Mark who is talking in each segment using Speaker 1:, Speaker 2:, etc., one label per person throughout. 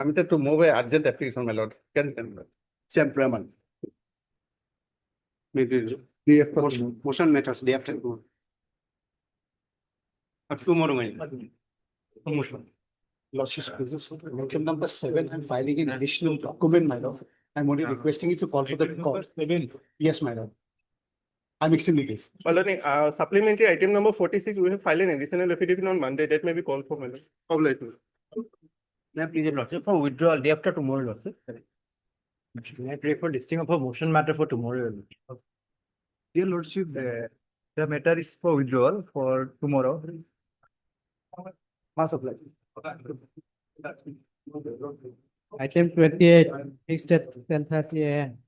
Speaker 1: Permitted to move a urgent application, my lord.
Speaker 2: Same Brahman. Maybe motion matters day after tomorrow. Tomorrow, my motion. Lordship, item number 7, I'm filing an additional document, my lord. I'm only requesting you to call for the call. Yes, my lord. I'm extremely grateful.
Speaker 3: My lord, supplementary item number 46, we have filed an additional affidavit on Monday. That may be called for, my lord. Obligation.
Speaker 4: Please, Lordship, for withdrawal day after tomorrow, Lordship. I pray for listing of a motion matter for tomorrow. Dear Lordship, the matter is for withdrawal for tomorrow. Mass supply.
Speaker 5: Item 28, fixed at 10:30 a.m.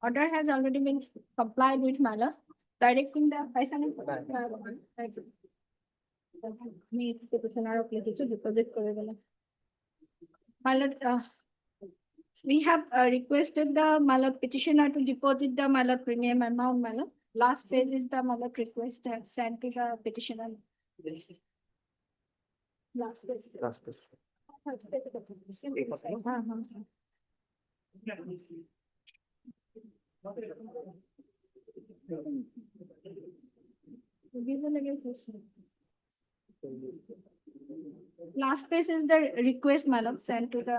Speaker 6: Order has already been complied with, my lord, directing the petitioner application deposit করে দিলাম। My lord, we have requested the my lord petitioner to deposit the my lord premium amount, my lord. Last page is the my lord request sent to the petitioner. Last page.
Speaker 4: Last page.
Speaker 6: Last page is the request, my lord, sent to the.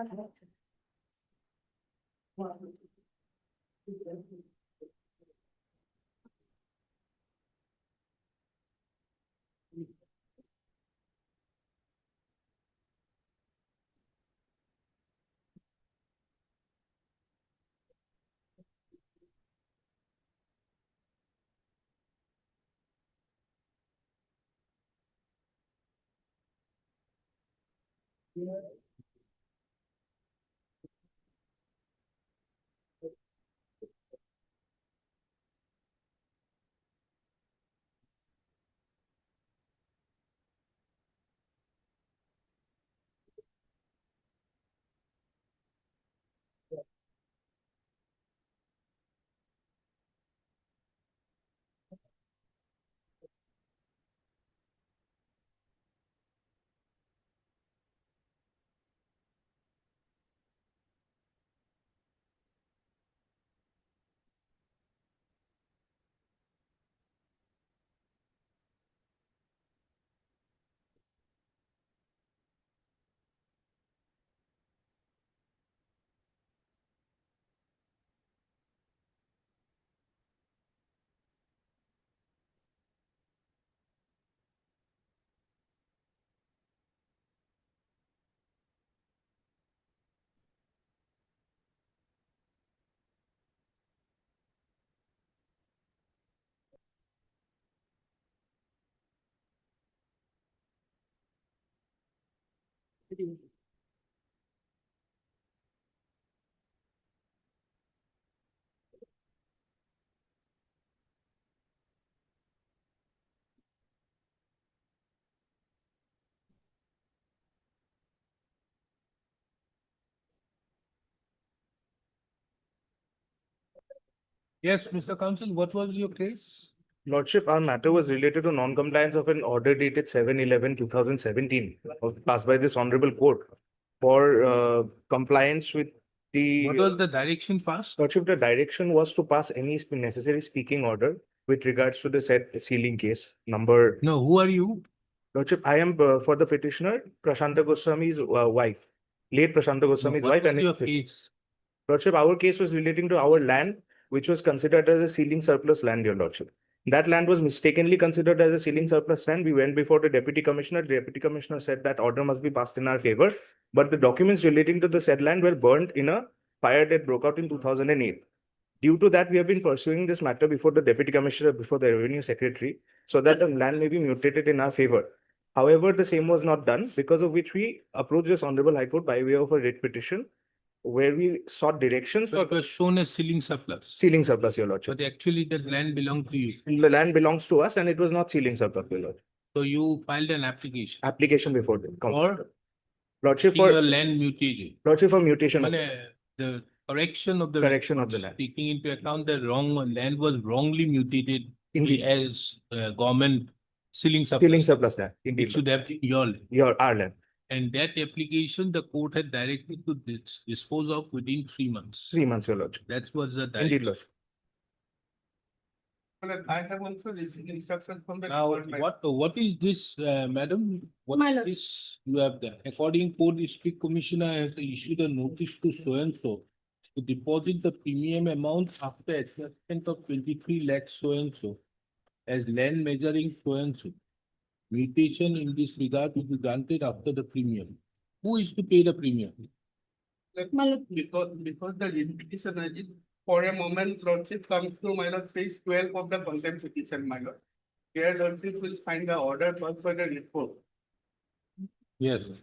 Speaker 7: Yes, Mr. Counsel, what was your case?
Speaker 3: Lordship, our matter was related to non-compliance of an order dated 7/11/2017 passed by this honorable court for compliance with the.
Speaker 7: What was the direction passed?
Speaker 3: Lordship, the direction was to pass any necessary speaking order with regards to the said sealing case number.
Speaker 7: No, who are you?
Speaker 3: Lordship, I am for the petitioner, Prashanta Goswami's wife, late Prashanta Goswami's
Speaker 7: What
Speaker 3: wife.
Speaker 7: was
Speaker 3: And
Speaker 7: your
Speaker 3: his
Speaker 7: case?
Speaker 3: Lordship, our case was relating to our land, which was considered as a sealing surplus land, your Lordship. That land was mistakenly considered as a sealing surplus land. We went before the deputy commissioner. The deputy commissioner said that order must be passed in our favor. But the documents relating to the said land were burned in a fire that broke out in 2008. Due to that, we have been pursuing this matter before the deputy commissioner, before the revenue secretary, so that the land may be mutated in our favor. However, the same was not done, because of which we approached this Honorable High Court by way of a writ petition, where we sought directions
Speaker 7: So
Speaker 3: for
Speaker 7: it was shown as sealing surplus.
Speaker 3: sealing surplus, your Lordship.
Speaker 7: But actually the land belonged to you.
Speaker 3: The land belongs to us and it was not sealing surplus, your Lordship.
Speaker 7: So you filed an application
Speaker 3: Application before the
Speaker 7: or
Speaker 3: Lordship
Speaker 7: your
Speaker 3: for
Speaker 7: land mutated.
Speaker 3: Lordship for mutation.
Speaker 7: The correction of the
Speaker 3: Correction of the
Speaker 7: records,
Speaker 3: land.
Speaker 7: taking into account that land was wrongly mutated
Speaker 3: Indeed.
Speaker 7: as government sealing surplus.
Speaker 3: Sealing surplus land.
Speaker 7: It
Speaker 3: Indeed.
Speaker 7: should have been your land.
Speaker 3: Our land.
Speaker 7: And that application, the court had directed to dispose of within 3 months.
Speaker 3: 3 months, your lordship.
Speaker 7: That was the
Speaker 3: Indeed,
Speaker 7: direction.
Speaker 3: lordship.
Speaker 1: I have also received instruction from the.
Speaker 7: Now,
Speaker 1: court, my lord.
Speaker 7: what is this, madam? What
Speaker 6: My
Speaker 7: is
Speaker 6: lord.
Speaker 7: this you have done? According to district commissioner has issued a notice to so and so to deposit the premium amount after assessment of 23 lakhs so and so as land measuring so and so. Mutation in this regard will be granted after the premium. Who is to pay the premium?
Speaker 6: My lord.
Speaker 1: Because the petition, for a moment, lordship comes to my lord, page 12 of the contempt petition, my lord. Here lordship will find the order first by the report.
Speaker 7: Yes.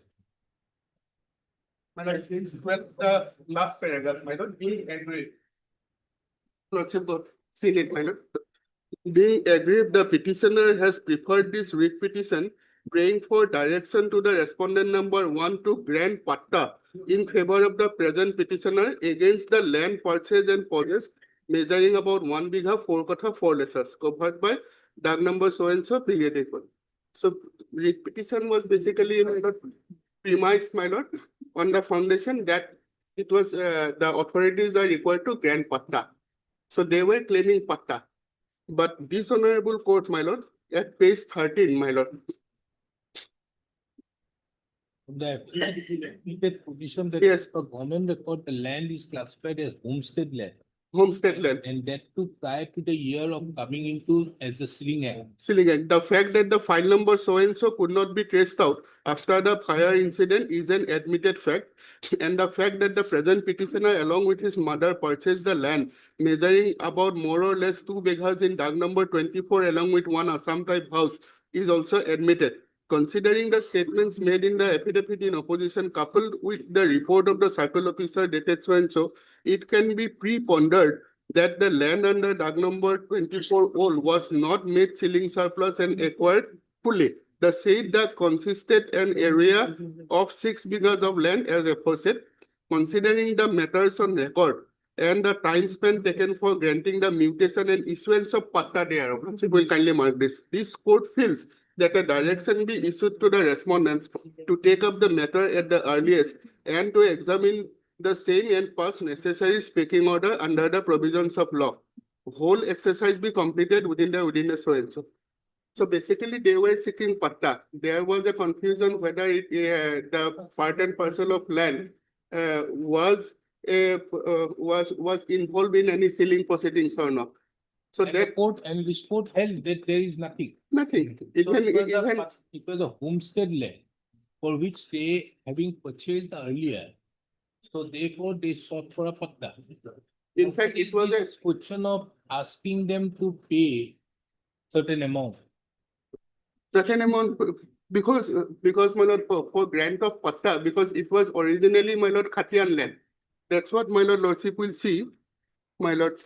Speaker 1: My lord, page 12, the last paragraph, my lord, being agreed. Lordship got seen it, my lord. Being agreed, the petitioner has preferred this writ petition, praying for direction to the respondent number 1 to grant patta in favor of the present petitioner against the land purchase and possess measuring about 1 bigha 4 kotha 4 lessons covered by dag number so and so period equal. So writ petition was basically, my lord, premised, my lord, on the foundation that it was the authorities are required to grant patta. So they were claiming patta. But this honorable court, my lord, at page 13, my lord.
Speaker 7: The position that
Speaker 1: Yes.
Speaker 7: the government record, the land is classified as homestead land.
Speaker 1: Homestead land.
Speaker 7: And that too prior to the year of coming into as the Ceiling Act.
Speaker 1: Ceiling Act. The fact that the file number so and so could not be traced out after the prior incident is an admitted fact. And the fact that the present petitioner along with his mother purchased the land measuring about more or less 2 bighas in dag number 24 along with one Assam type house is also admitted. Considering the statements made in the affidavit in opposition coupled with the report of the circle officer dated so and so, it can be pre-pondered that the land under dag number 24 old was not made ceiling surplus and acquired fully. The said that consisted an area of 6 bighas of land as aforesaid. Considering the matters on record and the time spent taken for granting the mutation and issuance of patta thereof, will kindly mark this. This court feels that a direction be issued to the respondents to take up the matter at the earliest and to examine the same and pass necessary speaking order under the provisions of law. Whole exercise be completed within the so and so. So basically, they were seeking patta. There was a confusion whether it, the part and parcel of land was involved in any ceiling proceedings or not. So
Speaker 7: And the
Speaker 1: that
Speaker 7: court and this court held that there is nothing.
Speaker 1: nothing.
Speaker 7: So
Speaker 1: Even
Speaker 7: it was a homestead land for which they having purchased earlier. So therefore they sought for a patta.
Speaker 1: in fact, it was a
Speaker 7: This question of asking them to pay certain amount.
Speaker 1: certain amount because my lord for grant of patta because it was originally my lord Khatian land. That's what my lord lordship will see. My lord.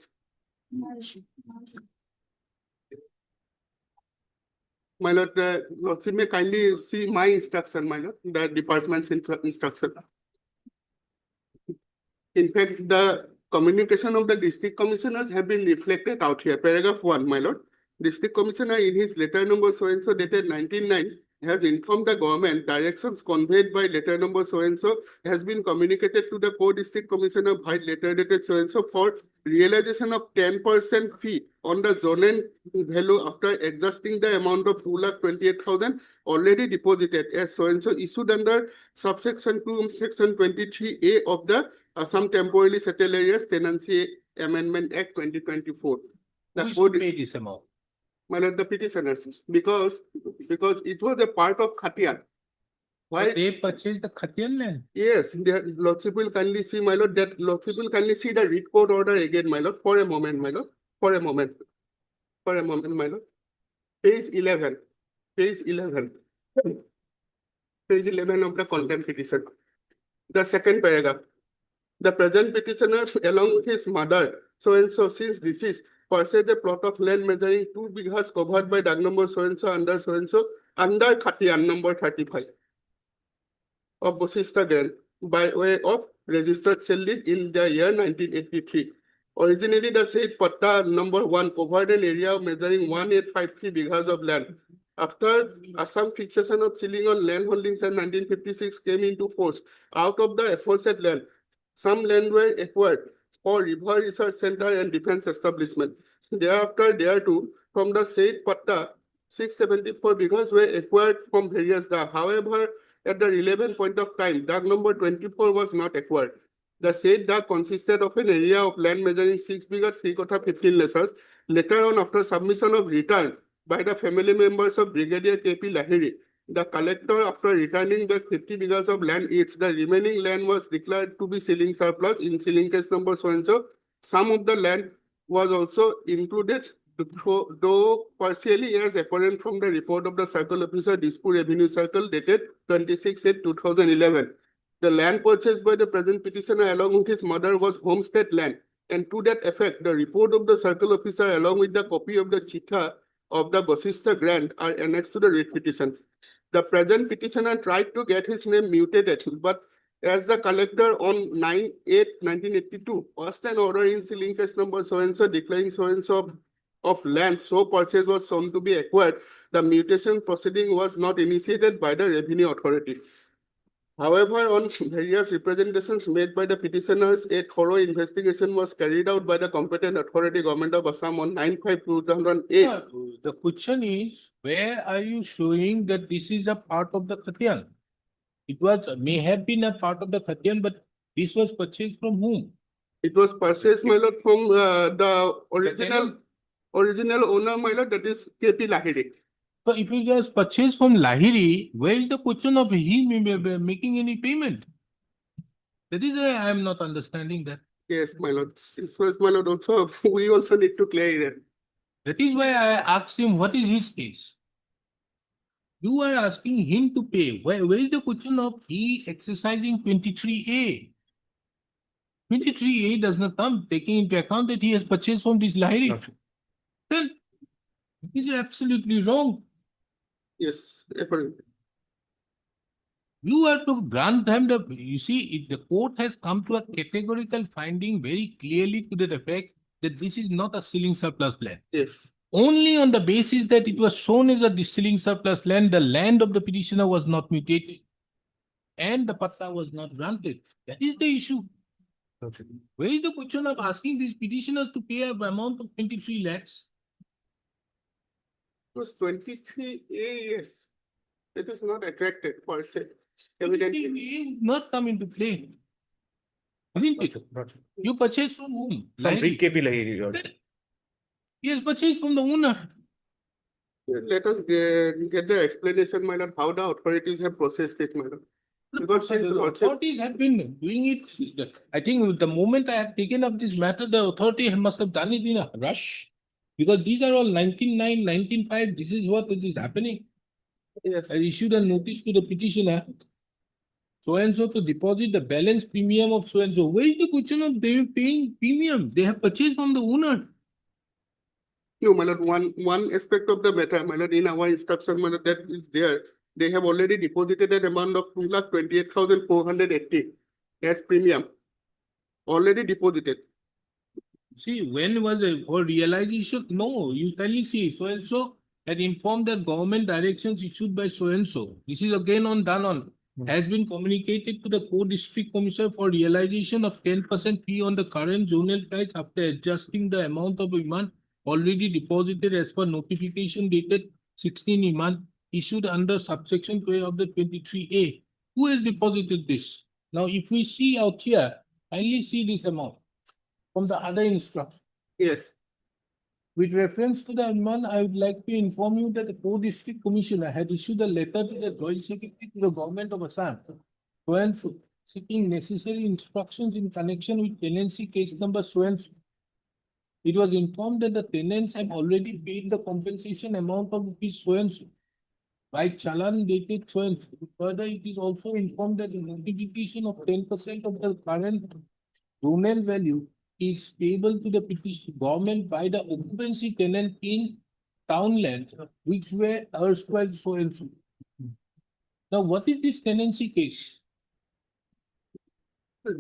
Speaker 1: My lord, lordship may kindly see my instruction, my lord, the department's instruction. In fact, the communication of the district commissioners have been reflected out here. Paragraph 1, my lord. District commissioner in his letter number so and so dated 19/9 has informed the government directions conveyed by letter number so and so has been communicated to the co-district commissioner by letter dated so and so for realization of 10% fee on the zonal value after adjusting the amount of 2,28,000 already deposited as so and so issued under subsection 2 section 23A of the Assam Temporarily Settled Areas Tenancy Amendment Act 2024.
Speaker 7: Who is to pay this amount?
Speaker 1: My lord, the petitioners, because it was a part of Khatian. Why?
Speaker 7: But they purchased the Khatian land.
Speaker 1: Yes, their lordship will kindly see, my lord, that lordship will kindly see the writ court order again, my lord, for a moment, my lord, for a moment, my lord. Page 11, page 11. Page 11 of the contempt petition. The second paragraph. The present petitioner along with his mother, so and so since deceased, purchased a plot of land measuring 2 bighas covered by dag number so and so under Khatian number 35 of Bosista Grant by way of registered sale deed in the year 1983. Originally, the said patta number 1 covered an area of measuring 1853 bighas of land After Assam fixation of ceiling on land holdings in 1956 came into force, out of the aforesaid land, some land were acquired for River Research Center and defense establishment. Thereafter, there too, from the said patta, 674 bighas were acquired from various dag. However, at the relevant point of time, dag number 24 was not acquired. The said dag consisted of an area of land measuring 6 bighas, 3 kotha 15 lesas. Later on, after submission of return by the family members of Brigadier K.P. Lahiri, the collector, after returning the 50 bighas of land each, the remaining land was declared to be ceiling surplus in ceiling case number so and so. Some of the land was also included, though partially as apparent from the report of the circle officer, Dispur Revenue Circle dated 26/8/2011. The land purchased by the present petitioner along with his mother was homestead land, and to that effect, the report of the circle officer along with the copy of the chitha of the Basista grant are annexed to the writ petition. The present petitioner tried to get his name mutated, but as the collector on 9/8/1982 passed an order in ceiling case number so and so declaring so and so of land so purchase was shown to be acquired, the mutation proceeding was not initiated by the revenue authority. However, on various representations made by the petitioners, a thorough investigation was carried out by the competent authority, Government of Assam, on 9/5/2008.
Speaker 7: The question is, where are you showing that this is a part of the Khatian? It may have been a part of the Khatian, but this was purchased from whom?
Speaker 1: It was purchased, my lord, from the original owner, my lord, that is K.P. Lahiri.
Speaker 7: So if it was purchased from Lahiri, where is the question of him making any payment? That is why I am not understanding that.
Speaker 1: Yes, my lord. This was, my lord, also, we also need to clear it.
Speaker 7: That is why I asked him, what is his case? You are asking him to pay. Where is the question of he exercising 23A? 23A does not come taking into account that he has purchased from this Lahiri. Then it is absolutely wrong.
Speaker 1: Yes, apparently.
Speaker 7: You have to grant them you see, if the court has come to a categorical finding very clearly to the effect that this is not a ceiling surplus land.
Speaker 1: Yes.
Speaker 7: Only on the basis that it was shown as a ceiling surplus land, the land of the petitioner was not mutated and the patta was not granted. That is the issue. Where is the question of asking these petitioners to pay an amount of 23 lakhs?
Speaker 1: It was 23A, yes. It is not attracted per se. Evidently.
Speaker 7: 23A would not come into play. Isn't it? You purchased from whom?
Speaker 3: From
Speaker 7: Lahiri.
Speaker 3: KP Lahiri, Your Lordship.
Speaker 7: Yes, purchased from the owner.
Speaker 1: Let us get the explanation, my lord, how the authorities have processed it, my lord. Because since
Speaker 7: The
Speaker 1: lordship,
Speaker 7: authorities have been doing it. I think the moment I have taken up this matter, the authority must have done it in a rush. Because these are all 1909, 1905. This is what is happening.
Speaker 1: yes,
Speaker 7: I issued a notice to the petitioner. So and so to deposit the balance premium of so and so. Where is the question of they paying premium? They have purchased from the owner.
Speaker 1: no, my lord, one aspect of the matter, my lord, in our instruction, my lord, that is there. They have already deposited an amount of 2,28,480 as premium. Already deposited.
Speaker 7: See, when was it for realization? No, you tell me, see, so and so had informed that government directions issued by so and so. This is again has been communicated to the co-district commissioner for realization of 10% fee on the current zonal price after adjusting the amount of demand already deposited as per notification dated 16 month issued under subsection 12 of the 23A. Who has deposited this? Now, if we see out here, kindly see this amount from the other instruction.
Speaker 1: Yes,
Speaker 7: With reference to the amount, I would like to inform you that the co-district commissioner had issued a letter to the joint secretary to the government of Assam so and so, seeking necessary instructions in connection with tenancy case number so and so. It was informed that the tenants have already paid the compensation amount of rupees so and so by challan dated so and so. Further, it is also informed that the notification of 10% of the current zonal value is payable to the petition government by the occupancy tenant in townland, which were erstwhile so and so. Now, what is this tenancy case?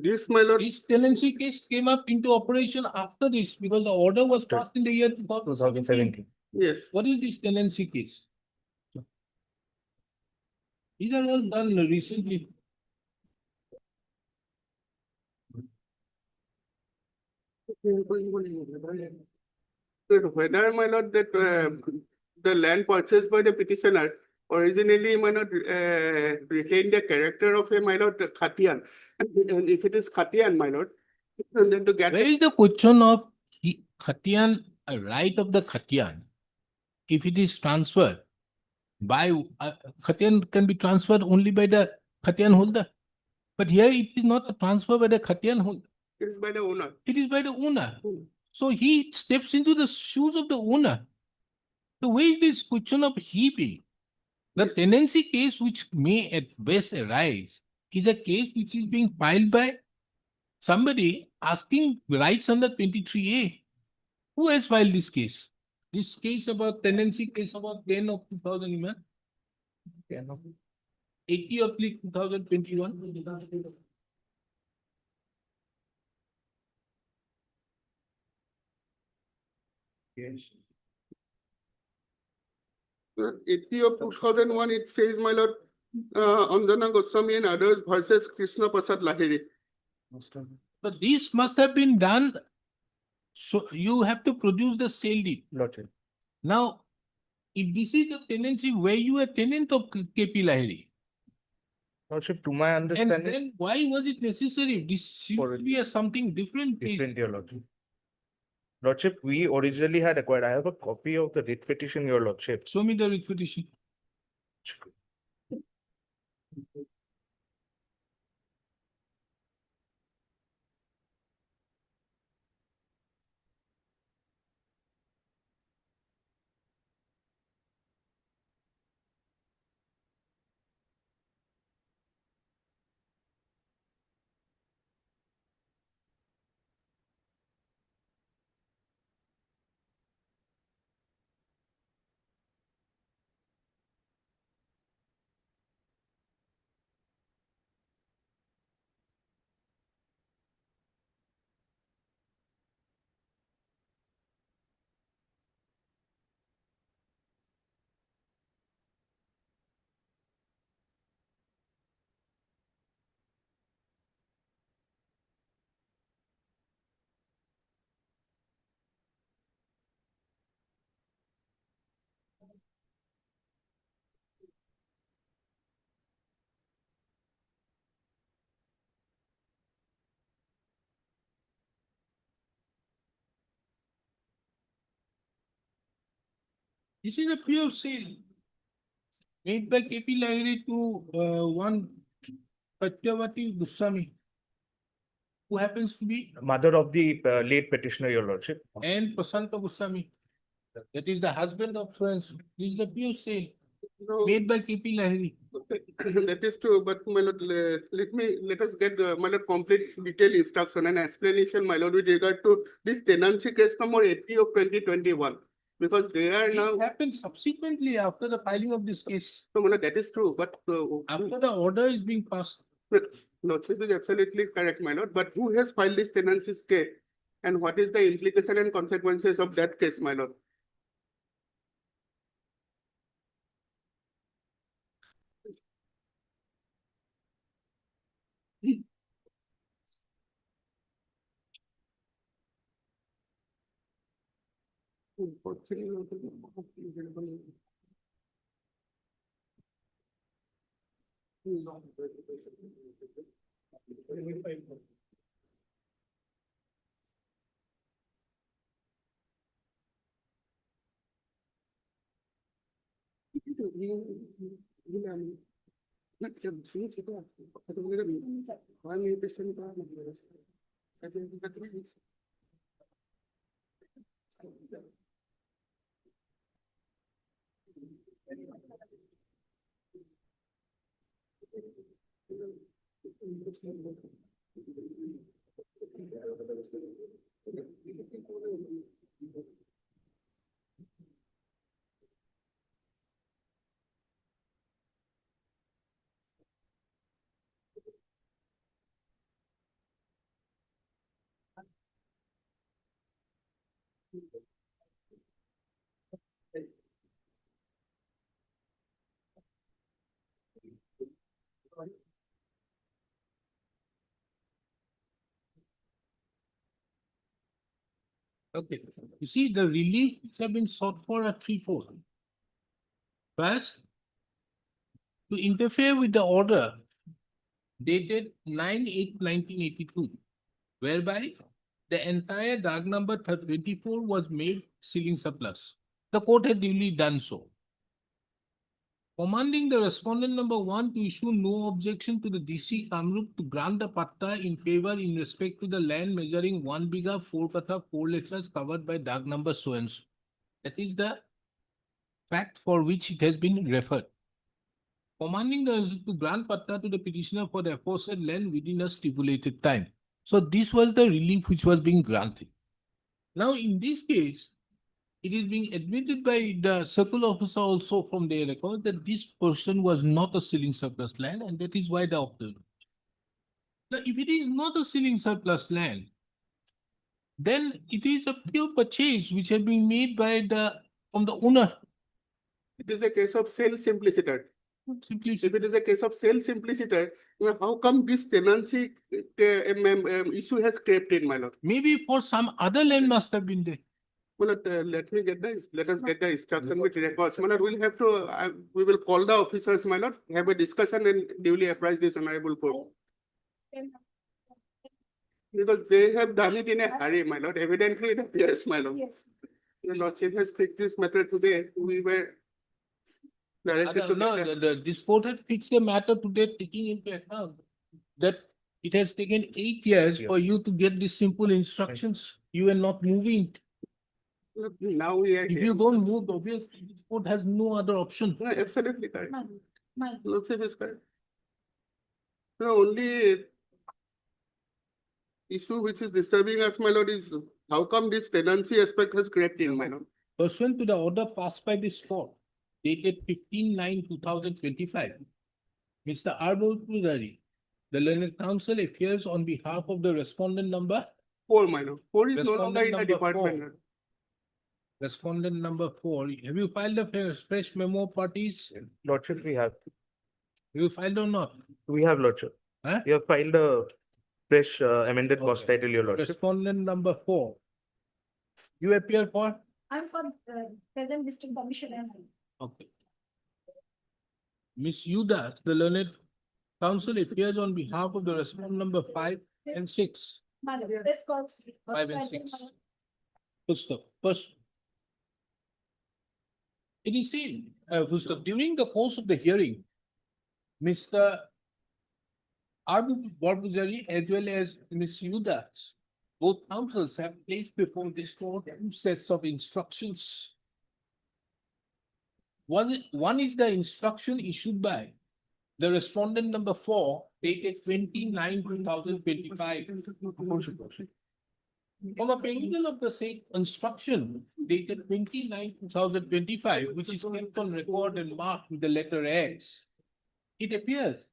Speaker 1: this, my lord,
Speaker 7: This tenancy case came up into operation after this because the order was passed in the year 2017.
Speaker 3: 2017.
Speaker 1: yes.
Speaker 7: What is this tenancy case? These are all done recently.
Speaker 1: Whether, my lord, that the land purchased by the petitioner originally, my lord, retain the character of a, my lord, the Khatian. And if it is Khatian, my lord, then to get
Speaker 7: Where is the question of Khatian, a right of the Khatian? If it is transferred by, Khatian can be transferred only by the Khatian holder. But here it is not a transfer by the Khatian holder.
Speaker 1: it is by the owner.
Speaker 7: It is by the owner.
Speaker 1: Hmm.
Speaker 7: So he steps into the shoes of the owner. The way it is question of he being. The tenancy case which may at best arise is a case which is being filed by somebody asking rights under 23A. Who has filed this case? This case about tenancy case about 10 of 2000, you know? 80 of 2021.
Speaker 3: Yes.
Speaker 1: 80 of 2001, it says, my lord, Anjana Goswami and others versus Krishna Prasad Lahiri.
Speaker 7: But this must have been done. So you have to produce the sale deed.
Speaker 3: Lordship.
Speaker 7: Now, if this is the tenancy where you are tenant of KP Lahiri,
Speaker 3: Lordship, to my
Speaker 7: and
Speaker 3: understanding,
Speaker 7: then why was it necessary? This
Speaker 3: For
Speaker 7: should be a something different case.
Speaker 3: different, your lordship. Lordship, we originally had acquired, I have a copy of the writ petition, your lordship.
Speaker 7: Show me the repetition. This is a pure sale made by KP Lahiri to one Patyavati Goswami, who happens to be,
Speaker 3: Mother of the late petitioner, your lordship.
Speaker 7: and Prasanta Goswami. That is the husband of friends. This is the pure sale
Speaker 1: No,
Speaker 7: made by KP Lahiri.
Speaker 1: that is true, but my lord, let us get, my lord, complete detailed instruction and explanation, my lord, with regard to this tenancy case number 80 of 2021. Because they are
Speaker 7: This
Speaker 1: now,
Speaker 7: happened subsequently after the filing of this case.
Speaker 1: so my lord, that is true, but
Speaker 7: After the order is being passed.
Speaker 1: Lordship is absolutely correct, my lord, but who has filed this tenancy case? And what is the implication and consequences of that case, my lord?
Speaker 7: Okay, you see, the relief which have been sought for are threefold. First, to interfere with the order dated 9/8/1982, whereby the entire DAG number 24 was made ceiling surplus. The court had duly done so. Commanding the respondent number 1 to issue no objection to the DC Kamrup to grant the patta in favor in respect to the land measuring 1 biga 4 katha 4 acres covered by DAG number so and so. That is the fact for which it has been referred. Commanding the to grant patta to the petitioner for the aforesaid land within a stipulated time. So this was the relief which was being granted. Now in this case, it is being admitted by the circle officer also from their record that this portion was not a ceiling surplus land, and that is why they opted. Now, if it is not a ceiling surplus land, then it is a pure purchase which has been made by from the owner.
Speaker 1: It is a case of sale simpliciter.
Speaker 7: Simply,
Speaker 1: If it is a case of sale simpliciter, how come this tenancy issue has crept in, my lord?
Speaker 7: maybe for some other land must have been there.
Speaker 1: Well, let us get the instruction with records. My lord, we'll have to, we will call the officers, my lord, have a discussion and duly apprise this honorable court. Because they have done it in a hurry, my lord. Evidently it appears, my lord.
Speaker 6: Yes.
Speaker 1: The lordship has fixed this matter today. We were directed to
Speaker 7: No,
Speaker 1: get the-
Speaker 7: this court had fixed the matter today, taking into account that it has taken 8 years
Speaker 3: Yeah.
Speaker 7: for you to get these simple instructions. You are not moving.
Speaker 1: Now we are
Speaker 7: If
Speaker 1: here.
Speaker 7: you don't move, obviously, this court has no other option.
Speaker 1: No, absolutely correct.
Speaker 6: My
Speaker 1: Lordship is correct. The only issue which is disturbing us, my lord, is how come this tenancy aspect has crept in, my lord?
Speaker 7: Pursuant to the order passed by this court dated 15/9/2025, Mr. Arbol Pujari, the learned counsel appears on behalf of the respondent number
Speaker 1: 4, my lord. 4 is no longer
Speaker 7: Respondent
Speaker 1: in the
Speaker 7: number
Speaker 1: department.
Speaker 7: 4. Respondent number 4. Have you filed a fresh memo, parties?
Speaker 3: Lordship, we have.
Speaker 7: You filed or not?
Speaker 3: We have, Lordship.
Speaker 7: Huh?
Speaker 3: We have filed a fresh amended cost
Speaker 7: Okay.
Speaker 3: title, Your Lordship.
Speaker 7: Respondent number 4. You appear for?
Speaker 6: I'm for present district commissioner.
Speaker 7: Okay. Miss Yuda, the learned counsel appears on behalf of the respondent number 5 and 6.
Speaker 6: My lord, this calls.
Speaker 7: 5 and 6. First. It is seen, during the course of the hearing, Mr. Arbu Barbuzari as well as Ms. Yudas, both counsels have placed before this court 2 sets of instructions. One is the instruction issued by the respondent number 4 dated 29/2025. From a perusal of the same instruction dated 29/2025, which is kept on record and marked with the letter X, it appears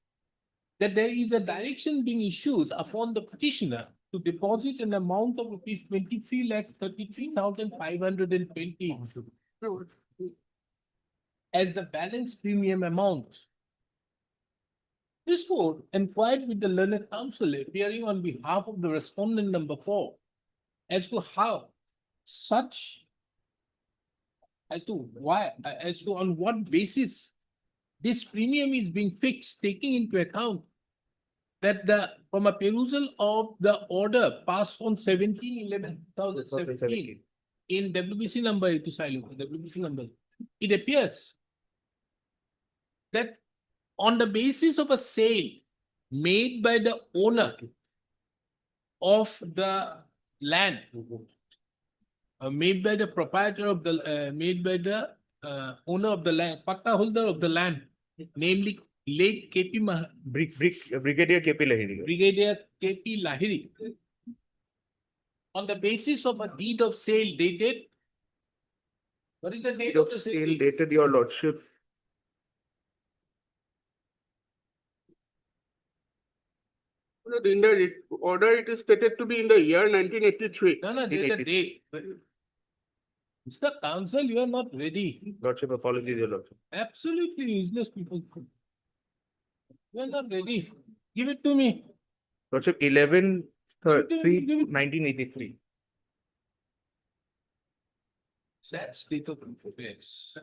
Speaker 7: that there is a direction being issued upon the petitioner to deposit an amount of rupees 23,33,520 as the balance premium amount. This court inquired with the learned counsel appearing on behalf of the respondent number 4 as to how such, as to on what basis this premium is being fixed, taking into account that from a perusal of the order passed on 17/11/2017 in WBC number, it appears that on the basis of a sale made by the owner of the land, made by the proprietor of the, made by the owner of the land, patta holder of the land, namely late
Speaker 3: Brigadier KP Lahiri.
Speaker 7: Brigadier KP Lahiri. On the basis of a deed of sale dated, what is the date
Speaker 3: Deed
Speaker 7: of
Speaker 3: of
Speaker 7: the
Speaker 3: sale
Speaker 7: sale?
Speaker 3: dated, Your Lordship.
Speaker 1: In the order, it is stated to be in the year 1983.
Speaker 7: No, there's a date. Mr. Counsel, you are not ready.
Speaker 3: Lordship, apologies, Your Lordship.
Speaker 7: Absolutely useless people. You are not ready. Give it to me.
Speaker 3: Lordship, 11/3/1983.
Speaker 7: Sad state of affairs.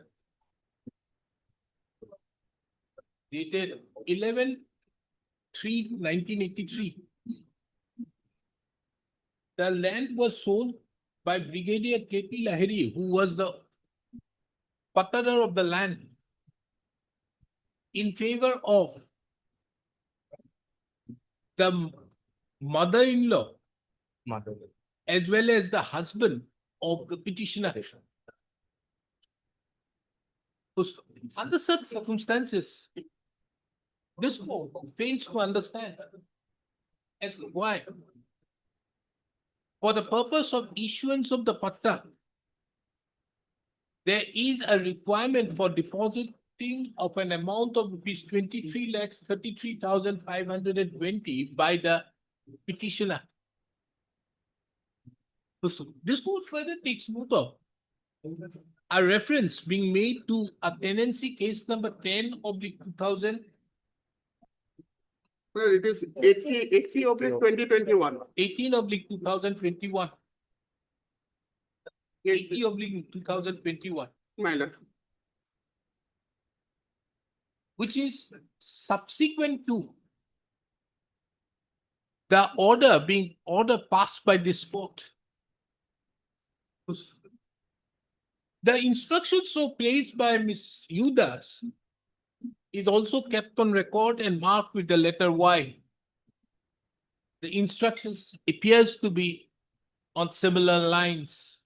Speaker 7: Dated 11/3/1983. The land was sold by Brigadier K.P. Lahiri, who was the patadar of the land, in favor of the mother-in-law
Speaker 3: Mother.
Speaker 7: as well as the husband of the petitioner. Under such circumstances, this court fails to understand as to why. For the purpose of issuance of the patta, there is a requirement for depositing of an amount of rupees 23,33,520 by the petitioner. So this court further takes note of a reference being made to a tenancy case number 10 of the 2000.
Speaker 1: Sir, it is 80 of 2021.
Speaker 7: 18 of 2021. 80 of 2021,
Speaker 1: My lord.
Speaker 7: which is subsequent to the order passed by this court. The instructions so placed by Ms. Yudas is also kept on record and marked with the letter Y. The instructions appears to be on similar lines.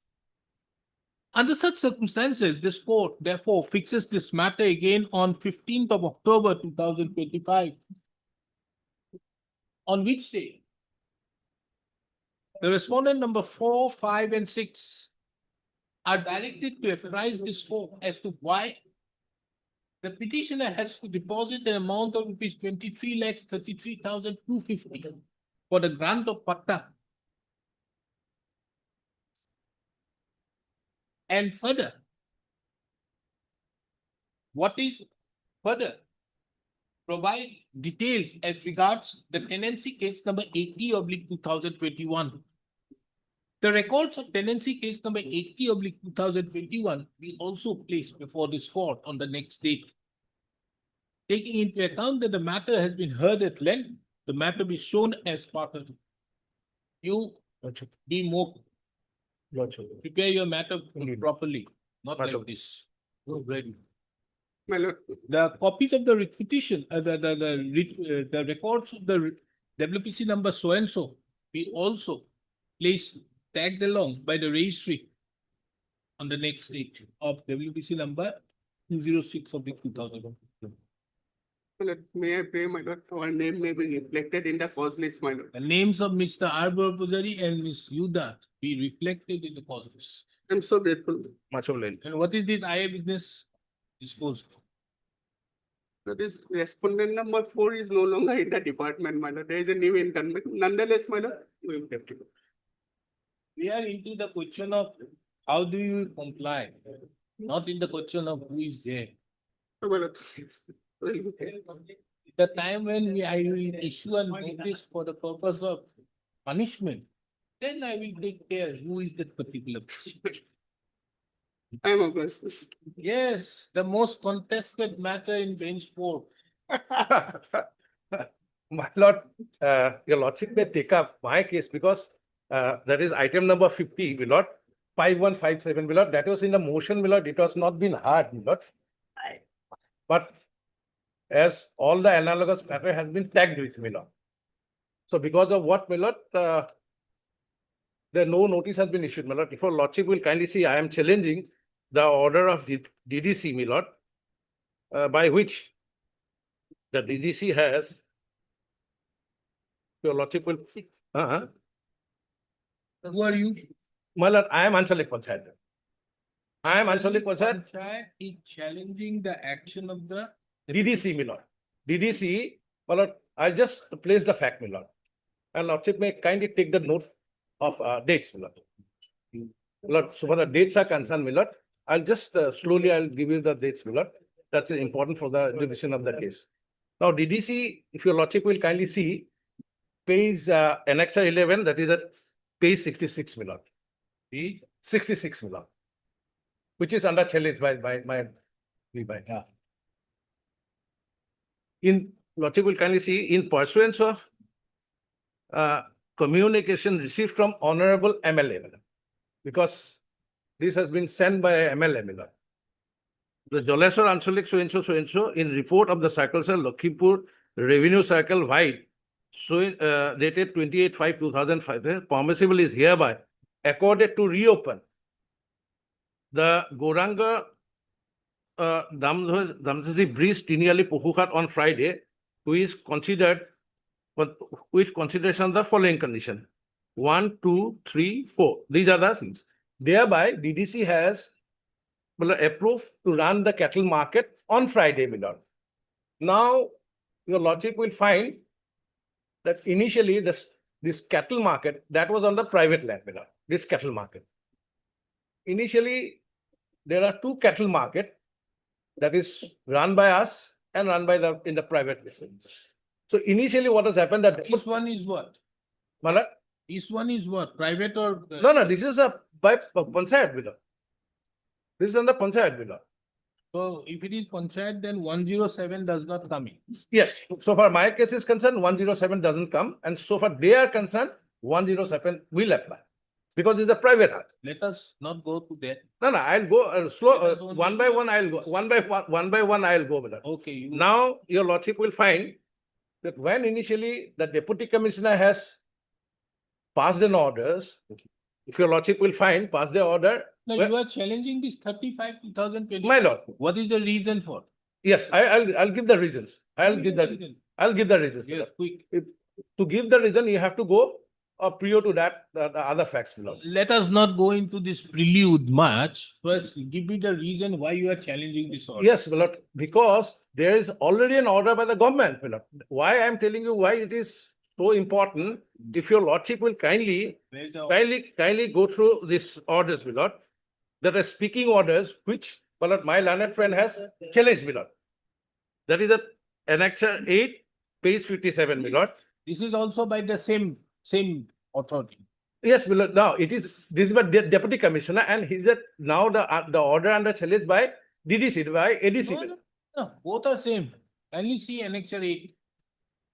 Speaker 7: Under such circumstances, this court therefore fixes this matter again on 15th of October 2025. On which day the respondent number 4, 5, and 6 are directed to apprise this court as to why the petitioner has to deposit an amount of rupees 23,33,250 for the grant of patta. And further, what is further? Provide details as regards the tenancy case number 80 of 2021. The records of tenancy case number 80 of 2021 be also placed before this court on the next date. Taking into account that the matter has been heard at length, the matter be shown as part of you be more prepare your matter properly, not like this. Ready.
Speaker 1: My lord.
Speaker 7: The copies of the petition, the records of the WPC number so and so be also placed tagged along by the registry on the next date of WPC number 206 of 2000.
Speaker 1: My lord, may I pray, my lord, our name may be reflected in the first list, my lord.
Speaker 7: The names of Mr. Arbor Pujari and Ms. Yuda be reflected in the cause list.
Speaker 1: I'm so grateful.
Speaker 3: Much obliged.
Speaker 7: And what is this IA business disposed of?
Speaker 1: That is respondent number 4 is no longer in the department, my lord. There is a new incumbent. Nonetheless, my lord, we will have to go.
Speaker 7: We are into the question of how do you comply, not in the question of who is there.
Speaker 1: My lord.
Speaker 7: The time when I will issue a notice for the purpose of punishment, then I will take care who is that particular person.
Speaker 1: I am obliged.
Speaker 7: Yes, the most contested matter in bench 4.
Speaker 8: My lord, your lordship may take up my case because that is item number 50, my lord, 5157, my lord. That was in the motion, my lord. It was not been heard, my lord. But as all the analogous matter has been tagged with, my lord. So because of what, my lord, the no notice has been issued, my lord. If your lordship will kindly see, I am challenging the order of DDC, my lord, by which the DDC has, your lordship will see.
Speaker 7: Who are you?
Speaker 8: My lord, I am Anchalik Panchayat. I am Anchalik Panchayat,
Speaker 7: Panchayat is challenging the action of the
Speaker 8: DDC, my lord. DDC, my lord, I'll just place the fact, my lord. And lordship may kindly take the note of dates, my lord. My lord, so far the dates are concerned, my lord, I'll just slowly, I'll give you the dates, my lord. That's important for the division of the case. Now, DDC, if your lordship will kindly see, page annexure 11, that is at page 66, my lord.
Speaker 7: page
Speaker 8: 66, my lord. which is under challenge by my.
Speaker 7: Yeah.
Speaker 8: In Lordship will kindly see in pursuance of communication received from Honorable MLA, because this has been sent by MLA. The Joleswar Ancholik so and so in report of the Circle Cell Lakhimpur Revenue Circle wide dated 28/5/2005 permissible is hereby accorded to reopen the Goranga Damsasi Bridge Tiniali Puhukat on Friday, which is considered with consideration the following condition: 1, 2, 3, 4. These are the things. Thereby, DDC has approved to run the cattle market on Friday, my lord. Now, your lordship will find that initially this cattle market that was on the private land, my lord. This cattle market. Initially, there are two cattle market that is run by us and run by in the private business. So initially, what has happened that
Speaker 7: This one is what?
Speaker 8: my lord,
Speaker 7: This one is what? Private or?
Speaker 8: no, this is a by Panchayat, my lord. This is under Panchayat, my lord.
Speaker 7: So if it is Panchayat, then 107 does not come in.
Speaker 8: Yes, so far my case is concerned, 107 doesn't come, and so far they are concerned, 107 will apply. Because it's a private house.
Speaker 7: Let us not go to that.
Speaker 8: No, I'll go slow,
Speaker 7: Let us only-
Speaker 8: one by one, I'll go, one by one, I'll go with that.
Speaker 7: Okay. you-
Speaker 8: Now, your lordship will find that when initially the deputy commissioner has passed an orders, if your lordship will find, pass the order,
Speaker 7: No,
Speaker 8: well-
Speaker 7: you are challenging this 35, 2020.
Speaker 8: my lord,
Speaker 7: What is the reason for?
Speaker 8: yes, I'll give the reasons. I'll give the reasons. my
Speaker 7: Yes,
Speaker 8: lord.
Speaker 7: quick.
Speaker 8: To give the reason, you have to go prior to that, the other facts, my lord.
Speaker 7: Let us not go into this prelude much. First, give me the reason why you are challenging this order.
Speaker 8: Yes, my lord, because there is already an order by the government, my lord. Why I am telling you why it is so important, if your lordship will kindly
Speaker 7: Where is the-
Speaker 8: kindly go through these orders, my lord. There are speaking orders which, my lord, my learned friend has challenged, my lord. That is Annexure 8, page 57, my lord.
Speaker 7: This is also by the same authority.
Speaker 8: Yes, my lord. Now it is, this is by deputy commissioner, and he said now the order under challenge by DDC, by ADC.
Speaker 7: No, no, no, both are same. Only see Annexure 8.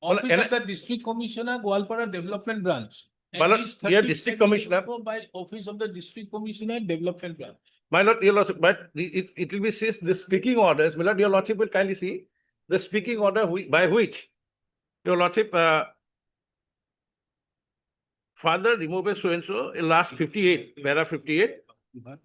Speaker 8: Well,
Speaker 7: Office of the District Commissioner, Goalpara Development Branch. And
Speaker 8: Well,
Speaker 7: this
Speaker 8: here
Speaker 7: 30
Speaker 8: District Commissioner-
Speaker 7: By Office of the District Commissioner, Development Branch.
Speaker 8: My lord, your lordship, but it will be says the speaking orders, my lord, your lordship will kindly see the speaking order by which your lordship further removes so and so in last 58, para 58,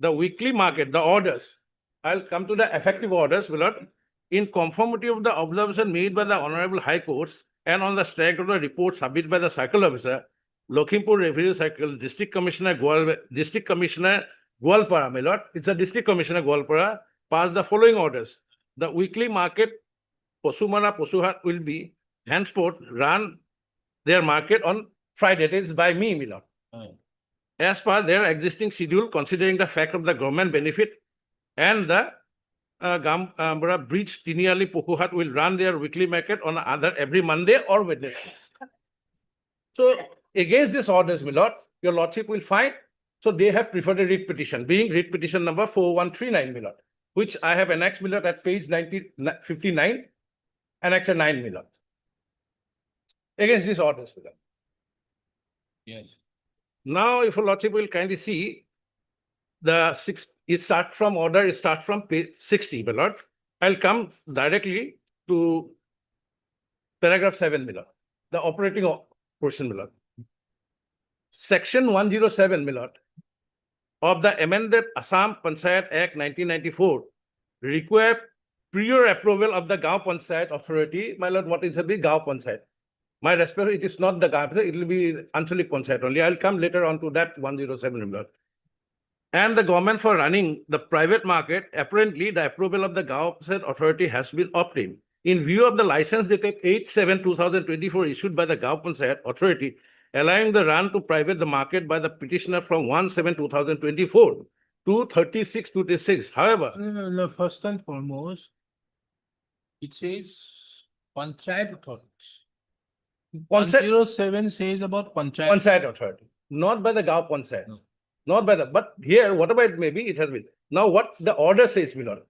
Speaker 8: the weekly market, the orders. I'll come to the effective orders, my lord. In conformity of the observation made by the Honorable High Courts and on the strength of the report submitted by the Circle Officer, Lakhimpur Revenue Circle, District Commissioner Goalpara, my lord, it's a District Commissioner Goalpara, passed the following orders. The weekly market, Posumara Posuhat, will be henceforth run their market on Friday. It is by me, my lord. As per their existing schedule, considering the fact of the government benefit and the Bridge Tiniali Pokuhat will run their weekly market on every Monday or Wednesday. So against these orders, my lord, your lordship will find, so they have preferred a writ petition, being writ petition number 4139, my lord, which I have annexed, my lord, at page 59, annexure 9, my lord. Against these orders, my lord.
Speaker 7: Yes.
Speaker 8: Now, if your lordship will kindly see, it start from page 60, my lord. I'll come directly to paragraph 7, my lord, the operating portion, my lord. Section 107, my lord, of the amended Assam Panchayat Act 1994 require prior approval of the Gaon Panchayat authority. My lord, what is the Gaon Panchayat? My respect, it is not the Gaon Panchayat, it will be Anchalik Panchayat only. I'll come later on to that 107, my lord. And the government for running the private market, apparently the approval of the Gaon Panchayat authority has been obtained. In view of the license dated 8/7/2024 issued by the Gaon Panchayat authority, allowing the run to private the market by the petitioner from 1/7/2024 to 36/26. However,
Speaker 7: No, first and foremost, it says Panchayat authorities. 107 says about Panchayat.
Speaker 8: Panchayat authority, not by the Gaon Panchayats, not by the, but here, whatever it may be, it has been. Now, what the order says, my lord,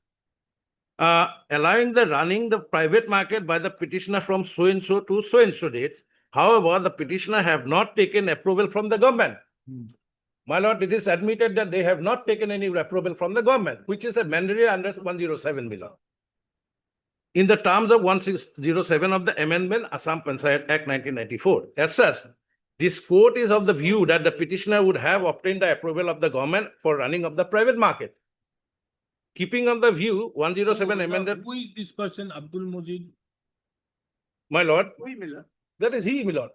Speaker 8: allowing the running the private market by the petitioner from so and so to so and so dates. However, the petitioner have not taken approval from the government. My lord, it is admitted that they have not taken any approval from the government, which is a mandatory under 107, my lord. In the terms of 1607 of the Amendment Assam Panchayat Act 1994. As such, this court is of the view that the petitioner would have obtained the approval of the government for running of the private market. Keeping on the view, 107 amended,
Speaker 7: Who is this person, Abdul Mujid?
Speaker 8: my lord, that is he, my lord.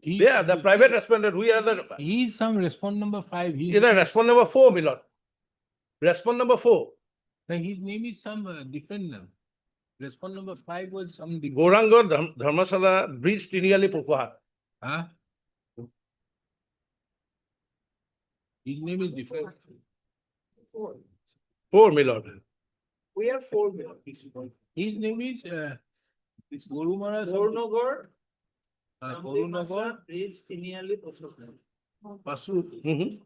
Speaker 7: He-
Speaker 8: They are the private respondent, we are the,
Speaker 7: He is some respond number 5.
Speaker 8: he is the respondent number 4, my lord. Respondent number 4,
Speaker 7: His name is some different name. Respond number 5 was some.
Speaker 8: Gauranga Dharmasala Bridge Tiniali Pupahat.
Speaker 7: Huh? His name is different.
Speaker 8: 4, my lord.
Speaker 9: We are four.
Speaker 7: His name is Gorumara.
Speaker 9: Gornogor.
Speaker 7: Gorunagar Pasu.
Speaker 8: Mhm.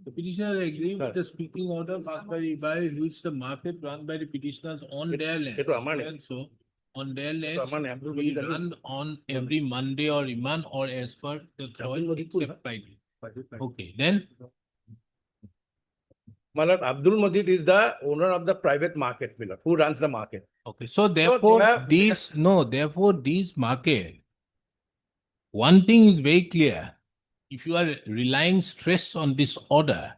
Speaker 7: The petitioner agree with the speaking order passed by which the market run by the petitioners on their land.
Speaker 8: Itu aman ya?
Speaker 7: And so on their
Speaker 8: Itu aman ya?
Speaker 7: land, we run on every Monday or Iman or as per the choice except Friday. Okay, then
Speaker 8: My lord, Abdul Majid is the owner of the private market, my lord, who runs the market.
Speaker 7: okay, so therefore
Speaker 8: have-
Speaker 7: therefore these market, one thing is very clear. If you are relying stress on this order,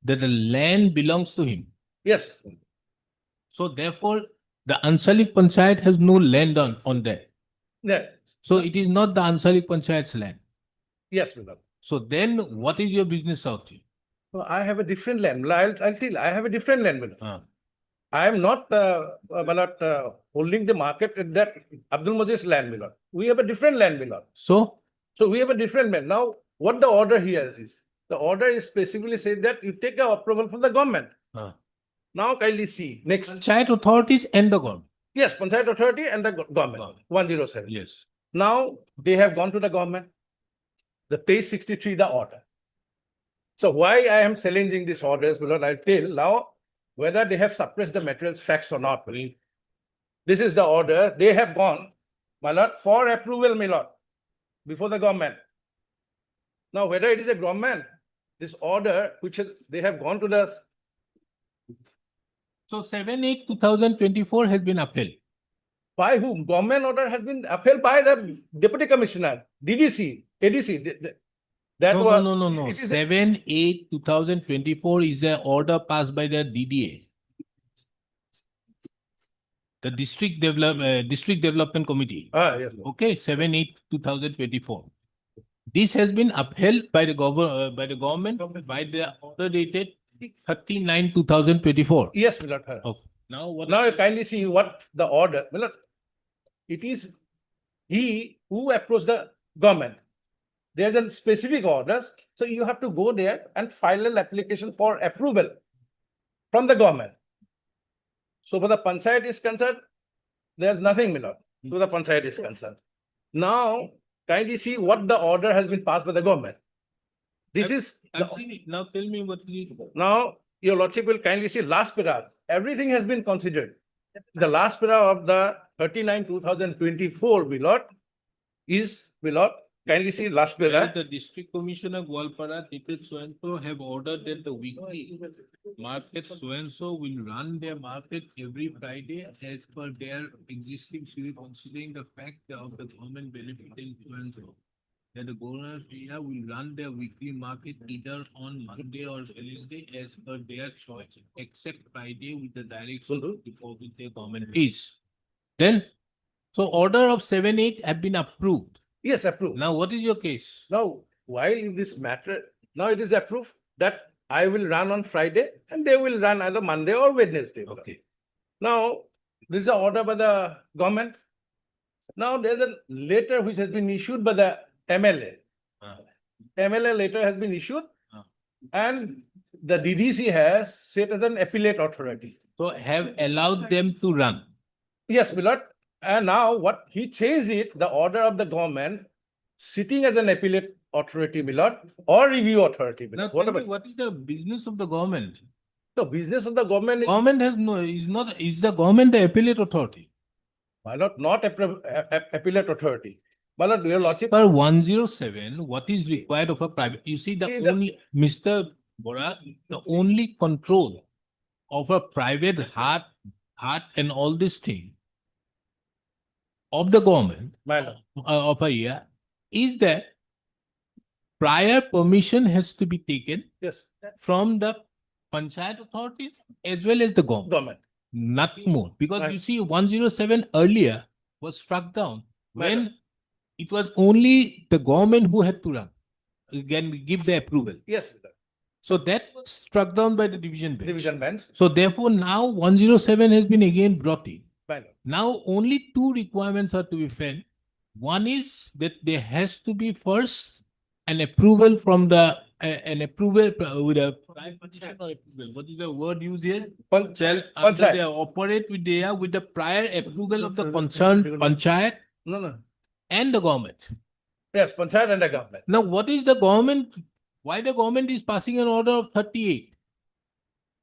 Speaker 7: that the land belongs to him.
Speaker 8: Yes,
Speaker 7: So therefore, the Ansalik Panchayat has no land on that.
Speaker 8: yeah,
Speaker 7: So it is not the Ansalik Panchayat's land.
Speaker 8: yes, my lord.
Speaker 7: So then what is your business out here?
Speaker 8: No, I have a different land. I'll tell you, I have a different land, my lord.
Speaker 7: Ah.
Speaker 8: I am not, my lord, holding the market at that Abdul Majid's land, my lord. We have a different land, my lord.
Speaker 7: So,
Speaker 8: So we have a different land. Now, what the order here is, the order is specifically said that you take a approval from the government.
Speaker 7: ah,
Speaker 8: Now kindly see, next,
Speaker 7: Panchayat authorities and the government.
Speaker 8: yes, Panchayat Authority and the government,
Speaker 7: Government.
Speaker 8: 107.
Speaker 7: Yes.
Speaker 8: Now, they have gone to the government. The page 63, the order. So why I am challenging these orders, because I'll tell now whether they have suppressed the materials facts or not. This is the order. They have gone, my lord, for approval, my lord, before the government. Now, whether it is a government, this order, which they have gone to the,
Speaker 7: So 7/8/2024 has been upheld.
Speaker 8: by whom? Government order has been upheld by the Deputy Commissioner, DDC, ADC. That
Speaker 7: No,
Speaker 8: was.
Speaker 7: no, no, no, no.
Speaker 8: it is a-
Speaker 7: 7/8/2024 is an order passed by the DDA. The District Development Committee.
Speaker 8: Yes.
Speaker 7: Okay, 7/8/2024. This has been upheld by the government by the order dated 39/2024.
Speaker 8: Yes, my lord.
Speaker 7: Okay. Now what?
Speaker 8: Now you kindly see what the order, my lord. It is he who approached the government. There's a specific orders, so you have to go there and file an application for approval from the government. So for the panchayat is concerned, there's nothing, my lord, so the panchayat is concerned. Now, kindly see what the order has been passed by the government. This is,
Speaker 7: I've seen it. Now tell me what is it?
Speaker 8: now, your lordship will kindly see last para. Everything has been considered. The last para of the 39/2024, my lord, is, my lord, kindly see last para.
Speaker 7: The District Commissioner Gwalpara dated so and so have ordered that the weekly market so and so will run their markets every Friday as per their existing city, considering the fact of the government benefiting so and so. That the governor area will run their weekly market either on Monday or Wednesday as per their choice, except Friday with the direction to deposit their government fees. Then, so order of 7/8 have been approved.
Speaker 8: Yes, approved.
Speaker 7: Now, what is your case?
Speaker 8: Now, while in this matter, now it is approved that I will run on Friday and they will run either Monday or Wednesday.
Speaker 7: Okay.
Speaker 8: Now, this is an order by the government. Now, there's a letter which has been issued by the MLA.
Speaker 7: Ah.
Speaker 8: MLA letter has been issued
Speaker 7: Ah.
Speaker 8: and the DDC has set as an appellate authority.
Speaker 7: So have allowed them to run.
Speaker 8: Yes, my lord. And now what he changed it, the order of the government, sitting as an appellate authority, my lord, or review authority, my
Speaker 7: Now,
Speaker 8: lord,
Speaker 7: tell me,
Speaker 8: whatever.
Speaker 7: what is the business of the government?
Speaker 8: The business of the government is,
Speaker 7: Government has no, is not, is the government the appellate authority?
Speaker 8: my lord, not appellate authority. My lord, your lordship,
Speaker 7: Per 107, what is required of a private, you see, the
Speaker 8: See, the-
Speaker 7: only, Mr. Bora, the only control of a private heart and all this thing of the government,
Speaker 8: my lord,
Speaker 7: of a year, is that prior permission has to be taken
Speaker 8: yes,
Speaker 7: from the panchayat authorities as well as the government.
Speaker 8: government.
Speaker 7: Nothing more. Because
Speaker 8: Right.
Speaker 7: you see, 107 earlier was struck down
Speaker 8: Right.
Speaker 7: when it was only the government who had to run, can give the approval.
Speaker 8: Yes, my lord.
Speaker 7: So that was struck down by the division bench.
Speaker 8: Division bench,
Speaker 7: So therefore now 107 has been again brought in.
Speaker 8: my lord.
Speaker 7: Now only two requirements are to be felt. One is that there has to be first an approval from the, an approval with a prior petition or approval. What is the word used here? Shall
Speaker 8: Panchayat.
Speaker 7: they operate with the prior approval of the concerned panchayat
Speaker 8: No, no.
Speaker 7: and the government.
Speaker 8: Yes, panchayat and the government.
Speaker 7: Now, what is the government? Why the government is passing an order of 38?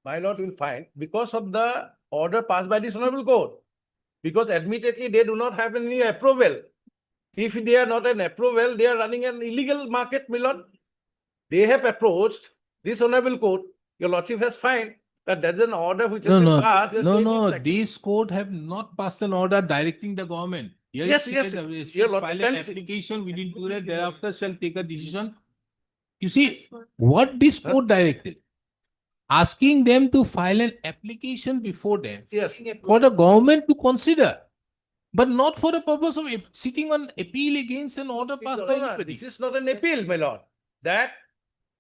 Speaker 8: My lord will find because of the order passed by this honorable court. Because admittedly, they do not have any approval. If they are not an approval, they are running an illegal market, my lord. They have approached this honorable court. Your lordship has found that there's an order which has
Speaker 7: No,
Speaker 8: been
Speaker 7: no,
Speaker 8: passed. There's
Speaker 7: no,
Speaker 8: saying
Speaker 7: no.
Speaker 8: it's like-
Speaker 7: These court have not passed an order directing the government. Here
Speaker 8: Yes,
Speaker 7: it
Speaker 8: yes,
Speaker 7: says,
Speaker 8: your
Speaker 7: shall
Speaker 8: lord-
Speaker 7: file an
Speaker 8: Tenancy.
Speaker 7: application within 2 days, thereafter shall take a decision. You see, what this court directed, asking them to file an application before them
Speaker 8: Yes,
Speaker 7: for the government to consider, but not for the purpose of sitting on appeal against an order passed by
Speaker 8: No, no,
Speaker 7: anybody.
Speaker 8: this is not an appeal, my lord. That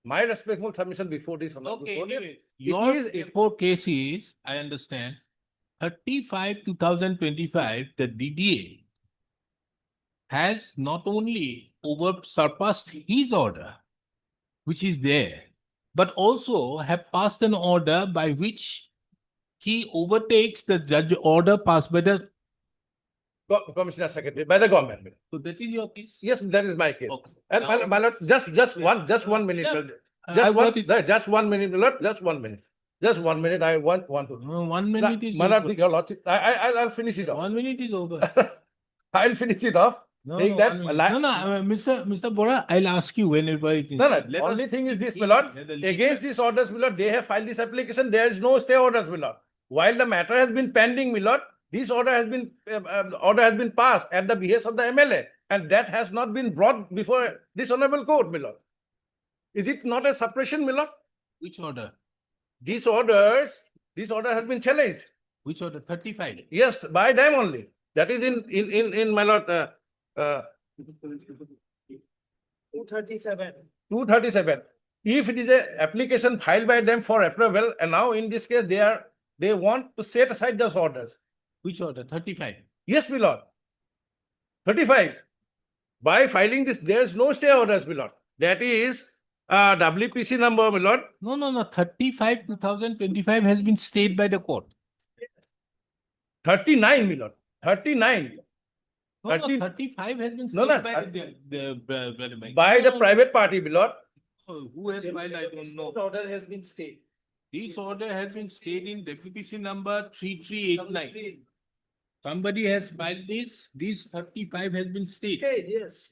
Speaker 8: my respectful submission before this honorable
Speaker 7: Okay,
Speaker 8: court.
Speaker 7: anyway,
Speaker 8: It
Speaker 7: your
Speaker 8: is-
Speaker 7: four cases, I understand, 35 2025, the DDA has not only surpassed his order, which is there, but also have passed an order by which he overtakes the judge order passed by the,
Speaker 8: Commissioner Secretary, by the government.
Speaker 7: so that is your case?
Speaker 8: Yes, that is my case.
Speaker 7: Okay.
Speaker 8: And
Speaker 7: Now-
Speaker 8: my lord, just 1 minute.
Speaker 7: Yeah,
Speaker 8: my lord.
Speaker 7: I
Speaker 8: Just
Speaker 7: got it.
Speaker 8: just 1 minute, my lord, just 1 minute. Just 1 minute, I want to.
Speaker 7: 1 minute is
Speaker 8: My lord,
Speaker 7: over.
Speaker 8: your lordship, I'll finish it off.
Speaker 7: 1 minute is over.
Speaker 8: I'll finish it off.
Speaker 7: No,
Speaker 8: Take
Speaker 7: no,
Speaker 8: that,
Speaker 7: 1 minute.
Speaker 8: la-
Speaker 7: No, no, Mr. Bora, I'll ask you whenever it is.
Speaker 8: No, no,
Speaker 7: Let
Speaker 8: only
Speaker 7: us-
Speaker 8: thing is this, my lord,
Speaker 7: Let the
Speaker 8: against these orders, my lord, they have filed this application, there is no stay orders, my lord. While the matter has been pending, my lord, this order has been passed at the behest of the MLA, and that has not been brought before this honorable court, my lord. Is it not a suppression, my lord?
Speaker 7: Which order?
Speaker 8: This order has been challenged.
Speaker 7: Which order? 35.
Speaker 8: Yes, by them only. That is in my lord,
Speaker 9: 237.
Speaker 8: 237. If it is a application filed by them for approval, and now in this case, they want to set aside those orders.
Speaker 7: Which order? 35.
Speaker 8: Yes, my lord. 35. By filing this, there is no stay orders, my lord. That is WPC number, my lord.
Speaker 7: No, no, no. 35 2025 has been stayed by the court.
Speaker 8: 39, my lord. 39.
Speaker 7: No, no,
Speaker 8: 30
Speaker 7: 35 has been
Speaker 8: No,
Speaker 7: stayed
Speaker 8: no,
Speaker 7: by the
Speaker 8: By the private party, my lord.
Speaker 7: Who has filed? I don't know.
Speaker 9: Order has been stayed.
Speaker 7: This order has been stayed in WPC number 3389. Somebody has filed this 35 has been stayed.
Speaker 9: Stayed, yes.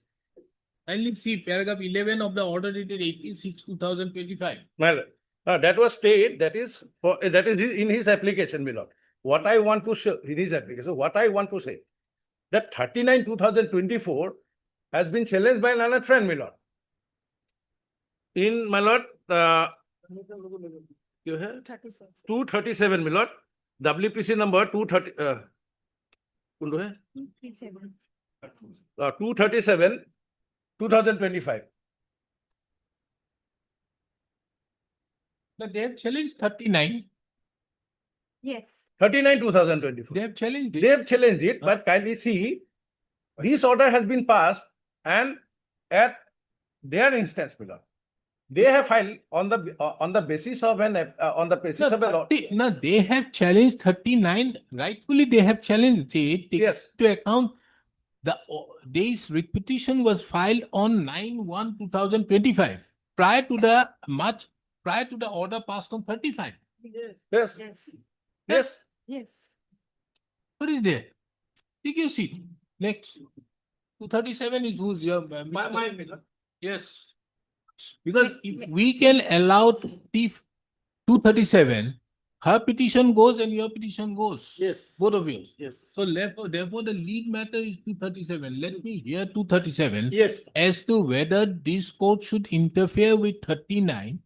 Speaker 7: Kindly see paragraph 11 of the order dated 18/6/2025.
Speaker 8: My lord. That was stayed, that is in his application, my lord. What I want to show in his application, what I want to say, that 39/2024 has been challenged by another friend, my lord. In my lord, you have 237, my lord, WPC number 230, 237, 2025.
Speaker 7: But they have challenged 39.
Speaker 6: Yes.
Speaker 8: 39, 2024.
Speaker 7: They have challenged
Speaker 8: They
Speaker 7: it.
Speaker 8: have challenged it, but kindly see, this order has been passed and at their instance, my lord, they have filed on the basis of
Speaker 7: No, no, they have challenged 39. Rightfully, they have challenged it. Take
Speaker 8: Yes.
Speaker 7: into account this writ petition was filed on 9/1/2025, prior to the order passed on 35.
Speaker 9: Yes.
Speaker 8: Yes,
Speaker 6: Yes.
Speaker 8: yes.
Speaker 6: Yes.
Speaker 7: What is there? Take your seat. Next. 237 is who's your.
Speaker 9: Mine, my lord.
Speaker 7: Yes. Because if we can allow thief 237, her petition goes and your petition goes.
Speaker 9: Yes.
Speaker 7: Both of you.
Speaker 9: Yes.
Speaker 7: So therefore the lead matter is 237. Let me hear 237
Speaker 9: Yes.
Speaker 7: as to whether this court should interfere with 39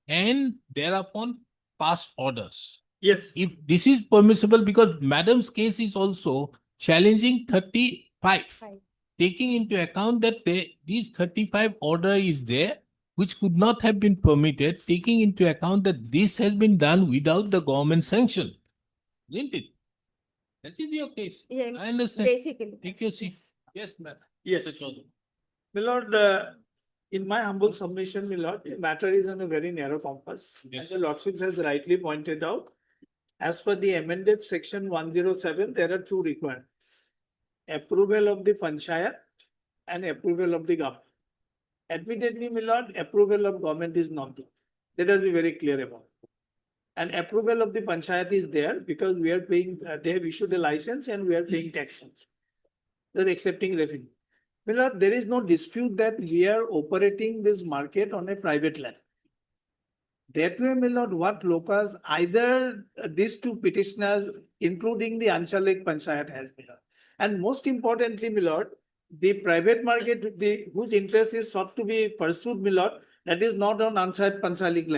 Speaker 7: and thereupon pass orders.
Speaker 9: Yes.
Speaker 7: If this is permissible, because madam's case is also challenging 35,
Speaker 6: Five.
Speaker 7: taking into account that these 35 order is there, which could not have been permitted, taking into account that this has been done without the government sanction. Isn't it? That is your case.
Speaker 6: Yeah,
Speaker 7: I understand.
Speaker 6: basically.
Speaker 7: Take your seat. Yes, ma'am.
Speaker 9: Yes.
Speaker 7: Mr. Chaudhary.
Speaker 9: My lord, in my humble submission, my lord, the matter is on a very narrow compass. As
Speaker 7: Yes.
Speaker 9: the lordship has rightly pointed out, as per the amended section 107, there are two requirements. Approval of the panchayat and approval of the government. Admittedly, my lord, approval of government is not there. Let us be very clear about it. And approval of the panchayat is there because we are paying, they have issued a license and we are paying taxes. They're accepting revenue. My lord, there is no dispute that we are operating this market on a private land. That way, my lord, what locals, either these two petitioners, including the Anchalik Panchayat has, my lord. And most importantly, my lord, the private market, whose interest is sought to be pursued, my lord, that is not on Panchayat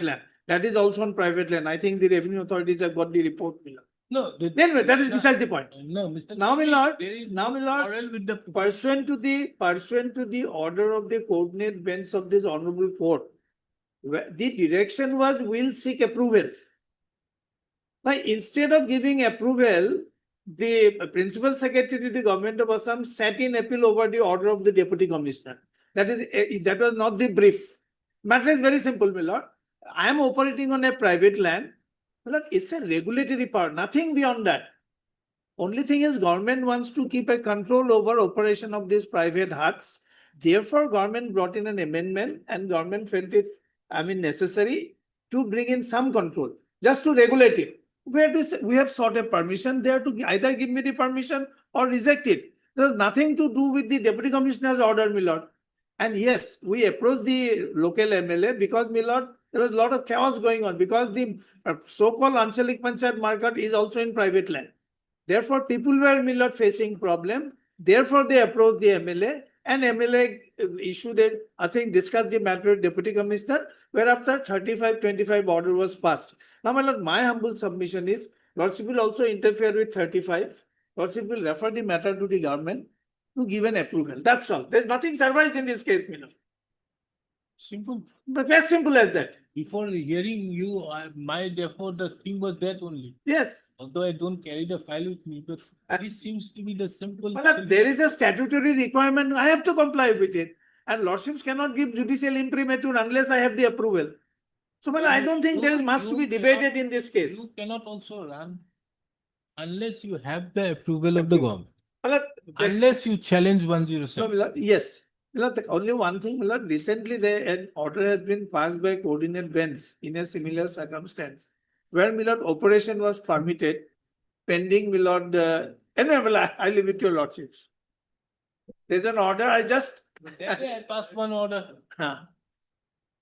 Speaker 9: land. That is also on private land. I think the revenue authorities have got the report, my lord.
Speaker 7: No,
Speaker 9: Then that is besides the point.
Speaker 7: No, Mr.
Speaker 9: Now, my
Speaker 7: Chaudhary,
Speaker 9: lord,
Speaker 7: there is
Speaker 9: now,
Speaker 7: no
Speaker 9: my lord,
Speaker 7: quarrel with the
Speaker 9: Pursuant to the order of the coordinate bench of this honorable court, the direction was will seek approval. Now, instead of giving approval, the principal secretary to the government of Assam sat in appeal over the order of the deputy commissioner. That was not the brief. Matter is very simple, my lord. I am operating on a private land. My lord, it's a regulatory power, nothing beyond that. Only thing is government wants to keep a control over operation of these private huts. Therefore, government brought in an amendment and government felt it, necessary to bring in some control, just to regulate it. We have sought a permission there to either give me the permission or reject it. There's nothing to do with the deputy commissioner's order, my lord. And yes, we approached the local MLA because, my lord, there was a lot of chaos going on because the so-called Anchalik Panchayat market is also in private land. Therefore, people were, my lord, facing problem. Therefore, they approached the MLA and MLA issued discussed the matter with deputy commissioner, whereafter 35-25 order was passed. Now, my lord, my humble submission is, lordship will also interfere with 35. Lordship will refer the matter to the government to give an approval. That's all. There's nothing surprised in this case, my lord.
Speaker 7: simple.
Speaker 9: But as simple as that.
Speaker 7: Before hearing you, therefore the thing was that only.
Speaker 9: Yes.
Speaker 7: Although I don't carry the file with me, but this seems to be the simple.
Speaker 9: My lord, there is a statutory requirement. I have to comply with it. And lordships cannot give judicial imprimatur unless I have the approval. So, my lord, I don't think there is much to be debated in this case.
Speaker 7: You cannot also run unless you have the approval of the government.
Speaker 9: My lord,
Speaker 7: Unless you challenge
Speaker 9: no,
Speaker 7: 107.
Speaker 9: my lord, yes. My lord, only one thing, my lord, recently an order has been passed by coordinate bench in a similar circumstance where, my lord, operation was permitted pending, my lord, anyway, my lord, I leave it to your lordships. There's an order, I just.
Speaker 7: That day I passed one order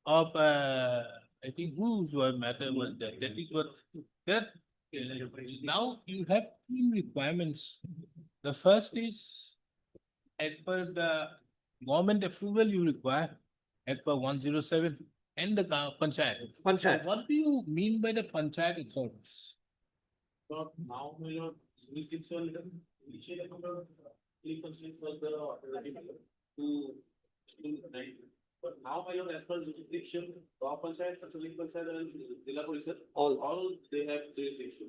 Speaker 7: of, I think whose matter was that? That is what, now you have two requirements. The first is, as per the government approval you require, as per 107 and the panchayat.
Speaker 9: Panchayat.
Speaker 7: So what do you mean by the panchayat authorities?
Speaker 10: Now, jurisdiction, but now, as per jurisdiction, Panchayat, Panchayat, and Zilla Police, all they have jurisdiction.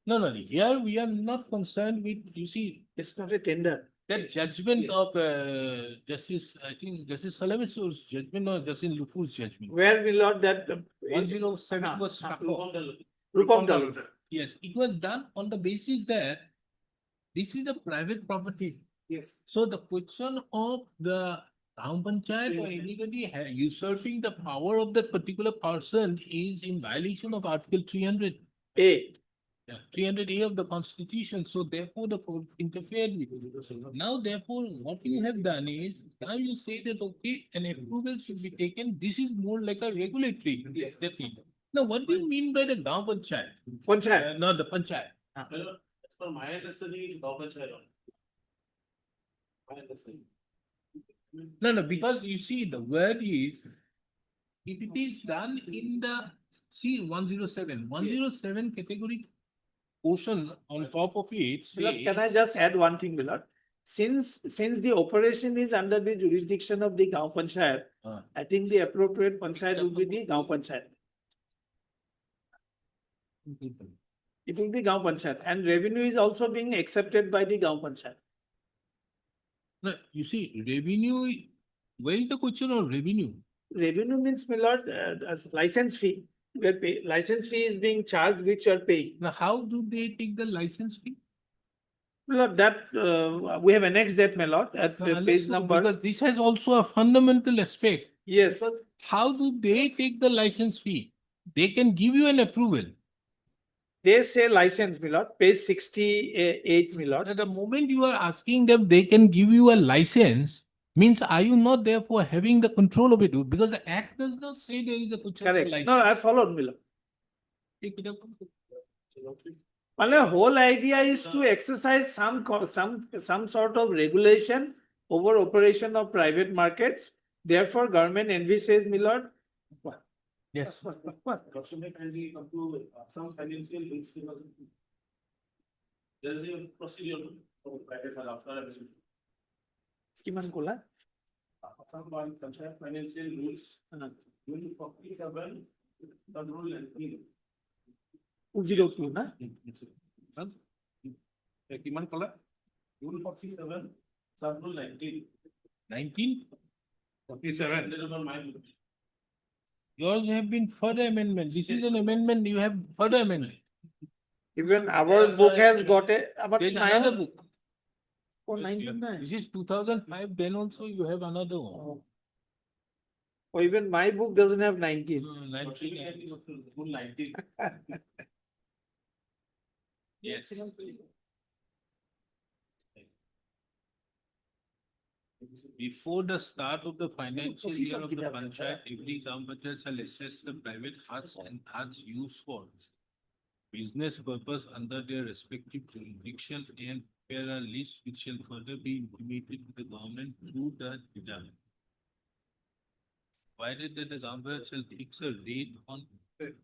Speaker 7: No, here we are not concerned with, you see,
Speaker 9: It's not a tender.
Speaker 7: that judgment of Justice, I think Justice Salamisur's judgment or Justice Lupur's judgment.
Speaker 9: Where, my lord, that.
Speaker 7: 107 was struck off.
Speaker 9: Rupam Taluk.
Speaker 7: Yes, it was done on the basis that This is a private property.
Speaker 9: Yes.
Speaker 7: So the question of the town panchayat or anybody usurping the power of that particular person is in violation of Article 300.
Speaker 9: A.
Speaker 7: 300A of the Constitution. So therefore the court interfered with it. Now therefore what you have done is, now you say that okay, an approval should be taken. This is more like a regulatory.
Speaker 9: Yes.
Speaker 7: thing. Now what do you mean by the Gaon Panchayat?
Speaker 9: Panchayat.
Speaker 7: Not the Panchayat.
Speaker 10: My lord, as per my understanding is government side only. My understanding.
Speaker 7: No, because you see the word is, if it is done in the, see 107 category portion on top of it
Speaker 9: Milord, can I
Speaker 7: says,
Speaker 9: just add one thing, Milord? Since the operation is under the jurisdiction of the Gaon Panchayat,
Speaker 7: Ah.
Speaker 9: I think the appropriate Panchayat would be the Gaon Panchayat. It will be Gaon Panchayat, and revenue is also being accepted by the Gaon Panchayat.
Speaker 7: no, you see, revenue, where is the question of revenue?
Speaker 9: Revenue means, Milord, as license fee. License fee is being charged, which you are paying.
Speaker 7: Now, how do they take the license fee?
Speaker 9: Milord, that, we have annexed that, Milord, at
Speaker 7: No,
Speaker 9: the
Speaker 7: unless
Speaker 9: page
Speaker 7: so,
Speaker 9: number.
Speaker 7: because this has also a fundamental aspect.
Speaker 9: Yes,
Speaker 7: How do they take the license fee? They can give you an approval.
Speaker 9: they say license, Milord, page 68, Milord.
Speaker 7: At the moment you are asking them, they can give you a license, means are you not therefore having the control of it? Because the act does not say there is a question for
Speaker 9: Correct.
Speaker 7: license.
Speaker 9: No, I followed, Milord.
Speaker 7: Take it up.
Speaker 9: Well, the whole idea is to exercise some sort of regulation over operation of private markets. Therefore, government envisages, Milord.
Speaker 7: Yes.
Speaker 10: Document as we come to some financial instruments. There is a procedure for private and after a visit.
Speaker 9: Kiman kola?
Speaker 10: Some contract financial rules. Rule 47, the rule and.
Speaker 9: 202, na?
Speaker 10: Kiman color? Rule 47, sub rule 19.
Speaker 7: 19?
Speaker 10: 47.
Speaker 7: Yours have been further amendment. This is an amendment, you have further amendment.
Speaker 9: Even our book has got a,
Speaker 7: There is
Speaker 9: my
Speaker 7: another
Speaker 9: own,
Speaker 7: book.
Speaker 9: oh, 99.
Speaker 7: This is 2005, then also you have another one.
Speaker 9: Oh, even my book doesn't have 19.
Speaker 7: 19.
Speaker 10: Rule 19.
Speaker 7: Yes. Before the start of the financial year of the panchayat, every Gram Panchayat shall assess the private huts and huts used for business purpose under their respective jurisdictions and prepare a list which shall further be intimated to the government through the deduct. Provided that the Gram Panchayat shall fix a rate on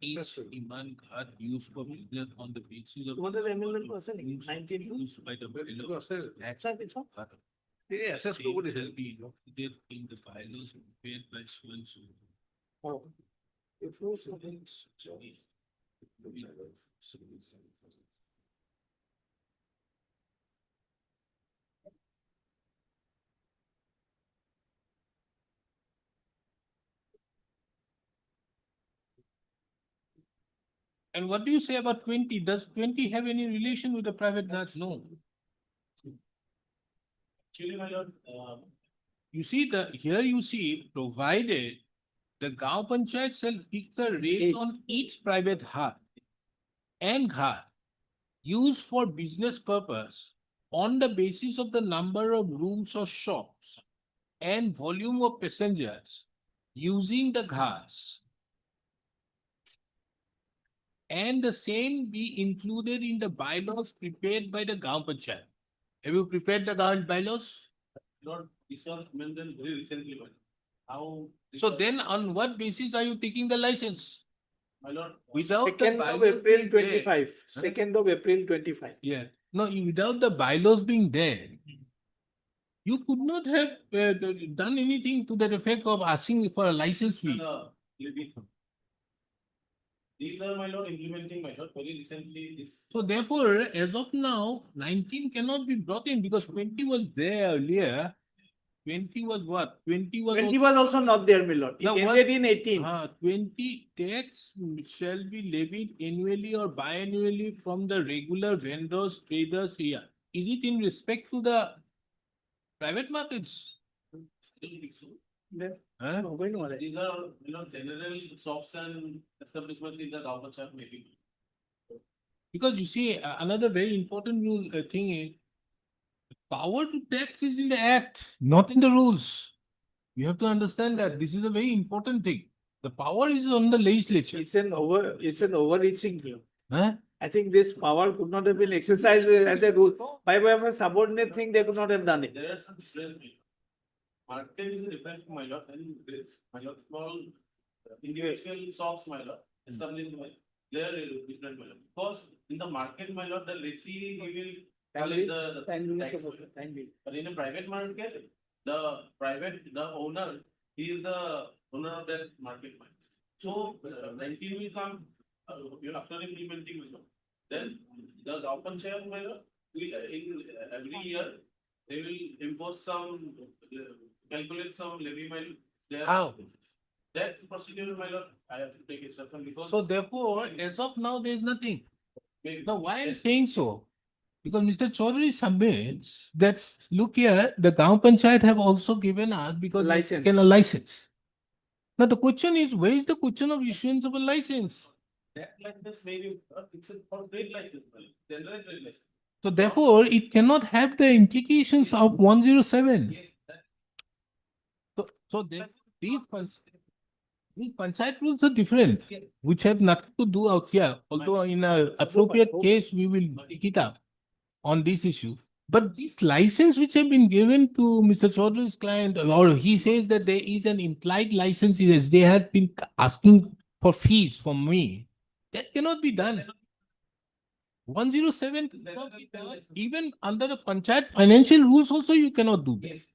Speaker 7: each Iman hut used for business on the basis of.
Speaker 9: What is the amendment person?
Speaker 7: Used
Speaker 9: 19.
Speaker 7: used by the bylaw.
Speaker 9: Sir, it's all.
Speaker 7: Yes, same shall be included in the bylaws prepared by so and so.
Speaker 9: Oh. If you
Speaker 7: And what do you say about 20? Does 20 have any relation with the private guards? No.
Speaker 10: Actually, my lord,
Speaker 7: You see here you see, provided the Gaon Panchayat shall fix a rate on each private hut and ghat used for business purpose on the basis of the number of rooms or shops and volume of passengers using the ghats. And the same be included in the bylaws prepared by the Gaon Panchayat. Have you prepared the Gaon bylaws?
Speaker 10: lord, this was amended very recently, but how?
Speaker 7: So then on what basis are you taking the license?
Speaker 10: My lord.
Speaker 7: Without the
Speaker 9: 2nd of
Speaker 7: bylaws
Speaker 9: April
Speaker 7: being there.
Speaker 9: 25. 2nd of April 25.
Speaker 7: Yeah, no, without the bylaws being there, you could not have done anything to that effect of asking for a license fee.
Speaker 10: These are my lord implementing my lord very recently this.
Speaker 7: So therefore, as of now, 19 cannot be brought in because 20 was there earlier. 20 was what? 20 was
Speaker 9: 20 was also not there, my lord. It
Speaker 7: Now,
Speaker 9: ended in 18.
Speaker 7: 20 tax shall be levied annually or biannually from the regular vendors, traders here is it in respect to the private markets?
Speaker 9: Then,
Speaker 7: Huh?
Speaker 9: no, wait a minute.
Speaker 10: These are, general shops and establishments in the Gaon Panchayat maybe.
Speaker 7: Because you see, another very important rule thing is power to tax is in the act, not in the rules. You have to understand that this is a very important thing. The power is on the legislature.
Speaker 9: It's an overreaching view.
Speaker 7: Huh?
Speaker 9: I think this power could not have been exercised as a rule. By way of a subordinate thing, they could not have done it.
Speaker 10: There are some difference. Market is a different from my lord and this, my lord, small individual shops, my lord, establishment, they are different, my lord. Because in the market, my lord, the lessee, he will collect the tax. But in a private market, the owner, he is the owner of that market. So, 19 will come, after implementing, my lord. Then the Gaon Panchayat, my lord, every year, they will impose some, calculate some levy, my lord. They are-
Speaker 7: How?
Speaker 10: That's the procedure, my lord, I have to take exception because.
Speaker 7: So therefore, as of now, there is nothing.
Speaker 10: Maybe-
Speaker 7: Now, why I'm
Speaker 10: Yes.
Speaker 7: saying so? Because Mr. Chaudhary submits that, look here, the Gaon Panchayat have also given us because they
Speaker 9: License.
Speaker 7: taken a license. Now, the question is, where is the question of issuance of a license?
Speaker 10: That like this maybe, it's a for trade license, my lord, general trade license.
Speaker 7: So therefore, it cannot have the implications of 107.
Speaker 10: Yes, that,
Speaker 7: So these panchayat rules are different, which have nothing to do out here. Although in a appropriate case, we will take it up on this issue. But this license which have been given to Mr. Chaudhary's client, or he says that there is an implied license, yes, they have been asking for fees from me. That cannot be done. 107 cannot be done. Even under the panchayat financial rules also you cannot do that.
Speaker 10: yes.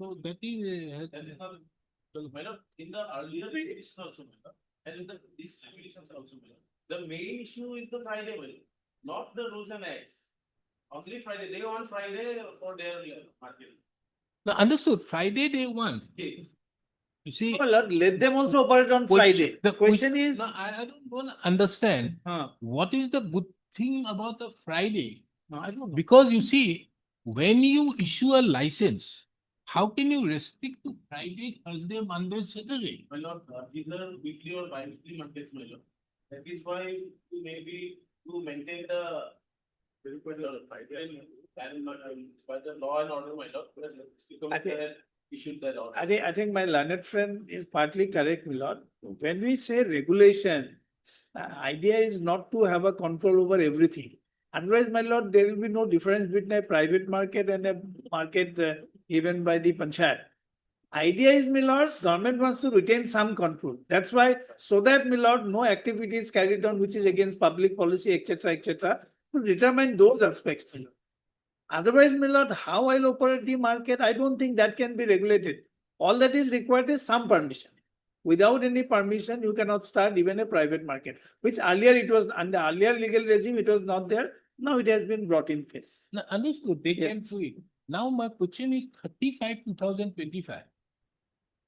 Speaker 7: So that is,
Speaker 10: That is not, so, my lord, in the earlier petition also, my lord, and in these petitions also, my lord, the main issue is the Friday, my lord, not the rules and acts. Only Friday, they want Friday for their market.
Speaker 7: now understood, Friday they want.
Speaker 10: Yes.
Speaker 7: You see,
Speaker 9: Oh, Lord, let them also operate on
Speaker 7: Which-
Speaker 9: Friday. The
Speaker 7: the-
Speaker 9: question is,
Speaker 7: now I don't want to understand
Speaker 9: huh,
Speaker 7: what is the good thing about the Friday.
Speaker 9: no, I don't know.
Speaker 7: Because you see, when you issue a license, how can you restrict to Friday, Thursday, Monday, Saturday?
Speaker 10: My lord, these are weekly or bi-weekly markets, my lord. That is why maybe to maintain the. And by the law and order, my lord,
Speaker 9: I think-
Speaker 10: issued that order.
Speaker 9: I think my learned friend is partly correct, my lord. When we say regulation, idea is not to have a control over everything. Otherwise, my lord, there will be no difference between a private market and a market given by the panchayat. Idea is, my lord, government wants to retain some control. That's why, so that, my lord, no activity is carried on which is against public policy, etc., to determine those aspects, my lord. Otherwise, my lord, how I'll operate the market, I don't think that can be regulated. All that is required is some permission. Without any permission, you cannot start even a private market, which earlier it was, under earlier legal regime, it was not there. Now it has been brought in place.
Speaker 7: Now understood, they can
Speaker 9: Yes.
Speaker 7: do it. Now my question is 35, 2025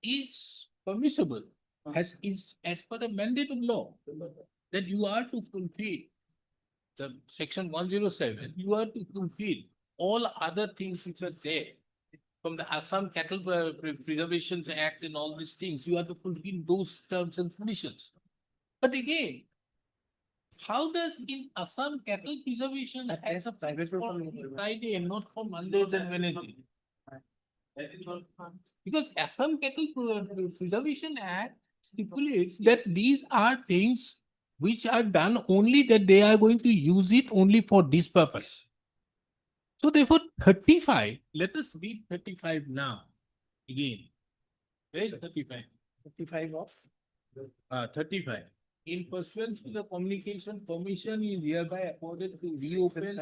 Speaker 7: is permissible is as per the mandate of law that you are to fulfill the section 107, you are to fulfill all other things which are there from the Assam Cattle Preservation Act and all these things, you have to fulfill those terms and conditions. But again, how does in Assam Cattle Preservation Act a private for Friday and not for Mondays and Wednesdays?
Speaker 10: That is not.
Speaker 7: Because Assam Cattle Preservation Act stipulates that these are things which are done only that they are going to use it only for this purpose. So therefore 35, let us read 35 now. Again, where is 35?
Speaker 9: 55 of.
Speaker 7: 35. In pursuance to the communication, permission is hereby accorded to reopen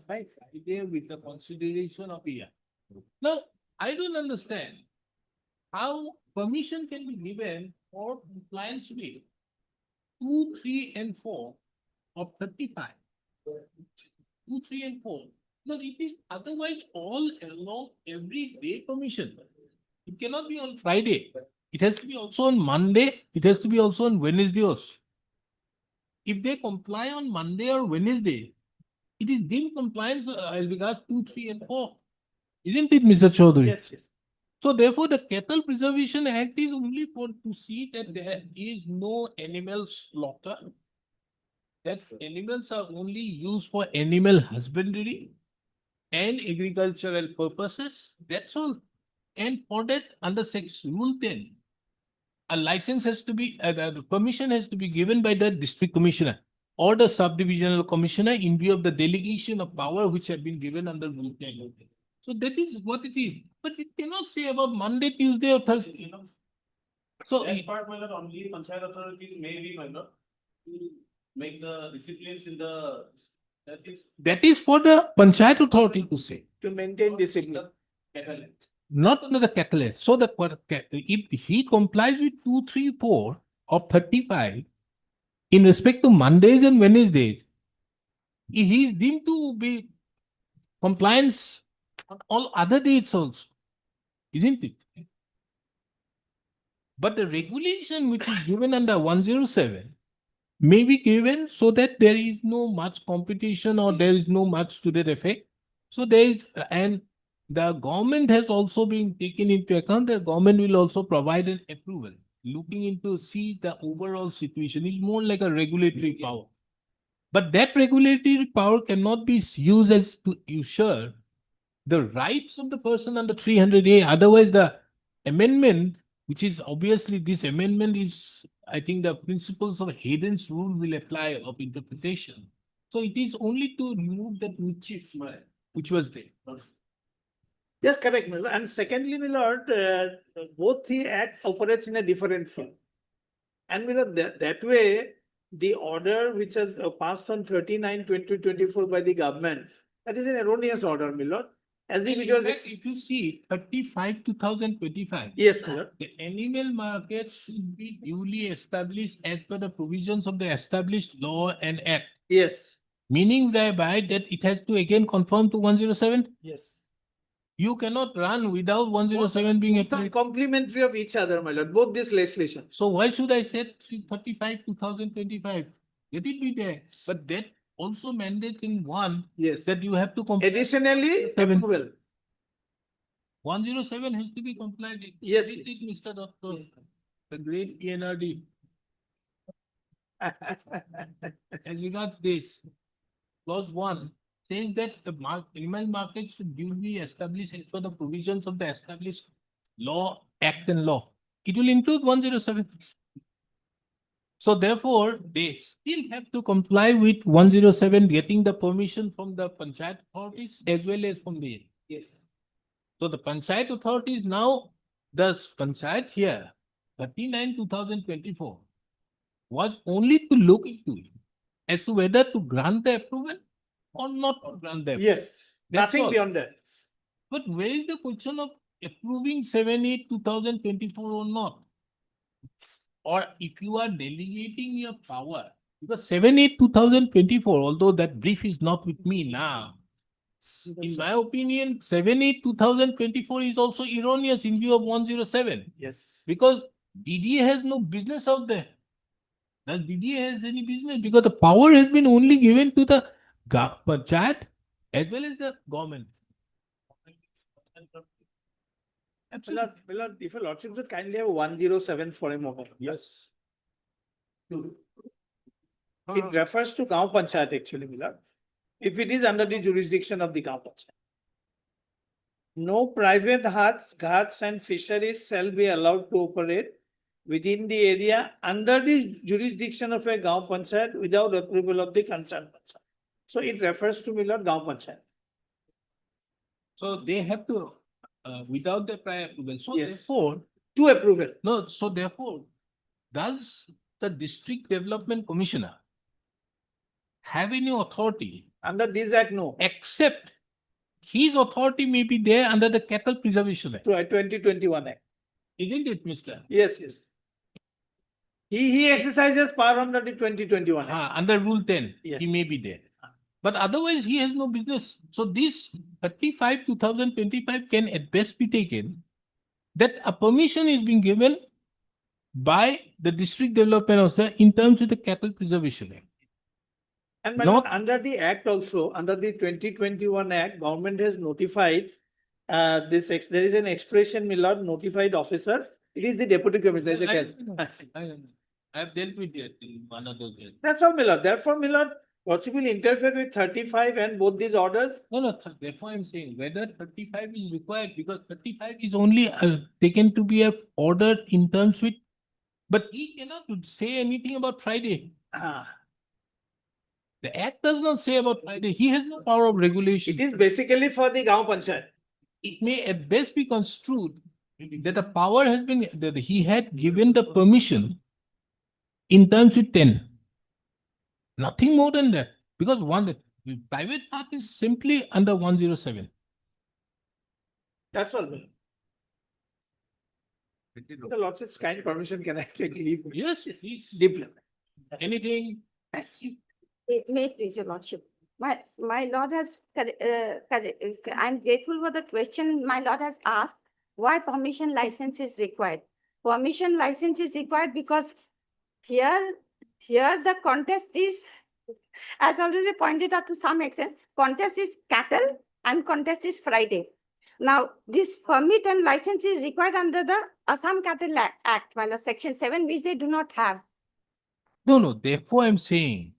Speaker 7: Friday with the consideration of a year. Now, I don't understand how permission can be given for compliance with 2, 3, and 4 of 35. 2, 3, and 4. No, it is otherwise all along every day permission. It cannot be on Friday. It has to be also on Monday. It has to be also on Wednesday also. If they comply on Monday or Wednesday, it is deemed compliance as regards 2, 3, and 4. Isn't it, Mr. Chaudhary?
Speaker 2: Yes.
Speaker 7: So therefore, the Cattle Preservation Act is only for to see that there is no animal slaughter. That animals are only used for animal husbandry and agricultural purposes. That's all. And for that, under section rule 10, a license has to be, the permission has to be given by the district commissioner or the subdivisional commissioner in view of the delegation of power which have been given under rule 10. So that is what it is. But it cannot say about Monday, Tuesday, or Thursday. So
Speaker 10: That part, my lord, only panchayat authorities may be, my lord, to make the disciplines in the,
Speaker 7: that is for the panchayat authority to say,
Speaker 9: To maintain discipline.
Speaker 10: catalyst.
Speaker 7: not under the catalyst. So the if he complies with 2, 3, 4 of 35 in respect to Mondays and Wednesdays, he is deemed to be compliance on all other dates also, isn't it? But the regulation which is given under 107 may be given so that there is no much competition or there is no much to that effect. So there is, and the government has also been taken into account. The government will also provide an approval, looking into see the overall situation. It's more like a regulatory power. But that regulatory power cannot be used as to usurp the rights of the person under 300A. Otherwise, the amendment, which is obviously this amendment is, I think the principles of Hayden's rule will apply of interpretation. So it is only to remove that mischief which was there.
Speaker 9: Yes, correct, my lord. And secondly, my lord, both the act operates in a different field. And my lord, that way, the order which has passed on 39/2024 by the government, that is an erroneous order, my lord. As if
Speaker 7: And
Speaker 9: it
Speaker 7: in
Speaker 9: was.
Speaker 7: fact, if you see 35/2025,
Speaker 9: Yes, my lord.
Speaker 7: the animal market should be duly established as per the provisions of the established law and act.
Speaker 9: Yes,
Speaker 7: Meaning thereby that it has to again conform to 107.
Speaker 9: yes.
Speaker 7: You cannot run without 107 being
Speaker 9: Both are
Speaker 7: applied.
Speaker 9: complementary of each other, my lord, both these legislations.
Speaker 7: So why should I say 35/2025? Let it be there. But that also mandates in one
Speaker 9: Yes.
Speaker 7: that you have to comply.
Speaker 9: Additionally,
Speaker 7: Seven.
Speaker 9: approval.
Speaker 7: 107 has to be complied with.
Speaker 9: Yes,
Speaker 7: Isn't
Speaker 9: yes.
Speaker 7: it, Mr. Doctor? The great PNRD. As regards this, clause 1 says that the animal market should duly establish as per the provisions of the established law, act and law. It will include 107. So therefore, they still have to comply with 107, getting the permission from the panchayat authorities as well as from the.
Speaker 9: Yes.
Speaker 7: So the panchayat authorities now, the panchayat here, 39/2024, was only to look into it as to whether to grant the approval or not to grant the approval.
Speaker 9: Yes,
Speaker 7: That's
Speaker 9: nothing
Speaker 7: all.
Speaker 9: beyond that.
Speaker 7: But where is the question of approving 7/8/2024 or not? Or if you are delegating your power, because 7/8/2024, although that brief is not with me now, in my opinion, 7/8/2024 is also erroneous in view of 107.
Speaker 9: Yes.
Speaker 7: Because DDA has no business out there. Does DDA has any business? Because the power has been only given to the panchayat as well as the government. Absolutely.
Speaker 9: My lord, if your lordship would kindly have 107 for a moment.
Speaker 7: Yes.
Speaker 9: It refers to Gaon Panchayat actually, my lord. If it is under the jurisdiction of the Gaon Panchayat. No private huts, ghats and fisheries shall be allowed to operate within the area under the jurisdiction of a Gaon Panchayat without approval of the concerned Panchayat. So it refers to, my lord, Gaon Panchayat.
Speaker 7: So they have to, without the prior approval. So
Speaker 9: Yes.
Speaker 7: therefore,
Speaker 9: To approval.
Speaker 7: no, so therefore, does the district development commissioner have any authority
Speaker 9: Under this act, no.
Speaker 7: except his authority may be there under the Cattle Preservation Act?
Speaker 9: 2021 act.
Speaker 7: Isn't it, Mr.?
Speaker 9: Yes, yes. He exercises power under the 2021 act.
Speaker 7: Under Rule 10,
Speaker 9: Yes.
Speaker 7: he may be there. But otherwise, he has no business. So this 35/2025 can at best be taken that a permission is being given by the district development officer in terms of the Cattle Preservation Act.
Speaker 9: And my
Speaker 7: Not-
Speaker 9: lord, under the act also, under the 2021 act, government has notified there is an expression, my lord, notified officer. It is the deputy commissioner. There is a case.
Speaker 7: I have dealt with it in one of those cases.
Speaker 9: That's all, my lord. Therefore, my lord, possibly interfere with 35 and both these orders.
Speaker 7: No, therefore I'm saying whether 35 is required, because 35 is only taken to be a order in terms with, but he cannot say anything about Friday.
Speaker 9: Ah,
Speaker 7: The act does not say about Friday. He has no power of regulation.
Speaker 9: it is basically for the Gaon Panchayat.
Speaker 7: It may at best be construed that the power has been, that he had given the permission in terms with 10. Nothing more than that. Because the private part is simply under 107.
Speaker 9: That's all. my lord. The lordship's kind permission, can I take leave?
Speaker 7: Yes, please.
Speaker 9: Deeply.
Speaker 7: Anything?
Speaker 6: May it please your lordship. My lord has, I'm grateful for the question my lord has asked, why permission license is required. Permission license is required because here the contest is, as already pointed out to some extent, contest is cattle and contest is Friday. Now, this permit and license is required under the Assam Cattle Act, my lord, section 7, which they do not have.
Speaker 7: No. Therefore, I'm saying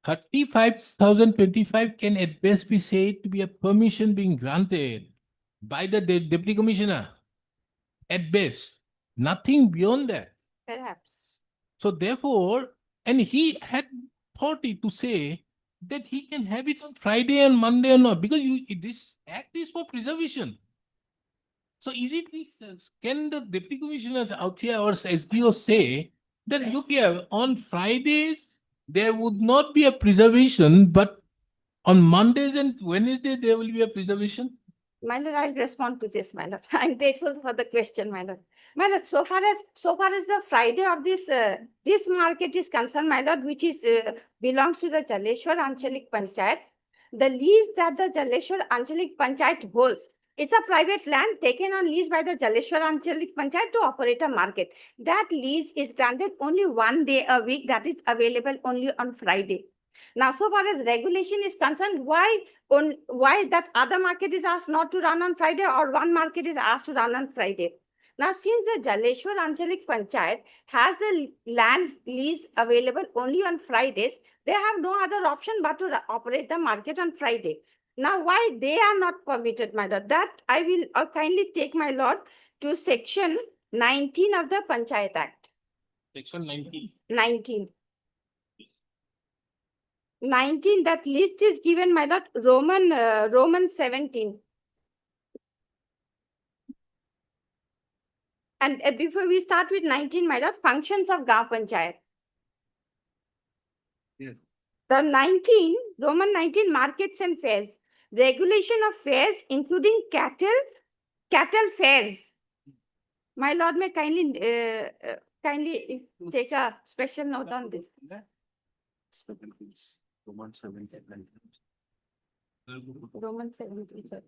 Speaker 7: 35,025 can at best be said to be a permission being granted by the deputy commissioner. At best, nothing beyond that.
Speaker 6: Perhaps.
Speaker 7: So therefore, and he had authority to say that he can have it on Friday and Monday or not, because this act is for preservation. So is it this, can the deputy commissioner out here or SDO say that look here, on Fridays, there would not be a preservation, but on Mondays and Wednesdays, there will be a preservation?
Speaker 6: My lord, I'll respond to this, my lord. I'm grateful for the question, my lord. My lord, so far as the Friday of this market is concerned, my lord, which is belongs to the Jaleshwar Anchalik Panchayat, the lease that the Jaleshwar Anchalik Panchayat holds, it's a private land taken on lease by the Jaleshwar Anchalik Panchayat to operate a market. That lease is granted only one day a week, that is available only on Friday. Now, so far as regulation is concerned, why that other market is asked not to run on Friday or one market is asked to run on Friday? Now, since the Jaleshwar Anchalik Panchayat has the land lease available only on Fridays, they have no other option but to operate the market on Friday. Now, why they are not permitted, my lord? That I will kindly take my lord to section 19 of the Panchayat Act.
Speaker 7: Section 19.
Speaker 6: 19, that list is given, my lord, Roman 17. And before we start with 19, my lord, functions of Gaon Panchayat.
Speaker 7: Yes.
Speaker 6: The 19, Roman 19, markets and fairs. Regulation of fairs, including cattle fairs. My lord may kindly take a special note on this. Roman 17, sorry.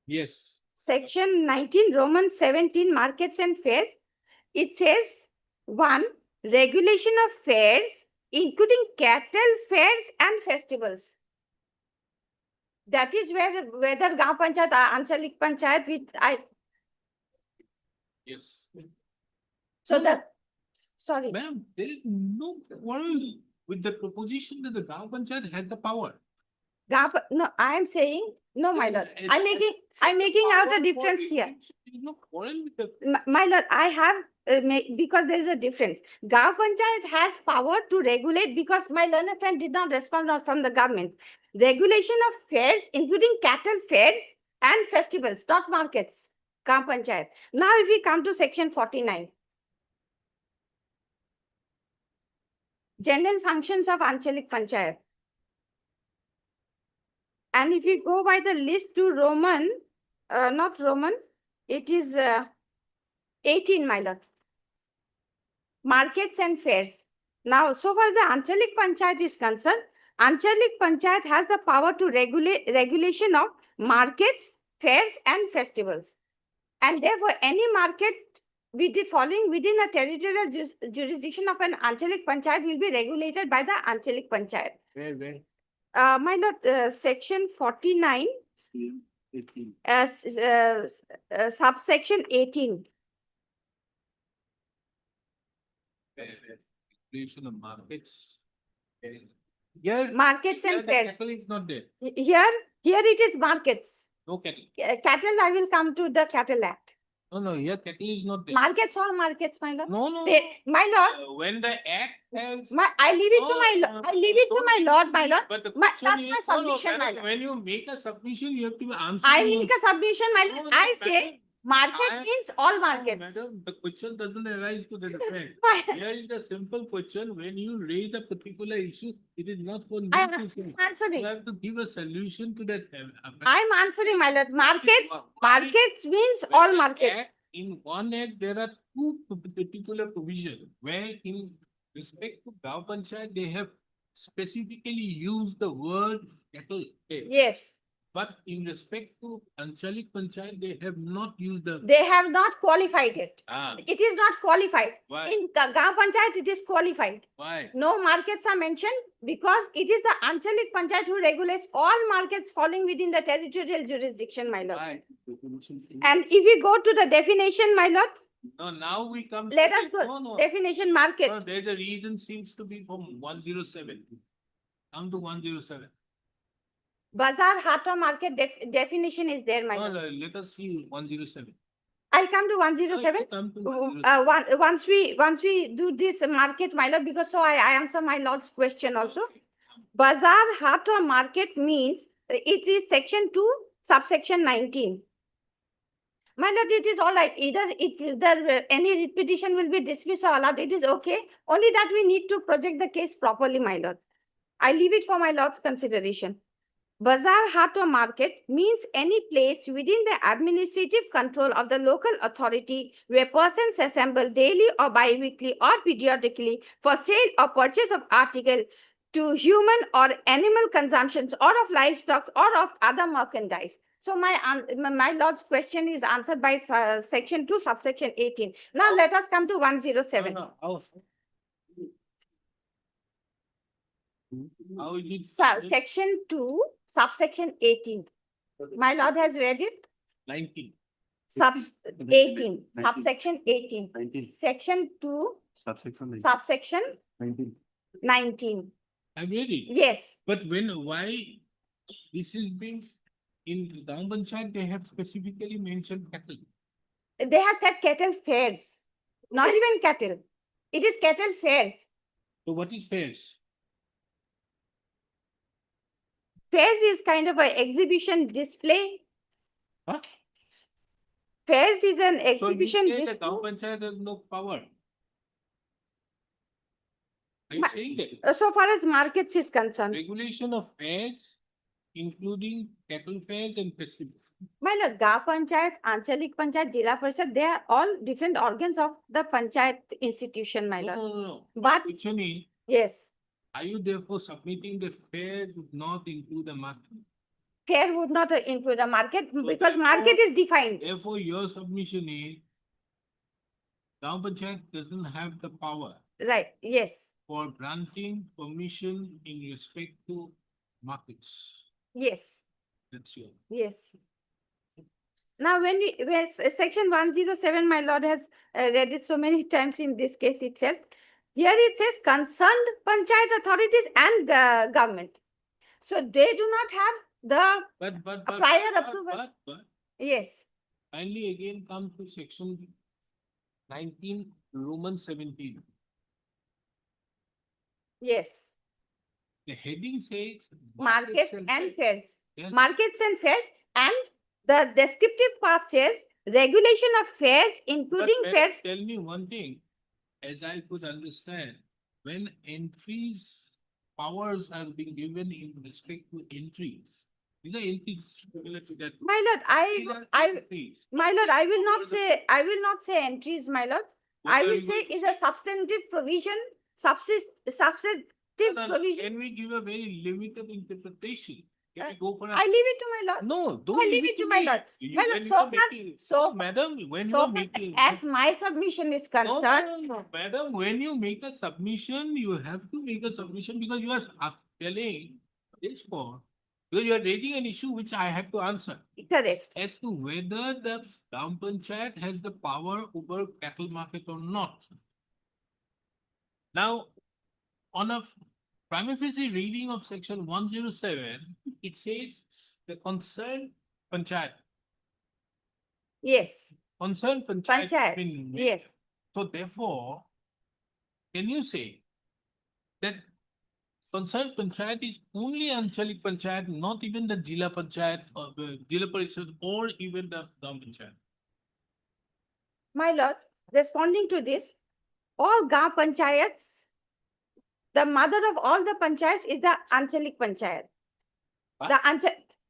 Speaker 7: Yes.
Speaker 6: Section 19, Roman 17, markets and fairs. It says, 1, regulation of fairs, including cattle fairs and festivals. That is whether Gaon Panchayat, Anchalik Panchayat, which
Speaker 7: Yes.
Speaker 6: so
Speaker 7: No,
Speaker 6: that, sorry.
Speaker 7: Madam, there is no quarrel with the proposition that the Gaon Panchayat has the power.
Speaker 6: No, I am saying, no, my lord,
Speaker 7: It-
Speaker 6: I'm making out a difference here.
Speaker 7: There is no quarrel with the.
Speaker 6: My lord, I have, because there is a difference. Gaon Panchayat has power to regulate, because my learned friend did not respond from the government. Regulation of fairs, including cattle fairs and festivals, not markets. Gaon Panchayat. Now, if we come to section 49. General functions of Anchalik Panchayat. And if you go by the list to Roman, not Roman, it is 18, my lord. Markets and fairs. Now, so far as the Anchalik Panchayat is concerned, Anchalik Panchayat has the power to regulation of markets, fairs and festivals. And therefore, any market
Speaker 11: with the following within a territorial jurisdiction of an Anchalik Panchayat will be regulated by the Anchalik Panchayat.
Speaker 7: Where?
Speaker 11: My lord, section 49, subsection 18.
Speaker 7: Regulation of markets. Here.
Speaker 11: Markets and
Speaker 7: here the
Speaker 11: fairs.
Speaker 7: Cattle is not there.
Speaker 11: Here it is markets.
Speaker 7: No cattle.
Speaker 11: Cattle, I will come to the Cattle Act.
Speaker 7: No, here cattle is not there.
Speaker 11: Markets or markets, my lord.
Speaker 7: No.
Speaker 11: My lord,
Speaker 7: When the act has.
Speaker 11: I leave it to my, I leave it to my lord, my lord.
Speaker 7: But the
Speaker 11: That's
Speaker 7: question
Speaker 11: my
Speaker 7: is, no,
Speaker 11: submission, my lord.
Speaker 7: when you make a submission, you have to answer.
Speaker 11: I make a submission, my lord. I say market
Speaker 7: I-
Speaker 11: means all markets.
Speaker 7: Madam, the question doesn't arise to that effect.
Speaker 11: My-
Speaker 7: Here is the simple question, when you raise a particular issue, it is not for me
Speaker 11: I
Speaker 7: to
Speaker 11: am
Speaker 7: say. You
Speaker 11: answering.
Speaker 7: have to give a solution to that.
Speaker 11: I'm answering, my lord. Markets,
Speaker 7: Why-
Speaker 11: markets means
Speaker 7: When
Speaker 11: all
Speaker 7: the
Speaker 11: markets.
Speaker 7: act- In one act, there are two particular provisions where in respect to Gaon Panchayat, they have specifically used the word cattle.
Speaker 11: Yes,
Speaker 7: But in respect to Anchalik Panchayat, they have not used the.
Speaker 11: they have not qualified it.
Speaker 7: Ah,
Speaker 11: It is not qualified.
Speaker 7: why?
Speaker 11: In Gaon Panchayat, it is qualified.
Speaker 7: Why?
Speaker 11: No markets are mentioned because it is the Anchalik Panchayat who regulates all markets falling within the territorial jurisdiction, my lord.
Speaker 7: Why?
Speaker 11: And if we go to the definition, my lord,
Speaker 7: No, now we come.
Speaker 11: let us go.
Speaker 7: No.
Speaker 11: Definition market.
Speaker 7: No, there's a reason seems to be from 107. Come to 107.
Speaker 11: Bazaar, haat or market definition is there, my
Speaker 7: No,
Speaker 11: lord.
Speaker 7: no, let us see 107.
Speaker 11: I'll come to 107.
Speaker 7: Come to 107.
Speaker 11: Once we do this market, my lord, because so I answer my lord's question also. Bazaar, haat or market means it is section 2, subsection 19. My lord, it is all right. Either any petition will be dismissed or allowed. It is okay. Only that we need to project the case properly, my lord. I leave it for my lord's consideration. Bazaar, haat or market means any place within the administrative control of the local authority where persons assemble daily or bi-weekly or periodically for sale or purchase of article to human or animal consumptions or of livestock or of other merchandise. So my lord's question is answered by section 2, subsection 18. Now let us come to 107.
Speaker 7: How is it?
Speaker 11: Section 2, subsection 18. My lord has read it?
Speaker 7: 19.
Speaker 11: 18, subsection 18.
Speaker 2: 19.
Speaker 11: Section 2,
Speaker 2: Subsection
Speaker 11: subsection
Speaker 2: 19.
Speaker 11: 19.
Speaker 7: I'm ready.
Speaker 11: Yes,
Speaker 7: But why this is being in Gaon Panchayat, they have specifically mentioned cattle.
Speaker 11: they have said cattle fairs, not even cattle. It is cattle fairs.
Speaker 7: So what is fairs?
Speaker 11: Fairs is kind of an exhibition display.
Speaker 7: Huh?
Speaker 11: Fairs is an
Speaker 7: So you
Speaker 11: exhibition
Speaker 7: say the
Speaker 11: display.
Speaker 7: Gaon Panchayat has no power. Are you
Speaker 11: Ma-
Speaker 7: saying that?
Speaker 11: So far as markets is concerned.
Speaker 7: Regulation of fairs, including cattle fairs and festivals.
Speaker 11: My lord, Gaon Panchayat, Anchalik Panchayat, Jila Parishad, they are all different organs of the Panchayat institution, my lord.
Speaker 7: No.
Speaker 11: But
Speaker 7: Question is,
Speaker 11: yes,
Speaker 7: are you therefore submitting the fairs would not include the market?
Speaker 11: fair would not include a market
Speaker 7: So
Speaker 11: because market
Speaker 7: therefore-
Speaker 11: is defined.
Speaker 7: Therefore, your submission is Gaon Panchayat doesn't have the power
Speaker 11: Right, yes,
Speaker 7: for granting permission in respect to markets.
Speaker 11: yes,
Speaker 7: That's your.
Speaker 11: yes. Now, when section 107, my lord has read it so many times in this case itself. Here it says concerned panchayat authorities and the government. So they do not have the,
Speaker 7: But.
Speaker 11: prior approval.
Speaker 7: But
Speaker 11: yes,
Speaker 7: kindly again come to section 19, Roman 17.
Speaker 11: yes.
Speaker 7: The heading says.
Speaker 11: Markets and fairs.
Speaker 7: Yes.
Speaker 11: Markets and fairs, and the descriptive part says regulation of fairs,
Speaker 7: But
Speaker 11: including
Speaker 7: when-
Speaker 11: fairs.
Speaker 7: Tell me one thing, as I could understand, when entries, powers are being given in respect to entries, these are entries similar to that.
Speaker 11: My lord,
Speaker 7: These are entries.
Speaker 11: my lord, I will not say entries, my lord.
Speaker 7: What
Speaker 11: I
Speaker 7: are
Speaker 11: will
Speaker 7: you
Speaker 11: say
Speaker 7: going to
Speaker 11: is a substantive provision, substantive
Speaker 7: No,
Speaker 11: provision.
Speaker 7: Can we give a very limited interpretation? Can we go for a?
Speaker 11: I leave it to my lord.
Speaker 7: No, don't
Speaker 11: I leave it to my
Speaker 7: me.
Speaker 11: lord.
Speaker 7: You-
Speaker 11: My lord,
Speaker 7: when you
Speaker 11: so
Speaker 7: are
Speaker 11: far-
Speaker 7: making-
Speaker 11: so-
Speaker 7: Madam, when you
Speaker 11: So
Speaker 7: are making.
Speaker 11: as my submission is
Speaker 7: No,
Speaker 11: concerned,
Speaker 7: no, madam, when you make a submission, you have to make a submission because you are telling this for, because you are raising an issue which I have to answer
Speaker 11: correct.
Speaker 7: as to whether the Gram Panchayat has the power over cattle market or not. Now, on a prima facie reading of section 107, it says the concerned panchayat,
Speaker 11: Yes,
Speaker 7: concerned
Speaker 11: Panchayat,
Speaker 7: panchayat. been made.
Speaker 11: yes.
Speaker 7: So therefore, can you say that concerned panchayat is only Anchalik Panchayat, not even the Jila Panchayat or the Jila Parishad or even the Gram Panchayat?
Speaker 11: My lord, responding to this, all Gaon panchayats, the mother of all the panchayats is the Anchalik Panchayat.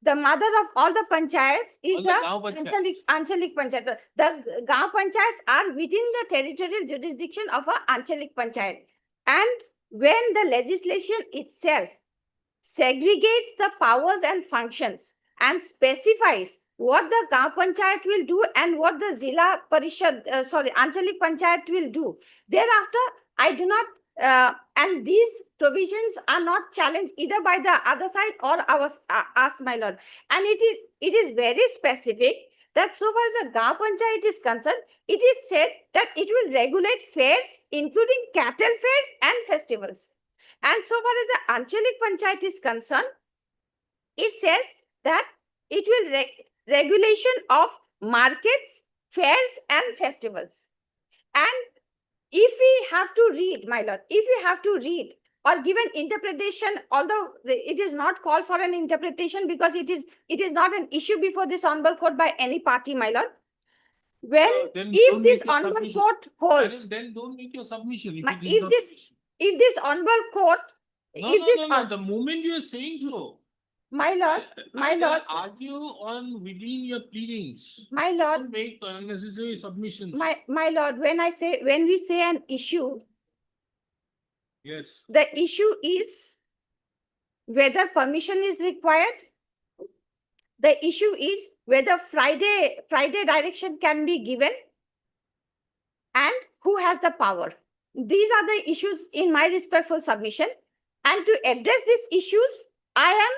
Speaker 11: The mother of all the panchayats is
Speaker 7: All
Speaker 11: the
Speaker 7: the Gaon Panchayat.
Speaker 11: Anchalik Panchayat. The Gaon panchayats are within the territorial jurisdiction of a Anchalik Panchayat. And when the legislation itself segregates the powers and functions and specifies what the Gaon Panchayat will do and what the Zila Parishad, Anchalik Panchayat will do. Thereafter, I do not, and these provisions are not challenged either by the other side or us, my lord. And it is very specific that so far as the Gaon Panchayat is concerned, it is said that it will regulate fairs, including cattle fairs and festivals. And so far as the Anchalik Panchayat is concerned, it says that it will regulation of markets, fairs and festivals. And if we have to read, my lord, if we have to read or give an interpretation, although it is not called for an interpretation because it is not an issue before this honorable court by any party, my lord. When
Speaker 7: Then
Speaker 11: if
Speaker 7: don't
Speaker 11: this
Speaker 7: make your
Speaker 11: honorable
Speaker 7: submission.
Speaker 11: court holds,
Speaker 7: Then don't make your submission. If,
Speaker 11: My-
Speaker 7: it is
Speaker 11: if
Speaker 7: not
Speaker 11: this-
Speaker 7: submission.
Speaker 11: if this honorable court,
Speaker 7: No,
Speaker 11: if
Speaker 7: no,
Speaker 11: this
Speaker 7: no, no.
Speaker 11: hon-
Speaker 7: The moment you are saying so.
Speaker 11: my lord, my
Speaker 7: either
Speaker 11: lord,
Speaker 7: argue on within your pleadings.
Speaker 11: my lord,
Speaker 7: Don't make unnecessary submissions.
Speaker 11: my lord, when we say an issue,
Speaker 7: Yes.
Speaker 11: the issue is whether permission is required. The issue is whether Friday direction can be given and who has the power. These are the issues in my respectful submission. And to address these issues, I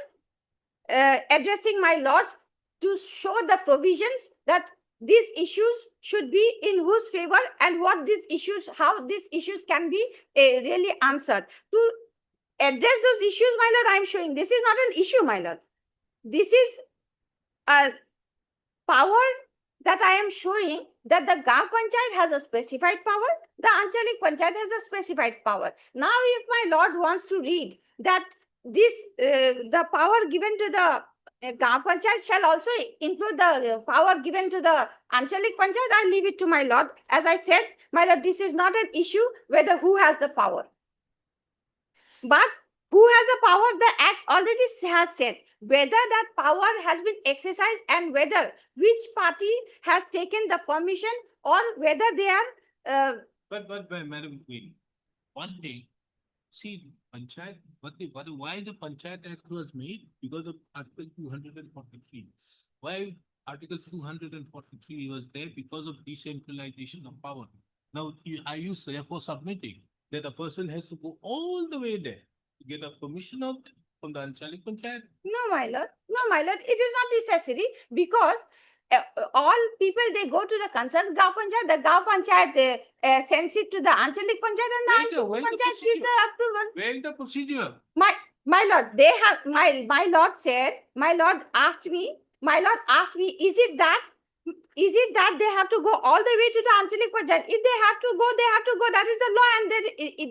Speaker 11: am addressing my lord to show the provisions that these issues should be in whose favor and what these issues, how these issues can be really answered. To address those issues, my lord, I am showing this is not an issue, my lord. This is a power that I am showing that the Gaon Panchayat has a specified power, the Anchalik Panchayat has a specified power. Now, if my lord wants to read that this, the power given to the Gaon Panchayat shall also include the power given to the Anchalik Panchayat, I leave it to my lord. As I said, my lord, this is not an issue whether who has the power. But who has the power? The act already has said whether that power has been exercised and whether which party has taken the permission or whether they are
Speaker 7: But Madam Queen, one thing, see, Panchayat, why the Panchayat Act was made? Because of Article 243. Why Article 243 was there? Because of decentralization of power. Now, are you therefore submitting that a person has to go all the way there to get a permission from the Anchalik Panchayat?
Speaker 11: no, my lord, it is not necessary because all people they go to the concerned Gaon Panchayat, the Gaon Panchayat sends it to the Anchalik Panchayat and the
Speaker 7: Where
Speaker 11: Anchalik
Speaker 7: the
Speaker 11: Panchayat gives the approval.
Speaker 7: Where is the procedure?
Speaker 11: My lord, they have my lord said, my lord asked me, is it that they have to go all the way to the Anchalik Panchayat? If they have to go, they have to go. That is the law, and then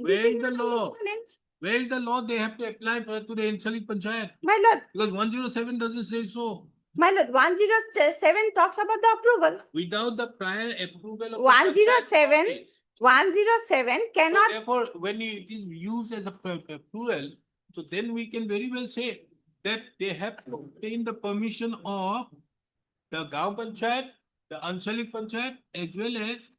Speaker 7: Where
Speaker 11: this
Speaker 7: is the
Speaker 11: not a
Speaker 7: law?
Speaker 11: challenge.
Speaker 7: Where is the law they have to apply to the Anchalik Panchayat?
Speaker 11: My lord,
Speaker 7: Because 107 doesn't say so.
Speaker 11: my lord, 107 talks about the approval.
Speaker 7: Without the prior approval of the
Speaker 11: 107
Speaker 7: Panchayat office.
Speaker 11: 107
Speaker 7: So
Speaker 11: cannot.
Speaker 7: therefore, when it is used as a plural, so then we can very well say that they have to obtain the permission of the Gaon Panchayat, the Anchalik Panchayat, as well as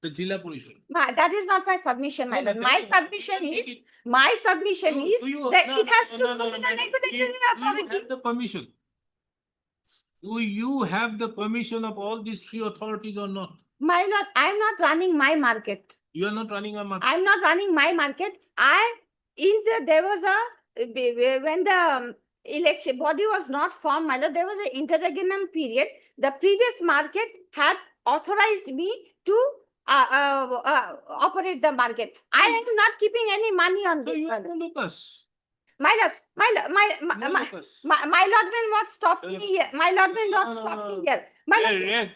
Speaker 7: the Jilla Parishad.
Speaker 11: That is not my submission, my
Speaker 7: No, no,
Speaker 11: lord.
Speaker 7: that
Speaker 11: My
Speaker 7: is-
Speaker 11: submission
Speaker 7: take
Speaker 11: is,
Speaker 7: it.
Speaker 11: my submission
Speaker 7: Do-
Speaker 11: is
Speaker 7: do you-
Speaker 11: that
Speaker 7: no,
Speaker 11: it has
Speaker 7: no,
Speaker 11: to
Speaker 7: no,
Speaker 11: go
Speaker 7: no,
Speaker 11: to the
Speaker 7: no, no.
Speaker 11: regulatory
Speaker 7: Do you
Speaker 11: authority.
Speaker 7: have the permission? Do you have the permission of all these three authorities or not?
Speaker 11: My lord, I am not running my market.
Speaker 7: You are not running a market.
Speaker 11: I am not running my market. There was when the election body was not formed, my lord, there was an interregnum period. The previous market had authorized me to operate the market. I am not keeping any money on
Speaker 7: So
Speaker 11: this,
Speaker 7: you
Speaker 11: my
Speaker 7: have to
Speaker 11: lord.
Speaker 7: look us.
Speaker 11: My lord,
Speaker 7: No, look us.
Speaker 11: my lord will not stop
Speaker 7: Look.
Speaker 11: me here. My lord will
Speaker 7: No,
Speaker 11: not
Speaker 7: no,
Speaker 11: stop
Speaker 7: no.
Speaker 11: me here. My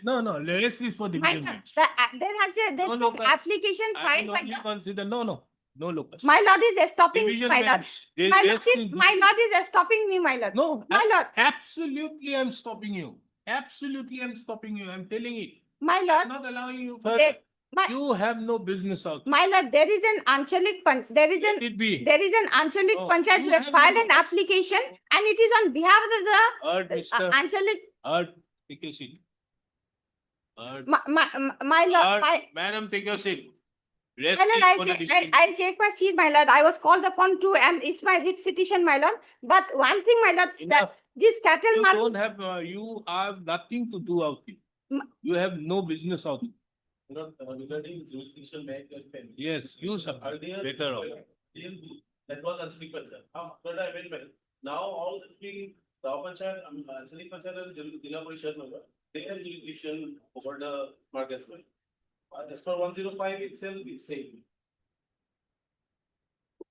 Speaker 11: lord,
Speaker 7: No, rest is for
Speaker 11: my
Speaker 7: division
Speaker 11: lord,
Speaker 7: bench.
Speaker 11: there's
Speaker 7: No,
Speaker 11: an
Speaker 7: Lucas.
Speaker 11: application
Speaker 7: I
Speaker 11: filed
Speaker 7: will
Speaker 11: by
Speaker 7: only
Speaker 11: the,
Speaker 7: consider, no, Lucas.
Speaker 11: my lord is stopping me,
Speaker 7: Division
Speaker 11: my lord.
Speaker 7: bench.
Speaker 11: My lord
Speaker 7: Rest
Speaker 11: is,
Speaker 7: is-
Speaker 11: my lord is stopping me, my lord.
Speaker 7: No,
Speaker 11: My lord,
Speaker 7: absolutely I'm stopping you. Absolutely I'm stopping you. I'm telling it.
Speaker 11: my
Speaker 7: I'm
Speaker 11: lord,
Speaker 7: not allowing you
Speaker 11: there,
Speaker 7: further.
Speaker 11: my,
Speaker 7: You have no business out.
Speaker 11: my lord, there is an Anchalik,
Speaker 7: Let it be.
Speaker 11: there is an Anchalik
Speaker 7: No,
Speaker 11: Panchayat
Speaker 7: you
Speaker 11: who has
Speaker 7: have
Speaker 11: filed
Speaker 7: no-
Speaker 11: an application and it is on behalf of
Speaker 7: Ard,
Speaker 11: the
Speaker 7: Mr.
Speaker 11: Anchalik,
Speaker 7: Ard, take your seat. Ard,
Speaker 11: my lord,
Speaker 7: Ard,
Speaker 11: my,
Speaker 7: madam, take your seat. Rest
Speaker 11: my lord,
Speaker 7: is
Speaker 11: I'll
Speaker 7: for the
Speaker 11: take,
Speaker 7: district.
Speaker 11: I'll take my seat, my lord. I was called upon to, and it's my writ petition, my lord. But one thing, my lord, that
Speaker 7: Enough.
Speaker 11: this cattle
Speaker 7: You
Speaker 11: market,
Speaker 7: don't have, you have nothing to do out here. You have no business out here.
Speaker 10: Regarding jurisdiction bank.
Speaker 7: Yes, you sir,
Speaker 10: Earlier,
Speaker 7: better off.
Speaker 10: that was Anchalik Panchayat. After the amendment, now all the three, the Panchayat, Anchalik Panchayat and Jilla Parishad member, they have jurisdiction over the market. As per 105 itself, it's same.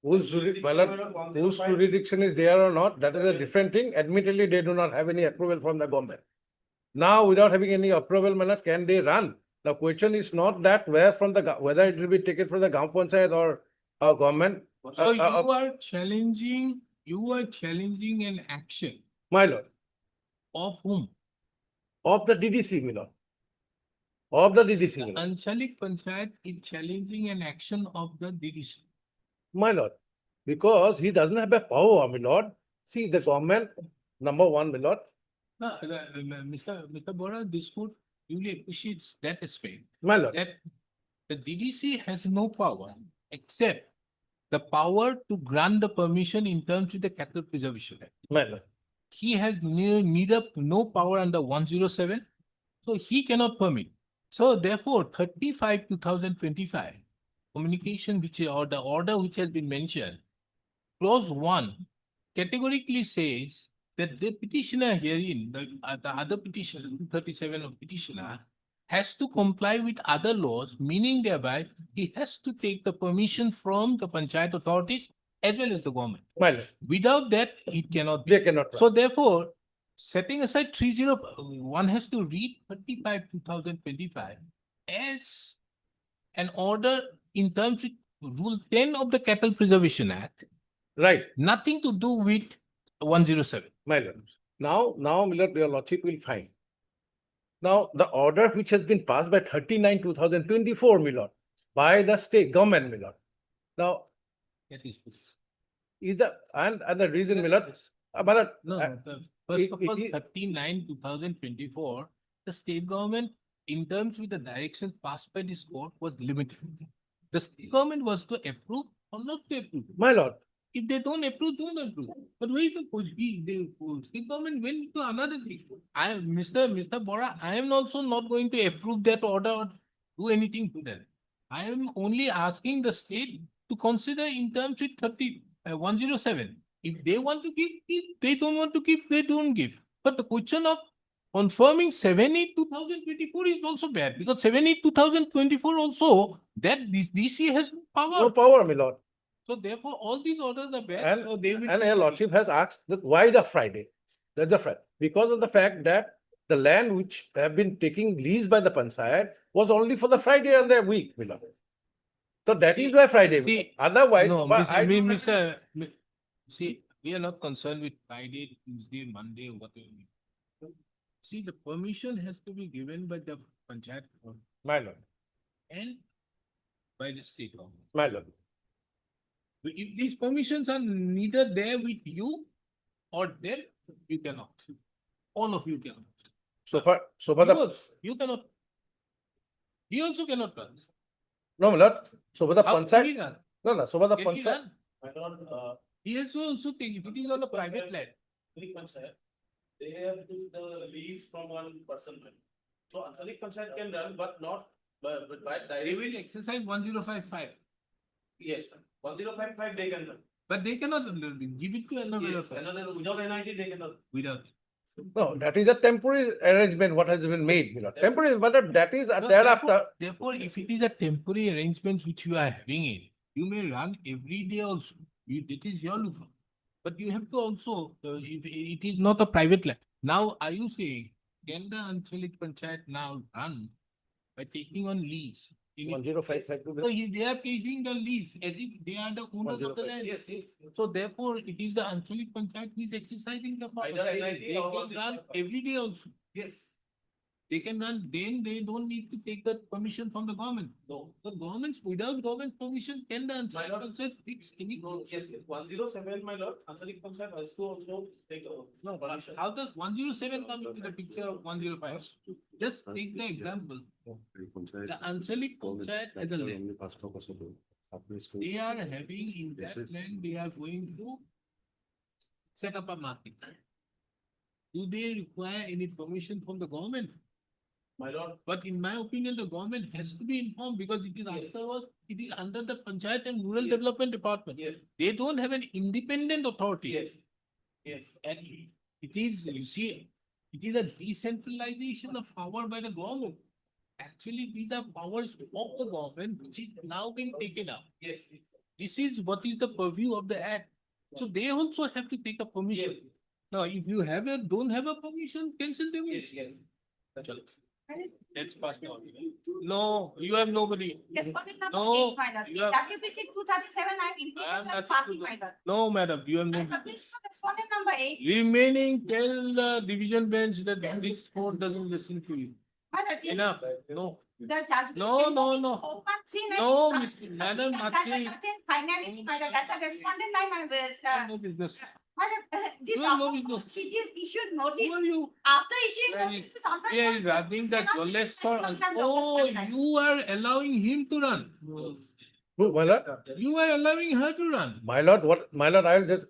Speaker 8: My lord, whose jurisdiction is there or not, that is a different thing. Admittedly, they do not have any approval from the government. Now, without having any approval, my lord, can they run? The question is not that whether it will be taken from the Gaon Panchayat or government.
Speaker 7: So you are challenging an action
Speaker 8: My lord,
Speaker 7: of whom?
Speaker 8: of the DDC, my lord. Of the DDC, my lord.
Speaker 7: Anchalik Panchayat is challenging an action of the DDC.
Speaker 8: My lord, because he doesn't have a power, my lord. See, the government, number one, my lord,
Speaker 7: No, Mr. Bora, this court really appreciates that aspect.
Speaker 8: my lord.
Speaker 7: That the DDC has no power except the power to grant the permission in terms with the Cattle Preservation Act.
Speaker 8: My lord.
Speaker 7: He has neither no power under 107, so he cannot permit. So therefore, 35/2025 communication or the order which has been mentioned, clause 1 categorically says that the petitioner herein, the other petitioner, 237 of petitioner, has to comply with other laws, meaning thereby he has to take the permission from the panchayat authorities as well as the government.
Speaker 8: My lord.
Speaker 7: Without that, it cannot be.
Speaker 8: They cannot.
Speaker 7: So therefore, setting aside 1 has to read 35/2025 as an order in terms with Rule 10 of the Cattle Preservation Act,
Speaker 8: Right,
Speaker 7: nothing to do with 107.
Speaker 8: my lord. Now, my lord, your lordship will find. Now, the order which has been passed by 39/2024, my lord, by the state government, my lord. Now,
Speaker 7: That is.
Speaker 8: is the, and the reason, my lord, my lord,
Speaker 7: No, first of all, 39/2024, the state government, in terms with the directions passed by this court, was limited. The state government was to approve or not to approve.
Speaker 8: my lord,
Speaker 7: If they don't approve, don't approve. But where is the state government went to another thing. Mr. Bora, I am also not going to approve that order or do anything to that. I am only asking the state to consider in terms with 107. If they want to give, they don't want to give, they don't give. But the question of confirming 7/8/2024 is also bad because 7/8/2024 also that this DC has power.
Speaker 8: no power, my lord.
Speaker 7: So therefore, all these orders are bad. So they will.
Speaker 8: And
Speaker 7: be
Speaker 8: your
Speaker 7: carried.
Speaker 8: lordship has asked that why the Friday? That's the fact. Because of the fact that the land which have been taking lease by the panchayat was only for the Friday and the week, my lord. So that is why Friday.
Speaker 7: See,
Speaker 8: Otherwise,
Speaker 7: No,
Speaker 8: but I don't
Speaker 7: see, we are not concerned with Friday, Tuesday, Monday, whatever. See, the permission has to be given by the panchayat
Speaker 8: my lord,
Speaker 7: and by the state government.
Speaker 8: my lord.
Speaker 7: If these permissions are neither there with you or them, you cannot. All of you cannot.
Speaker 8: So far the
Speaker 7: You cannot. He also cannot run.
Speaker 8: No, my lord, so the
Speaker 7: How can
Speaker 8: Panchayat,
Speaker 7: he run?
Speaker 8: no, so the
Speaker 7: Can he
Speaker 8: Panchayat.
Speaker 7: run?
Speaker 10: My lord,
Speaker 7: He also take, if it is on a private land.
Speaker 10: Anchalik Panchayat, they have took the lease from one person. So Anchalik Panchayat can run, but not by
Speaker 7: They
Speaker 10: direct.
Speaker 7: will exercise 1055,
Speaker 10: Yes, 1055 they can run.
Speaker 7: but they cannot give it to another
Speaker 10: Yes,
Speaker 7: person
Speaker 10: another without NIT they cannot.
Speaker 7: without.
Speaker 8: No, that is a temporary arrangement what has been made, my lord. Temporary, but that is
Speaker 7: No,
Speaker 8: thereafter.
Speaker 7: Therefore, if it is a temporary arrangement which you are having it, you may run every day also. It is your loophole. But you have to also, it is not a private land. Now, are you saying, can the Anchalik Panchayat now run by taking on lease?
Speaker 8: 1055.
Speaker 7: So they are taking the lease as if they are the owners of the
Speaker 8: 105.
Speaker 7: land.
Speaker 10: Yes, yes.
Speaker 7: So therefore, it is the Anchalik Panchayat who is exercising the power.
Speaker 10: Either
Speaker 7: They
Speaker 10: NIT or
Speaker 7: can run every day also.
Speaker 10: Yes.
Speaker 7: They can run, then they don't need to take the permission from the government.
Speaker 10: No.
Speaker 7: The governments, without government permission, can the
Speaker 10: My
Speaker 7: Anchalik
Speaker 10: lord.
Speaker 7: Panchayat fix any?
Speaker 10: No, yes, 107, my lord, Anchalik Panchayat has to also take a.
Speaker 7: No, but how does 107 come into the picture of 105? Just take the example. The Anchalik Panchayat as a land, they are having in that land, they are going to set up a market. Do they require any permission from the government?
Speaker 10: My lord,
Speaker 7: But in my opinion, the government has to be informed because it is
Speaker 10: Yes.
Speaker 7: it is under the Panchayat and Rural
Speaker 10: Yes.
Speaker 7: Development Department.
Speaker 10: yes,
Speaker 7: They don't have an independent authority.
Speaker 10: yes, yes.
Speaker 7: And it is, you see, it is a decentralization of power by the government. Actually, these are powers of the government which is now being taken up.
Speaker 10: Yes.
Speaker 7: This is what is the purview of the act. So they also have to take a permission.
Speaker 10: Yes,
Speaker 7: Now, if you don't have a permission, cancel the
Speaker 10: yes,
Speaker 7: wish.
Speaker 10: yes. That's all.
Speaker 7: Let's pass on. No, you have nobody.
Speaker 11: Respondent number
Speaker 7: No,
Speaker 11: 8, my lord.
Speaker 7: you have-
Speaker 11: WPC 237, I have
Speaker 7: I am
Speaker 11: implemented
Speaker 7: not
Speaker 11: party,
Speaker 7: sure.
Speaker 11: my lord.
Speaker 7: No, madam, you have
Speaker 11: I
Speaker 7: no.
Speaker 11: submit for respondent number 8.
Speaker 7: Remaining, tell the division bench that this court doesn't listen to you.
Speaker 11: My lord, if
Speaker 7: Enough, no.
Speaker 11: the judgment.
Speaker 7: No, no, no.
Speaker 11: Open 3
Speaker 7: No,
Speaker 11: nights.
Speaker 7: Mr. Madam,
Speaker 11: That's a
Speaker 7: Mati.
Speaker 11: certain finality, my lord. That's a respondent line, my
Speaker 7: You have no business.
Speaker 11: my lord, this
Speaker 7: You have no
Speaker 11: offer
Speaker 7: business.
Speaker 11: procedure issued
Speaker 7: Who are
Speaker 11: notice.
Speaker 7: you?
Speaker 11: After issuing
Speaker 7: Where
Speaker 11: notice, this author.
Speaker 7: He is running the Joles for, oh, you are allowing him to run.
Speaker 8: Who, my lord?
Speaker 7: You are allowing her to run.
Speaker 8: My lord, what, my lord, I will just,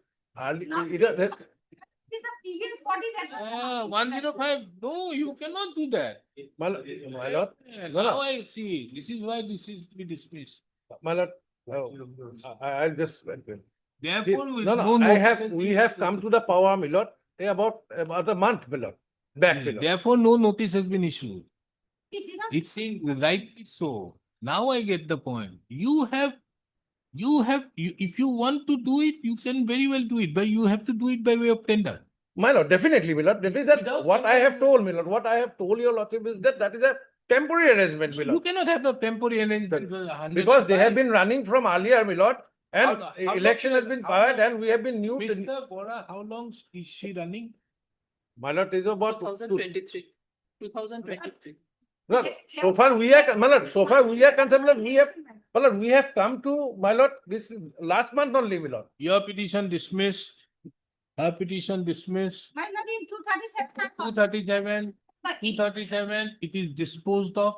Speaker 11: This is the previous body that.
Speaker 7: 105, no, you cannot do that.
Speaker 8: my lord, my lord,
Speaker 7: Now I see, this is why this is to be dismissed.
Speaker 8: my lord, I'll just.
Speaker 7: Therefore, with
Speaker 8: No,
Speaker 7: no.
Speaker 8: I
Speaker 7: notice
Speaker 8: have,
Speaker 7: and
Speaker 8: we
Speaker 7: this-
Speaker 8: have come to the power, my lord, about a month, my lord, back, my lord.
Speaker 7: Therefore, no notice has been issued.
Speaker 11: It did not.
Speaker 7: It seems rightly so. Now I get the point. If you want to do it, you can very well do it, but you have to do it by way of tender.
Speaker 8: My lord, definitely, my lord, that is that,
Speaker 7: Without
Speaker 8: what I have
Speaker 7: tender-
Speaker 8: told, my lord, what I have told your lordship is that is a temporary arrangement, my
Speaker 7: You
Speaker 8: lord.
Speaker 7: cannot have a temporary arrangement. for 105.
Speaker 8: Because they have been running from earlier, my lord, and
Speaker 7: How long-
Speaker 8: election has been
Speaker 7: how
Speaker 8: fired
Speaker 7: long-
Speaker 8: and we have been new.
Speaker 7: Mr. Bora, how long is she running?
Speaker 8: My lord, is about.
Speaker 12: 2023. 2023.
Speaker 8: No, so far we are, my lord, so far we are concerned, my lord, my lord, we have come to, my lord, this is last month only, my lord.
Speaker 7: Your petition dismissed. Her petition dismissed.
Speaker 11: My lord, in 237.
Speaker 7: 237,
Speaker 11: But
Speaker 7: 237, it is disposed of,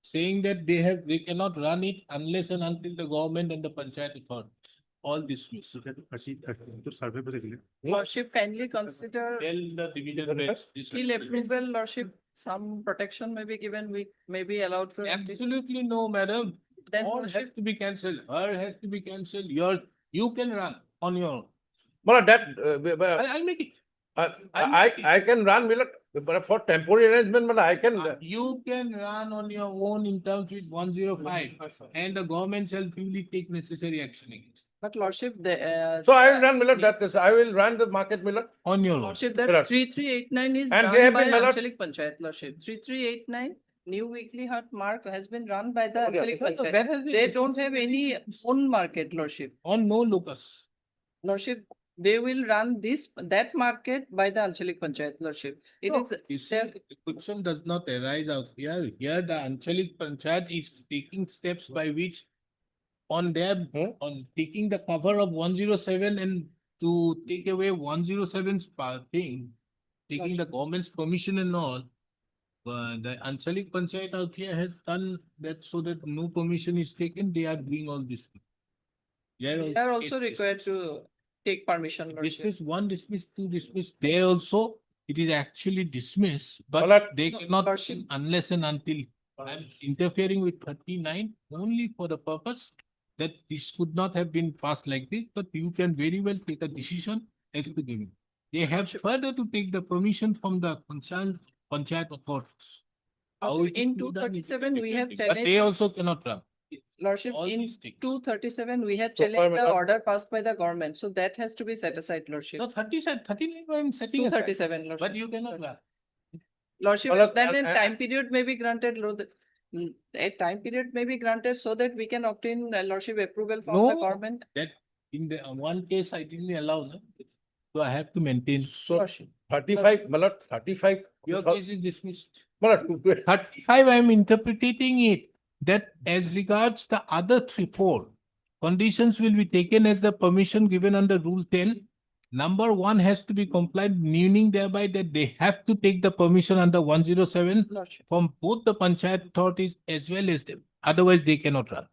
Speaker 7: saying that they cannot run it unless and until the government and the panchayat authority. All dismissed.
Speaker 12: Lordship kindly consider
Speaker 7: Tell the division bench. this-
Speaker 12: till approval, Lordship, some protection may be given, we may be allowed for.
Speaker 7: Absolutely no, madam.
Speaker 12: Then
Speaker 7: All has
Speaker 12: Lordship,
Speaker 7: to be cancelled. Her has to be cancelled. You can run on your own.
Speaker 8: My lord, that,
Speaker 7: I'll make it.
Speaker 8: I can run, my lord, but for temporary arrangement, my lord, I can.
Speaker 7: You can run on your own in terms with 105 and the government shall duly take necessary action against
Speaker 12: but Lordship, the.
Speaker 8: So I will run, my lord, that is, I will run the market, my lord.
Speaker 7: on your own.
Speaker 12: Lordship,
Speaker 8: Correct.
Speaker 12: that 3389 is
Speaker 8: And they
Speaker 12: run
Speaker 8: have
Speaker 12: by
Speaker 8: been, my lord-
Speaker 12: Anchalik Panchayat, Lordship. 3389, New Weekly Hut Mark has been run by the
Speaker 8: Okay.
Speaker 12: Anchalik
Speaker 7: So
Speaker 12: Panchayat.
Speaker 7: that has been
Speaker 12: They don't have any own market, Lordship.
Speaker 7: on no locus.
Speaker 12: Lordship, they will run that market by the Anchalik Panchayat, Lordship. It
Speaker 7: No,
Speaker 12: is,
Speaker 7: you see,
Speaker 12: there-
Speaker 7: the question does not arise out here. Here, the Anchalik Panchayat is taking steps by which on on taking the cover of 107 and to take away 107's thing, taking the government's permission and all, the Anchalik Panchayat out here has done that so that no permission is taken, they are doing all this.
Speaker 12: They are also required to take permission, Lordship.
Speaker 7: Dismiss one, dismiss two, dismiss. There also, it is actually dismissed,
Speaker 8: Well,
Speaker 7: but they
Speaker 12: no,
Speaker 7: cannot
Speaker 12: Lordship.
Speaker 7: unless and until I'm interfering with 39 only for the purpose that this could not have been passed like this, but you can very well take a decision as to give it. They have further to take the permission from the concerned Panchayat authorities. How it is
Speaker 12: In
Speaker 7: to be done is
Speaker 12: 237, we have
Speaker 7: different, but they also cannot run.
Speaker 12: Lordship,
Speaker 7: all
Speaker 12: in
Speaker 7: these things.
Speaker 12: 237, we have
Speaker 8: So,
Speaker 12: challenged the
Speaker 8: Lord-
Speaker 12: order passed by the government, so that has to be set aside, Lordship.
Speaker 7: No, 39 I am setting aside,
Speaker 12: 237, Lordship.
Speaker 7: but you cannot run.
Speaker 12: Lordship,
Speaker 8: Well,
Speaker 12: then a
Speaker 8: I-
Speaker 12: time period may be granted, a time period may be granted so that we can obtain Lordship approval from the
Speaker 7: No.
Speaker 12: government.
Speaker 7: That in the one case I didn't allow, no? So I have to maintain.
Speaker 8: So
Speaker 12: Lordship.
Speaker 8: 35, my lord, 35.
Speaker 7: Your case is dismissed.
Speaker 8: My lord,
Speaker 7: 35, I am interpreting it that as regards the other 4 conditions will be taken as the permission given under Rule 10. Number 1 has to be complied, meaning thereby that they have to take the permission under 107
Speaker 12: Lordship.
Speaker 7: from both the Panchayat authorities as well as them. Otherwise, they cannot run.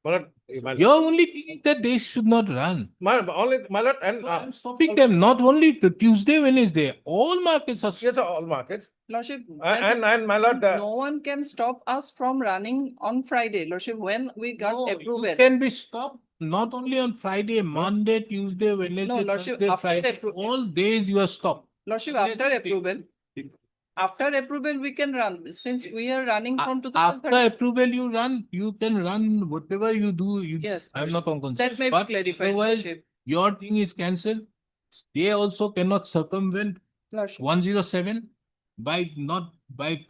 Speaker 8: my lord, my
Speaker 7: Your only thing is that they should not run.
Speaker 8: only, my lord, and
Speaker 7: So I'm stopping them, not only the Tuesday, Wednesday, all markets are.
Speaker 8: yes, all markets.
Speaker 12: Lordship.
Speaker 8: And my lord,
Speaker 12: No one can stop us from running on Friday, Lordship, when we got
Speaker 7: No,
Speaker 12: approval.
Speaker 7: you can be stopped not only on Friday, Monday, Tuesday, Wednesday,
Speaker 12: Lordship,
Speaker 7: Thursday,
Speaker 12: after
Speaker 7: Friday,
Speaker 12: approval.
Speaker 7: all days you are stopped.
Speaker 12: Lordship,
Speaker 7: Unless
Speaker 12: after
Speaker 7: you take-
Speaker 12: approval, after approval, we can run, since we are running from
Speaker 7: After
Speaker 12: 2030.
Speaker 7: approval, you run, you can run whatever you do.
Speaker 12: Yes,
Speaker 7: I'm not on concern.
Speaker 12: That may be
Speaker 7: But
Speaker 12: clarified,
Speaker 7: otherwise,
Speaker 12: Lordship.
Speaker 7: your thing is cancelled. They also cannot circumvent
Speaker 12: Lordship.
Speaker 7: 107 by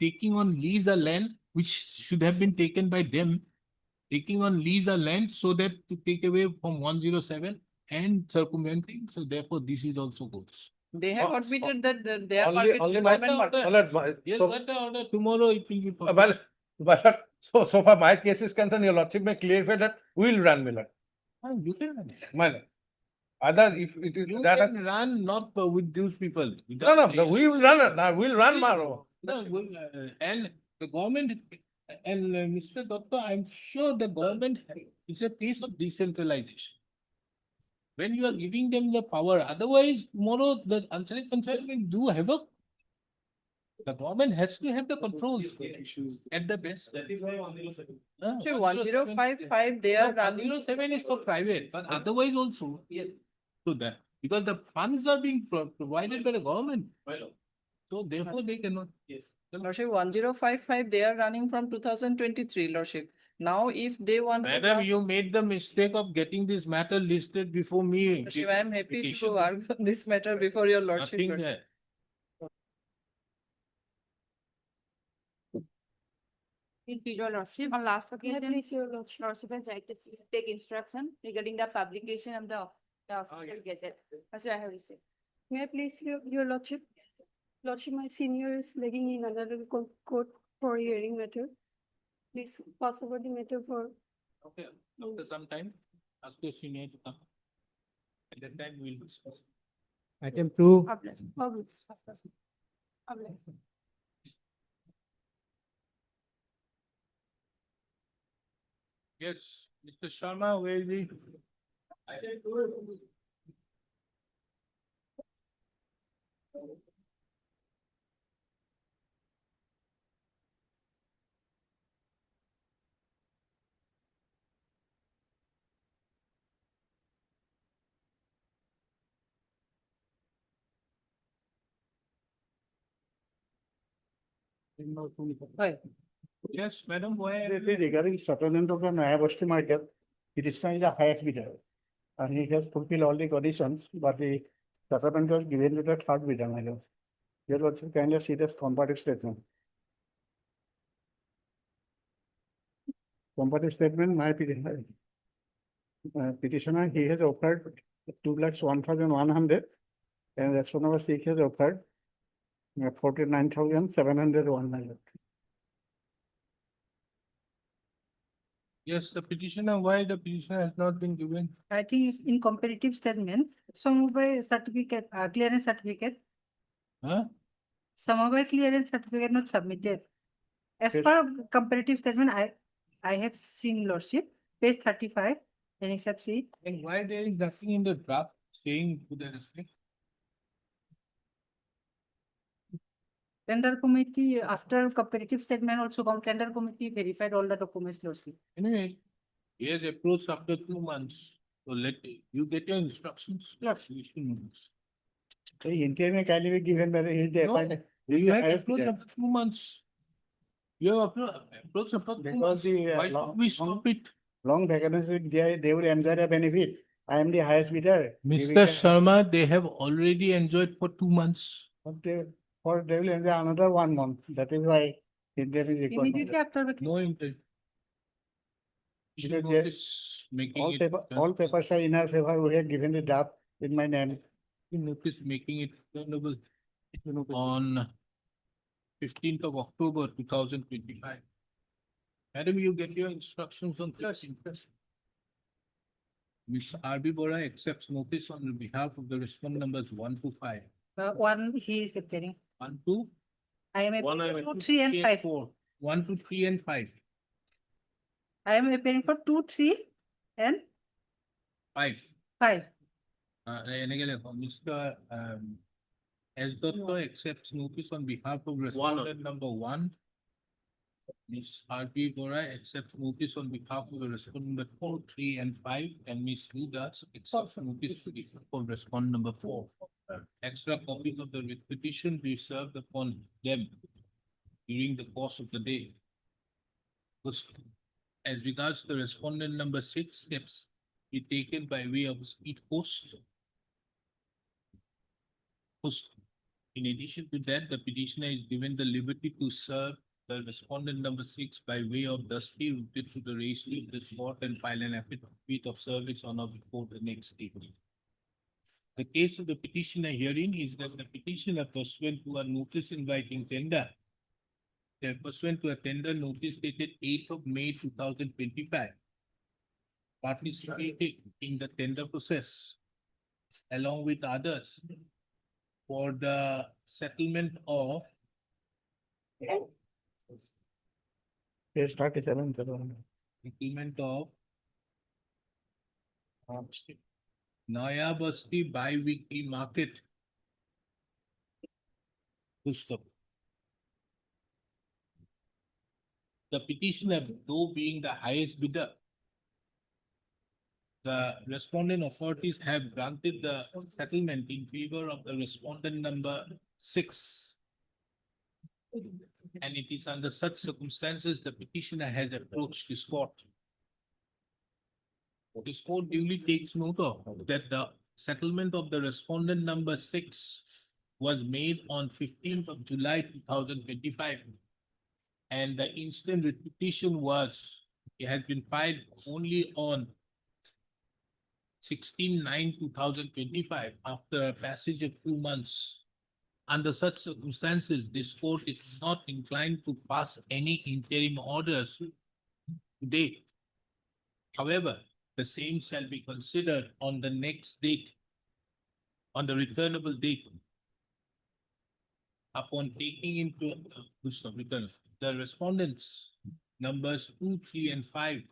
Speaker 7: taking on lease a land which should have been taken by them, taking on lease a land so that to take away from 107 and circumventing. So therefore, this is also goes.
Speaker 12: They have
Speaker 8: Oh,
Speaker 12: admitted that their
Speaker 8: only-
Speaker 12: market
Speaker 8: only
Speaker 12: is
Speaker 8: my-
Speaker 12: government market.
Speaker 8: my lord,
Speaker 7: Yes,
Speaker 8: so-
Speaker 7: got the order. Tomorrow it will be
Speaker 8: well,
Speaker 7: published.
Speaker 8: but so far my case is concerned, your lordship may clarify that we will run, my lord.
Speaker 7: You can run.
Speaker 8: My lord. Other, if it is
Speaker 7: You
Speaker 8: that,
Speaker 7: can run not with those people.
Speaker 8: no, we will run, we'll run, Maro.
Speaker 7: No, and the government and Mr. Doctor, I'm sure the government, it's a case of decentralization. When you are giving them the power, otherwise tomorrow the Anchalik Panchayat will do havoc. The government has to have the controls at the best.
Speaker 10: That is why 107.
Speaker 12: So 1055, they are running.
Speaker 7: 107 is for private, but otherwise also.
Speaker 12: Yes.
Speaker 7: So that, because the funds are being provided by the government,
Speaker 10: My lord,
Speaker 7: so therefore they cannot.
Speaker 10: yes.
Speaker 12: Lordship, 1055, they are running from 2023, Lordship. Now, if they want. to
Speaker 7: Madam,
Speaker 12: run-
Speaker 7: you made the mistake of getting this matter listed before me.
Speaker 12: Lordship, I am happy
Speaker 7: Petition.
Speaker 12: to argue on this matter before your Lordship.
Speaker 7: Nothing
Speaker 12: Lordship.
Speaker 7: there.
Speaker 13: Your Lordship, on last occasion, Lordship has directed to take instruction regarding the publication of the official gazette. As I have received.
Speaker 6: May I please, your Lordship? Lordship, my senior is begging in another court for hearing matter. Please pass over the matter for.
Speaker 7: Okay, after some time, ask your senior to come. At that time, we'll discuss.
Speaker 5: Item 2,
Speaker 7: Yes, Mr. Sharma, where is he? Yes, madam, where?
Speaker 2: Regarding settlement of the Naya Basti market, it is the highest bidder. And he has fulfilled all the conditions, but the settlement was given to the third bidder, my lord. Your lordship kindly see this comparative statement. Comparative statement, my petitioner, he has offered 2,01,100 and as soon as he has offered 49,701, my lord.
Speaker 7: Yes, the petitioner, why the petitioner has not been given?
Speaker 6: I think in comparative statement, some by certificate, clearance certificate.
Speaker 7: Huh?
Speaker 13: Samovar clearance certificate not submitted. As per comparative statement, I have seen lordship, page 35, and except three.
Speaker 7: And why there is nothing in the draft saying to that effect?
Speaker 13: Tender committee, after comparative statement also come, tender committee verified all the documents lordship.
Speaker 7: Anyway, he has approached after 2 months. So let you get your instructions.
Speaker 13: Yes.
Speaker 7: You should know this.
Speaker 2: So interim can be given by the,
Speaker 7: No,
Speaker 2: appointed.
Speaker 7: you have
Speaker 2: highest
Speaker 7: approached
Speaker 2: bidder.
Speaker 7: after 2 months. You have approached after 2
Speaker 2: Because
Speaker 7: months.
Speaker 2: the,
Speaker 7: Why
Speaker 2: long-
Speaker 7: should we stop it?
Speaker 2: Long vacancy, they would enjoy the benefit. I am the highest bidder.
Speaker 7: Mr. Sharma, they have already enjoyed for 2 months.
Speaker 2: Or they will enjoy another 1 month. That is why interim is required.
Speaker 13: Immediately after vacation.
Speaker 7: No interest. You should
Speaker 2: Because they-
Speaker 7: notice making
Speaker 2: All
Speaker 7: it.
Speaker 2: paper, all papers are in our favor. We have given the draft in my name.
Speaker 7: You notice making it returnable on 15th of October 2025. Madam, you get your instructions on 15th. Ms. R.B. Bora accepts notice on behalf of the respondent numbers 1 to 5.
Speaker 13: One he is appearing.
Speaker 7: 1, 2,
Speaker 13: I am
Speaker 10: One I
Speaker 13: appearing
Speaker 10: am
Speaker 13: for 3 and 5.
Speaker 7: 4. 1, 2, 3, and 5.
Speaker 13: I am appearing for 2, 3 and
Speaker 7: 5.
Speaker 13: 5.
Speaker 7: Mr. S. Dotto accepts notice on behalf of respondent number 1. Ms. R.P. Bora accepts notice on behalf of the respondent number 4, 3, and 5, and Ms. Ludas accepts notice for respondent number 4. Extra copies of the writ petition be served upon them during the course of the day. As regards the respondent number 6, steps be taken by way of speed post. In addition to that, the petitioner is given the liberty to serve the respondent number 6 by way of thusly routed to the registry of the court and file an affidavit of service on or before the next day. The case of the petitioner herein is that the petitioner pursuant to a notice inviting tender, pursuant to a tender notice dated 8th of May 2025, participated in the tender process along with others for the settlement of
Speaker 2: Yes, 37.
Speaker 7: settlement of Naya Basti bi-weekly market. Full stop. The petitioner, though being the highest bidder, the respondent authorities have granted the settlement in favor of the respondent number 6. And it is under such circumstances the petitioner has approached this court. This court duly takes note of that the settlement of the respondent number 6 was made on 15th of July 2025. And the instant writ petition it has been filed only on 16/9/2025 after a passage of 2 months. Under such circumstances, this court is not inclined to pass any interim orders today. However, the same shall be considered on the next date, on the returnable date. Upon taking into the respondents numbers 2, 3, and 5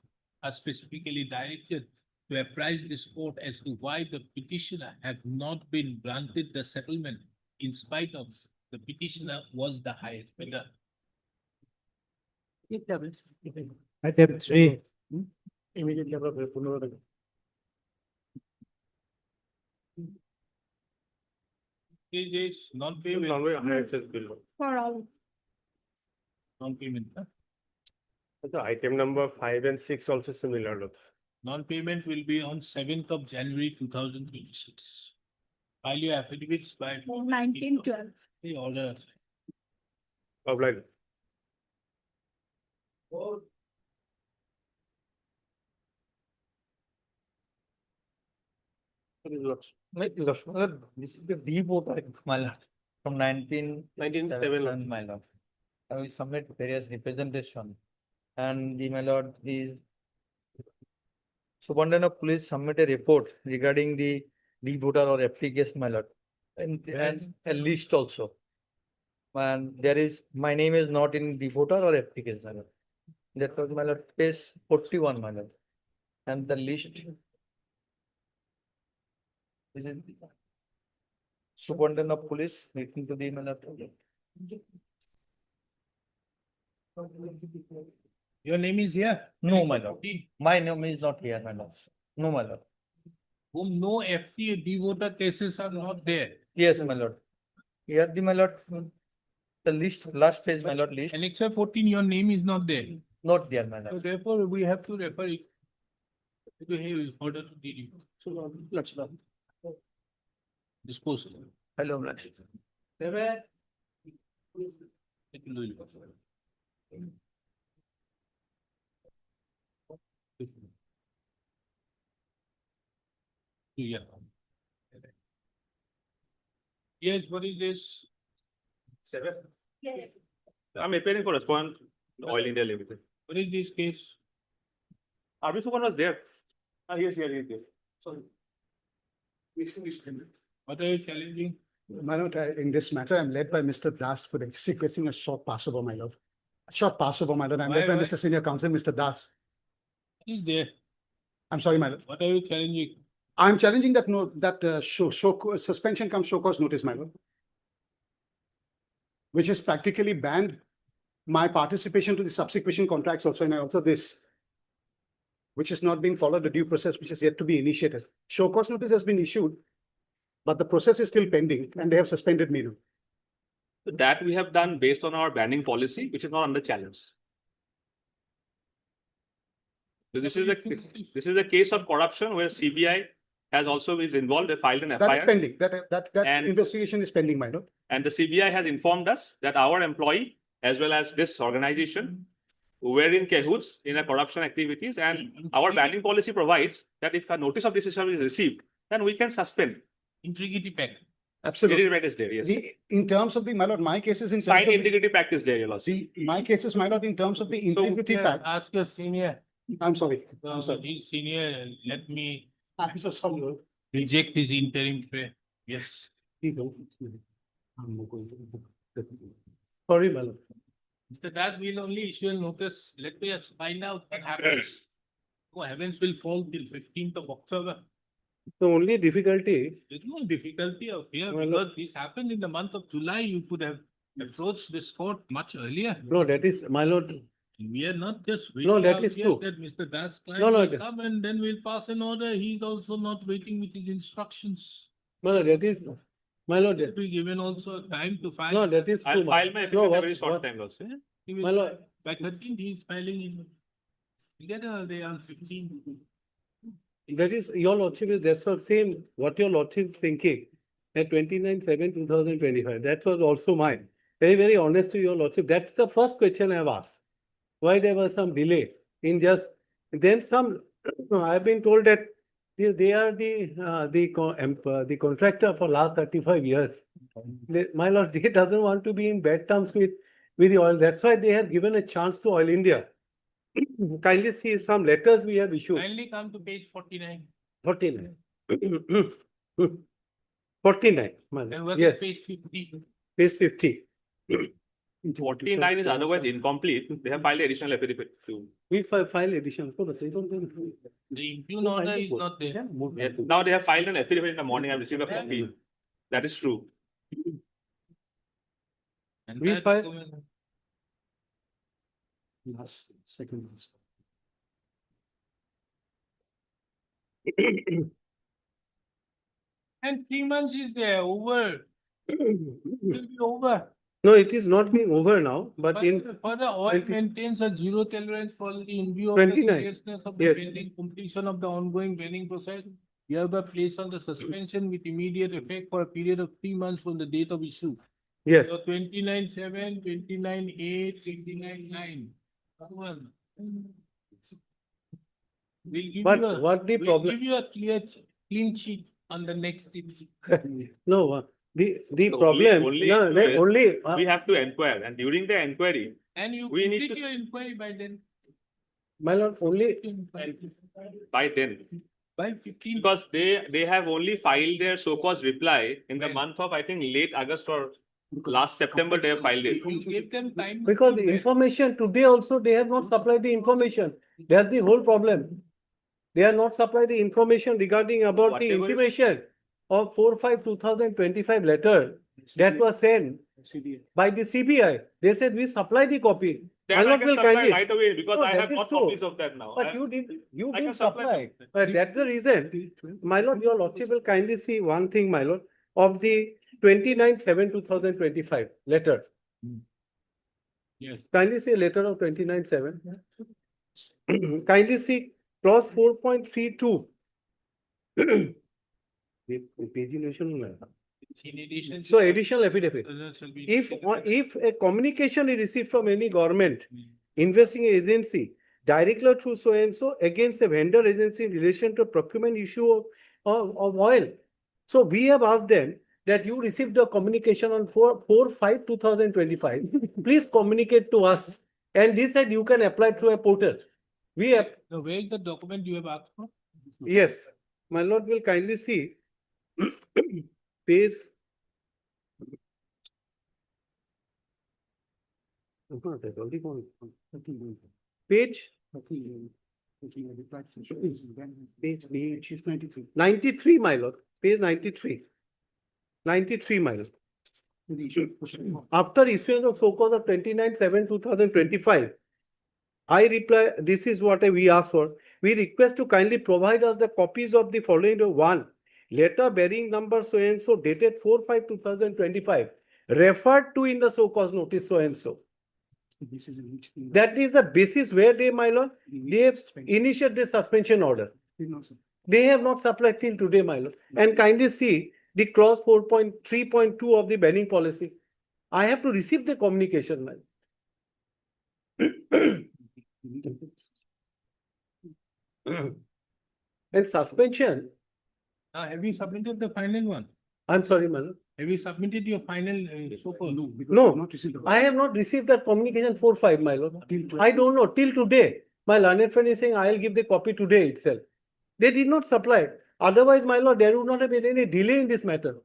Speaker 7: are specifically directed to apprise this court as to why the petitioner have not been granted the settlement in spite of the petitioner was the highest bidder.
Speaker 5: Item 3.
Speaker 2: Immediately.
Speaker 7: It is non-payment.
Speaker 6: For all.
Speaker 7: Non-payment.
Speaker 10: The item number 5 and 6 also similar.
Speaker 7: Non-payment will be on 7th of January 2026. File your affidavits by
Speaker 6: 1912.
Speaker 7: the order.
Speaker 10: Obliged.
Speaker 4: This is the deep water, my lord, from 1907, my lord. I will submit various representation. And the, my lord, the Superintendent of Police submit a report regarding the deep water or application, my lord. And a list also. And there is, my name is not in the voter or FT case, my lord. That was my lord, page 41, my lord. And the list is in Superintendent of Police, written to the, my lord.
Speaker 7: Your name is here?
Speaker 4: No, my lord. My name is not here, my lord. No, my lord.
Speaker 7: Whom no FT devoter cases are not there.
Speaker 4: Yes, my lord. Here the, my lord, the list, last page, my lord, list,
Speaker 7: Annexure 14, your name is not there.
Speaker 4: not there, my
Speaker 7: So
Speaker 4: lord.
Speaker 7: therefore, we have to refer it to his order to the
Speaker 2: Let's
Speaker 7: disposal.
Speaker 4: Hello, my lord.
Speaker 7: It will do it. Yeah. Yes, what is this?
Speaker 10: I'm appearing for respond Oil India Limited.
Speaker 7: What is this case?
Speaker 10: RB Sukan was there. Yes, yes. Sorry.
Speaker 7: What are you challenging?
Speaker 2: My lord, in this matter, I'm led by Mr. Das for requesting a short passover, my lord. A short passover, my lord. I'm led by
Speaker 7: Why?
Speaker 2: Mr. Senior Counsel, Mr. Das.
Speaker 7: What is there?
Speaker 2: I'm sorry, my lord.
Speaker 7: What are you challenging?
Speaker 2: I'm challenging that suspension comes show cause notice, my lord. Which is practically banned my participation to the subsequent contracts also, and also this, which is not being followed, the due process which is yet to be initiated. Show cause notice has been issued, but the process is still pending and they have suspended me now.
Speaker 10: That we have done based on our banning policy, which is not under challenge. So this is a case of corruption where CBI has also is involved. They filed an
Speaker 2: That is
Speaker 10: FIR.
Speaker 2: pending. That
Speaker 10: And-
Speaker 2: investigation is pending, my lord.
Speaker 10: And the CBI has informed us that our employee, as well as this organization, were in cahoots in a corruption activities, and our banning policy provides that if a notice of decision is received, then we can suspend.
Speaker 7: Integrity pact.
Speaker 2: Absolutely.
Speaker 10: Integrity pact is there, yes.
Speaker 2: In terms of the, my lord, my cases in terms
Speaker 10: Signed
Speaker 2: of
Speaker 10: integrity pact is there, your lordship.
Speaker 2: my cases, my lord, in terms of the
Speaker 10: So,
Speaker 2: integrity
Speaker 7: Yeah,
Speaker 2: pact.
Speaker 7: ask your senior.
Speaker 2: I'm sorry.
Speaker 7: His senior, let me
Speaker 2: I'm so sorry, Lord.
Speaker 7: reject his interim prayer. Yes.
Speaker 2: Sorry, my lord.
Speaker 7: Mr. Das will only issue a notice. Let us find out what happens. Oh, heavens will fall till 15th of October.
Speaker 9: The only difficulty,
Speaker 7: There's no difficulty of here
Speaker 9: Well,
Speaker 7: because this happened in the month of July. You could have approached this court much earlier.
Speaker 9: no, that is, my lord,
Speaker 7: We are not just
Speaker 9: No,
Speaker 7: waiting
Speaker 9: that
Speaker 7: out
Speaker 9: is
Speaker 7: here
Speaker 9: true.
Speaker 7: that Mr. Das
Speaker 9: No,
Speaker 7: client
Speaker 9: no,
Speaker 7: will
Speaker 9: that-
Speaker 7: come and then we'll pass an order. He's also not waiting with his instructions.
Speaker 9: my lord, that is, my lord,
Speaker 7: He'll be given also time to file.
Speaker 9: no, that is
Speaker 10: I'll
Speaker 9: true.
Speaker 10: file my
Speaker 9: No,
Speaker 10: affidavit in a
Speaker 9: what-
Speaker 10: very short
Speaker 9: what-
Speaker 10: time also.
Speaker 7: He will
Speaker 9: My lord,
Speaker 7: by 13th, he's filing in. Together they are 15.
Speaker 9: that is, your lordship is, that's the same, what your lordship is thinking. At 29/7/2025, that was also mine. Very, very honest to your lordship, that's the first question I've asked. Why there was some delay in just, then some, I've been told that they are the contractor for last 35 years. My lord, he doesn't want to be in bad terms with the oil. That's why they have given a chance to Oil India. Kindly see some letters we have issued.
Speaker 7: Kindly come to page 49.
Speaker 9: 49. 49, my
Speaker 7: And
Speaker 9: lord.
Speaker 7: what
Speaker 9: Yes,
Speaker 7: is page 50?
Speaker 9: page 50.
Speaker 10: 49 is otherwise incomplete. They have filed additional affidavit to.
Speaker 9: We file edition.
Speaker 7: The impugn order is not there.
Speaker 10: Yeah, now they have filed an affidavit in the morning. I've received a copy. That is true.
Speaker 7: And
Speaker 9: We
Speaker 7: that
Speaker 9: file-
Speaker 7: document-
Speaker 2: Last, second. last.
Speaker 7: And 3 months is there, over, will be over.
Speaker 9: No, it is not being over now, but in
Speaker 7: For the oil
Speaker 9: 20
Speaker 7: maintains a zero tolerance policy in view of the
Speaker 9: 29.
Speaker 7: seriousness of the
Speaker 9: Yes.
Speaker 7: pending completion of the ongoing banning process. Hereby placed on the suspension with immediate effect for a period of 3 months from the date of issue.
Speaker 9: yes,
Speaker 7: So 29/7, 29/8, 29/9. We'll give
Speaker 9: but
Speaker 7: you a,
Speaker 9: what the
Speaker 7: we'll
Speaker 9: problem?
Speaker 7: give you a clean sheet on the next thing.
Speaker 9: No, the
Speaker 10: The
Speaker 9: problem,
Speaker 10: only
Speaker 9: no,
Speaker 10: issue
Speaker 9: they
Speaker 10: is
Speaker 9: only,
Speaker 10: We have to inquire, and during the inquiry,
Speaker 7: And you
Speaker 10: We need
Speaker 7: complete
Speaker 10: to
Speaker 7: your inquiry by then.
Speaker 9: my lord, only,
Speaker 10: by then,
Speaker 7: By 15.
Speaker 10: because they have only filed their so-called reply in the
Speaker 7: When?
Speaker 10: month of, I think, late August or Last September they have filed it.
Speaker 7: You gave them time.
Speaker 4: Because
Speaker 7: to
Speaker 4: the
Speaker 7: get-
Speaker 4: information today also, they have not supplied the information. That's the whole problem. They are not supplied the information regarding about the
Speaker 10: Whatever is-
Speaker 4: intimation of 4/5/2025 letter that was sent by the CBI. They said we supply the copy.
Speaker 10: That
Speaker 4: My
Speaker 10: I
Speaker 4: lord
Speaker 10: can
Speaker 4: will
Speaker 10: supply
Speaker 4: kindly-
Speaker 10: right away because
Speaker 4: No,
Speaker 10: I
Speaker 4: that
Speaker 10: have
Speaker 4: is
Speaker 10: got
Speaker 4: true.
Speaker 10: copies of that now.
Speaker 4: But you didn't
Speaker 10: I
Speaker 4: supply.
Speaker 10: can supply them.
Speaker 4: But that's the reason. My lord, your lordship will kindly see one thing, my lord, of the 29/7/2025 letter.
Speaker 7: Yes.
Speaker 4: Kindly see letter of 29/7. Kindly see clause 4.32.
Speaker 7: In addition.
Speaker 4: So additional affidavit.
Speaker 7: Shall be-
Speaker 4: If a communication is received from any government investing agency directly or through so and so against a vendor agency in relation to procurement issue of oil. So we have asked them that you received the communication on 4/5/2025. Please communicate to us. And they said you can apply through a portal. We have,
Speaker 7: Now, where is the document you have asked for?
Speaker 4: yes, my lord will kindly see page. Page. Page 93, my lord, page 93. 93, my lord. After issuance of so-called of 29/7/2025, I reply, this is what we ask for. We request to kindly provide us the copies of the following. One, letter bearing number so and so dated 4/5/2025, referred to in the so-called notice so and so. That is the basis where they, my lord, they have initiated the suspension order. They have not supplied till today, my lord. And kindly see the clause 4.3.2 of the banning policy. I have to receive the communication, my lord. And suspension,
Speaker 7: Have you submitted the final one?
Speaker 4: I'm sorry, my lord.
Speaker 7: Have you submitted your final so-called?
Speaker 4: No, I have not received that communication 4/5, my lord. I don't know till today. My learned friend is saying I'll give the copy today itself. They did not supply. Otherwise, my lord, there would not have been any delay in this matter.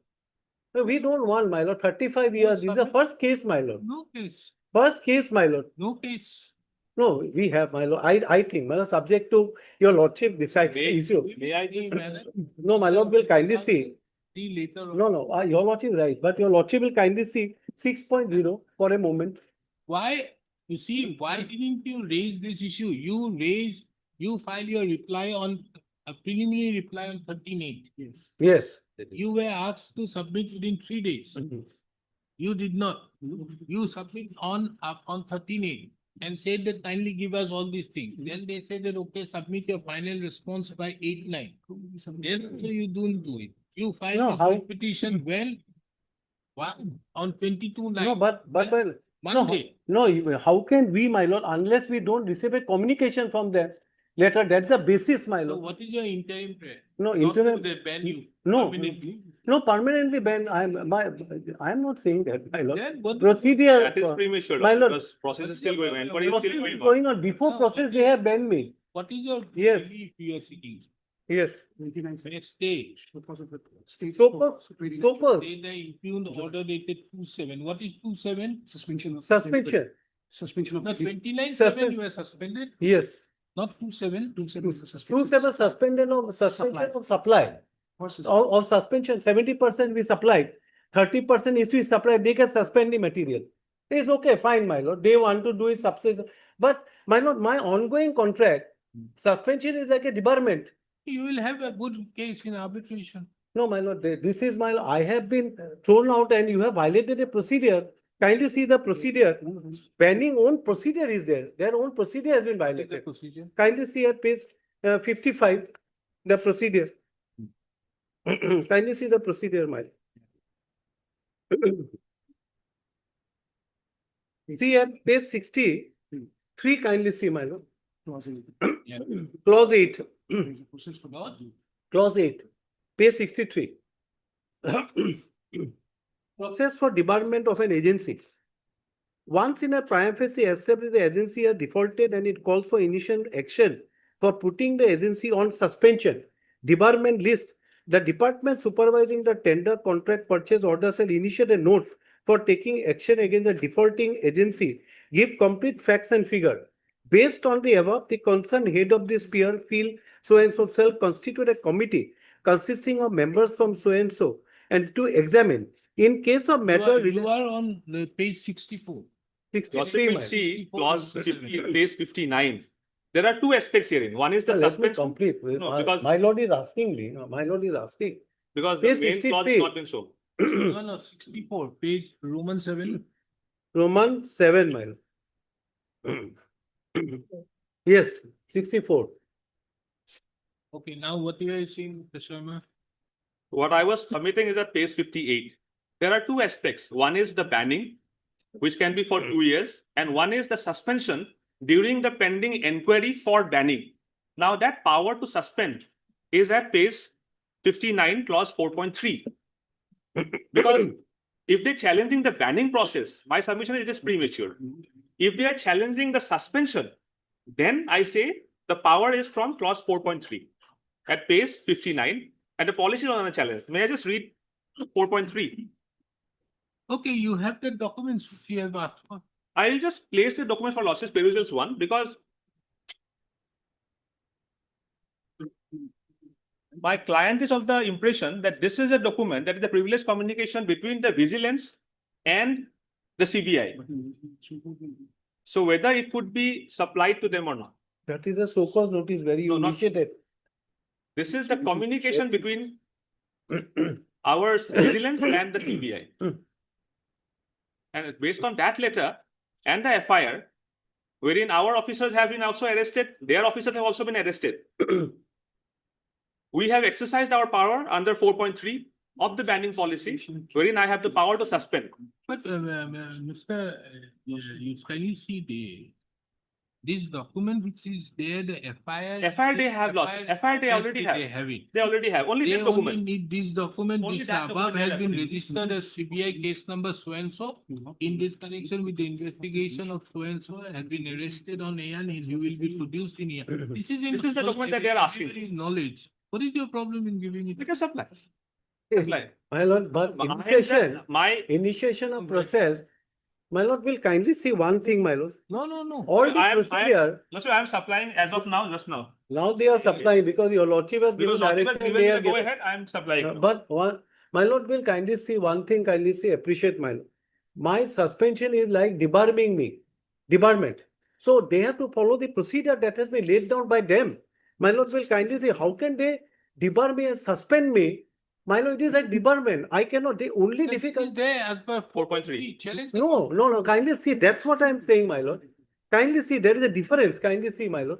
Speaker 4: No, we don't want, my lord, 35 years. This is the first case, my lord.
Speaker 7: No case,
Speaker 4: First case, my lord.
Speaker 7: no case.
Speaker 4: No, we have, my lord. I think, my lord, subject to your lordship decide the
Speaker 10: May-
Speaker 4: issue.
Speaker 10: May I just,
Speaker 4: No, my lord will kindly see.
Speaker 7: See later. on.
Speaker 4: No, your lordship is right, but your lordship will kindly see 6.0 for a moment.
Speaker 7: Why, you see, why didn't you raise this issue? You filed your reply on, a preliminary reply on 13/8.
Speaker 4: Yes.
Speaker 7: You were asked to submit within 3 days. You did not. You submit on 13/8 and said that kindly give us all these things. Then they said that, okay, submit your final response by 8/9. Then also you don't do it. You
Speaker 4: No,
Speaker 7: filed
Speaker 4: how-
Speaker 7: this petition on 22/9.
Speaker 4: No, but,
Speaker 7: Monday.
Speaker 4: no, how can we, my lord, unless we don't receive a communication from them letter, that's the basis, my
Speaker 7: So
Speaker 4: lord.
Speaker 7: what is your interim prayer?
Speaker 4: No,
Speaker 7: Not
Speaker 4: interim,
Speaker 7: to they ban you
Speaker 4: no,
Speaker 7: permanently.
Speaker 4: no, permanently ban, I'm not saying that, my lord.
Speaker 7: Then what?
Speaker 4: Procedure.
Speaker 10: that is premature,
Speaker 4: My lord,
Speaker 10: because process is still going on. Inquiry is
Speaker 4: process
Speaker 10: still
Speaker 4: is
Speaker 10: going on.
Speaker 4: going on. Before
Speaker 7: No,
Speaker 4: process,
Speaker 7: but
Speaker 4: they have banned me.
Speaker 7: What is your
Speaker 4: Yes.
Speaker 7: relief you are seeking?
Speaker 4: Yes.
Speaker 7: Stay.
Speaker 4: So,
Speaker 7: Say the impugned order dated 2/7. What is 2/7?
Speaker 2: Suspension.
Speaker 4: suspension,
Speaker 7: No, 29/7 you were suspended,
Speaker 4: yes.
Speaker 7: not 2/7.
Speaker 4: 2/7 suspended of supply. Or suspension, 70% we supplied, 30% is to be supplied, they can suspend the material. It's okay, fine, my lord, they want to do it substitution. But my lord, my ongoing contract, suspension is like a debarment.
Speaker 7: You will have a good case in arbitration.
Speaker 4: No, my lord, this is my, I have been thrown out and you have violated a procedure. Kindly see the procedure. Banning own procedure is there. Their own procedure has been
Speaker 7: What is the
Speaker 4: violated.
Speaker 7: procedure?
Speaker 4: Kindly see at page 55, the procedure. Kindly see the procedure, my. See at page 63, kindly see, my lord.
Speaker 7: Yeah.
Speaker 4: Clause 8,
Speaker 7: What?
Speaker 4: clause 8, page 63. Process for debarment of an agency. Once in a prima facie established, the agency has defaulted and it calls for initial action for putting the agency on suspension. Debarment list. The department supervising the tender contract purchase order shall initiate a note
Speaker 5: for taking action against the defaulting agency give complete facts and figure. Based on the above, the concerned head of the sphere feel so and so shall constitute a committee consisting of members from so and to examine in case of matter
Speaker 7: You are on the page 64.
Speaker 5: 63.
Speaker 14: will see clause 50, page 59. There are two aspects here. One is the
Speaker 5: Let me
Speaker 14: suspension,
Speaker 5: complete.
Speaker 14: No, because-
Speaker 5: My lord is asking me. My lord is asking.
Speaker 14: because the
Speaker 5: Page
Speaker 14: main clause
Speaker 5: 63.
Speaker 14: has not been shown.
Speaker 7: No, 64, page Roman 7.
Speaker 5: Roman 7, my lord. Yes, 64.
Speaker 7: Okay, now what you are saying, Mr. Sharma?
Speaker 14: What I was submitting is at page 58. There are two aspects. One is the banning, which can be for 2 years, and one is the suspension during the pending inquiry for banning. Now that power to suspend is at page 59, clause 4.3. Because if they're challenging the banning process, my submission is just premature. If they are challenging the suspension, then I say the power is from clause 4.3 at page 59, and the policy is on a challenge. May I just read 4.3?
Speaker 7: Okay, you have the documents which you have asked for.
Speaker 14: I'll just place the documents for losses perusals one, because my client is of the impression that this is a document that is the privileged communication between the vigilance and the CBI. So whether it could be supplied to them or not.
Speaker 5: That is a so-called notice where you
Speaker 14: No, not-
Speaker 5: initiated.
Speaker 14: This is the communication between our vigilance and the CBI. And based on that letter and the FIR, wherein our officers have been also arrested, their officers have also been arrested. We have exercised our power under 4.3 of the banning policy, wherein I have the power to suspend.
Speaker 7: But Mr. You kindly see this document which is there, the FIR.
Speaker 14: FIR they have lost. FIR they already have.
Speaker 7: They have it.
Speaker 14: They already have. Only
Speaker 7: They
Speaker 14: this
Speaker 7: only
Speaker 14: document.
Speaker 7: need this document,
Speaker 14: Only
Speaker 7: this
Speaker 14: that
Speaker 7: above
Speaker 14: document
Speaker 7: has
Speaker 14: they
Speaker 7: been
Speaker 14: have.
Speaker 7: registered as CBI case number so and so. In this connection with the investigation of so and so has been arrested on A and he will be produced in A. This is
Speaker 14: the document that they are asking.
Speaker 7: everybody's knowledge. What is your problem in giving it?
Speaker 14: We can supply. Supply.
Speaker 5: My lord, but
Speaker 14: I am
Speaker 5: initiation,
Speaker 14: just- my
Speaker 5: initiation of process, my lord will kindly see one thing, my lord.
Speaker 7: No.
Speaker 5: All the
Speaker 14: I am-
Speaker 5: procedure,
Speaker 14: Not sure I am supplying as of now, just now.
Speaker 5: now they are supplying because your lordship has
Speaker 14: Because
Speaker 5: given
Speaker 14: not even
Speaker 5: direction.
Speaker 14: given
Speaker 5: they
Speaker 14: the
Speaker 5: are
Speaker 14: go
Speaker 5: given-
Speaker 14: ahead, I am supplying. now.
Speaker 5: But one, my lord will kindly see one thing, kindly see, appreciate my lord. My suspension is like debarring me, debarment. So they have to follow the procedure that has been laid down by them. My lord will kindly say, how can they debar me and suspend me? My lord, it is like debarment. I cannot, the only
Speaker 7: This is
Speaker 5: difficult.
Speaker 7: there as per
Speaker 14: 4.3.
Speaker 7: Challenge.
Speaker 5: No, kindly see, that's what I am saying, my lord. Kindly see, there is a difference, kindly see, my lord.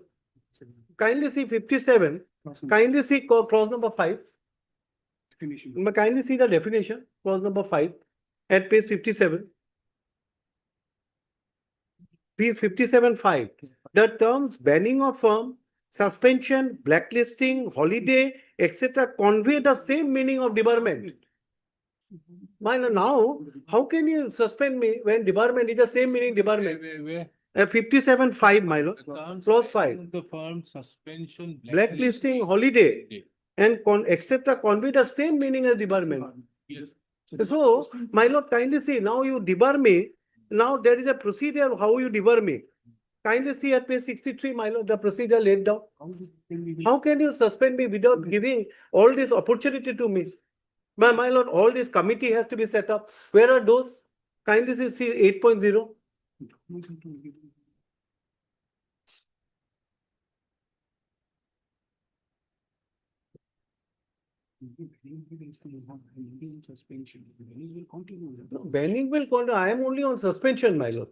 Speaker 5: Kindly see 57, kindly see clause number 5. Kindly see the definition, clause number 5 at page 57. Page 57.5. The terms banning of firm, suspension, blacklisting, holiday, etc. convey the same meaning of debarment. My lord, now, how can you suspend me when debarment is the same meaning debarment?
Speaker 7: Where?
Speaker 5: 57.5, my lord, clause 5.
Speaker 7: The firm suspension.
Speaker 5: Blacklisting, holiday, and etc. convey the same meaning as debarment.
Speaker 7: Yes.
Speaker 5: So, my lord, kindly see, now you debar me. Now there is a procedure of how you debar me. Kindly see at page 63, my lord, the procedure laid down. How can you suspend me without giving all this opportunity to me? My lord, all this committee has to be set up. Where are those? Kindly see 8.0. No, banning will continue. I am only on suspension, my lord.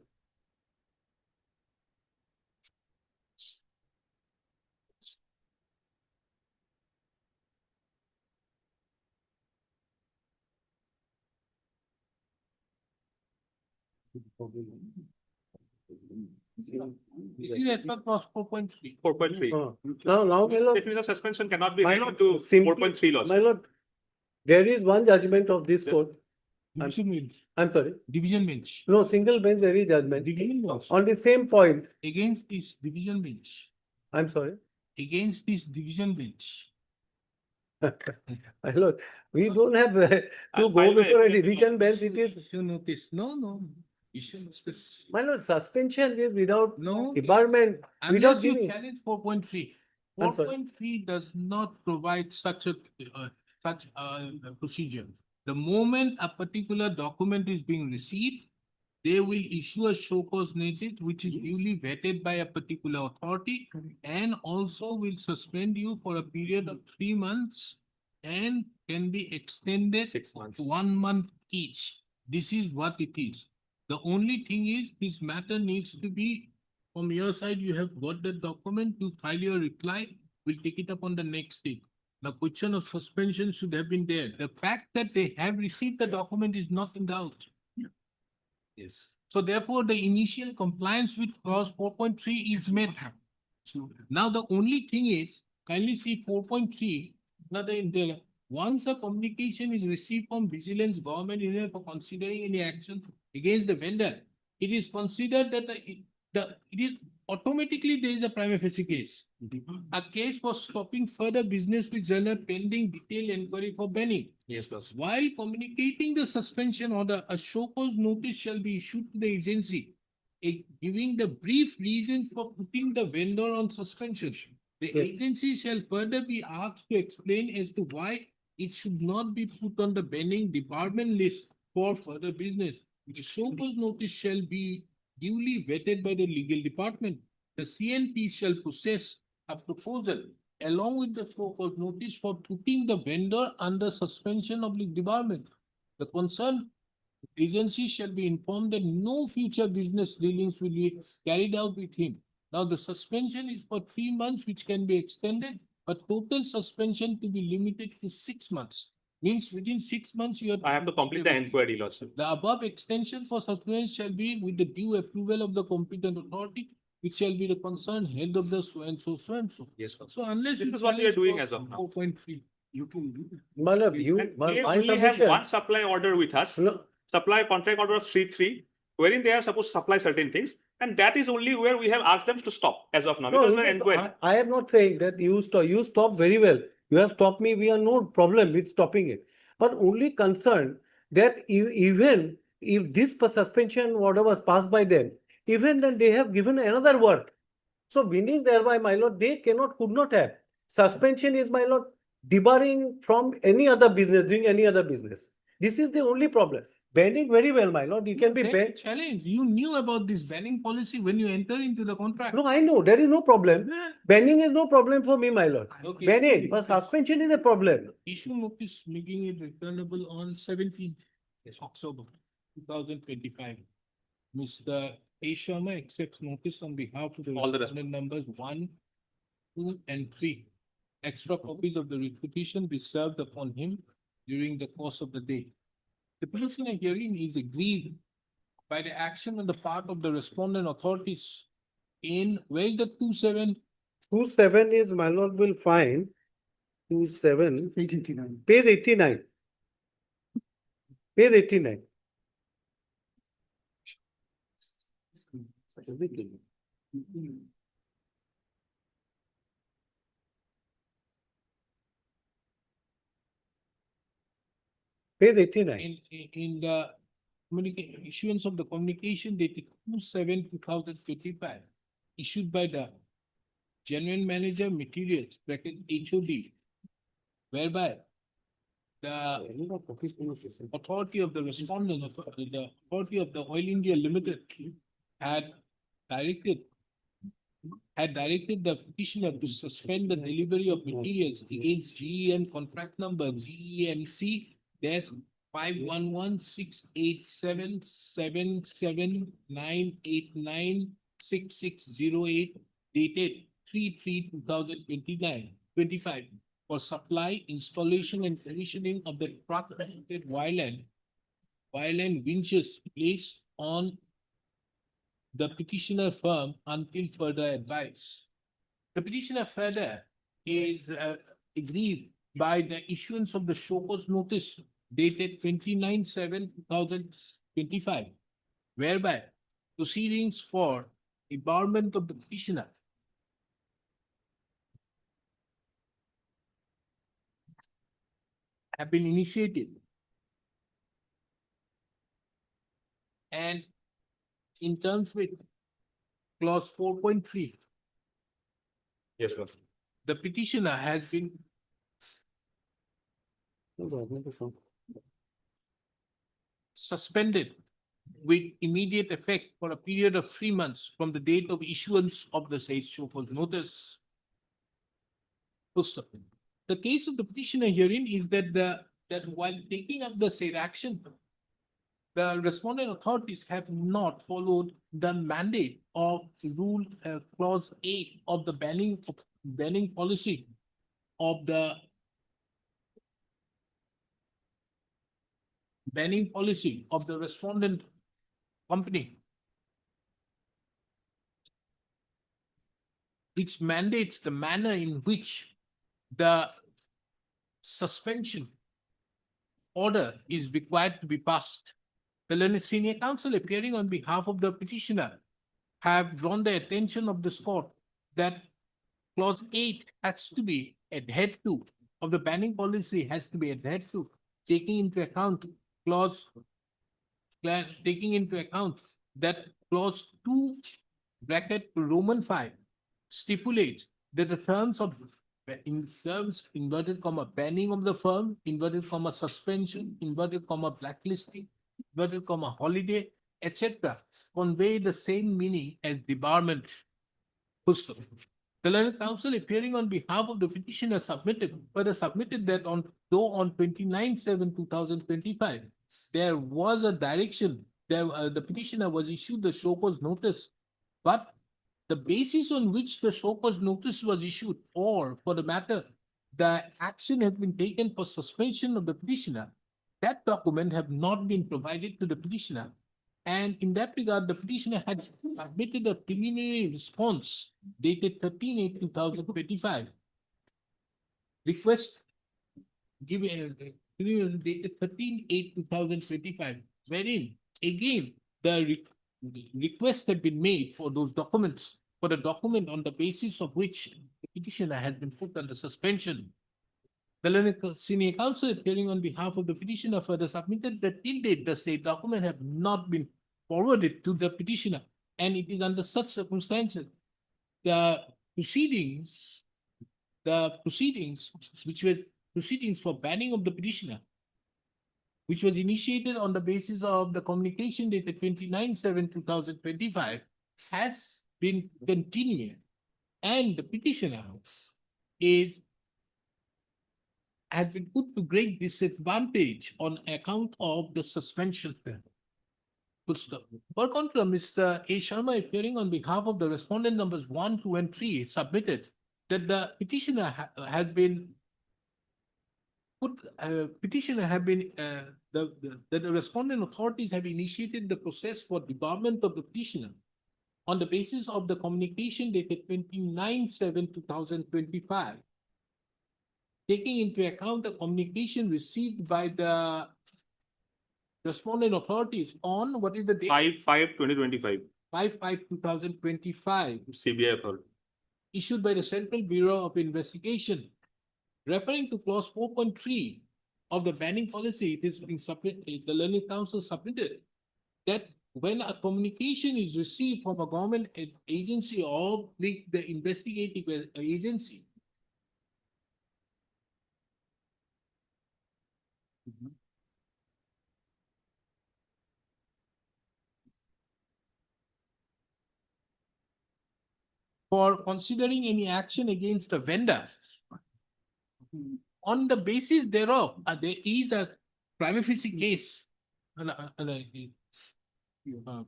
Speaker 7: This is as per clause 4.3.
Speaker 14: 4.3.
Speaker 5: Now, my lord,
Speaker 14: Definition of suspension cannot be
Speaker 5: my
Speaker 14: read
Speaker 5: lord,
Speaker 14: into
Speaker 5: simply-
Speaker 14: 4.3 laws.
Speaker 5: my lord, there is one judgment of this court.
Speaker 7: Division bench.
Speaker 5: I'm sorry.
Speaker 7: Division bench.
Speaker 5: No, single bench, there is judgment.
Speaker 7: Division bench.
Speaker 5: On the same point.
Speaker 7: Against this division bench.
Speaker 5: I'm sorry.
Speaker 7: Against this division bench.
Speaker 5: My lord, we don't have to
Speaker 14: I'll
Speaker 5: go
Speaker 14: file my
Speaker 5: before a
Speaker 14: appeal.
Speaker 5: division bench. It is,
Speaker 7: Issue notice, no, issue notice.
Speaker 5: my lord, suspension is without
Speaker 7: No.
Speaker 5: debarment, without
Speaker 7: Unless you
Speaker 5: giving.
Speaker 7: challenge 4.3.
Speaker 5: I'm sorry.
Speaker 7: 4.3 does not provide such a procedure. The moment a particular document is being received, they will issue a show cause notice which is duly vetted by a particular authority and also will suspend you for a period of 3 months and can be extended
Speaker 14: 6 months.
Speaker 7: to 1 month each. This is what it is. The only thing is this matter needs to be from your side, you have got the document, you file your reply, we'll take it up on the next day. The question of suspension should have been there. The fact that they have received the document is not in doubt.
Speaker 14: Yes.
Speaker 7: So therefore, the initial compliance with clause 4.3 is met. Now, the only thing is, kindly see 4.3, once a communication is received from vigilance government unit for considering any action against the vendor, it is considered that it is automatically there is a prima facie case. A case for stopping further business with journal pending detailed inquiry for banning.
Speaker 14: Yes, boss.
Speaker 7: While communicating the suspension order, a show cause notice shall be issued to the agency, giving the brief reasons for putting the vendor on suspension. The agency shall further be asked to explain as to why it should not be put on the banning department list for further business. The show cause notice shall be duly vetted by the legal department. The CNP shall process a proposal along with the show cause notice for putting the vendor under suspension of the debarment. The concerned agency shall be informed that no future business dealings will be carried out with him. Now, the suspension is for 3 months, which can be extended, but total suspension to be limited to 6 months. Means within 6 months, you
Speaker 14: I have to complete the inquiry, Lordship.
Speaker 7: the above extension for suspension shall be with the due approval of the competent authority, which shall be the concerned head of the so and so, so and so.
Speaker 14: Yes, sir.
Speaker 7: So unless.
Speaker 14: This
Speaker 7: you
Speaker 14: is what we are
Speaker 7: challenge
Speaker 14: doing as of now.
Speaker 7: 4.3, you can do it.
Speaker 5: My lord, you,
Speaker 14: And
Speaker 5: my
Speaker 14: they
Speaker 5: my
Speaker 14: only have
Speaker 5: submission.
Speaker 14: one supply order with us,
Speaker 5: No,
Speaker 14: supply contract order of 3.3, wherein they are supposed to supply certain things. And that is only where we have asked them to stop as of now.
Speaker 5: no,
Speaker 14: Because
Speaker 5: it
Speaker 14: the
Speaker 5: is-
Speaker 14: inquiry.
Speaker 5: I am not saying that you stop very well. You have stopped me, we are no problem with stopping it. But only concerned that even if this suspension order was passed by them, even then they have given another work. So meaning thereby, my lord, they could not have. Suspension is, my lord, debarring from any other business, doing any other business. This is the only problem. Banning very well, my lord, you can be
Speaker 7: Then
Speaker 5: banned.
Speaker 7: challenge, you knew about this banning policy when you enter into the contract.
Speaker 5: No, I know, there is no problem.
Speaker 7: Yeah.
Speaker 5: Banning is no problem for me, my lord.
Speaker 7: Okay.
Speaker 5: Banning, but suspension is a problem.
Speaker 7: Issue notice making it returnable on 17th October 2025. Mr. A. Sharma accepts notice on behalf of the
Speaker 14: All the
Speaker 7: respondent numbers 1, 2, and 3. Extra copies of the petition be served upon him during the course of the day. The petitioner herein is aggrieved by the action on the part of the respondent authorities in where is the 2.7.
Speaker 5: 2.7 is, my lord will find 2.7,
Speaker 2: 889.
Speaker 5: page 89. Page 89. Page 89.
Speaker 7: In the issuance of the communication dated 2/7/2025, issued by the General Manager Materials, bracket HOD, whereby the authority of the respondent, the authority of the Oil India Limited had directed the petitioner to suspend the delivery of materials against GEM contract number GEMC dash 511687779896608 dated 3/3/2025 for supply, installation and commissioning of the truck-mounted wireline winches placed on the petitioner firm until further advice. The petitioner further is aggrieved by the issuance of the show cause notice dated 29/7/2025, whereby proceedings for debarment of the petitioner have been initiated. And in terms with clause 4.3,
Speaker 3: Yes, Lord.
Speaker 7: the petitioner has been suspended with immediate effect for a period of 3 months from the date of issuance of the said so-called notice. Full stop. The case of the petitioner herein is that that while taking up the said action, the respondent authorities have not followed the mandate of rule clause 8 of the banning policy of the respondent company, which mandates the manner in which the suspension order is required to be passed. The learned senior counsel appearing on behalf of the petitioner have drawn the attention of this court that clause 8 has to be adhered to, of the banning policy has to be adhered to, taking into account that clause 2 bracket Roman 5 stipulates that the terms of inverted comma banning of the firm, inverted comma suspension, inverted comma blacklisting, inverted comma holiday, etc. convey the same meaning as debarment. Full stop. The learned counsel appearing on behalf of the petitioner further submitted that on 29/7/2025, there was a direction, the petitioner was issued the show cause notice, but the basis on which the show cause notice was issued, or for the matter, the action has been taken for suspension of the petitioner, that document have not been provided to the petitioner. And in that regard, the petitioner had submitted a preliminary response dated 13/8/2025. Request given dated 13/8/2025, wherein again the request had been made for those documents, for the document on the basis of which the petitioner had been put under suspension. The learned senior counsel appearing on behalf of the petitioner further submitted that till date the said document have not been forwarded to the petitioner, and it is under such circumstances the proceedings which were proceedings for banning of the petitioner, which was initiated on the basis of the communication dated 29/7/2025, has been continued, and the petitioner has been put to great disadvantage on account of the suspension. Full stop. Per contra, Mr. A. Sharma appearing on behalf of the respondent numbers 1, 2, and 3 submitted that the petitioner had been that the respondent authorities have initiated the process for debarment of the petitioner on the basis of the communication dated 29/7/2025, taking into account the communication received by the respondent authorities on what is the date?
Speaker 14: 5/5/2025,
Speaker 7: 5/5/2025,
Speaker 14: CBI authority.
Speaker 7: issued by the Central Bureau of Investigation. Referring to clause 4.3 of the banning policy, it is being submitted, the learned counsel submitted that when a communication is received from a government agency or the investigative agency, for considering any action against the vendor, on the basis thereof, there is a prima facie case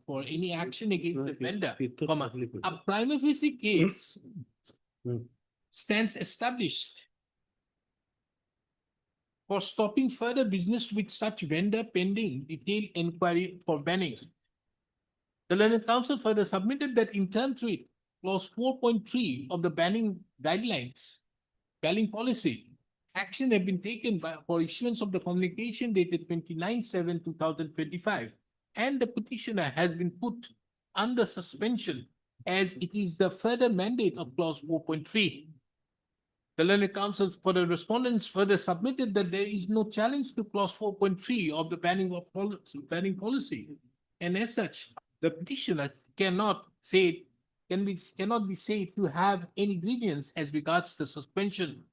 Speaker 7: for any action against the vendor, a prima facie case stands established for stopping further business with such vendor pending detailed inquiry for banning. The learned counsel further submitted that in terms with clause 4.3 of the banning guidelines, banning policy, action have been taken for issuance of the communication dated 29/7/2025, and the petitioner has been put under suspension as it is the further mandate of clause 4.3. The learned counsel for the respondents further submitted that there is no challenge to clause 4.3 of the banning policy. And as such, the petitioner cannot be said to have any grievance as regards the suspension.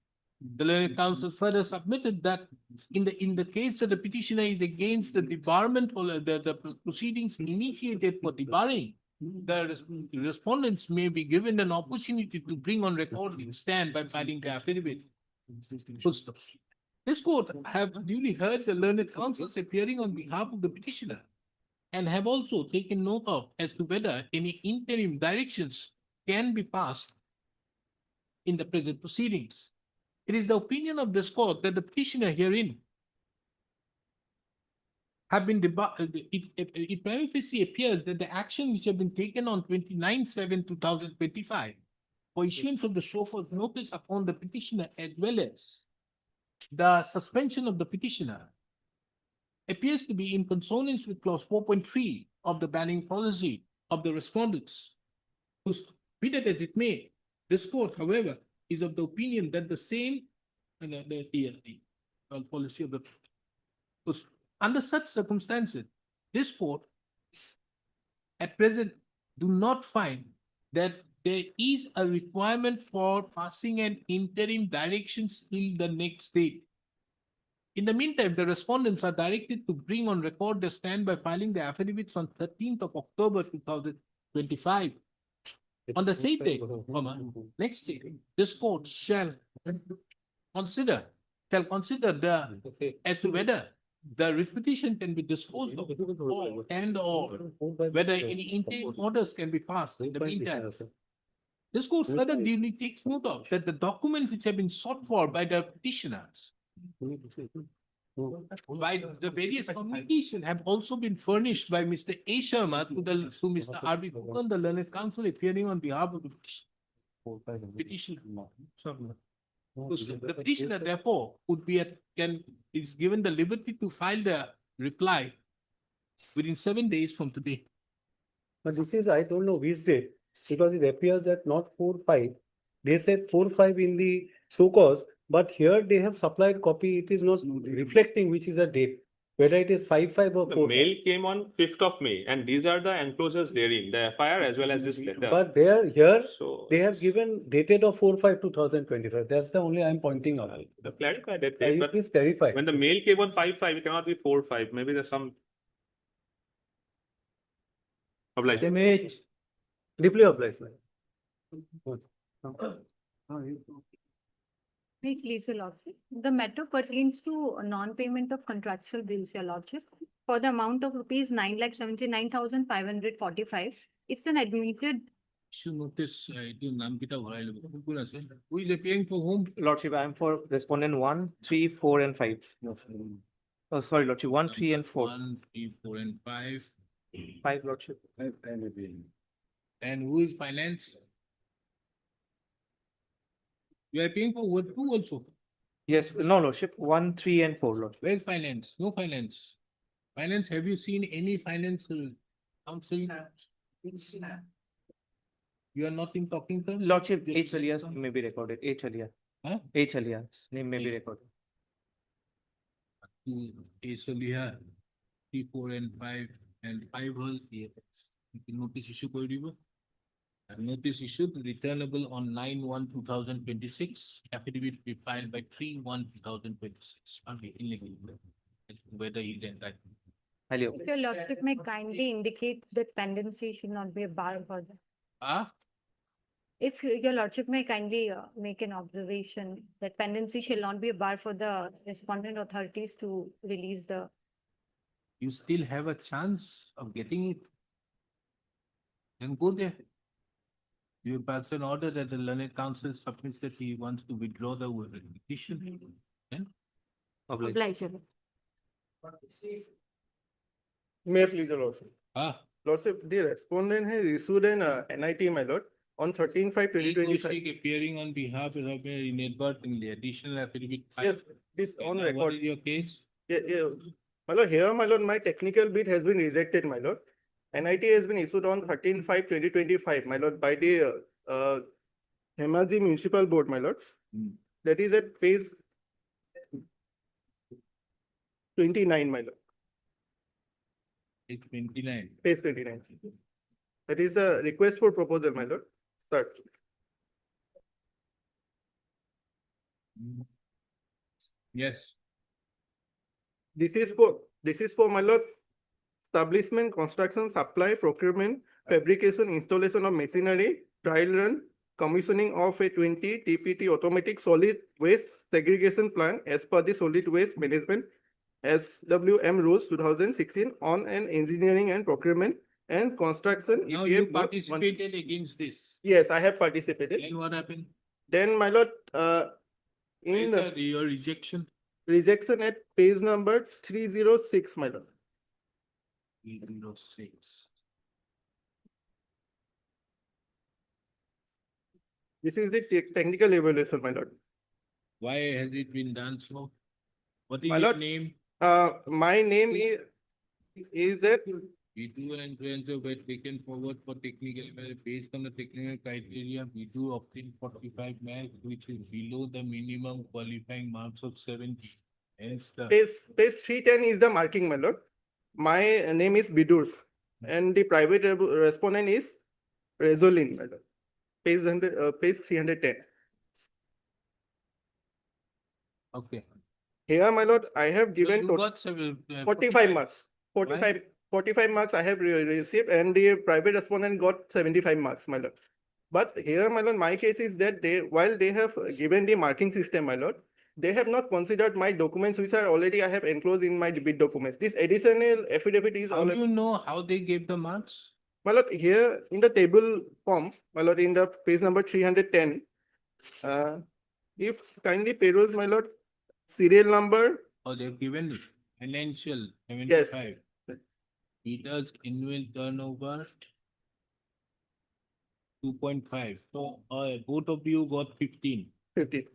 Speaker 7: The learned counsel further submitted that in the case that the petitioner is against the debarment or the proceedings initiated for debarring, the respondents may be given an opportunity to bring on record and stand by filing the affidavit. This court have duly heard the learned counsels appearing on behalf of the petitioner and have also taken note of as to whether any interim directions can be passed in the present proceedings. It is the opinion of this court that the petitioner herein have been it prima facie appears that the action which have been taken on 29/7/2025 for issuance of the show cause notice upon the petitioner as well as the suspension of the petitioner appears to be in consonance with clause 4.3 of the banning policy of the respondents. Be that as it may, this court, however, is of the opinion that the same policy of the under such circumstances, this court at present do not find that there is a requirement for passing an interim directions till the next date. In the meantime, the respondents are directed to bring on record their stand by filing the affidavits on 13th of October 2025. On the same day, next day, this court shall consider as to whether the repetition can be disposed of or whether any interim orders can be passed in the meantime. This court further duly takes note of that the documents which have been sought for by the petitioners by the various communication have also been furnished by Mr. A. Sharma to Mr. R.B. Kukan, the learned counsel appearing on behalf of the petitioner. The petitioner therefore is given the liberty to file the reply within 7 days from today.
Speaker 5: But this is, I don't know which date, because it appears that not 4/5. They said 4/5 in the show cause, but here they have supplied copy. It is not reflecting which is a date, whether it is 5/5 or
Speaker 14: The
Speaker 5: 4/5.
Speaker 14: mail came on 5th of May, and these are the enclosures therein, the FIR as well as this letter.
Speaker 5: But here,
Speaker 14: So
Speaker 5: they have given dated of 4/5/2025. That's the only I'm pointing out.
Speaker 14: the clarify that
Speaker 5: Can
Speaker 14: date,
Speaker 5: you
Speaker 14: but
Speaker 5: please clarify?
Speaker 14: when the mail came on 5/5, it cannot be 4/5. Maybe there's some. Obliged.
Speaker 5: Deeply obliged.
Speaker 13: May please, your lordship. The matter pertains to a non-payment of contractual bills, your lordship, for the amount of rupees 9,79,545. It's an admitted.
Speaker 7: Issue notice, who is appearing for whom?
Speaker 3: Lordship, I am for respondent 1, 3, 4, and 5. Oh, sorry, Lordship, 1, 3, and 4.
Speaker 7: 1, 3, 4, and 5.
Speaker 3: 5, Lordship.
Speaker 7: And who is finance? You are paying for what two also?
Speaker 3: Yes, no, Lordship, 1, 3, and 4, Lordship.
Speaker 7: Where finance? No finance. Finance, have you seen any financial counsel? You are not in talking terms?
Speaker 3: Lordship, H. Alias may be recorded. H. Alias.
Speaker 7: Huh?
Speaker 3: H. Alias name may be
Speaker 7: H.
Speaker 3: recorded.
Speaker 7: Here, 3, 4, and 5, and 5 was here. Notice issue koi dibo. Notice issued returnable on 9/1/2026. Affidavit to be filed by 3/1/2026. Only illegal. Whether he then that.
Speaker 3: Hello.
Speaker 13: Your lordship may kindly indicate that pendency should not be a bar for them. If your lordship may kindly make an observation that pendency shall not be a bar for the respondent authorities to release the.
Speaker 7: You still have a chance of getting it. Then go there. You pass an order that the learned counsel submits that he wants to withdraw the petition. Then
Speaker 13: Oblige, your
Speaker 15: May I please, your lordship?
Speaker 7: Lordship,
Speaker 15: The respondent has issued an NIT, my lord, on 13/5/2025.
Speaker 7: appearing on behalf of inadvertently additional affidavit.
Speaker 15: Yes, this on
Speaker 7: What
Speaker 15: record.
Speaker 7: is your case?
Speaker 15: Yeah. My lord, here, my lord, my technical bit has been rejected, my lord. NIT has been issued on 13/5/2025, my lord, by the Hemaji Municipal Board, my lord. That is at page 29, my lord.
Speaker 7: It's 29.
Speaker 15: Page 29. That is a request for proposal, my lord. Sir.
Speaker 7: Yes.
Speaker 15: This is for my lord, establishment, construction, supply, procurement, fabrication, installation of machinery, trial run, commissioning of a 20 TPT automatic solid waste segregation plant as per the solid waste management SWM rules 2016 on an engineering and procurement and construction.
Speaker 7: Now
Speaker 15: EPF
Speaker 7: you
Speaker 15: board one-
Speaker 7: participated against this.
Speaker 15: Yes, I have participated.
Speaker 7: Then what happened?
Speaker 15: Then my lord,
Speaker 7: Where
Speaker 15: in
Speaker 7: is your rejection?
Speaker 15: rejection at page number 306, my lord.
Speaker 7: 306.
Speaker 15: This is the technical evaluation, my lord.
Speaker 7: Why has it been done so? What is
Speaker 15: My
Speaker 7: your
Speaker 15: lord,
Speaker 7: name?
Speaker 15: My name is that
Speaker 7: B2 and so were taken forward for technical based on the technical criteria. B2 obtained 45 marks, which is below the minimum qualifying marks of 70. Hence the
Speaker 15: page 310 is the marking, my lord. My name is Bidur and the private respondent is Resolin, my lord. Page 310.
Speaker 7: okay.
Speaker 15: Here, my lord, I have
Speaker 7: So
Speaker 15: given
Speaker 7: you got
Speaker 15: 45 marks. 45 marks I have received and the private respondent got 75 marks, my lord. But here, my lord, my case is that while they have given the marking system, my lord, they have not considered my documents which are already I have enclosed in my bid documents. This additional affidavit is
Speaker 7: How do
Speaker 15: already,
Speaker 7: you know how they gave the marks?
Speaker 15: my lord, here in the table form, my lord, in the page number 310, if kindly peruse, my lord, serial number,
Speaker 7: Or they've given it? Financial,
Speaker 15: yes,
Speaker 7: 75. Peter's annual turnover, 2.5. So both of you got 15.
Speaker 15: 50.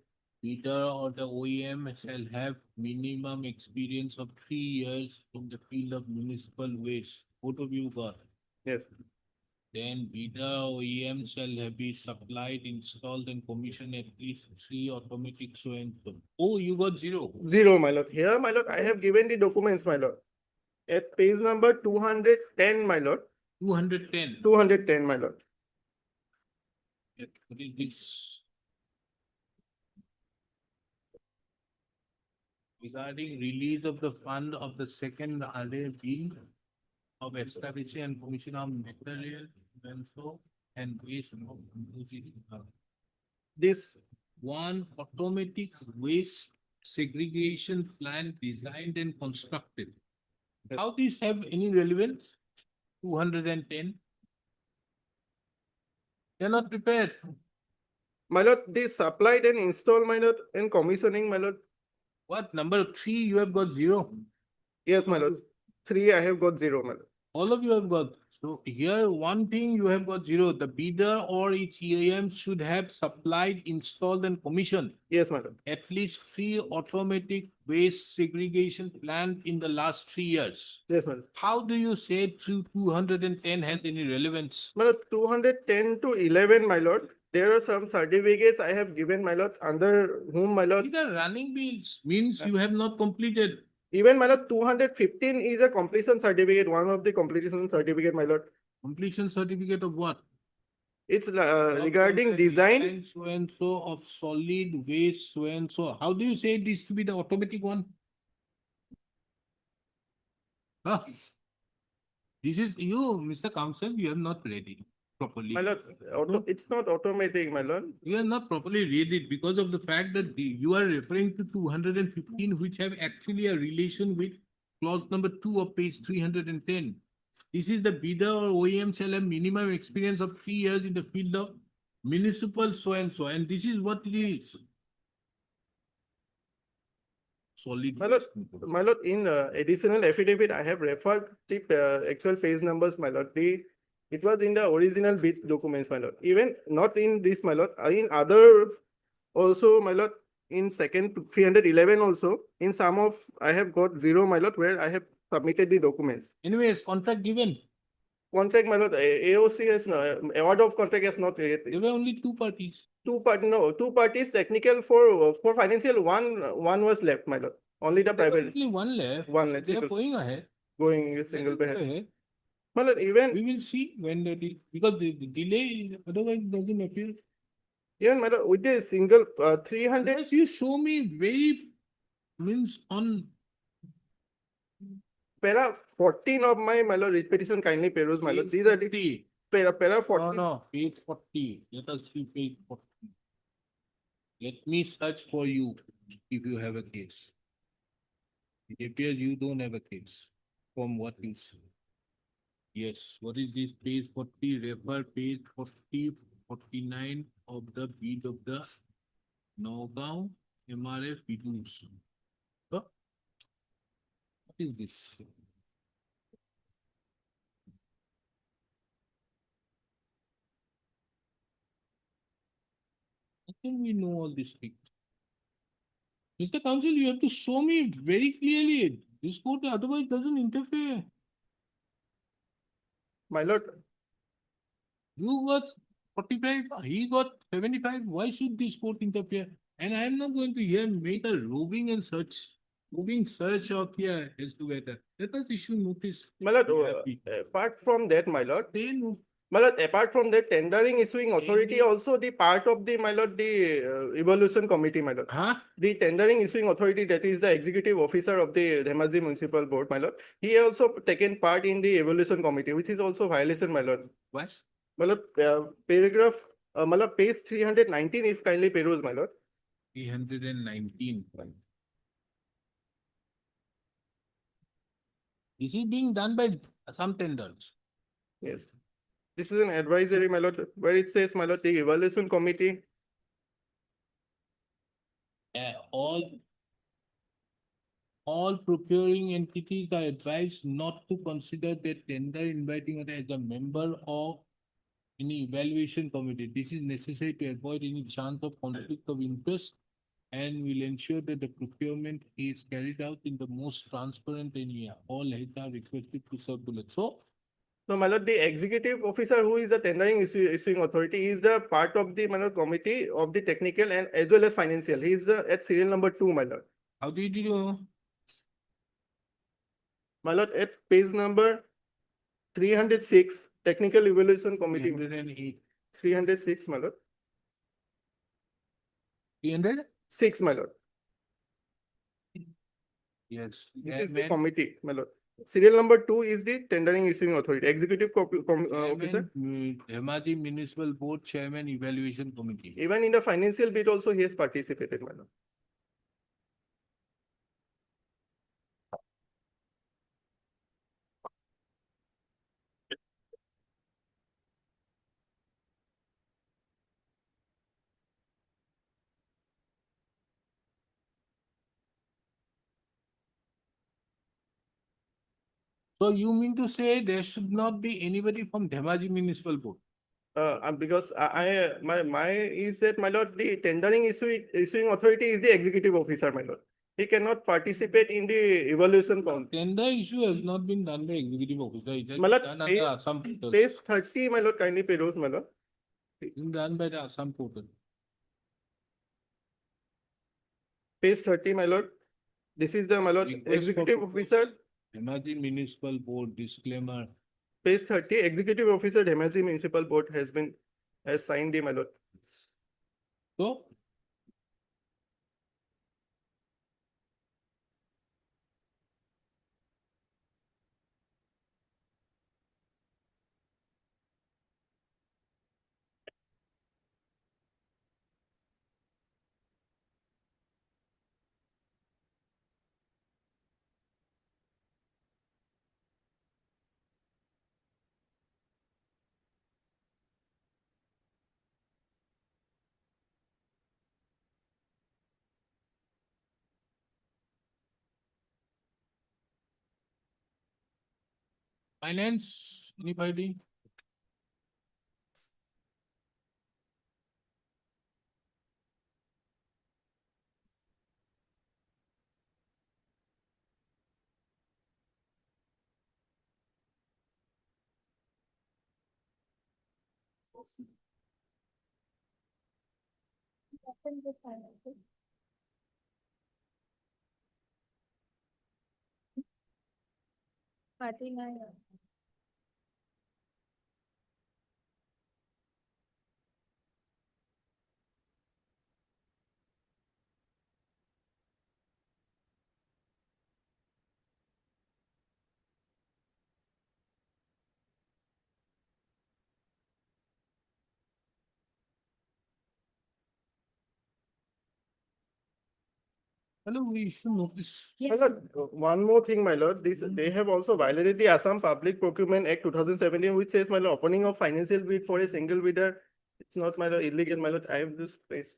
Speaker 7: Peter or the OEM shall have minimum experience of 3 years in the field of municipal waste. Both of you got.
Speaker 15: Yes.
Speaker 7: Then Peter OEM shall have be supplied, installed and commissioned at least 3 automatic so and so. Oh, you got 0.
Speaker 15: 0, my lord. Here, my lord, I have given the documents, my lord. At page number 210, my lord.
Speaker 7: 210.
Speaker 15: 210, my lord.
Speaker 7: What is this? Regarding release of the fund of the second RA bill of establishing and commission of material and waste of
Speaker 15: This
Speaker 7: one automatic waste segregation plant designed and constructed. How these have any relevance? 210. They're not prepared.
Speaker 15: my lord, they supplied and installed, my lord, and commissioning, my lord.
Speaker 7: What number 3 you have got 0?
Speaker 15: Yes, my lord. 3 I have got 0, my lord.
Speaker 7: All of you have got. So here one thing you have got 0. The bidder or its EAM should have supplied, installed and commissioned
Speaker 15: Yes, my lord.
Speaker 7: at least 3 automatic waste segregation plant in the last 3 years.
Speaker 15: Yes, my lord.
Speaker 7: How do you say 210 has any relevance?
Speaker 15: My lord, 210 to 11, my lord. There are some certificates I have given, my lord, under whom, my lord.
Speaker 7: These are running bills, means you have not completed.
Speaker 15: Even, my lord, 215 is a completion certificate, one of the completion certificate, my lord.
Speaker 7: Completion certificate of what?
Speaker 15: It's regarding design.
Speaker 7: So and so of solid waste, so and so. How do you say this to be the automatic one? Huh? This is you, Mr. Counsel, you have not read it properly.
Speaker 15: My lord, it's not automatic, my lord.
Speaker 7: You have not properly read it because of the fact that you are referring to 215, which have actually a relation with clause number 2 of page 310. This is the bidder or OEM shall have minimum experience of 3 years in the field of municipal so and so, and this is what it is. Solid.
Speaker 15: My lord, in additional affidavit, I have referred the actual page numbers, my lord. It was in the original bid documents, my lord. Even not in this, my lord. In other also, my lord, in second 311 also, in some of I have got 0, my lord, where I have submitted the documents.
Speaker 7: Anyways, contract given.
Speaker 15: contract, my lord, AOC has, award of contract has not.
Speaker 7: There were only two parties.
Speaker 15: Two parties technical for financial, one was left, my lord. Only the
Speaker 7: There was
Speaker 15: private,
Speaker 7: only one left.
Speaker 15: one left.
Speaker 7: They are going ahead.
Speaker 15: Going single
Speaker 7: Let them
Speaker 15: pay.
Speaker 7: go ahead.
Speaker 15: My lord, even,
Speaker 7: We will see when because the delay otherwise doesn't appear.
Speaker 15: even, my lord, with the single, 300,
Speaker 7: Unless you show me very means on
Speaker 15: para 14 of my lord, petition kindly peruse, my lord. These are the
Speaker 7: 40.
Speaker 15: para
Speaker 7: No,
Speaker 15: 40.
Speaker 7: no, page 40. Let us see page 40. Let me search for you if you have a case. It appears you don't have a case from what you see. Yes, what is this page 40? Refer page 40, 49 of the bid of the Nagaon MRF biddings. Huh? What is this? How can we know all these things? Mr. Counsel, you have to show me very clearly. This court otherwise doesn't interfere.
Speaker 15: My lord,
Speaker 7: You got 45, he got 75. Why should this court interfere? And I am not going to here make a roving search of here as to whether. Let us issue notice.
Speaker 15: my lord,
Speaker 7: We have people.
Speaker 15: apart from that, my lord,
Speaker 7: They know.
Speaker 15: my lord, apart from that tendering issuing authority, also the part of the, my lord, the evaluation committee, my lord.
Speaker 7: Huh?
Speaker 15: The tendering issuing authority, that is the executive officer of the Dhemaji Municipal Board, my lord. He also taken part in the evaluation committee, which is also violation, my lord.
Speaker 7: What?
Speaker 15: My lord, paragraph, my lord, page 319, if kindly peruse, my lord.
Speaker 7: 319. This is being done by some tenders.
Speaker 15: Yes. This is an advisory, my lord, where it says, my lord, the evaluation committee.
Speaker 7: All procuring entities are advised not to consider their tender inviting order as a member of any evaluation committee. This is necessary to avoid any chance of conflict of interest and will ensure that the procurement is carried out in the most transparent area. All heads are requested to circulate. So,
Speaker 15: No, my lord, the executive officer who is the tendering issuing authority is the part of the, my lord, committee of the technical and as well as financial. He is the at serial number 2, my lord.
Speaker 7: how did you know?
Speaker 15: My lord, at page number 306, technical evaluation committee,
Speaker 7: 308.
Speaker 15: 306, my lord.
Speaker 7: 300?
Speaker 15: 6, my lord.
Speaker 7: Yes.
Speaker 15: It is the
Speaker 7: Chairman-
Speaker 15: committee, my lord. Serial number 2 is the tendering issuing authority, executive officer.
Speaker 7: Dhemaji Municipal Board Chairman Evaluation Committee.
Speaker 15: Even in the financial bid also he has participated, my lord.
Speaker 7: So you mean to say there should not be anybody from Dhemaji Municipal Board?
Speaker 15: Because my is that, my lord, the tendering issuing authority is the executive officer, my lord. He cannot participate in the evaluation count.
Speaker 7: Tender issue has not been done by executive officer. It has
Speaker 15: My
Speaker 7: been
Speaker 15: lord,
Speaker 7: done under Assam portal.
Speaker 15: Page 30, my lord, kindly peruse, my lord.
Speaker 7: Been done by the Assam portal.
Speaker 15: Page 30, my lord. This is the, my lord,
Speaker 7: Request for
Speaker 15: executive
Speaker 7: proposal.
Speaker 15: officer.
Speaker 7: Dhemaji Municipal Board disclaimer.
Speaker 15: Page 30, executive officer, Dhemaji Municipal Board has signed the, my lord.
Speaker 7: So, finance, anybody?
Speaker 6: 39.
Speaker 7: Hello, we should notice.
Speaker 15: My lord, one more thing, my lord, they have also violated the Assam Public Procurement Act 2017, which says, my lord, opening of financial bid for a single bidder. It's not, my lord, illegal, my lord, I have this place.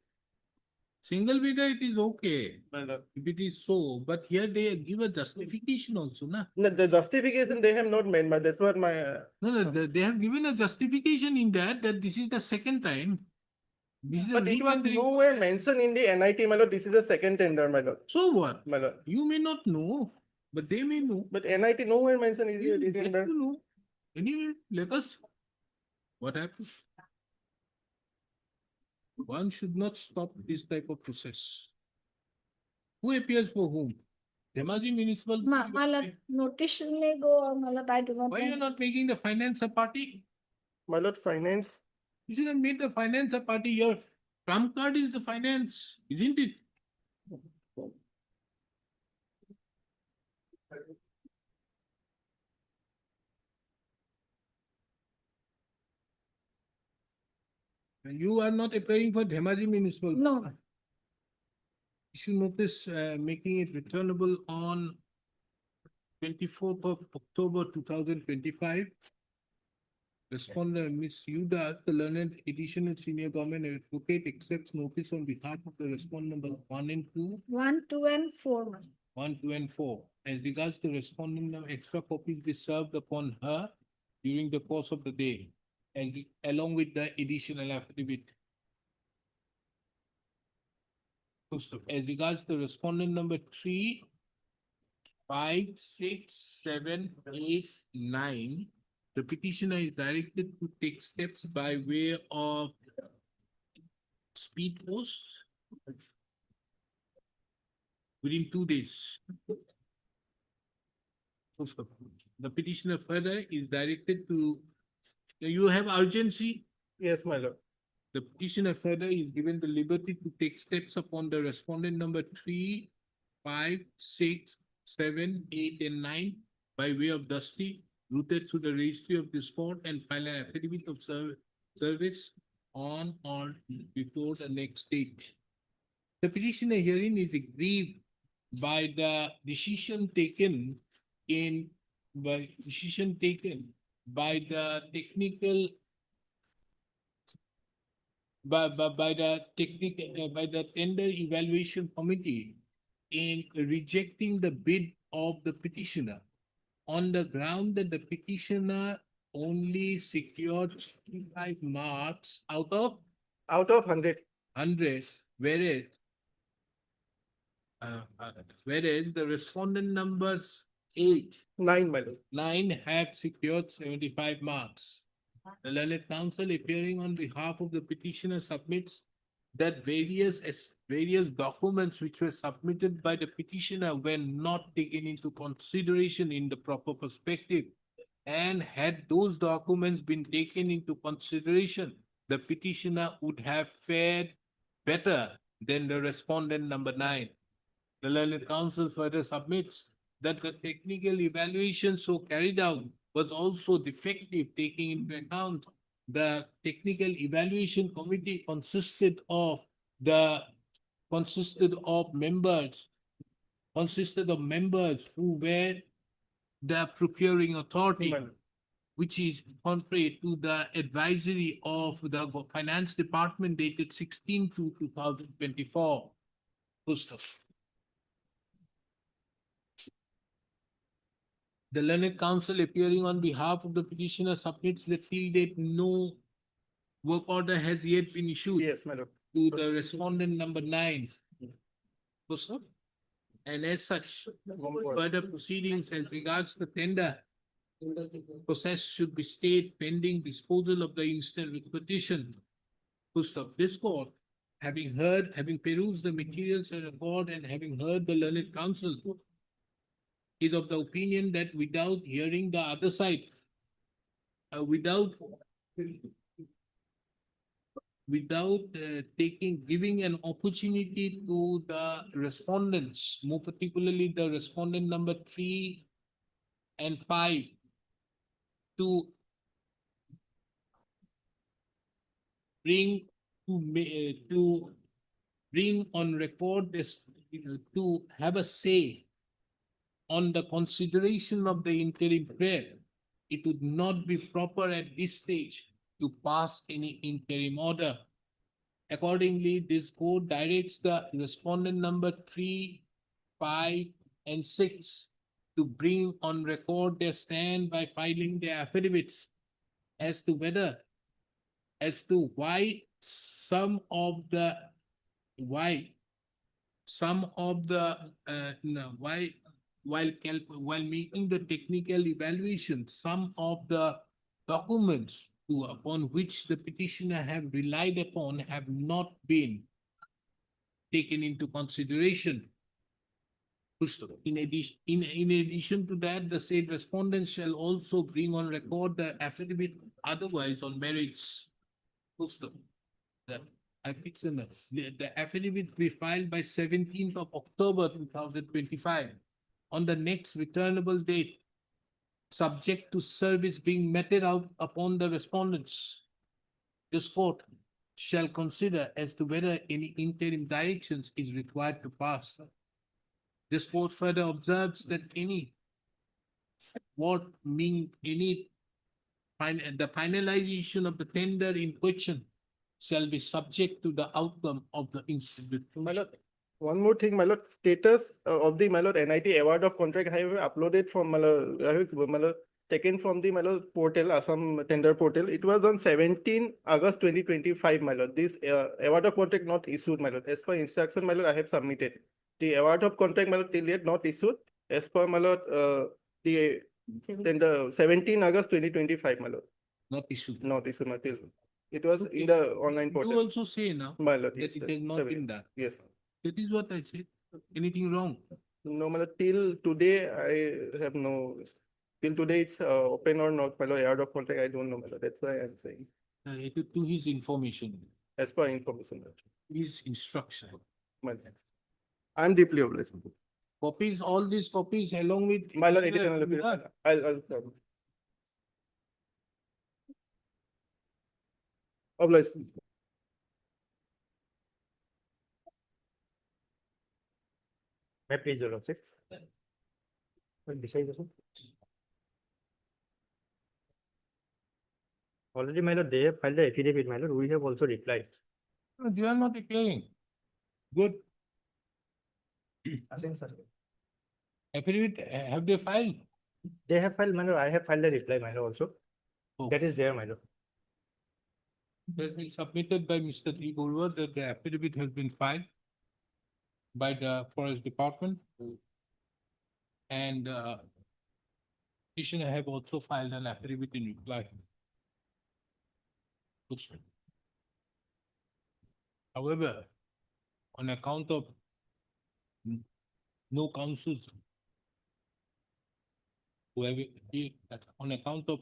Speaker 7: Single bidder, it is okay, if it is so, but here they give a justification also, na?
Speaker 15: No, the justification they have not made, but that's what my,
Speaker 7: No, they have given a justification in that this is the second time. This is a
Speaker 15: but it was
Speaker 7: retendering
Speaker 15: nowhere
Speaker 7: process.
Speaker 15: mentioned in the NIT, my lord, this is a second tender, my lord,
Speaker 7: So what?
Speaker 15: my lord.
Speaker 7: You may not know, but they may know.
Speaker 15: But NIT nowhere mentioned is
Speaker 7: You
Speaker 15: it
Speaker 7: get
Speaker 15: tender.
Speaker 7: to know. Anyway, let us. What happens? One should not stop this type of process. Who appears for whom? Dhemaji Municipal.
Speaker 6: Malat notice may go or Malat, I do not
Speaker 7: Why you are
Speaker 6: know.
Speaker 7: not making the finance a party?
Speaker 15: My lord, finance.
Speaker 7: You should have made the finance a party. Your trump card is the finance, isn't it? You are not appearing for Dhemaji Municipal.
Speaker 6: No.
Speaker 7: You should notice making it returnable on 24th of October 2025. Respondent Ms. Yuda, the learned additional senior government advocate, accepts notice on behalf of the respondent number 1 and 2.
Speaker 6: 1, 2, and 4.
Speaker 7: 1, 2, and 4. As regards the respondent, extra copies be served upon her during the course of the day, and along with the additional affidavit. As regards the respondent number 3, 5, 6, 7, 8, 9, the petitioner is directed to take steps by way of speed post within 2 days. The petitioner further is directed to, you have urgency?
Speaker 15: Yes, my lord.
Speaker 7: The petitioner further is given the liberty to take steps upon the respondent number 3, 5, 6, 7, 8, and 9 by way of dusty, routed through the registry of this court and file an affidavit of service on or before the next date. The petitioner herein is aggrieved by the decision taken by the technical by the tender evaluation committee in rejecting the bid of the petitioner on the ground that the petitioner only secured 55 marks out of
Speaker 15: 100.
Speaker 7: Whereas the respondent numbers 8,
Speaker 15: 9, my lord.
Speaker 7: 9 have secured 75 marks. The learned counsel appearing on behalf of the petitioner submits that various documents which were submitted by the petitioner were not taken into consideration in the proper perspective, and had those documents been taken into consideration, the petitioner would have fared better than the respondent number 9. The learned counsel further submits that the technical evaluation so carried out was also defective, taking into account the technical evaluation committee consisted of members who were the procuring authority, which is contrary to the advisory of the finance department dated 16/2/2024. Gustav. The learned counsel appearing on behalf of the petitioner submits that till date no work order has yet been issued.
Speaker 15: Yes, my lord.
Speaker 7: To the respondent number 9. And as such, further proceedings as regards the tender process should be stayed pending disposal of the instant petition. Full stop. This court, having perused the materials and record and having heard the learned counsel, is of the opinion that without hearing the other side, giving an opportunity to the respondents, more particularly the respondent number 3 and 5, to bring on record this, to have a say on the consideration of the interim prayer, it would not be proper at this stage to pass any interim order. Accordingly, this court directs the respondent number 3, 5, and 6 to bring on record their stand by filing their affidavits as to why some of the while making the technical evaluation, some of the documents upon which the petitioner have relied upon have not been taken into consideration. In addition to that, the said respondent shall also bring on record the affidavit otherwise on merits. The affidavit be filed by 17th of October 2025 on the next returnable date, subject to service being meted out upon the respondents. This court shall consider as to whether any interim directions is required to pass. This court further observes that the finalization of the tender in question shall be subject to the outcome of the incident.
Speaker 15: My lord, one more thing, my lord, status of the my lord NIT award of contract I have uploaded from my lord, taken from the my lord portal, Assam tender portal. It was on 17 August 2025, my lord. This award of contract not issued, my lord. As per instruction, my lord, I have submitted. The award of contract, my lord, till yet not issued. As per my lord, the tender 17 August 2025, my lord.
Speaker 7: Not issued.
Speaker 15: Not issued, my lord. It was in the online portal.
Speaker 7: You also say now
Speaker 15: My lord,
Speaker 7: that
Speaker 15: yes,
Speaker 7: it
Speaker 15: sir.
Speaker 7: has not been done.
Speaker 15: Yes.
Speaker 7: That is what I said. Anything wrong?
Speaker 15: No, my lord, till today, I have no, till today it's open or not, my lord, award of contract, I don't know, my lord. That's why I'm saying,
Speaker 7: To his information,
Speaker 15: as per information, my lord.
Speaker 7: his instruction.
Speaker 15: My lord. I'm deeply obliged.
Speaker 7: Copies, all these copies along with.
Speaker 15: My lord, additional, I'll obliged.
Speaker 4: May I please, your lordship? Besides, already, my lord, they have filed the affidavit, my lord. We have also replied.
Speaker 7: No, they are not appearing. Good. Affidavit, have they filed?
Speaker 4: They have filed, my lord. I have filed a reply, my lord, also.
Speaker 7: Oh.
Speaker 4: That is there, my lord.
Speaker 7: That is submitted by Mr. T. Burwa that the affidavit has been filed by the Forest Department. And petitioner have also filed an affidavit in reply. However, on account of no counsels who have, on account of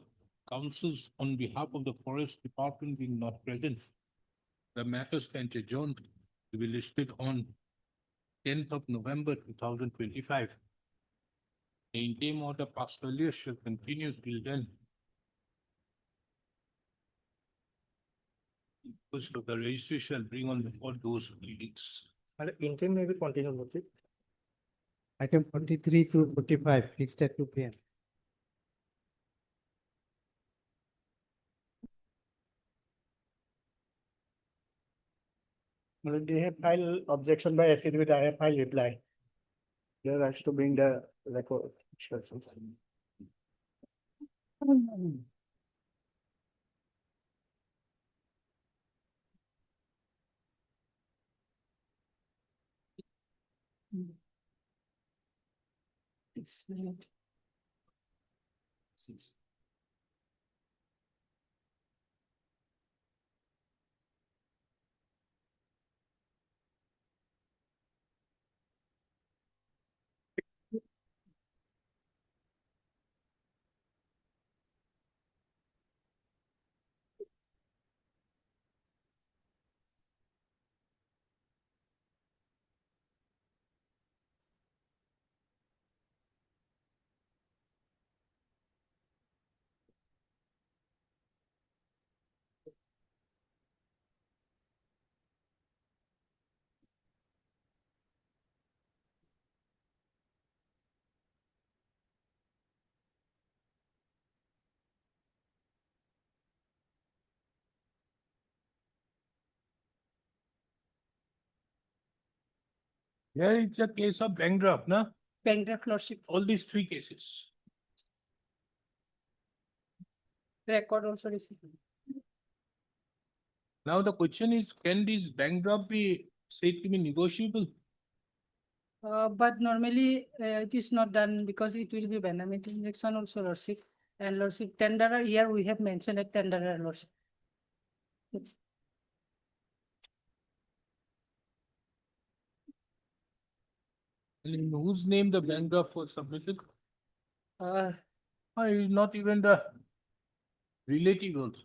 Speaker 7: counsels on behalf of the Forest Department being not present, the matter stands adjourned to be listed on 10th of November 2025. The interim order passed earlier shall continue till then. First of the registry shall bring on record those pleadings.
Speaker 4: My lord, interim may be continued, lordship.
Speaker 2: Item 43 to 45, fixed at 2 p.m.
Speaker 4: My lord, they have filed objection by affidavit. I have filed reply. There has to bring the record.
Speaker 12: It's not.
Speaker 7: Here it's a case of bank draft, na?
Speaker 12: Bank draft lordship
Speaker 7: All these three cases.
Speaker 12: record also received.
Speaker 7: Now the question is, can this bank draft be said to be negotiable?
Speaker 12: But normally it is not done because it will be dynamic injection also lordship. And lordship tenderer, here we have mentioned a tenderer lordship.
Speaker 7: And in whose name the bank draft was submitted?
Speaker 12: Uh,
Speaker 7: Not even the relative also.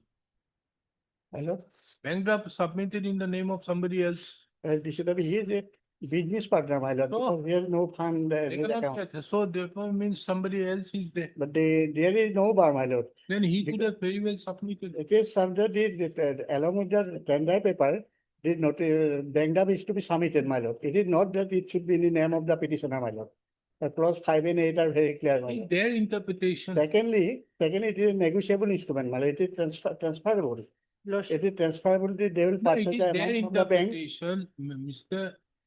Speaker 2: Hello?
Speaker 7: Bank draft submitted in the name of somebody else.
Speaker 2: This should be his business partner, my lord,
Speaker 7: So-
Speaker 2: because he has no fund
Speaker 7: They
Speaker 2: in his
Speaker 7: cannot
Speaker 2: account.
Speaker 7: get- So therefore means somebody else is there.
Speaker 2: But there is no bar, my lord.
Speaker 7: Then he could have very well submitted.
Speaker 2: It is subject, along with the tender paper, did not, bank draft is to be submitted, my lord. It is not that it should be in the name of the petitioner, my lord. Clause 5 and 8 are very clear, my
Speaker 7: In
Speaker 2: lord.
Speaker 7: their interpretation,
Speaker 2: Secondly, it is a negotiable instrument, my lord. It is transferable.
Speaker 12: lordship,
Speaker 2: It is transferable, they will
Speaker 7: no,
Speaker 2: purchase
Speaker 7: it is
Speaker 2: the
Speaker 7: their
Speaker 2: amount from the bank.
Speaker 7: interpretation,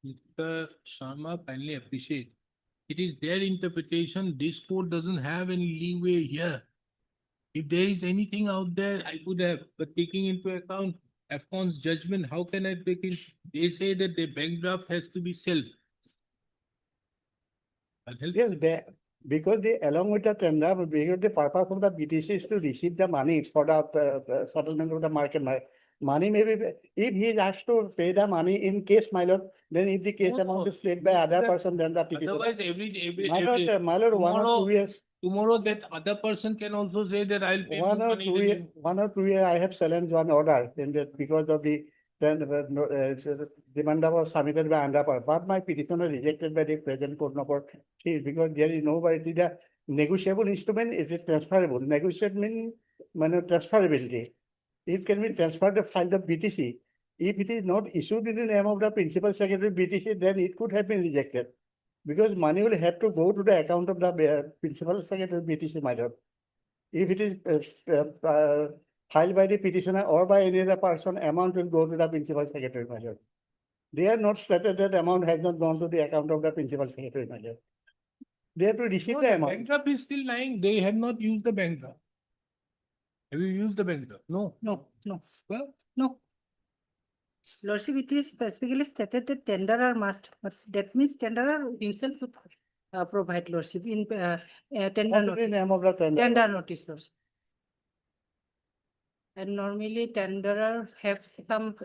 Speaker 7: Mr. Sharma kindly appreciate. It is their interpretation. This court doesn't have any leeway here. If there is anything out there, I could have, but taking into account AFCON's judgment, how can I take it? They say that the bank draft has to be self. That helps.
Speaker 2: Yes, because along with the tender, because the purpose of the BTC is to receive the money for the settlement of the market. Money may be, if he is asked to pay the money in case, my lord, then if the case
Speaker 7: No,
Speaker 2: amount is paid by other person, then the petitioner.
Speaker 7: Otherwise,
Speaker 2: My lord, 1 or 2
Speaker 7: tomorrow,
Speaker 2: years,
Speaker 7: tomorrow that other person can also say that I'll pay this money. when you-
Speaker 2: 1 or 2 years, I have challenged one order in that because of the then demand was submitted by under, but my petition was rejected by the present court number 3 because there is nobody, it is a negotiable instrument, it is transferable. Negotiate means transferability. It can be transferred to file the BTC. If it is not issued in the name of the principal secretary BTC, then it could have been rejected. Because money will have to go to the account of the principal secretary BTC, my lord. If it is filed by the petitioner or by any other person, amount will go to the principal secretary, my lord. They are not stated that amount has not gone to the account of the principal secretary, my lord. They have to receive
Speaker 7: No,
Speaker 2: the
Speaker 7: the
Speaker 2: amount.
Speaker 7: bank draft is still lying. They have not used the bank draft. Have you used the bank draft? No.
Speaker 12: no, no,
Speaker 7: Well,
Speaker 12: no. Lordship, it is specifically stated that tenderer must, but that means tenderer himself would provide lordship in tender
Speaker 2: Not in the
Speaker 12: notice.
Speaker 2: name of the tender.
Speaker 12: Tender notice lordship. And normally tenderer have some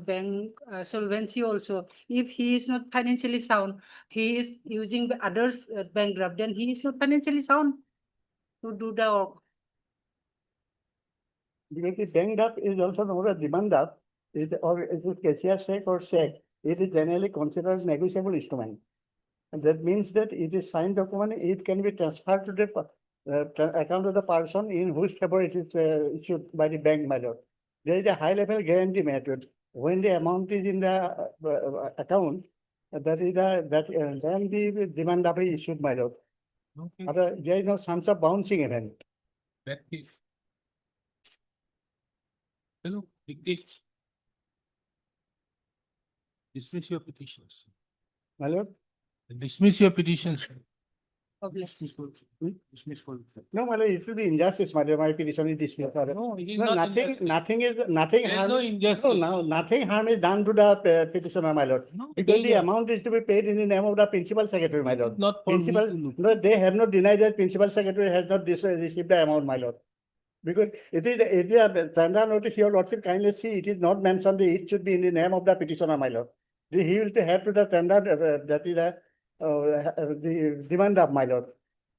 Speaker 12: bank solvency also. If he is not financially sound, he is using the others bank draft, then he is not financially sound to do the work.
Speaker 2: Because the bank draft is also not a demand draft, or is it cashier check or check? It is generally considered negotiable instrument. And that means that it is signed document, it can be transferred to the account of the person in whose favor it is issued by the bank, my lord. There is a high level guarantee method. When the amount is in the account, then the demand draft is issued, my lord.
Speaker 7: okay,
Speaker 2: There is no chance of bouncing event.
Speaker 7: that case. Hello, dictate. Dismiss your petitions.
Speaker 2: My lord,
Speaker 7: Dismiss your petitions.
Speaker 2: No, my lord, it will be injustice, my lord, my petition is dismissed. my lord.
Speaker 7: No, it is
Speaker 2: No,
Speaker 7: not
Speaker 2: nothing,
Speaker 7: injustice.
Speaker 2: nothing is, nothing
Speaker 7: There is
Speaker 2: harm.
Speaker 7: no
Speaker 2: is-
Speaker 7: injustice.
Speaker 2: No, nothing harm is done to the petitioner, my lord.
Speaker 7: No,
Speaker 2: Because
Speaker 7: there
Speaker 2: the
Speaker 7: is not.
Speaker 2: amount is to be paid in the name of the principal secretary, my lord.
Speaker 7: Not for me
Speaker 2: Principal,
Speaker 7: to look.
Speaker 2: no, they have not denied that principal secretary has not received the amount, my lord. Because it is a tender notice, your lordship kindly see, it is not mentioned, that it should be in the name of the petitioner, my lord. He will have to the tender, that is the demand of my lord.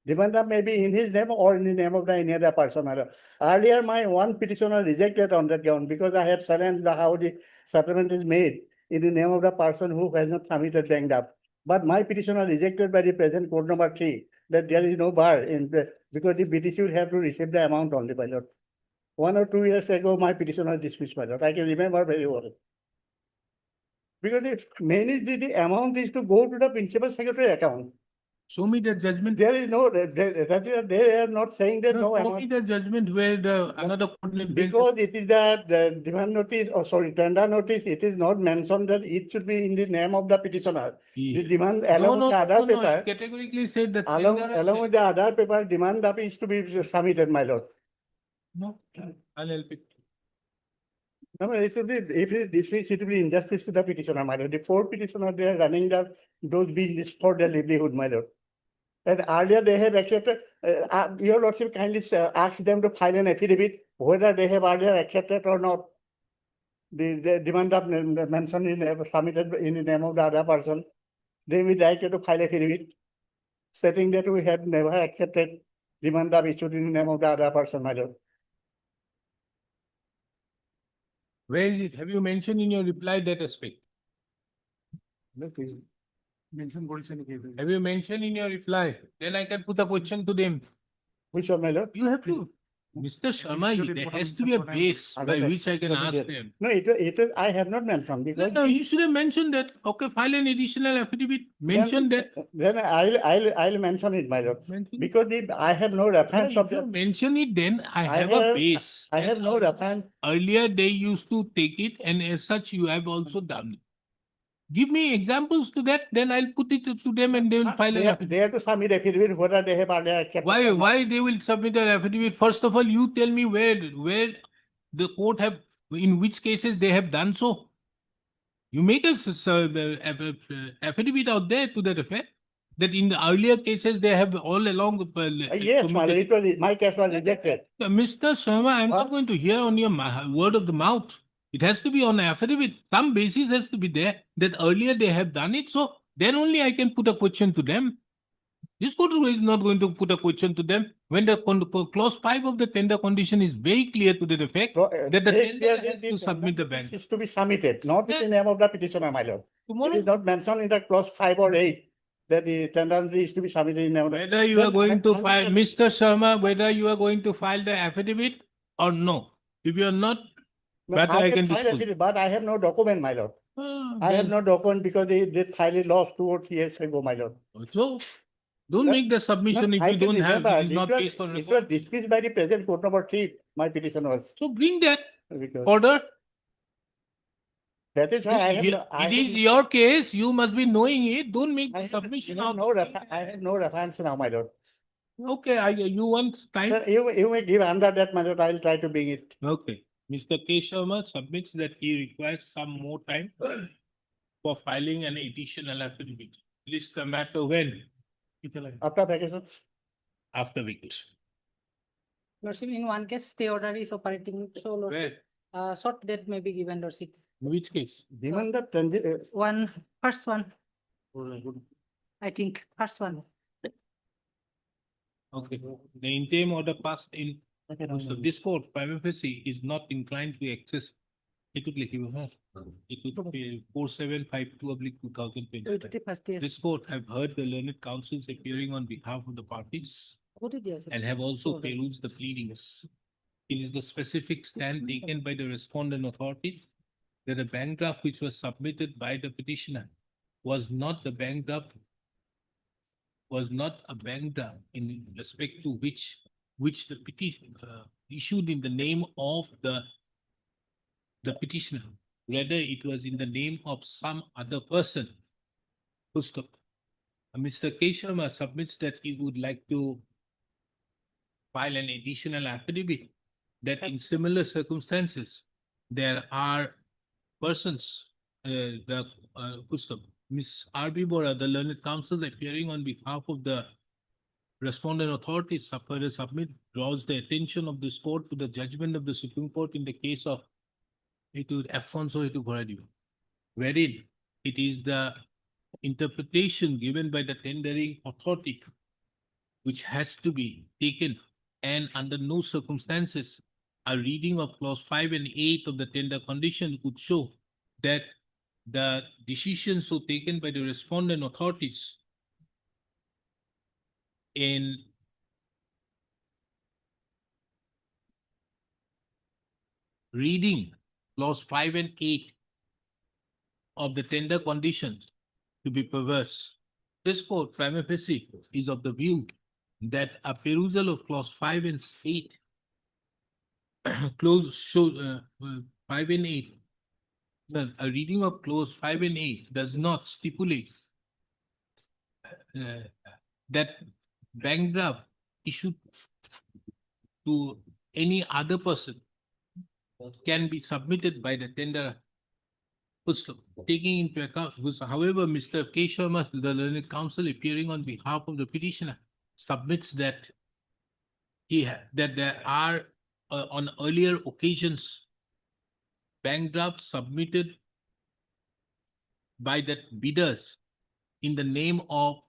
Speaker 2: Demand may be in his name or in the name of the any other person, my lord. Earlier, my one petitioner rejected on that ground because I have challenged how the settlement is made in the name of the person who has not submitted banked up. But my petitioner rejected by the present code number 3, that there is no bar in the, because the BTC will have to receive the amount only, my lord. 1 or 2 years ago, my petition was dismissed, my lord. I can remember very well. Because the main is the amount is to go to the principal secretary account.
Speaker 7: Show me the judgment.
Speaker 2: There is no, they are not saying that no
Speaker 7: Show me
Speaker 2: amount.
Speaker 7: the judgment where the another coordinate bench.
Speaker 2: Because it is the demand notice, or sorry, tender notice, it is not mentioned that it should be in the name of the petitioner. The demand
Speaker 7: No,
Speaker 2: along
Speaker 7: no,
Speaker 2: with the
Speaker 7: no,
Speaker 2: other
Speaker 7: no, no. I
Speaker 2: paper,
Speaker 7: categorically said that.
Speaker 2: along with the other paper, demand up is to be submitted, my lord.
Speaker 7: No, I'll help it.
Speaker 2: No, it will be, if it is dismissed, it will be injustice to the petitioner, my lord. The 4 petitioner, they are running those business for their livelihood, my lord. And earlier they have accepted, your lordship kindly ask them to file an affidavit, whether they have earlier accepted or not. The demand of mentioned in, submitted in the name of the other person, they will like to file affidavit, stating that we have never accepted demand of issued in the name of the other person, my lord.
Speaker 7: Where is it? Have you mentioned in your reply that aspect? Have you mentioned in your reply? Then I can put a question to them.
Speaker 2: Which one, my lord?
Speaker 7: You have to. Mr. Sharma, there has to be a base by which I can ask them.
Speaker 2: No, I have not mentioned because.
Speaker 7: No, you should have mentioned that. Okay, file an additional affidavit. Mention that.
Speaker 2: Then I'll mention it, my lord. Because I have no reference of
Speaker 7: If you
Speaker 2: the.
Speaker 7: mention it, then I have a base.
Speaker 2: I have no reference.
Speaker 7: Earlier, they used to take it, and as such, you have also done it. Give me examples to that, then I'll put it to them and they will file an affidavit.
Speaker 2: They have to submit affidavit whether they have earlier accepted.
Speaker 7: Why they will submit an affidavit? First of all, you tell me where the court have, in which cases they have done so. You make a affidavit out there to that effect, that in the earlier cases they have all along.
Speaker 2: Yes, my lord, my case was rejected.
Speaker 7: Mr. Sharma, I'm not going to hear on your word of the mouth. It has to be on affidavit. Some basis has to be there that earlier they have done it. So then only I can put a question to them. This court is not going to put a question to them when the clause 5 of the tender condition is very clear to the effect that the tender has to submit the bank.
Speaker 2: Is to be submitted, not in the name of the petitioner, my lord.
Speaker 7: Tomorrow,
Speaker 2: It is not mentioned in the clause 5 or 8 that the tender is to be submitted in the name of the.
Speaker 7: whether you are going to file, Mr. Sharma, whether you are going to file the affidavit or no. If you are not, but I can
Speaker 2: file
Speaker 7: dispose.
Speaker 2: affidavit, but I have no document, my lord. I have
Speaker 7: Then-
Speaker 2: no document because they filed it lost 2 or 3 years ago, my lord.
Speaker 7: So, don't make the submission
Speaker 2: No,
Speaker 7: if
Speaker 2: I
Speaker 7: you
Speaker 2: can
Speaker 7: don't have,
Speaker 2: remember,
Speaker 7: it is not
Speaker 2: it was-
Speaker 7: based on
Speaker 2: It
Speaker 7: report.
Speaker 2: was dismissed by the present court number 3, my petition was.
Speaker 7: So bring that
Speaker 2: Because
Speaker 7: order.
Speaker 2: that is why I have.
Speaker 7: It is your case, you must be knowing it. Don't make the submission out.
Speaker 2: I have no reference now, my lord.
Speaker 7: Okay, you want time?
Speaker 2: Sir, you may give under that, my lord, I'll try to bring it.
Speaker 7: Okay. Mr. K. Sharma submits that he requires some more time for filing an additional affidavit. List the matter when?
Speaker 2: After vacation.
Speaker 7: After vacation.
Speaker 12: Lordship, in one case, stay order is operating, so Lordship, short date may be given, Lordship.
Speaker 7: In which case?
Speaker 2: Demand the
Speaker 12: First one, I think, first one.
Speaker 7: Okay. The interim order passed in, so this court, prima facie, is not inclined to access. It would be 4752/2020. This court have heard the learned counsels appearing on behalf of the parties and have also perused the pleadings. It is the specific stand taken by the respondent authorities that the bank draft which was submitted by the petitioner was not the bank draft, was not a bank draft in respect to which the petition issued in the name of the petitioner. Rather, it was in the name of some other person. Full stop. Mr. Kesharma submits that he would like to file an additional affidavit that in similar circumstances, there are persons, who's the Ms. R.B. Bora, the learned counsel appearing on behalf of the respondent authorities, further submit, draws the attention of this court to the judgment of the Supreme Court in the case of Alfonso Itugoradio, wherein it is the interpretation given by the tendering authority which has to be taken, and under no circumstances a reading of clause 5 and 8 of the tender condition would show that the decisions so taken by the respondent authorities in reading clause 5 and 8 of the tender conditions to be perverse. This court, prima facie, is of the view that a perusal of clause 5 and 8 5 and 8, well, a reading of clause 5 and 8 does not stipulate that bank draft issued to any other person can be submitted by the tenderer. Taking into account, however, Mr. K. Sharma, the learned counsel appearing on behalf of the petitioner, submits that that there are on earlier occasions bank drafts submitted by the bidders in the name of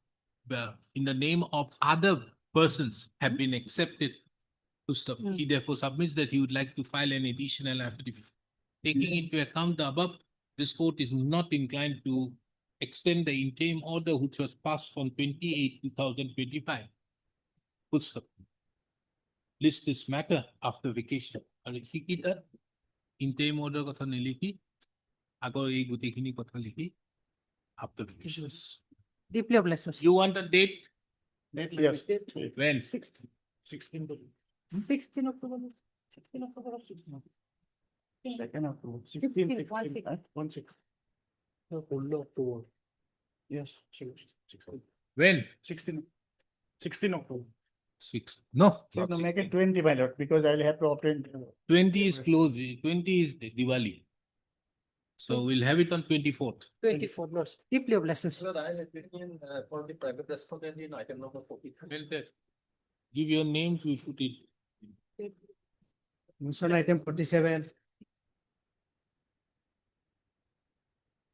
Speaker 7: other persons have been accepted. He therefore submits that he would like to file an additional affidavit. Taking into account the above, this court is not inclined to extend the interim order which was passed on 28/2025. List this matter after vacation. And if he that interim order কথা নিলিখি আগৰ এই গুটিখিনি কথা লিখি after vacation.
Speaker 12: Deeply obliged.
Speaker 7: You want a date?
Speaker 2: Yes.
Speaker 7: When?
Speaker 12: 16 October. 16 October or 16 October.
Speaker 2: Second October.
Speaker 12: 16,
Speaker 2: 16,
Speaker 12: one second.
Speaker 2: 1 second. October. Yes. 16.
Speaker 7: When?
Speaker 2: 16 October.
Speaker 7: No.
Speaker 2: So
Speaker 7: not
Speaker 2: to make
Speaker 7: 16.
Speaker 2: it 20, my lord, because I'll have to obtain.
Speaker 7: 20 is close. 20 is Diwali. So we'll have it on 24th.
Speaker 12: 24. Deeply obliged.
Speaker 10: For the private respondent in item number 43.
Speaker 7: Give your names, we put it.
Speaker 2: Motion item 47.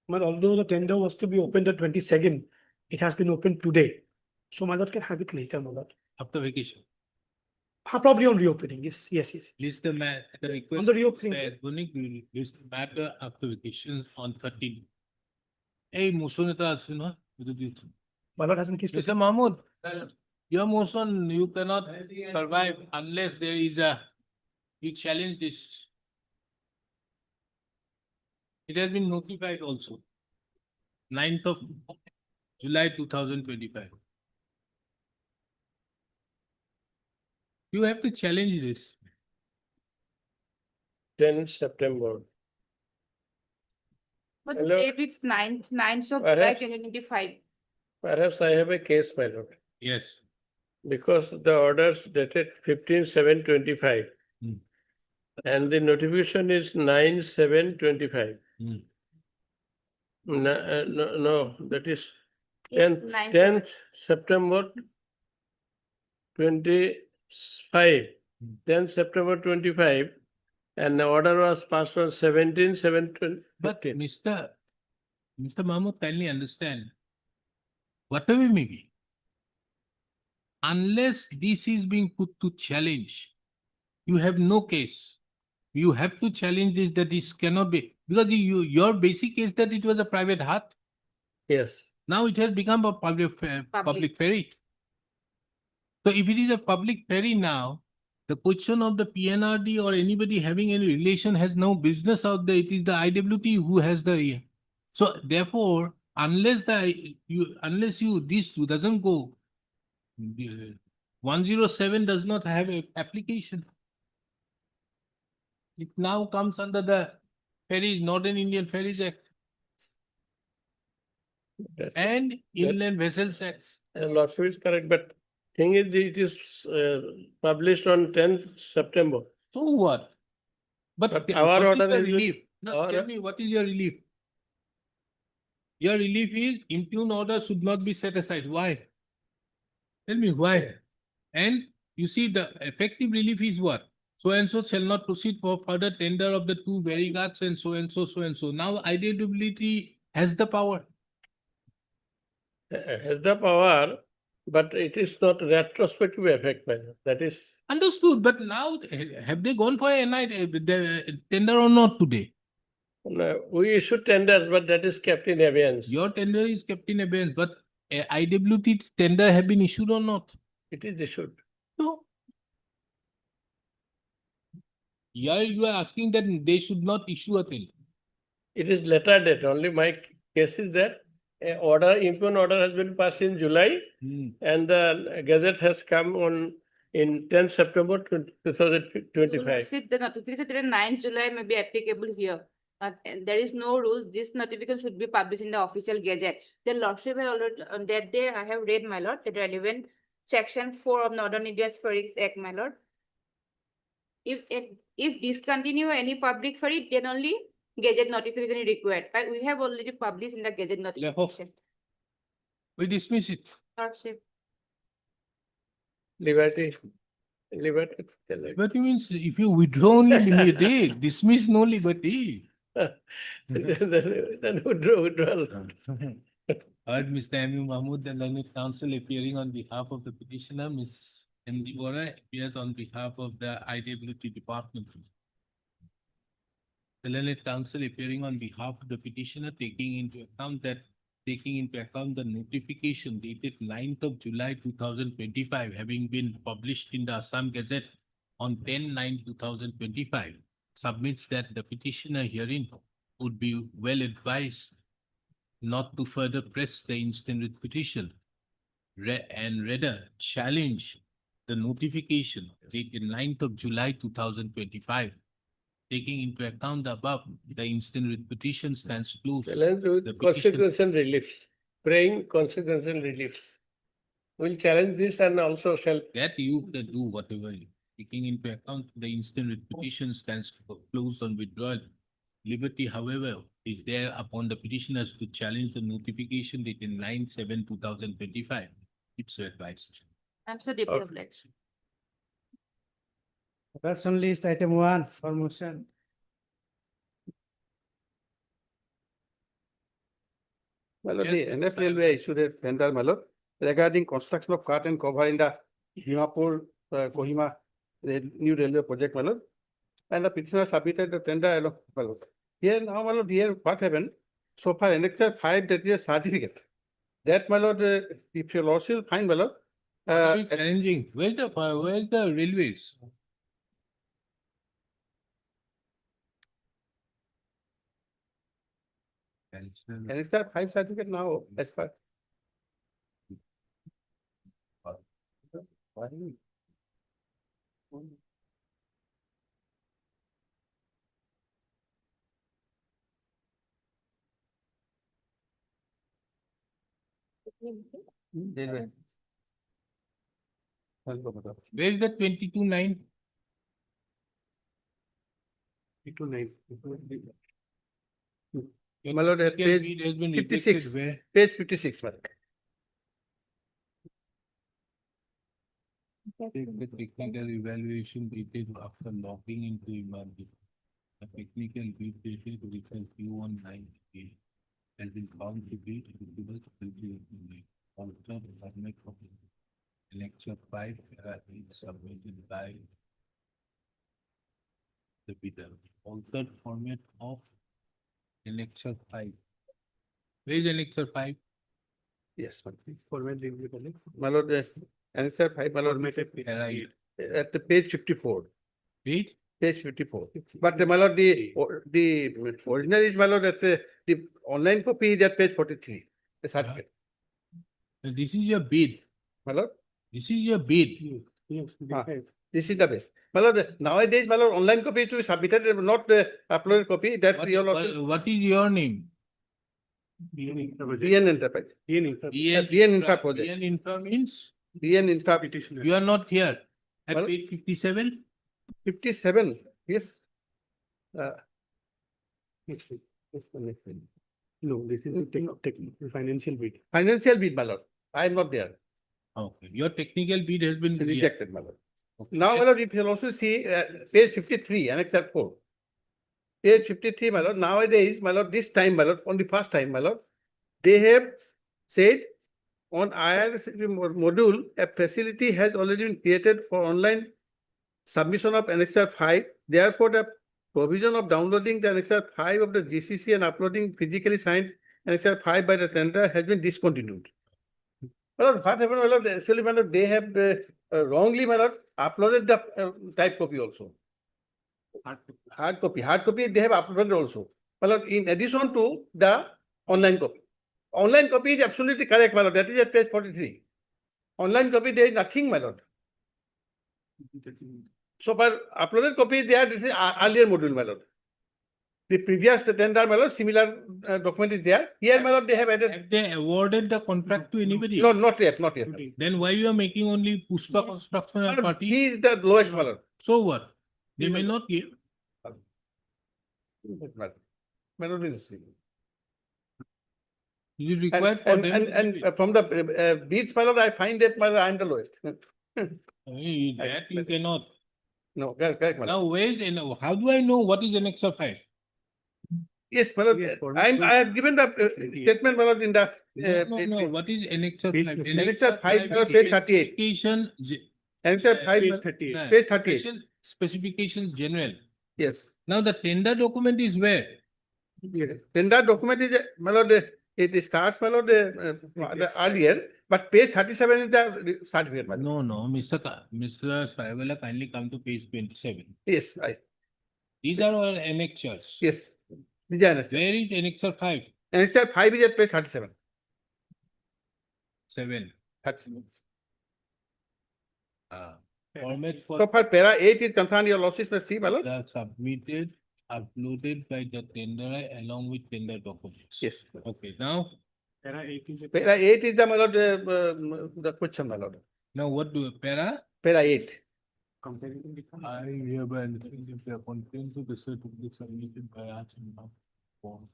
Speaker 5: But although the tender was to be opened the 22nd, it has been opened today. So my lord can have it later, my lord.
Speaker 7: After vacation.
Speaker 5: Probably on reopening, yes.
Speaker 7: List the the request.
Speaker 5: On the reopening.
Speaker 7: Unique will list the matter after vacation on 13. Hey, motion eta ache na?
Speaker 5: My lord hasn't kissed.
Speaker 7: Mr. Mahmood, your motion, you cannot survive unless there is you challenge this. It has been notified also. 9th of July 2025. You have to challenge this.
Speaker 9: 10 September.
Speaker 11: What's
Speaker 9: Hello?
Speaker 11: the date? It's 9th of July
Speaker 9: Perhaps-
Speaker 11: 2025.
Speaker 9: Perhaps I have a case, my lord,
Speaker 7: Yes.
Speaker 9: because the orders dated 15/7/25.
Speaker 7: Hmm.
Speaker 9: And the notification is 9/7/25.
Speaker 7: Hmm.
Speaker 9: No, that is
Speaker 11: Yes,
Speaker 9: 10th September 25, 10th September 25, and the order was passed on 17/7/2015.
Speaker 7: But Mr. Mahmood, kindly understand, whatever it may be, unless this is being put to challenge, you have no case. You have to challenge this, that this cannot be, because your basic case that it was a private hut.
Speaker 9: Yes.
Speaker 7: Now it has become a public ferry. So if it is a public ferry now, the question of the PNRD or anybody having any relation has no business out there. It is the IWT who has the. So therefore, unless this doesn't go, 107 does not have an application. It now comes under the Ferries, Northern Indian Ferries Act. and Inland Vessels Act.
Speaker 9: Lordship is correct, but thing is, it is published on 10th September.
Speaker 7: So what? But
Speaker 9: But
Speaker 7: tell-
Speaker 9: our
Speaker 7: what is
Speaker 9: order
Speaker 7: the
Speaker 9: is with-
Speaker 7: relief? No,
Speaker 9: our-
Speaker 7: tell me, what is your relief? Your relief is impugn order should not be set aside. Why? Tell me why? And you see the effective relief is what? So and so shall not proceed for further tender of the two verigas and so and so, so and so. Now identity has the power.
Speaker 9: Has the power, but it is not retrospective effect, madam. That is,
Speaker 7: Understood, but now have they gone for a night the tender or not today?
Speaker 9: no, we issue tenders, but that is kept in abeyance.
Speaker 7: Your tender is kept in abeyance, but IWT tender have been issued or not?
Speaker 9: It is issued.
Speaker 7: No. Yeah, you are asking that they should not issue a tender.
Speaker 9: It is letter date. Only my case is that a order, impugn order has been passed in July and the gazette has come on in 10th September 2025.
Speaker 16: Lordship, the notification dated 9th July may be applicable here. But there is no rule. This notification should be published in the official gazette. The Lordship had already, on that day, I have read, my lord, the relevant section 4 of Northern India Ferries Act, my lord. If discontinue any public ferry, then only gazette notification is required. But we have already published in the gazette notification.
Speaker 7: We dismiss it.
Speaker 16: Lordship.
Speaker 9: Liberty.
Speaker 7: Liberty means if you withdraw only liberty, dismiss no liberty.
Speaker 9: Then withdrawal.
Speaker 7: Heard Mr. M. Mahmood, the learned counsel appearing on behalf of the petitioner, Ms. M. Vora appears on behalf of the IWT department. The learned counsel appearing on behalf of the petitioner, taking into account the notification dated 9th of July 2025, having been published in the Assam Gazette on 10/9/2025, submits that the petitioner herein would be well advised not to further press the instant writ petition and rather challenge the notification dated 9th of July 2025. Taking into account the above, the instant writ petition stands closed.
Speaker 9: Challenge with
Speaker 7: The petition-
Speaker 9: consequential relief, praying consequential relief. We'll challenge this and also shall.
Speaker 7: That you can do whatever. Taking into account the instant writ petition stands closed on withdrawal. Liberty, however, is there upon the petitioners to challenge the notification dated 9/7/2025. It's so advised.
Speaker 16: I'm so deeply obliged.
Speaker 4: Person list item 1 for motion.
Speaker 15: My lord, the NF Railway issued a tender, my lord, regarding construction of cut and cover in the Himapur, Kohima new railway project, my lord. And the petitioner submitted the tender along, my lord. Here now, my lord, here what happened? So far, annexure 5, that is a certificate. That, my lord, if your lordship find, my lord.
Speaker 7: What are you challenging? Where's the railways?
Speaker 15: Annexure 5 certificate now, as far.
Speaker 7: Where is the 22/9?
Speaker 15: 22/9. My lord, at
Speaker 7: Has
Speaker 15: page
Speaker 7: been
Speaker 15: 56,
Speaker 7: rejected where?
Speaker 15: page 56, my lord.
Speaker 7: Take the technical evaluation detailed after logging into emergency. The technical bid dated which was due on 9/8 has been found to be suitable to the altered format of lecture 5 submitted by the bidder. Altered format of lecture 5. Where is lecture 5?
Speaker 15: Yes, my lord. Format review, my lord, annexure 5, my lord,
Speaker 7: Right.
Speaker 15: at the page 54.
Speaker 7: Page?
Speaker 15: Page 54. But my lord, the original is, my lord, at the online copy is at page 43. The certificate.
Speaker 7: This is your bid.
Speaker 15: My lord?
Speaker 7: This is your bid.
Speaker 15: This is the best. My lord, nowadays, my lord, online copy to be submitted, not uploaded copy, that your lordship.
Speaker 7: What is your name?
Speaker 5: BN Enterprise.
Speaker 7: BN
Speaker 5: Infra project.
Speaker 7: BN infra means
Speaker 5: BN Infra petitioner.
Speaker 7: you are not here at
Speaker 5: Well-
Speaker 7: page 57.
Speaker 5: 57, yes. Next week. Yes, the next week. No, this is the financial bid. Financial bid, my lord. I am not there.
Speaker 7: Okay, your technical bid has been
Speaker 5: Rejected, my lord. Now, my lord, you can also see page 53, annex 4. Page 53, my lord, nowadays, my lord, this time, my lord, on the first time, my lord, they have said on IRS module, a facility has already been created for online submission of annexure 5. Therefore, the provision of downloading the annexure 5 of the GCC and uploading physically signed annexure 5 by the tender has been discontinued. Well, what happened, my lord, actually, my lord, they have wrongly, my lord, uploaded the type copy also. Hard copy, they have uploaded also. Well, in addition to the online copy. Online copy is absolutely correct, my lord. That is at page 43. Online copy, there is nothing, my lord. So for uploaded copy, there this is earlier module, my lord. The previous tender, my lord, similar document is there. Here, my lord, they have added.
Speaker 7: Have they awarded the contract to anybody?
Speaker 5: No, not yet, not yet.
Speaker 7: Then why you are making only Puspa construction and party?
Speaker 5: He is the lowest, my lord.
Speaker 7: So what? They may not give.
Speaker 5: May not be necessary.
Speaker 7: It is required for them.
Speaker 5: And from the beats, my lord, I find that my lord, I am the lowest.
Speaker 7: That you cannot.
Speaker 5: No, correct, my lord.
Speaker 7: Now, where is, how do I know what is annexure 5?
Speaker 5: Yes, my lord, I have given the statement, my lord, in the.
Speaker 7: No, what is annexure 5?
Speaker 5: Annexure 5, my lord, page 38.
Speaker 7: Specification.
Speaker 5: Annexure 5,
Speaker 7: Page
Speaker 5: page 38.
Speaker 7: Special specifications general.
Speaker 5: Yes.
Speaker 7: Now, the tender document is where?
Speaker 5: Tender document is, my lord, it starts, my lord, the earlier, but page 37 is the certificate, my lord.
Speaker 7: No, Mr. Saibala, kindly come to page 27.
Speaker 5: Yes, right.
Speaker 7: These are all annexures.
Speaker 5: Yes. These are annexures.
Speaker 7: Where is annexure 5?
Speaker 5: Annexure 5 is at page 37.
Speaker 7: 7.
Speaker 5: 37.
Speaker 7: Format for
Speaker 5: So for para 8 is concerned, your losses may see, my lord.
Speaker 7: the submitted, uploaded by the tenderer along with tender documents.
Speaker 5: Yes.
Speaker 7: Okay, now,
Speaker 5: Para 8 is the, my lord, the question, my lord.
Speaker 7: now what do, para?
Speaker 5: Para 8.
Speaker 7: I hereby if they are contained to the set of the submitted by us and not form.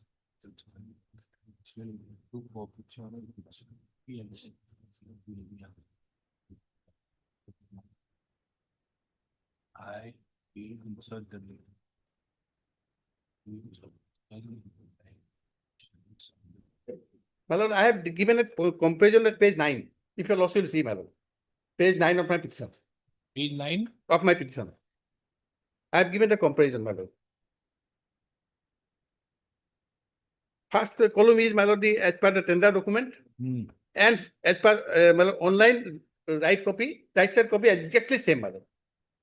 Speaker 7: I will insert the link.
Speaker 5: My lord, I have given a comparison at page 9. If you also will see, my lord. Page 9 of my petition.
Speaker 7: Page 9?
Speaker 5: Of my petition. I have given the comparison, my lord. First column is, my lord, as per the tender document. And as per my lord, online right side copy, exactly same, my lord.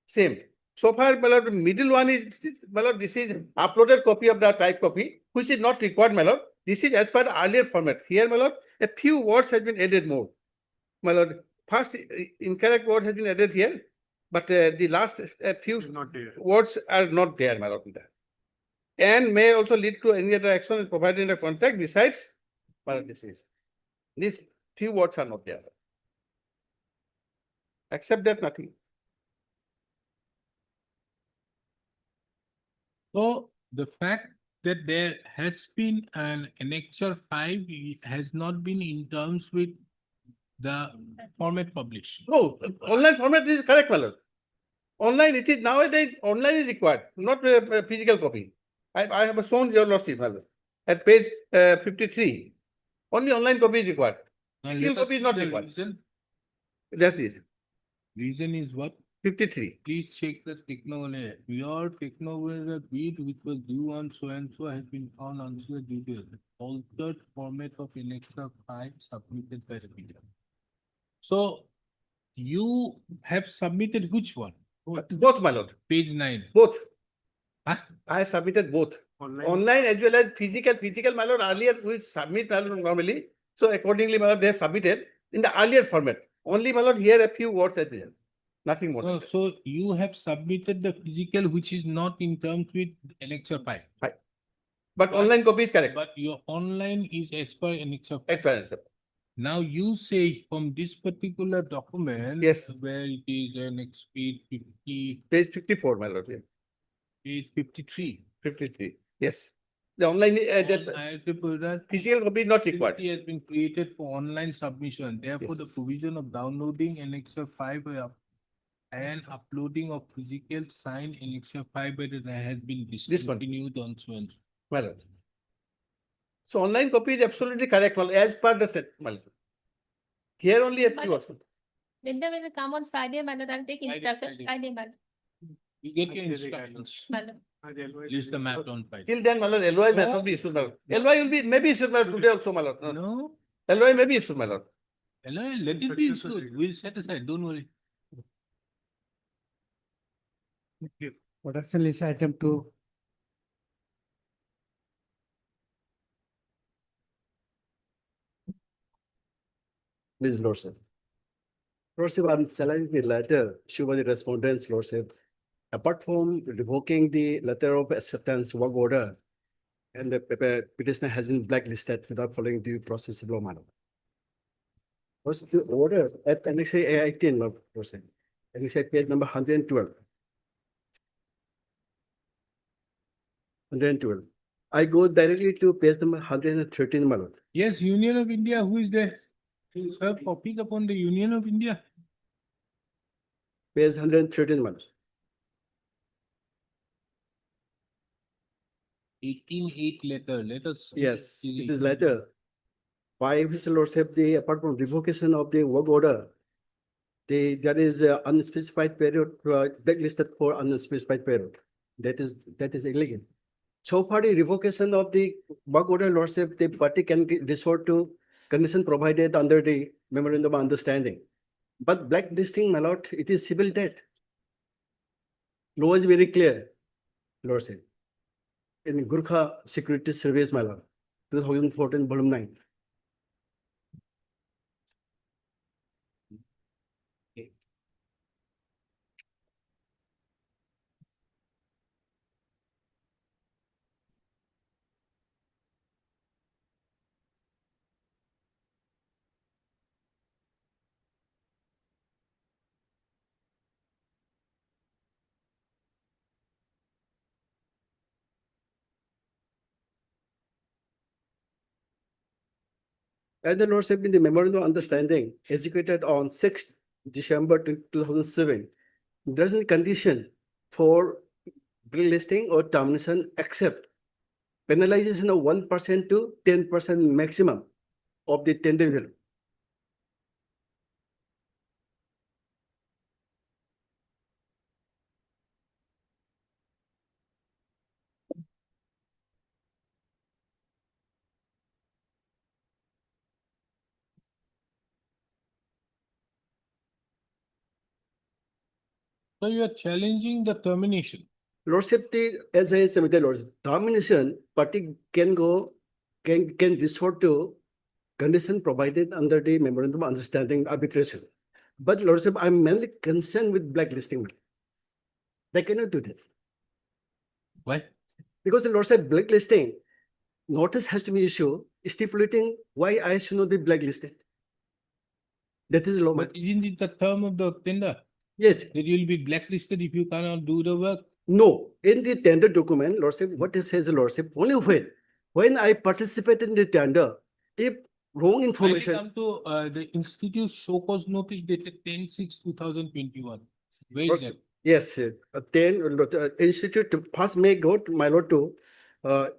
Speaker 5: Same. So far, my lord, middle one is, my lord, this is uploaded copy of the type copy, which is not required, my lord. This is as per the earlier format. Here, my lord, a few words has been added more. My lord, first incorrect word has been added here, but the last few words are not there, my lord. And may also lead to any other action provided in the contract besides, my lord, these few words are not there. Except that, nothing.
Speaker 7: So the fact that there has been an annexure 5 has not been in terms with the format published.
Speaker 5: No, online format is correct, my lord. Online, it is nowadays, online is required, not a physical copy. I have shown your lordship, my lord, at page 53. Only online copy is required. Physical copy is not required. That is.
Speaker 7: Reason is what?
Speaker 5: 53.
Speaker 7: Please check the technology. Your technology bid which was due on so and so has been found answered due to altered format of annexure 5 submitted by the bidder. So you have submitted which one?
Speaker 5: Both, my lord.
Speaker 7: Page 9.
Speaker 5: Both.
Speaker 7: Huh?
Speaker 5: I have submitted both. Online as well as physical. Physical, my lord, earlier we submit, my lord, normally. So accordingly, my lord, they have submitted in the earlier format. Only, my lord, here a few words are there. Nothing more.
Speaker 7: No, so you have submitted the physical which is not in terms with annexure 5.
Speaker 9: But online copy is correct.
Speaker 7: But your online is as per annex of.
Speaker 9: Excellent, sir.
Speaker 7: Now you say from this particular document.
Speaker 9: Yes.
Speaker 7: Where it is annex page 50,
Speaker 9: Page 54, my lord. Yeah.
Speaker 7: page 53.
Speaker 9: 53. Yes. The online,
Speaker 7: I
Speaker 9: that
Speaker 7: have to put that.
Speaker 9: physical copy is not required.
Speaker 7: Facility has been created for online submission. Therefore,
Speaker 9: Yes.
Speaker 7: the provision of downloading Annex 5 and uploading of physical signed Annex 5 has been discontinued on so and so.
Speaker 9: My lord. So online copy is absolutely correct, my lord, as per the set, my lord. Here only FP was.
Speaker 13: When they will come on Friday, madam, I'll take instruction Friday, madam.
Speaker 7: You get your instructions.
Speaker 13: Madam.
Speaker 7: List the map on Friday.
Speaker 9: Till then, my lord, LOI may not be issued, my lord. LOI will be, maybe issued, my lord, today also, my lord.
Speaker 7: No,
Speaker 9: LOI may be issued, my lord.
Speaker 7: hello, let it be issued. We'll set aside, don't worry.
Speaker 2: Production list item 2. Please, Lordship. Lordship, I'm selling the letter, issued by the respondents, Lordship. Apart from revoking the letter of acceptance work order, and the petitioner has been blacklisted without following due process of law, madam. Lordship, the order at Annex A 18, Lordship. Annex A page number 112. 112. I go directly to page number 113, my lord.
Speaker 7: Yes, Union of India, who is there? You serve copies upon the Union of India.
Speaker 2: Page 113, my lord.
Speaker 7: 18-8 letter, let us. see
Speaker 2: Yes,
Speaker 7: the
Speaker 2: it is letter. By which Lordship, the apart from revocation of the work order, there is a unspecified period blacklisted for unspecified period. That is illegal. So far, the revocation of the work order, Lordship, the party can resort to condition provided under the memorandum of understanding. But blacklisting, my lord, it is civil debt. Law is very clear, Lordship. In Gurkha Security Service, my lord, 2014, volume 9. And the Lordship in the memorandum of understanding executed on 6th December 2007, there is a condition for blacklisting or termination except penalization of 1% to 10% maximum of the tender value.
Speaker 7: So you are challenging the termination.
Speaker 2: Lordship, as I submitted, Lordship, termination party can resort to condition provided under the memorandum of understanding arbitration. But Lordship, I'm mainly concerned with blacklisting. They cannot do that.
Speaker 7: Why?
Speaker 2: Because the Lordship blacklisting notice has to be issued stipulating why I should not be blacklisted. That is law.
Speaker 7: But isn't it the term of the tender?
Speaker 2: Yes.
Speaker 7: That you will be blacklisted if you cannot do the work?
Speaker 2: No. In the tender document, Lordship, what it says, Lordship, only when I participated in the tender, if wrong information.
Speaker 7: Come to the Institute show cause notice dated 10/6/2021. Where is
Speaker 2: Lordship,
Speaker 7: that?
Speaker 2: yes, Institute first may go to my lord to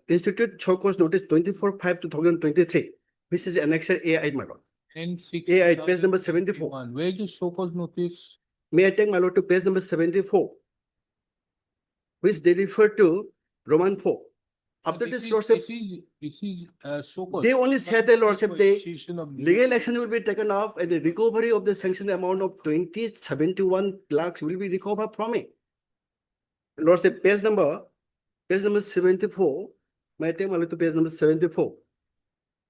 Speaker 2: Institute show cause notice 24/5/2023, which is annexure AI, my lord.
Speaker 7: 10/6.
Speaker 2: AI, page number 74.
Speaker 7: Where is the show cause notice?
Speaker 2: May I take my lord to page number 74, which they refer to Roman 4. After this, Lordship,
Speaker 7: This is show cause.
Speaker 2: they only said that, Lordship,
Speaker 7: Initiation of
Speaker 2: legal action will be taken off and the recovery of the sanctioned amount of 2071 lakhs will be recovered from it. Lordship, page number 74. May I take my lord to page number 74?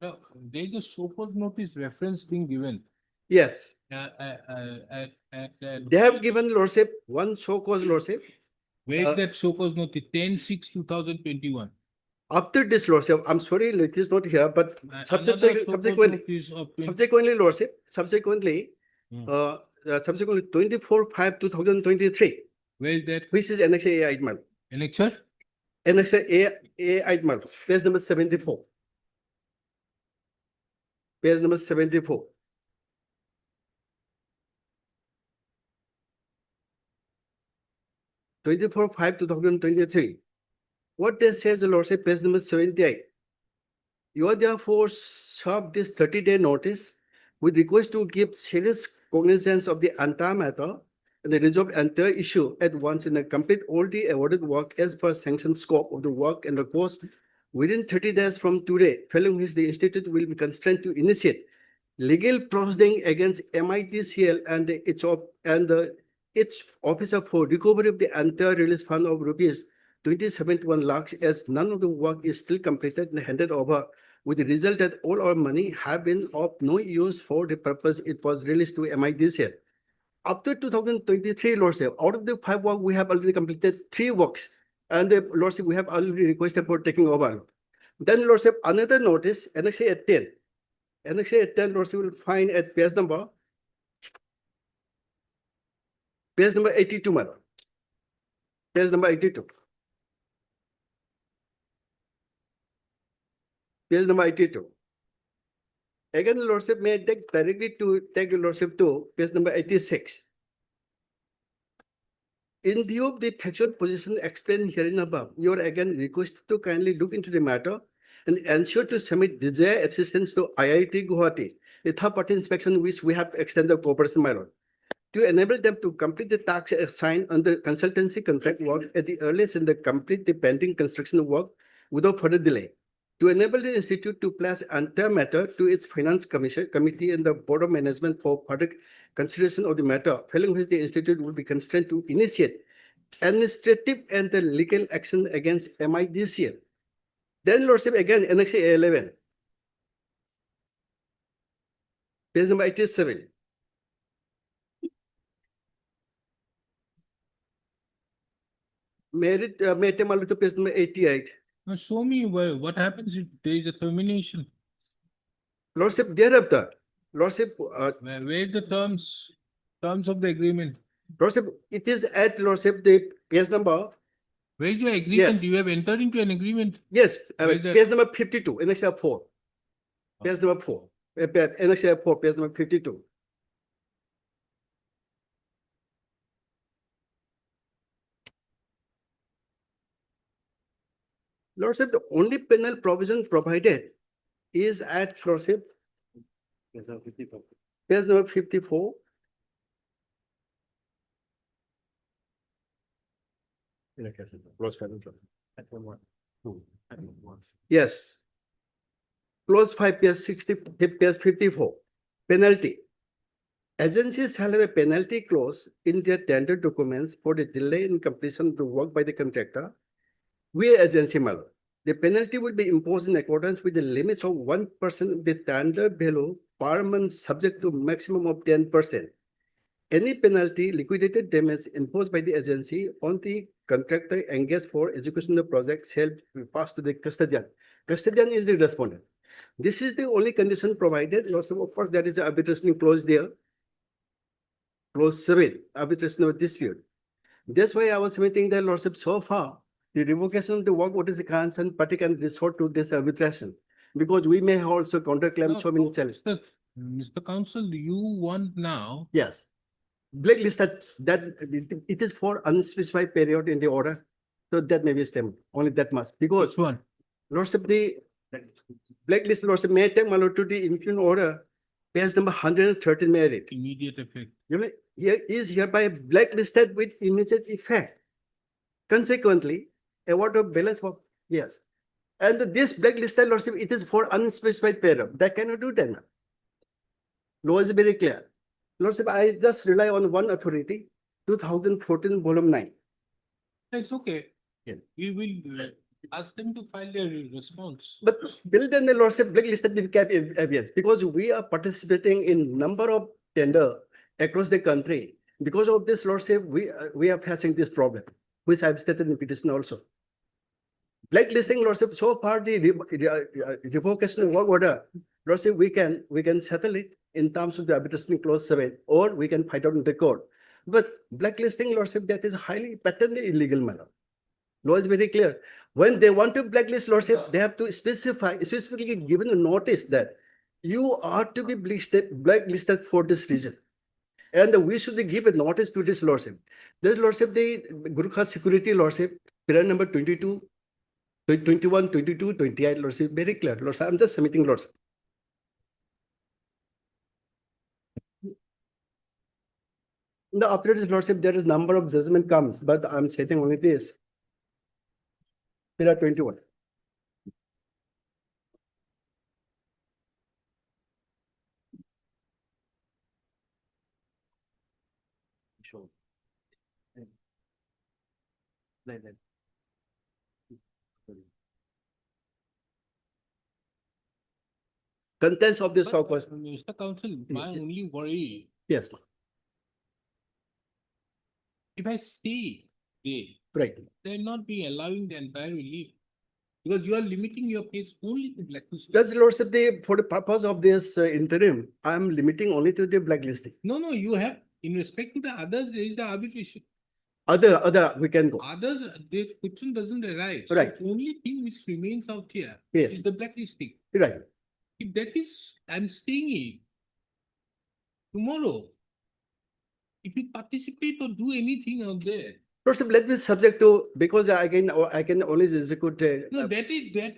Speaker 7: No, there is a show cause notice reference being given.
Speaker 2: Yes.
Speaker 7: At
Speaker 2: They have given, Lordship, one show cause, Lordship.
Speaker 7: where is that show cause notice? 10/6/2021.
Speaker 2: After this, Lordship, I'm sorry, it is not here, but
Speaker 7: Another
Speaker 2: subsequently,
Speaker 7: notice of
Speaker 2: subsequently, Lordship, subsequently, subsequently 24/5/2023,
Speaker 7: where is that?
Speaker 2: which is Annexure A item.
Speaker 7: Annexure?
Speaker 2: Annexure A item, page number 74. Page number 74. 24/5/2023. What this says, Lordship, page number 78. You are therefore served this 30-day notice with request to give serious cognizance of the entire matter and the resolve entire issue at once in a complete all the awarded work as per sanctioned scope of the work and the cost within 30 days from today, following which the institute will be constrained to initiate legal proceeding against MITCL and its officer for recovery of the entire release fund of rupees 2071 lakhs, as none of the work is still completed and handed over, with the result that all our money have been of no use for the purpose it was released to MITCL. After 2023, Lordship, out of the 5 work, we have already completed 3 works, and the Lordship, we have already requested for taking over. Then, Lordship, another notice, Annexure at 10. Annexure at 10, Lordship, will find at page number 82, madam. Page number 82. Page number 82. Again, Lordship, may I take directly to take Lordship to page number 86. In view of the factual position explained herein above, you are again requested to kindly look into the matter and ensure to submit desired assistance to IIT Guwahati, the third-party inspection which we have extended cooperation, my lord, to enable them to complete the tasks assigned under consultancy contract work at the earliest and complete the pending construction work without further delay. To enable the institute to place entire matter to its finance committee and the board of management for further consideration of the matter, following which the institute will be constrained to initiate administrative and the legal action against MIDCL. Then, Lordship, again, Annexure A11. Page number 87. May I take my to page number 88.
Speaker 7: Now show me what happens if there is a termination.
Speaker 2: Lordship, thereafter, Lordship,
Speaker 7: Where is the terms of the agreement?
Speaker 2: Lordship, it is at Lordship the page number.
Speaker 7: Where is your agreement?
Speaker 2: Yes.
Speaker 7: You have entered into an agreement.
Speaker 2: Yes,
Speaker 7: Where is
Speaker 2: page number 52, Annexure 4. Page number 4. Annexure 4, page number 52. Lordship, the only penal provision provided is at Lordship, page number 54. Yes. Clause 5, page 60, page 54. Penalty. Agencies shall have a penalty clause in their tender documents for the delay in completion of the work by the contractor. We agency, my lord, the penalty will be imposed in accordance with the limits of 1% of the tender value per month, subject to maximum of 10%. Any penalty, liquidated damage imposed by the agency on the contractor engaged for execution of the project shall be passed to the custodian. Custodian is the respondent. This is the only condition provided. Also, of course, there is an arbitration clause there. Clause 7, arbitration of dispute. That's why I was submitting the Lordship so far. The revocation of the work, what is the concern, party can resort to this arbitration, because we may also counterclaim so many challenges.
Speaker 7: Mr. Counsel, you want now?
Speaker 2: Yes. Blacklisted, that it is for unspecified period in the order. So that may be stem, only that must, because
Speaker 7: Which one?
Speaker 2: Lordship, the blacklist, Lordship, may take my lord to the impugned order, page number 113 merit.
Speaker 7: Immediate effect.
Speaker 2: You know, here is hereby blacklisted with immediate effect. Consequently, award of balance for, yes. And this blacklisted, Lordship, it is for unspecified period. That cannot do that. Law is very clear. Lordship, I just rely on one authority, 2014, volume 9.
Speaker 7: It's okay.
Speaker 2: Yeah.
Speaker 7: We will ask them to file their response.
Speaker 2: But build in the Lordship blacklisted with cap evidence, because we are participating in number of tender across the country. Because of this, Lordship, we are facing this problem, which I've stated in petition also. Blacklisting, Lordship, so far the revocation of work order, Lordship, we can settle it in terms of the arbitration clause 7, or we can fight out in the court. But blacklisting, Lordship, that is highly patently illegal manner. Law is very clear. When they want to blacklist, Lordship, they have to specifically given a notice that you are to be blacklisted for this reason. And we should give a notice to this Lordship. This Lordship, the Gurkha Security Lordship, period number 22, 21, 22, 28, Lordship, very clear. Lordship, I'm just submitting, Lordship. The after this, Lordship, there is number of judgment comes, but I'm stating only this. Period 21. Contents of this
Speaker 7: But,
Speaker 2: was.
Speaker 7: Mr. Counsel, my
Speaker 2: Yes.
Speaker 7: only worry,
Speaker 2: Yes,
Speaker 7: if I stay there,
Speaker 2: right.
Speaker 7: they're not be allowing the entire relief. Because you are limiting your case only to blacklisting.
Speaker 2: That's Lordship, for the purpose of this interim, I'm limiting only to the blacklisting.
Speaker 7: No, you have, in respect to the others, there is the arbitration.
Speaker 2: Other, we can go.
Speaker 7: Others, this question doesn't arise.
Speaker 2: Right.
Speaker 7: So only thing which remains out here
Speaker 2: Yes.
Speaker 7: is the blacklisting.
Speaker 2: Right.
Speaker 7: If that is, I'm saying it, tomorrow, if you participate or do anything out there,
Speaker 2: Lordship, let me subject to, because I can only execute.
Speaker 7: no, that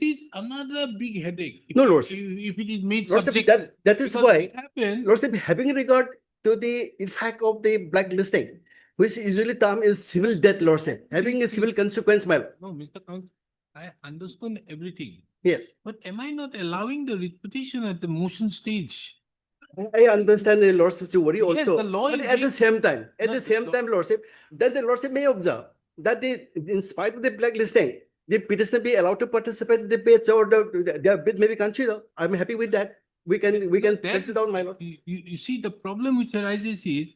Speaker 7: is another big headache.
Speaker 2: No, Lordship.
Speaker 7: If it is made
Speaker 2: Lordship,
Speaker 7: subject.
Speaker 2: that is
Speaker 7: because
Speaker 2: why,
Speaker 7: what happens,
Speaker 2: Lordship, having regard to the effect of the blacklisting, which usually term is civil death, Lordship, having a civil consequence, my lord.
Speaker 7: no, Mr. Counsel, I understand everything.
Speaker 2: Yes,
Speaker 7: But am I not allowing the repetition at the motion stage?
Speaker 2: I understand the Lordship's worry
Speaker 7: Yes,
Speaker 2: also.
Speaker 7: the law
Speaker 2: But
Speaker 7: is
Speaker 2: at the
Speaker 7: very-
Speaker 2: same time,
Speaker 7: No,
Speaker 2: Lordship, then the Lordship may observe that in spite of the blacklisting, the petitioner be allowed to participate in the bids, or their bid may be considered. I'm happy with that. We can
Speaker 7: that-
Speaker 2: press it down, my lord.
Speaker 7: You see, the problem which arises is,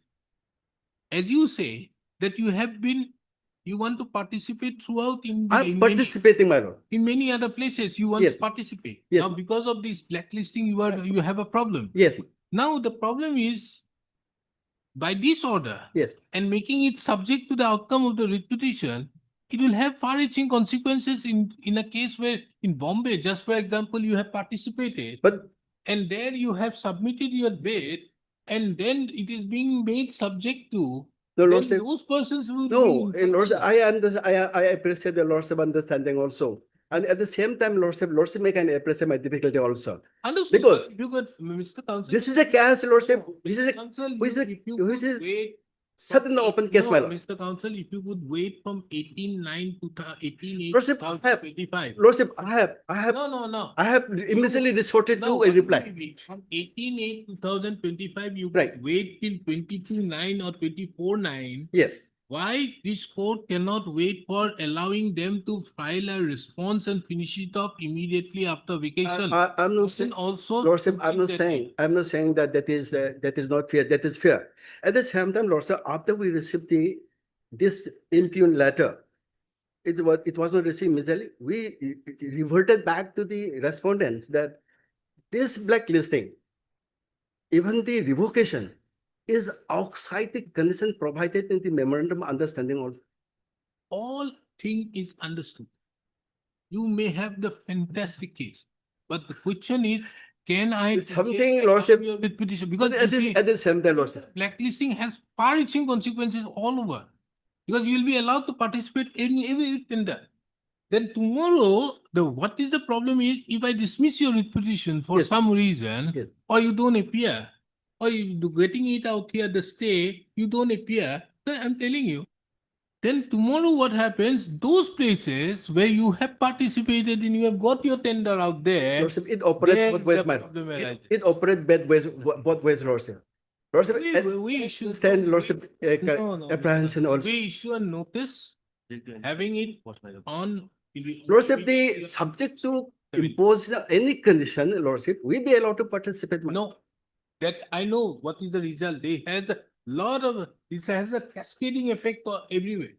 Speaker 7: as you say, that you want to participate throughout
Speaker 2: I'm participating, my lord.
Speaker 7: in many other places, you want
Speaker 2: Yes.
Speaker 7: to participate.
Speaker 2: Yes.
Speaker 7: Now, because of this blacklisting, you have a problem.
Speaker 2: Yes,
Speaker 7: Now, the problem is, by this order
Speaker 2: yes.
Speaker 7: and making it subject to the outcome of the writ petition, it will have far-reaching consequences in a case where in Bombay, just for example, you have participated.
Speaker 2: But
Speaker 7: And there you have submitted your bid, and then it is being made subject to,
Speaker 2: the
Speaker 7: then
Speaker 2: Lordship,
Speaker 7: those persons will
Speaker 2: no,
Speaker 7: be.
Speaker 2: Lordship, I appreciate the Lordship understanding also. And at the same time, Lordship may can appreciate my difficulty also.
Speaker 7: Understood,
Speaker 2: Because
Speaker 7: but you got, Mr. Counsel.
Speaker 2: This is a case, Lordship. This is a
Speaker 7: Counsel,
Speaker 2: which is a-
Speaker 7: if you
Speaker 2: which
Speaker 7: could
Speaker 2: is
Speaker 7: wait
Speaker 2: certain
Speaker 7: from
Speaker 2: open case,
Speaker 7: no,
Speaker 2: my lord.
Speaker 7: Mr. Counsel, if you could wait from 18/9 to 18/8,
Speaker 2: Lordship, I have-
Speaker 7: 2025.
Speaker 2: Lordship, I have
Speaker 7: No.
Speaker 2: I have immediately resorted
Speaker 7: No,
Speaker 2: to a
Speaker 7: what do
Speaker 2: reply.
Speaker 7: you mean? From 18/8, 2025, you
Speaker 2: Right.
Speaker 7: could wait till 22/9 or 24/9.
Speaker 2: Yes.
Speaker 7: Why this court cannot wait for allowing them to file a response and finish it off immediately after vacation?
Speaker 2: I'm
Speaker 7: You
Speaker 2: not
Speaker 7: can
Speaker 2: saying,
Speaker 7: also.
Speaker 2: Lordship,
Speaker 7: put
Speaker 2: I'm
Speaker 7: it
Speaker 2: not
Speaker 7: that
Speaker 2: saying,
Speaker 7: way.
Speaker 2: I'm not saying that is not fair. That is fair. At the same time, Lordship, after we received this impugn letter, it was not received immediately. We reverted back to the respondents that this blacklisting, even the revocation, is outside the condition provided in the memorandum understanding also.
Speaker 7: All thing is understood. You may have the fantastic case, but the question is, can I?
Speaker 2: It's something,
Speaker 7: allow
Speaker 2: Lordship,
Speaker 7: your writ petition?
Speaker 2: But
Speaker 7: Because you see,
Speaker 2: at the same time, Lordship,
Speaker 7: blacklisting has far-reaching consequences all over. Because you will be allowed to participate in every tender. Then tomorrow, what is the problem is, if I dismiss your writ petition for
Speaker 2: Yes.
Speaker 7: some reason,
Speaker 2: Yes.
Speaker 7: or you don't appear, or you getting it out here, the stay, you don't appear, then I'm telling you, then tomorrow what happens, those places where you have participated and you have got your tender out there,
Speaker 2: Lordship, it operates
Speaker 7: there
Speaker 2: both ways,
Speaker 7: the
Speaker 2: my
Speaker 7: problem
Speaker 2: lord.
Speaker 7: arises.
Speaker 2: It operates both ways, Lordship. Lordship,
Speaker 7: We should
Speaker 2: understand Lordship apprehension also.
Speaker 7: We issue a notice having it on.
Speaker 2: Lordship, the subject to impose any condition, Lordship, we be allowed to participate. my-
Speaker 7: No, that I know what is the result. They has a lot of, this has a cascading effect everywhere.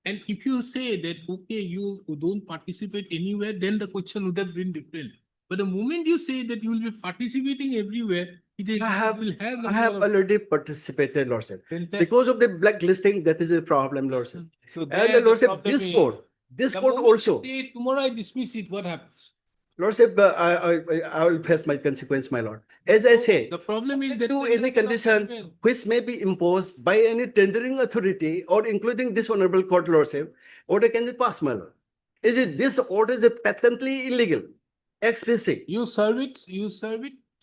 Speaker 7: And if you say that, okay, you don't participate anywhere, then the question would have been different. But the moment you say that you will be participating everywhere, it is, will have.
Speaker 2: I have already participated, Lordship.
Speaker 7: Fantastic.
Speaker 2: Because of the blacklisting, that is a problem, Lordship.
Speaker 7: So
Speaker 2: And
Speaker 7: there
Speaker 2: the
Speaker 7: the
Speaker 2: Lordship,
Speaker 7: problem
Speaker 2: this
Speaker 7: is-
Speaker 2: court, this
Speaker 7: the
Speaker 2: court
Speaker 7: moment you
Speaker 2: also.
Speaker 7: say tomorrow I dismiss it, what happens?
Speaker 2: Lordship, I will face my consequence, my lord. As I say,
Speaker 7: The problem is that
Speaker 2: to
Speaker 7: tender
Speaker 2: any
Speaker 7: cannot
Speaker 2: condition
Speaker 7: prevail.
Speaker 2: which may be imposed by any tendering authority or including this honorable court, Lordship, order can be passed, my lord. Is it this order is patently illegal? Explicit.
Speaker 7: You serve it,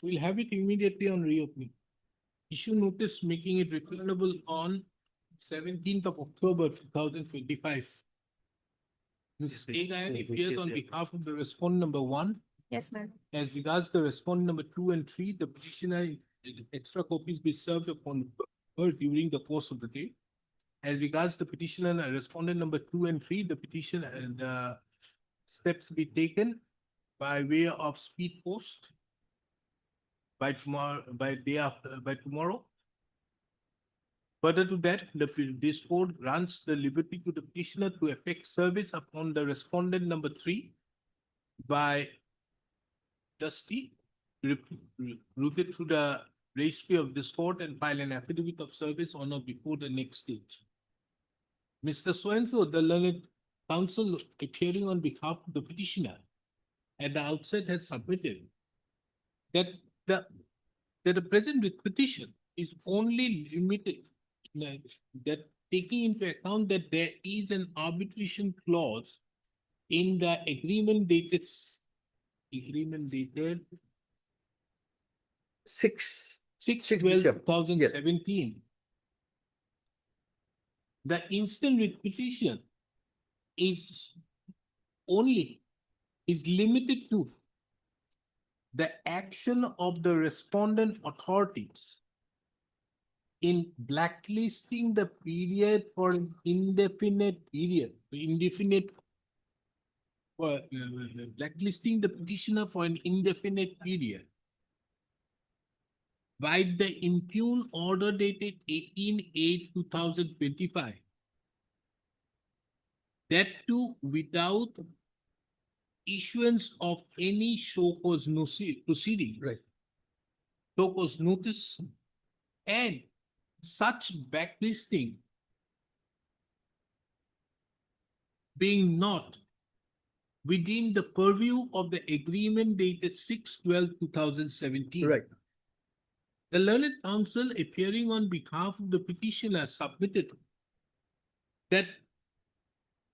Speaker 7: we'll have it immediately on reopening. Issue notice making it returnable on 17th of October 2025. Ms. Agayan appears on behalf of the respondent number 1.
Speaker 16: Yes, ma'am.
Speaker 7: As regards the respondent number 2 and 3, the petitioner, extra copies be served upon her during the course of the day. As regards the petitioner and respondent number 2 and 3, the petition and steps be taken by way of speed post by tomorrow, by tomorrow. Further to that, this court grants the liberty to the petitioner to effect service upon the respondent number 3 by trustee routed through the registry of this court and file an affidavit of service on or before the next stage. Mr. So-and-so, the learned counsel appearing on behalf of the petitioner at the outset has submitted that the present petition is only limited, that taking into account that there is an arbitration clause in the agreement dated 6/12/2017. The instant writ petition is limited to the action of the respondent authorities in blacklisting the period for an indefinite period, blacklisting the petitioner for an indefinite period by the impugned order dated 18/8/2025. That too without issuance of any show cause proceeding.
Speaker 2: Right.
Speaker 7: Show cause notice and such blacklisting being not within the purview of the agreement dated 6/12/2017.
Speaker 2: Right.
Speaker 7: The learned counsel appearing on behalf of the petitioner submitted that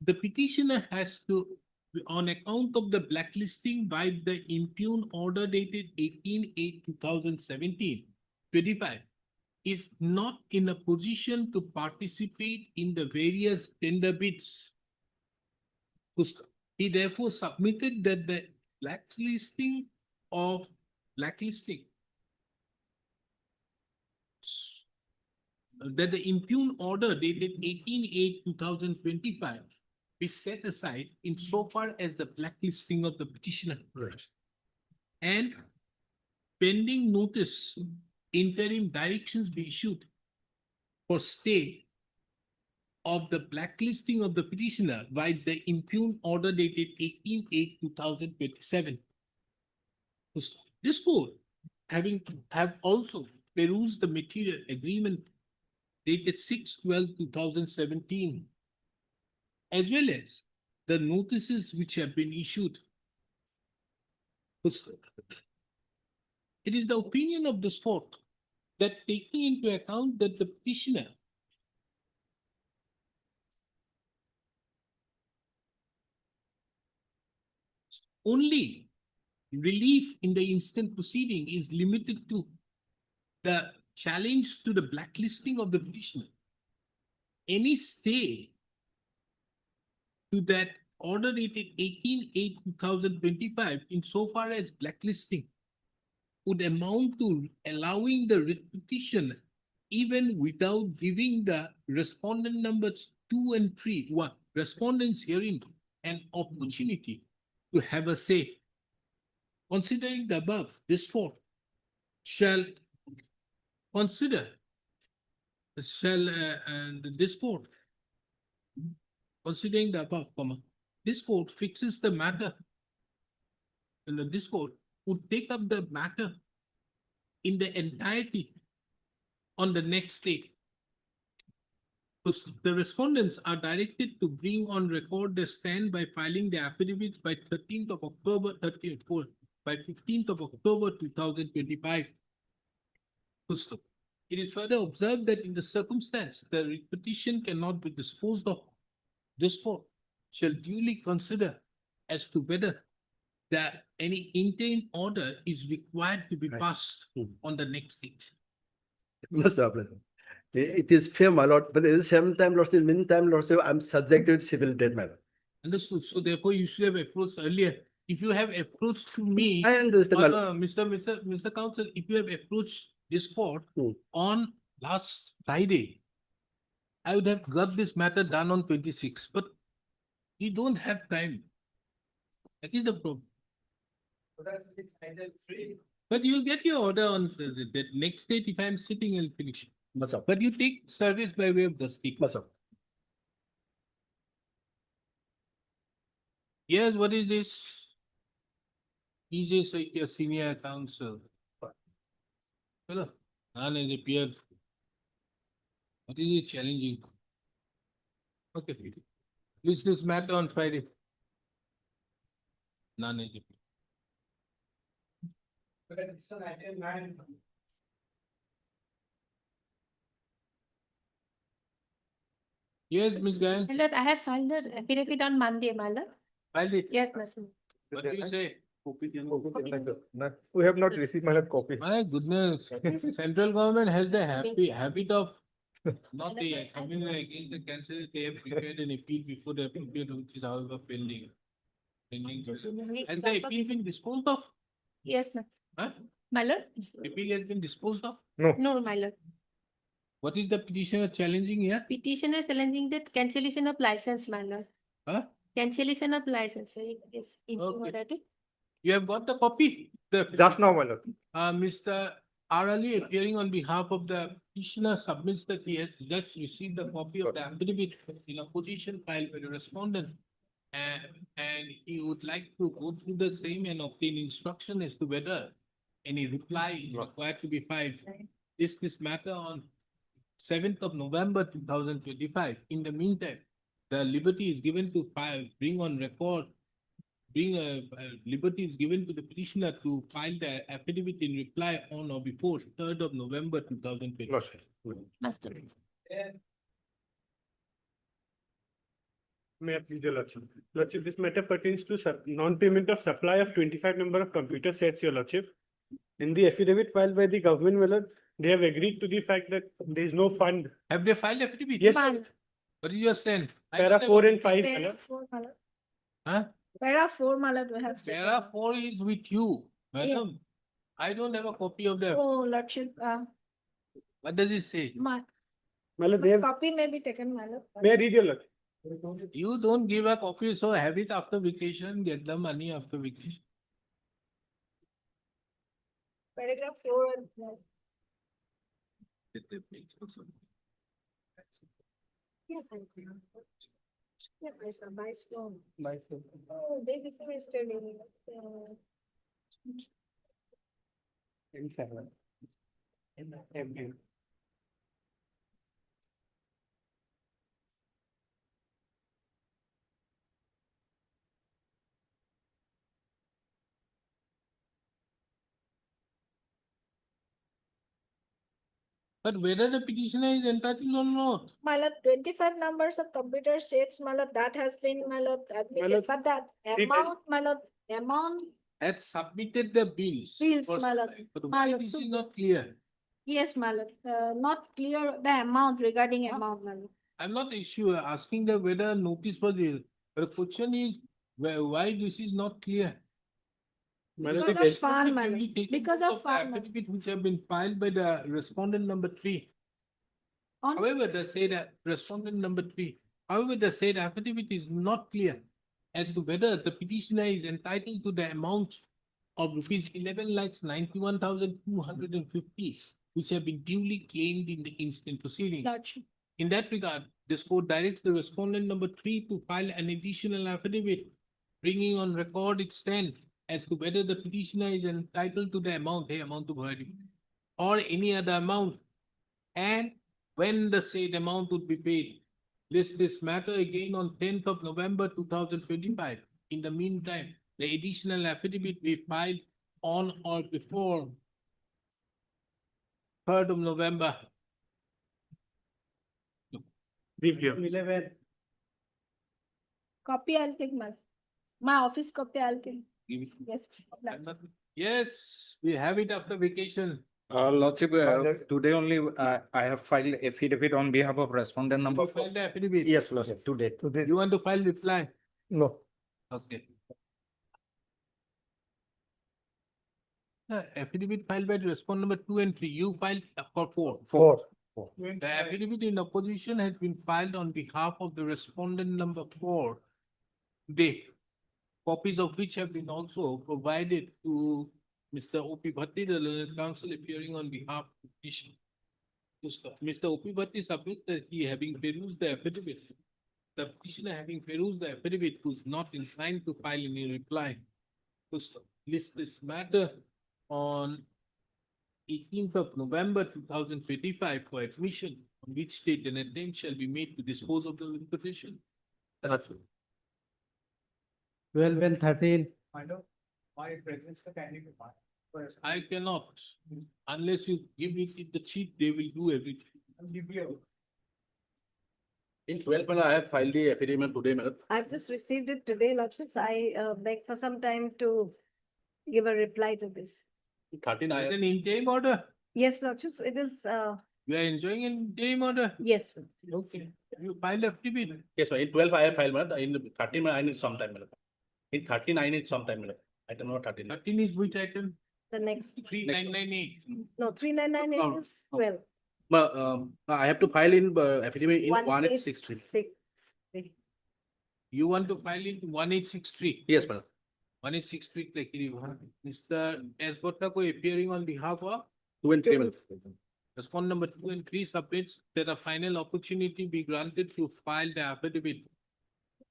Speaker 7: the petitioner has to, on account of the blacklisting by the impugned order dated 18/8/2017, 25, is not in a position to participate in the various tender bids. He therefore submitted that the blacklisting that the impugned order dated 18/8/2025 be set aside insofar as the blacklisting of the petitioner.
Speaker 2: Right.
Speaker 7: And pending notice, interim directions be issued for stay of the blacklisting of the petitioner by the impugned order dated 18/8/2027. This court have also perused the material agreement dated 6/12/2017, as well as the notices which have been issued. It is the opinion of this court that taking into account that the petitioner only relief in the instant proceeding is limited to the challenge to the blacklisting of the petitioner. Any stay to that order dated 18/8/2025 insofar as blacklisting would amount to allowing the writ petition even without giving the respondent numbers 2 and 3, respondents herein, an opportunity to have a say. Considering the above, this court shall consider, this court considering the above, this court fixes the matter. And this court would take up the matter in the entirety on the next day. The respondents are directed to bring on record the stand by filing the affidavits by 13th of October, by 15th of October 2025. It is further observed that in the circumstance, the petition cannot be disposed of. This court shall duly consider as to whether any interim order is required to be passed on the next date.
Speaker 4: No problem. It is fair, my lord, but at the same time, lordship, in the meantime, lordship, I'm subjected to civil death, my lord.
Speaker 7: Understood. So therefore, you should have approached earlier. If you have approached to me,
Speaker 4: I understand, my lord.
Speaker 7: Mr. Counsel, if you have approached this court on last Friday, I would have got this matter done on 26, but we don't have time. That is the problem. But you'll get your order on the next date. If I'm sitting, I'll finish it. But you take service by way of the state. Yes, what is this? He's a senior counsel. Hello, none has appeared. What is it challenging? Okay, list this matter on Friday. None has appeared. Yes, Ms. Gayan.
Speaker 6: My lord, I have filed the affidavit on Monday, my lord.
Speaker 7: Filed it.
Speaker 6: Yes, my son.
Speaker 7: What do you say?
Speaker 15: We have not received my lord copy.
Speaker 7: My goodness, central government has the habit of not the something against the cancel. They have prepared an appeal before the appeal which is however pending. Has the appeal been disposed of?
Speaker 6: Yes, ma'am.
Speaker 7: Huh?
Speaker 6: My lord?
Speaker 7: Appeal has been disposed of?
Speaker 6: No, my lord.
Speaker 7: What is the petitioner challenging here?
Speaker 6: Petitioner challenging the cancellation of license, my lord.
Speaker 7: Huh?
Speaker 6: Cancellation of license. So it is in
Speaker 7: Okay.
Speaker 6: order to.
Speaker 7: You have got the copy?
Speaker 15: Just now, my lord.
Speaker 7: Mr. R. Ali, appearing on behalf of the petitioner, submits that he has just received a copy of the affidavit in a petition filed by the respondent. And he would like to go through the same and obtain instruction as to whether any reply is required to be filed. This matter on 7th of November 2025. In the meantime, the liberty is given to file, bring on record, liberty is given to the petitioner to file the affidavit in reply on or before 3rd of November 2025.
Speaker 6: Master.
Speaker 5: May I please, your lordship? Lordship, this matter pertains to non-payment of supply of 25 number of computer sets, your lordship. In the affidavit filed by the government, my lord, they have agreed to the fact that there is no fund.
Speaker 7: Have they filed affidavit?
Speaker 5: Yes.
Speaker 7: What is your stand?
Speaker 5: Para 4 and 5, my
Speaker 6: Para
Speaker 5: lord.
Speaker 6: 4, my lord.
Speaker 7: Huh?
Speaker 6: Para 4, my lord, we have.
Speaker 7: Para 4 is with you, madam. I don't have a copy of the.
Speaker 6: Oh, lordship,
Speaker 7: What does it say?
Speaker 5: My lord, they have.
Speaker 6: copy may be taken, my lord.
Speaker 5: May I read your lord?
Speaker 7: You don't give a copy, so have it after vacation, get the money after vacation.
Speaker 6: Paragraph 4 and. Yeah, thank you. Yeah, by stone. Oh, day before yesterday.
Speaker 7: But whether the petitioner is entitled or not.
Speaker 6: My lord, 25 numbers of computer sets, my lord, that has been, my lord, admitted,
Speaker 5: lord,
Speaker 6: but that amount, my lord, amount,
Speaker 7: Had submitted the bills.
Speaker 6: Bills,
Speaker 7: for
Speaker 6: my lord.
Speaker 7: supply. But
Speaker 6: My
Speaker 7: why
Speaker 6: lord,
Speaker 7: this
Speaker 6: so-
Speaker 7: is not clear?
Speaker 6: yes, my lord, not clear the amount regarding amount, my lord.
Speaker 7: I'm not asking the whether notice was there. The question is why this is not clear.
Speaker 6: Because
Speaker 7: The
Speaker 6: of fund, my
Speaker 7: respondent
Speaker 6: lord.
Speaker 7: taken
Speaker 6: Because
Speaker 7: note
Speaker 6: of
Speaker 7: the
Speaker 6: fund, my lord.
Speaker 7: affidavit which have been filed by the respondent number 3.
Speaker 6: On-
Speaker 7: However, the said respondent number 3. However, the said affidavit is not clear as to whether the petitioner is entitled to the amount of rupees 11,91,250, which have been duly claimed in the instant proceedings.
Speaker 6: Lordship.
Speaker 7: In that regard, this court directs the respondent number 3 to file an additional affidavit, bringing on record its stand as to whether the petitioner is entitled to the amount, or any other amount, and when the said amount would be paid. List this matter again on 10th of November 2025. In the meantime, the additional affidavit be filed on or before 3rd of November.
Speaker 6: Copy I'll take my office copy I'll take. Yes.
Speaker 7: Yes, we have it after vacation.
Speaker 17: Lordship, today only I have filed affidavit on behalf of respondent number
Speaker 7: You
Speaker 17: four.
Speaker 7: filed the affidavit?
Speaker 17: Yes, Lordship, today.
Speaker 7: You want to file reply?
Speaker 2: No.
Speaker 7: Okay. The affidavit filed by the respondent number 2 and 3, you filed for 4.
Speaker 2: Four.
Speaker 7: The affidavit in opposition has been filed on behalf of the respondent number 4. The copies of which have been also provided to Mr. O.P. Bhatti, the learned counsel appearing on behalf of the petition. Mr. O.P. Bhatti submits that he having perused the affidavit, the petitioner having perused the affidavit was not inclined to file any reply. To list this matter on 18th of November 2025 for admission, on which date an attempt shall be made to dispose of the petition.
Speaker 5: 12 and 13.
Speaker 4: My presence the candidate.
Speaker 7: I cannot, unless you give it the cheat, they will do everything.
Speaker 8: In 12, I have filed the affidavit today, madam.
Speaker 11: I've just received it today, Lordships. I beg for some time to give a reply to this.
Speaker 8: 13, I
Speaker 7: Is
Speaker 8: have.
Speaker 7: an interim order?
Speaker 11: Yes, Lordships, it is,
Speaker 7: You are enjoying an interim order?
Speaker 11: yes.
Speaker 7: Okay. You filed affidavit?
Speaker 8: Yes, ma'am. In 12, I have filed, madam. In 13, I need some time, madam. In 13, I need some time, madam. I don't know 13.
Speaker 7: 13 is which item?
Speaker 11: The next,
Speaker 7: 3998.
Speaker 11: no, 3998 is 12.
Speaker 8: I have to file in affidavit in
Speaker 11: 1863.
Speaker 8: 1863.
Speaker 7: You want to file in 1863?
Speaker 8: Yes, madam.
Speaker 7: 1863, like Mr. S. Bhattako appearing on behalf of
Speaker 8: 2 and 3, madam.
Speaker 7: respondent number 2 and 3 submits that a final opportunity be granted to file the affidavit.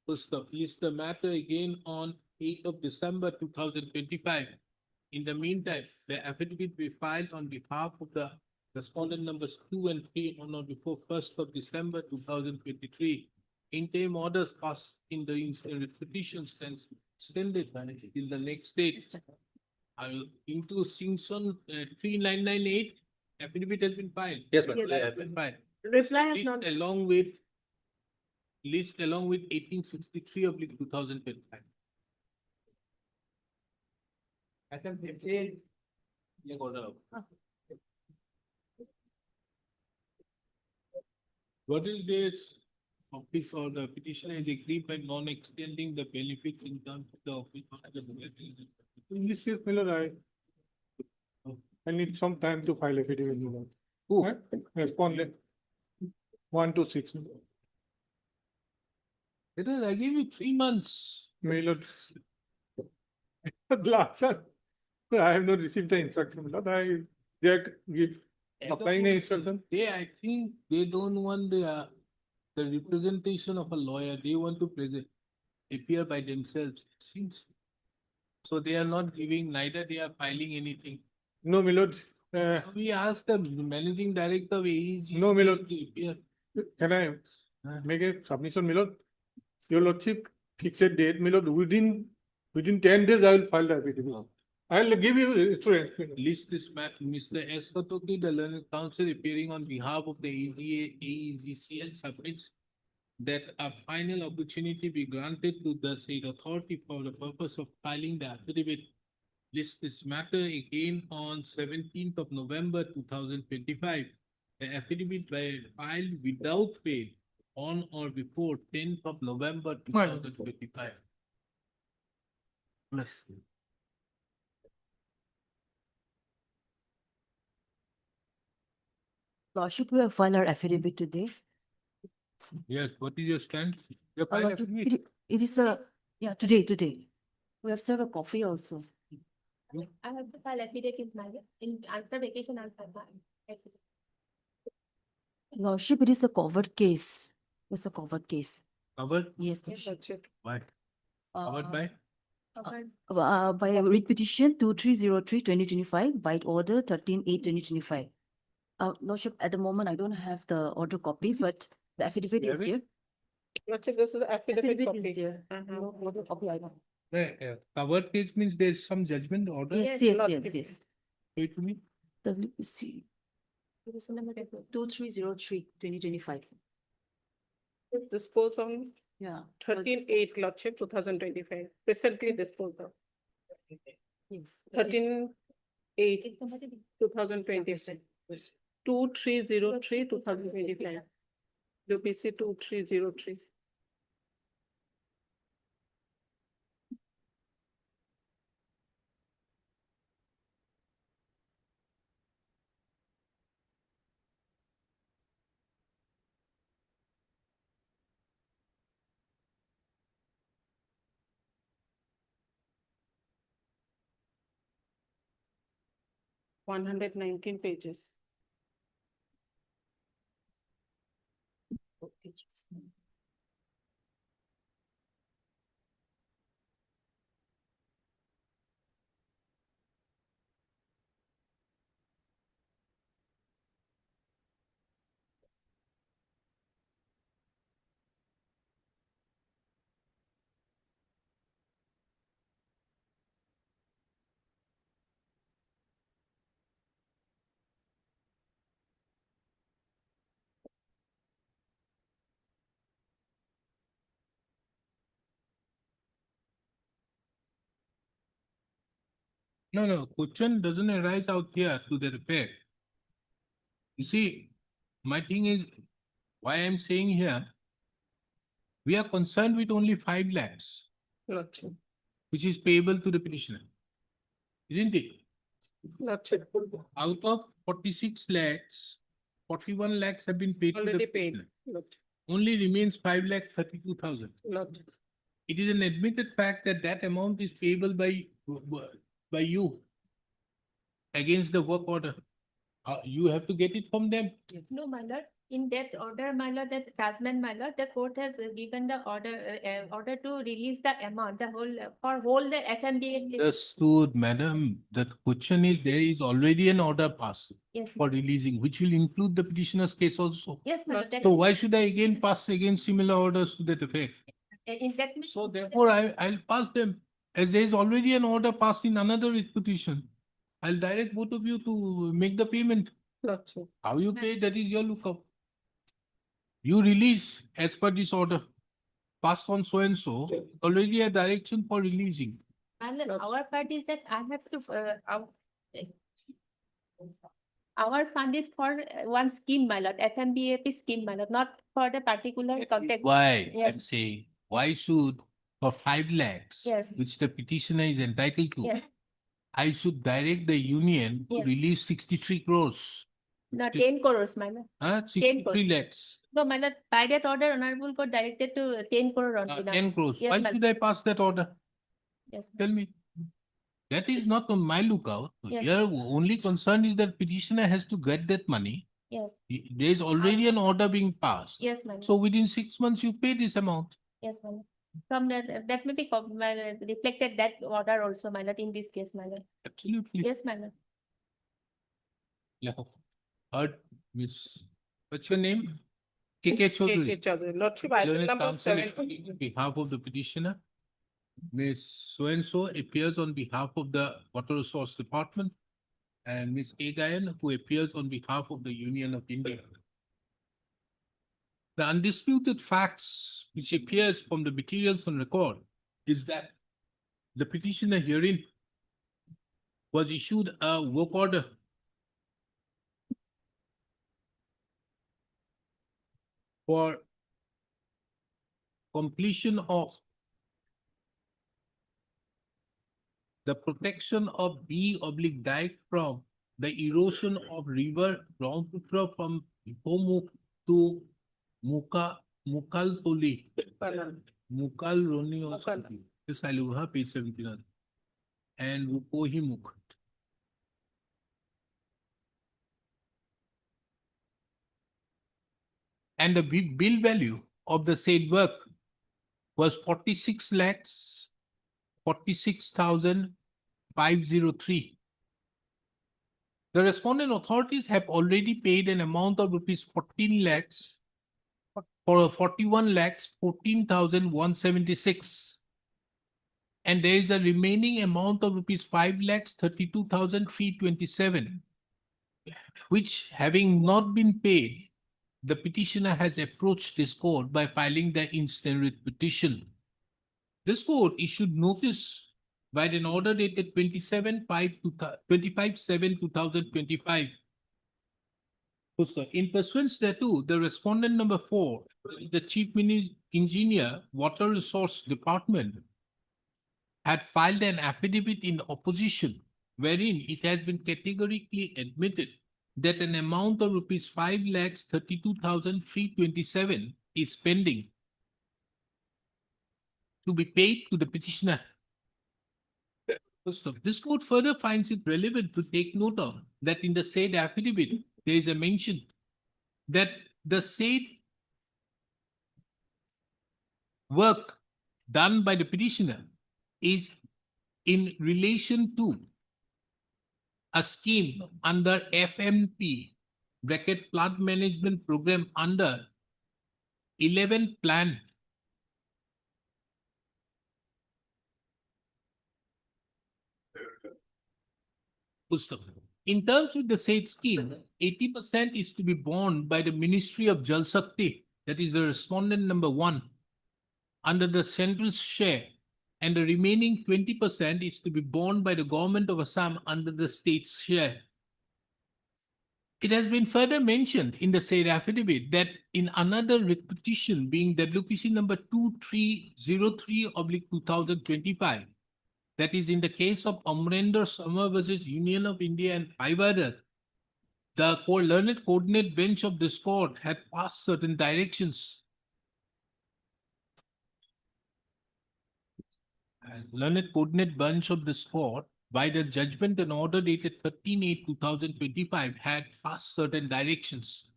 Speaker 7: First up, list the matter again on 8th of December 2025. In the meantime, the affidavit be filed on behalf of the respondent numbers 2 and 3 on or before 1st of December 2023. Interim orders passed in the petition stands extended till the next date. I will into Simpson 3998 affidavit has been filed.
Speaker 8: Yes, madam.
Speaker 11: Yes.
Speaker 8: I have been.
Speaker 7: Filed.
Speaker 11: Reply has
Speaker 7: List
Speaker 11: not,
Speaker 7: along with 1863 of 2025.
Speaker 4: Item 15.
Speaker 7: What is this? Office or the petitioner is agreed by non-extending the benefits in terms of the office.
Speaker 15: In this case, Miller, I need some time to file affidavit.
Speaker 7: Who?
Speaker 15: Respondent 1 to 6.
Speaker 7: I give you 3 months.
Speaker 15: Miller. Last, I have not received the instruction, but they give applying the instruction.
Speaker 7: I think they don't want the representation of a lawyer. They want to appear by themselves. It seems. So they are not giving, neither they are filing anything.
Speaker 15: No, Miller.
Speaker 7: We asked the managing director of AEG.
Speaker 15: No, my lord.
Speaker 7: to appear.
Speaker 15: Can I make a submission, Miller? Your lordship fixed a date, Miller. Within 10 days, I will file the affidavit. I will give you insurance.
Speaker 7: List this matter, Mr. S. Katoki, the learned counsel appearing on behalf of the AEGCL submits that a final opportunity be granted to the said authority for the purpose of filing the affidavit. List this matter again on 17th of November 2025. The affidavit by filed without fail on or before 10th of November 2025. Yes.
Speaker 18: Lordship, we have filed our affidavit today.
Speaker 7: Yes, what is your stand? Your
Speaker 18: Our
Speaker 7: file
Speaker 18: lordship,
Speaker 7: affidavit?
Speaker 18: it is a, yeah, today. We have served a copy also.
Speaker 16: I have to file affidavit in after vacation I'll file.
Speaker 18: Lordship, it is a covered case. It's a covered case.
Speaker 7: Covered?
Speaker 18: Yes.
Speaker 5: Yes,
Speaker 18: Lordship.
Speaker 5: Lordship.
Speaker 7: Why? Covered
Speaker 18: Uh,
Speaker 7: by?
Speaker 18: by writ petition 2303/2025, by order 13/8/2025. Lordship, at the moment, I don't have the order copy, but the affidavit
Speaker 7: You
Speaker 18: is
Speaker 7: have it?
Speaker 18: there.
Speaker 5: Lordship, this is the affidavit
Speaker 18: Affidavit is
Speaker 5: copy.
Speaker 18: there.
Speaker 5: Mhm.
Speaker 18: No order copy, I don't.
Speaker 7: Covered case means there's some judgment order?
Speaker 18: Yes,
Speaker 5: Yes,
Speaker 18: yes, yes,
Speaker 5: Lordship.
Speaker 18: yes.
Speaker 7: Show it to me.
Speaker 18: WPC. Petition number 2303/2025.
Speaker 5: Disposed on
Speaker 18: Yeah.
Speaker 5: 13/8, Lordship, 2025, recently disposed of.
Speaker 18: Yes.
Speaker 5: 13/8, 2025. 2303, 2025. WPC 2303. One 119 pages.
Speaker 7: No, question doesn't arise out here to that effect. You see, my thing is, why I'm saying here, we are concerned with only 5 lakhs,
Speaker 5: Lordship.
Speaker 7: which is payable to the petitioner. Isn't it?
Speaker 5: Lordship.
Speaker 7: Out of 46 lakhs, 41 lakhs have been paid to the
Speaker 5: Already paid.
Speaker 7: petitioner.
Speaker 5: Lordship.
Speaker 7: Only remains 5,32,000.
Speaker 5: Lordship.
Speaker 7: It is an admitted fact that that amount is payable by you against the work order. You have to get it from them.
Speaker 19: No, my lord, in that order, my lord, that judgment, my lord, the court has given the order to release the amount, the whole, for whole the FMBA.
Speaker 7: Understood, madam. The question is, there is already an order passed
Speaker 19: Yes,
Speaker 7: for releasing, which will include the petitioner's case also.
Speaker 19: yes, my lord. that
Speaker 7: So
Speaker 19: is-
Speaker 7: why should I again pass again similar orders to that effect?
Speaker 19: In that.
Speaker 7: So therefore, I'll pass them. As there is already an order passed in another writ petition, I'll direct both of you to make the payment.
Speaker 5: Lordship.
Speaker 7: How you pay, that is your lookout. You release as per this order, passed on so and so, already a direction for releasing.
Speaker 19: My lord, our part is that I have to, our fund is for one scheme, my lord, FMBAP scheme, my lord, not for the particular context.
Speaker 7: Why? I'm
Speaker 19: Yes,
Speaker 7: saying, why should for 5 lakhs,
Speaker 19: Yes.
Speaker 7: which the petitioner is entitled to,
Speaker 19: yes,
Speaker 7: I should direct the union to
Speaker 19: Yeah.
Speaker 7: release 63 crores.
Speaker 19: no, 10 crores, my lord.
Speaker 7: 63 lakhs,
Speaker 19: No, my lord, by that order, honorable court directed to 10 crore only. now.
Speaker 7: 10 crores.
Speaker 19: Yes,
Speaker 7: Why
Speaker 19: my
Speaker 7: should I pass that order?
Speaker 19: Yes,
Speaker 7: Tell me. That is not on my lookout.
Speaker 19: Yes.
Speaker 7: Your only concern is that petitioner has to get that money.
Speaker 19: yes,
Speaker 7: There is already an order being passed.
Speaker 19: yes, my lord.
Speaker 7: So within 6 months, you pay this amount.
Speaker 19: Yes, my lord. From the, definitely my lord, reflected that order also, my lord, in this case, my lord.
Speaker 7: Absolutely.
Speaker 19: Yes, my lord.
Speaker 7: Yeah. Heard, Miss, what's your name? KK Chaudhary.
Speaker 5: KK Chaudhary. Lordship, item
Speaker 7: Learned
Speaker 5: number
Speaker 7: counsel
Speaker 5: 7.
Speaker 7: on behalf of the petitioner. Miss so-and-so appears on behalf of the Water Resource Department. And Miss A. Gayan, who appears on behalf of the Union of India. The undisputed facts which appears from the materials on record is that the petitioner herein was issued a work order for completion of the protection of B dike from the erosion of river Brahmaputra from Hipomuk to Mukaltoli. Mukalroni or something. This I live page 79. And Rupohimuk. and the bill value of the said work was 46,46,503. The respondent authorities have already paid an amount of rupees 14 lakhs for 41 lakhs 14,176. And there is a remaining amount of rupees 5 lakhs 32,327, which having not been paid, the petitioner has approached this court by filing the instant writ petition. This court issued notice by an order dated 25/7/2025. In pursuance thereto, the respondent number 4, the Chief Engineer, Water Resource Department, had filed an affidavit in opposition, wherein it has been categorically admitted that an amount of rupees 5,32,327 is pending to be paid to the petitioner. This court further finds it relevant to take note of that in the said affidavit, there is a mention that the said work done by the petitioner is in relation to a scheme under FMP bracket plant management program under 11 plan. In terms of the said scheme, 80% is to be borne by the Ministry of Jal Shakti, that is the respondent number 1, under the central share, and the remaining 20% is to be borne by the government of Assam under the state's share. It has been further mentioned in the said affidavit that in another writ petition being WPC number 2303/2025, that is in the case of Amrinder Summer versus Union of India and 5 others, the learned coordinate bench of this court had passed certain directions. Learned coordinate bench of this court, by the judgment and order dated 13/8/2025, had passed certain directions.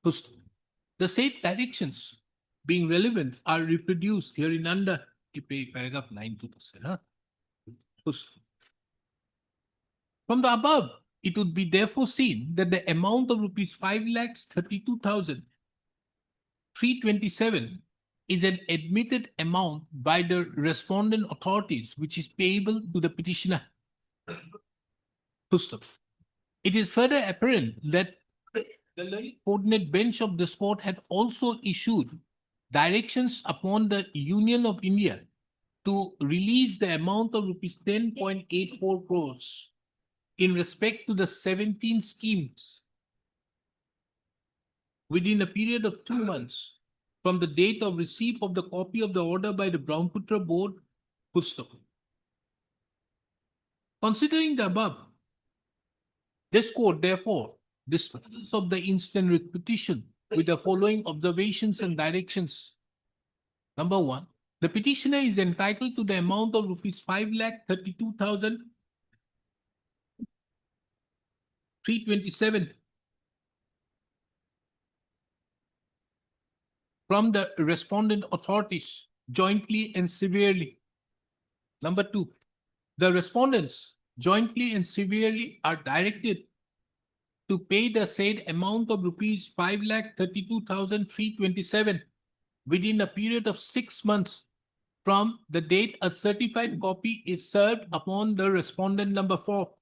Speaker 7: The said directions, being relevant, are reproduced herein under paragraph 9 to the. From the above, it would be therefore seen that the amount of rupees 5,32,327 is an admitted amount by the respondent authorities, which is payable to the petitioner. It is further apparent that the coordinate bench of this court had also issued directions upon the Union of India to release the amount of rupees 10.84 crores in respect to the 17 schemes within a period of 2 months from the date of receipt of the copy of the order by the Brahmaputra Board. Considering the above, this court therefore disposes of the instant writ petition with the following observations and directions. Number 1, the petitioner is entitled to the amount of rupees 5,32,327 from the respondent authorities jointly and severally. Number 2, the respondents jointly and severally are directed to pay the said amount of rupees 5,32,327 within a period of 6 months from the date a certified copy is served upon the respondent number 4.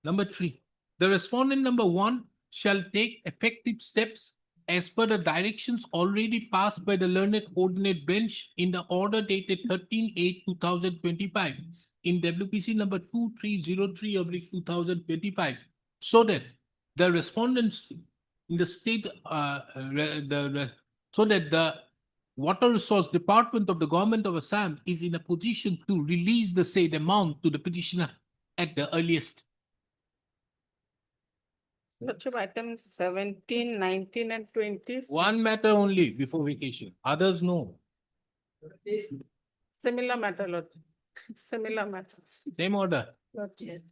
Speaker 7: Number 3, the respondent number 1 shall take effective steps as per the directions already passed by the learned coordinate bench in the order dated 13/8/2025 in WPC number 2303/2025, so that the respondents in the state, so that the Water Resource Department of the Government of Assam is in a position to release the said amount to the petitioner at the earliest.
Speaker 20: Lordship, items 17, 19 and 20.
Speaker 7: One matter only before vacation. Others no.
Speaker 20: Similar matter, Lord. Similar matters.
Speaker 7: Same order.
Speaker 20: Lordship.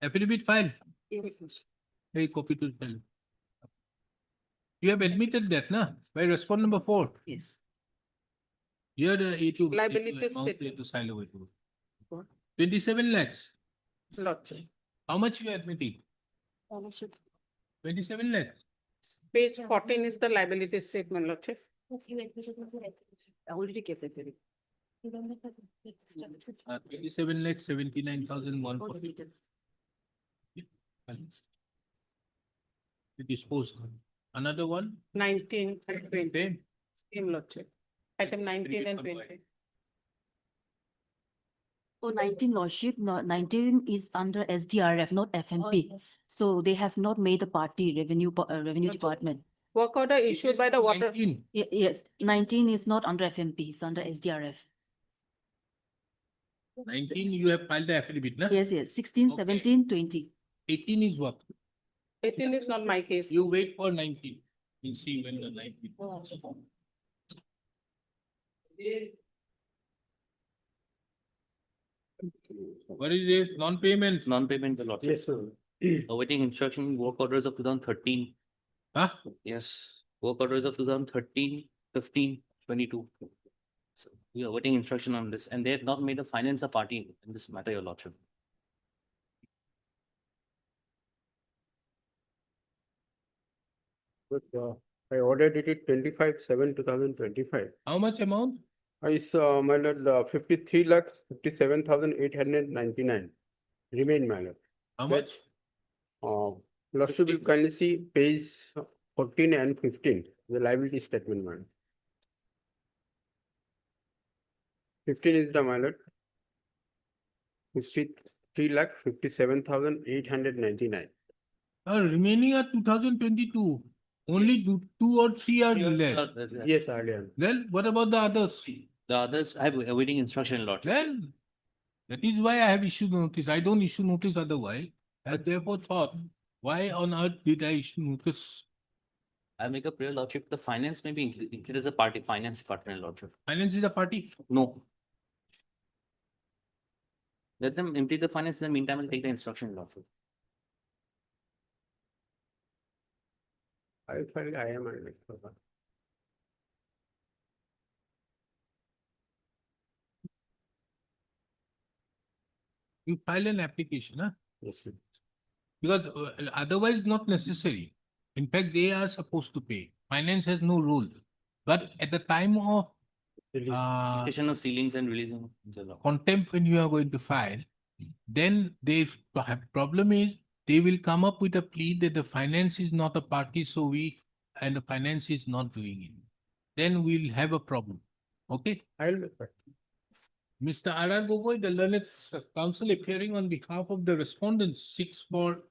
Speaker 7: Affidavit file.
Speaker 20: Yes.
Speaker 7: Hey, copy to tell. You have admitted that, na? By response number 4.
Speaker 18: Yes.
Speaker 7: Here the A2.
Speaker 20: Liability
Speaker 7: amount
Speaker 20: statement.
Speaker 7: to silo with you.
Speaker 20: What?
Speaker 7: 27 lakhs.
Speaker 20: Lordship.
Speaker 7: How much you are admitting? 27 lakhs.
Speaker 20: Page 14 is the liability statement, Lordship.
Speaker 18: I already kept it very.
Speaker 7: 27 lakhs 79,140. Disposed. Another one?
Speaker 20: 19 and 20.
Speaker 7: Same.
Speaker 20: Same, Lordship. Item 19 and 20.
Speaker 18: Oh, 19 Lordship, no, 19 is under SDRF, not FMP. So they have not made the party revenue department.
Speaker 20: Work order issued by the water.
Speaker 7: 19.
Speaker 18: Yes, 19 is not under FMP, it's under SDRF.
Speaker 7: 19 you have filed the affidavit, na?
Speaker 18: Yes, yes, 16,
Speaker 7: Okay.
Speaker 18: 17, 20.
Speaker 7: 18 is what?
Speaker 20: 18 is not my case.
Speaker 7: You wait for 19. We'll see when the 19. What is this? Non-payment?
Speaker 5: Non-payment, the Lordship.
Speaker 2: Yes, sir.
Speaker 5: Awaiting instruction, work orders of 2013.
Speaker 7: Huh?
Speaker 5: Yes, work orders of 2013, 15, 22. So we are awaiting instruction on this, and they have not made a finance a party in this matter, Your Lordship.
Speaker 1: But, I ordered it at 25/7/2025.
Speaker 7: How much amount?
Speaker 1: I saw, my lord, 53,57,899. Remain, my lord.
Speaker 7: How much?
Speaker 1: Lordship will kindly see page 14 and 15, the liability statement, my lord. 15 is the, my lord. 3,57,899.
Speaker 7: Remaining are 2022. Only 2 or 3 are left.
Speaker 1: Yes, earlier.
Speaker 7: Then what about the others?
Speaker 5: The others, I have awaiting instruction, Lordship.
Speaker 7: Then that is why I have issued notice. I don't issue notice otherwise. I therefore thought, why on earth did I issue notice?
Speaker 5: I make a prayer, Lordship. The finance may be included as a party, finance department, Lordship.
Speaker 7: Finance is a party.
Speaker 5: No. Let them empty the finance. In the meantime, I'll take the instruction, Lordship.
Speaker 1: I felt I am.
Speaker 7: You file an application, huh?
Speaker 1: Yes, sir.
Speaker 7: Because otherwise not necessary. In fact, they are supposed to pay. Finance has no rule. But at the time of
Speaker 5: Petition of ceilings and releasing.
Speaker 7: contempt when you are going to file, then they have problem is they will come up with a plea that the finance is not a party, so and the finance is not doing it. Then we'll have a problem. Okay?
Speaker 1: I'll make that.
Speaker 7: Mr. R.R. Gogoi, the learned counsel appearing on behalf of the respondents seeks for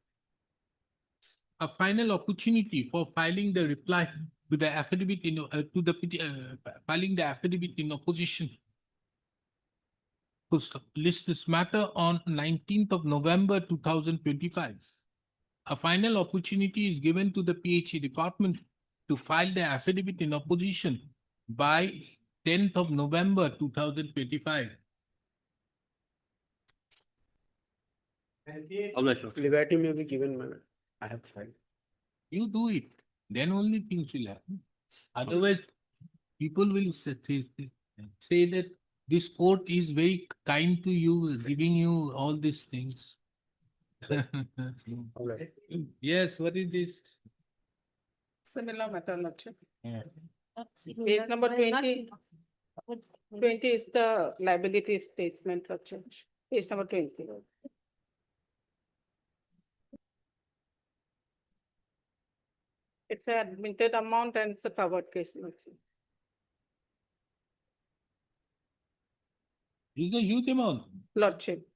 Speaker 7: a final opportunity for filing the reply to the affidavit filing the affidavit in opposition to list this matter on 19th of November 2025. A final opportunity is given to the PHA department to file the affidavit in opposition by 10th of November 2025.
Speaker 1: Liberty may be given, my lord. I have filed.
Speaker 7: You do it, then only things will happen. Otherwise, people will say that this court is very kind to you, giving you all these things. Yes, what is this?
Speaker 20: Similar matter, Lordship.
Speaker 7: Yeah.
Speaker 20: Page number 20. 20 is the liability statement, Lordship. Page number 20. It's an admitted amount and it's a covered case, Lordship.
Speaker 7: This is a huge amount.
Speaker 20: Lordship.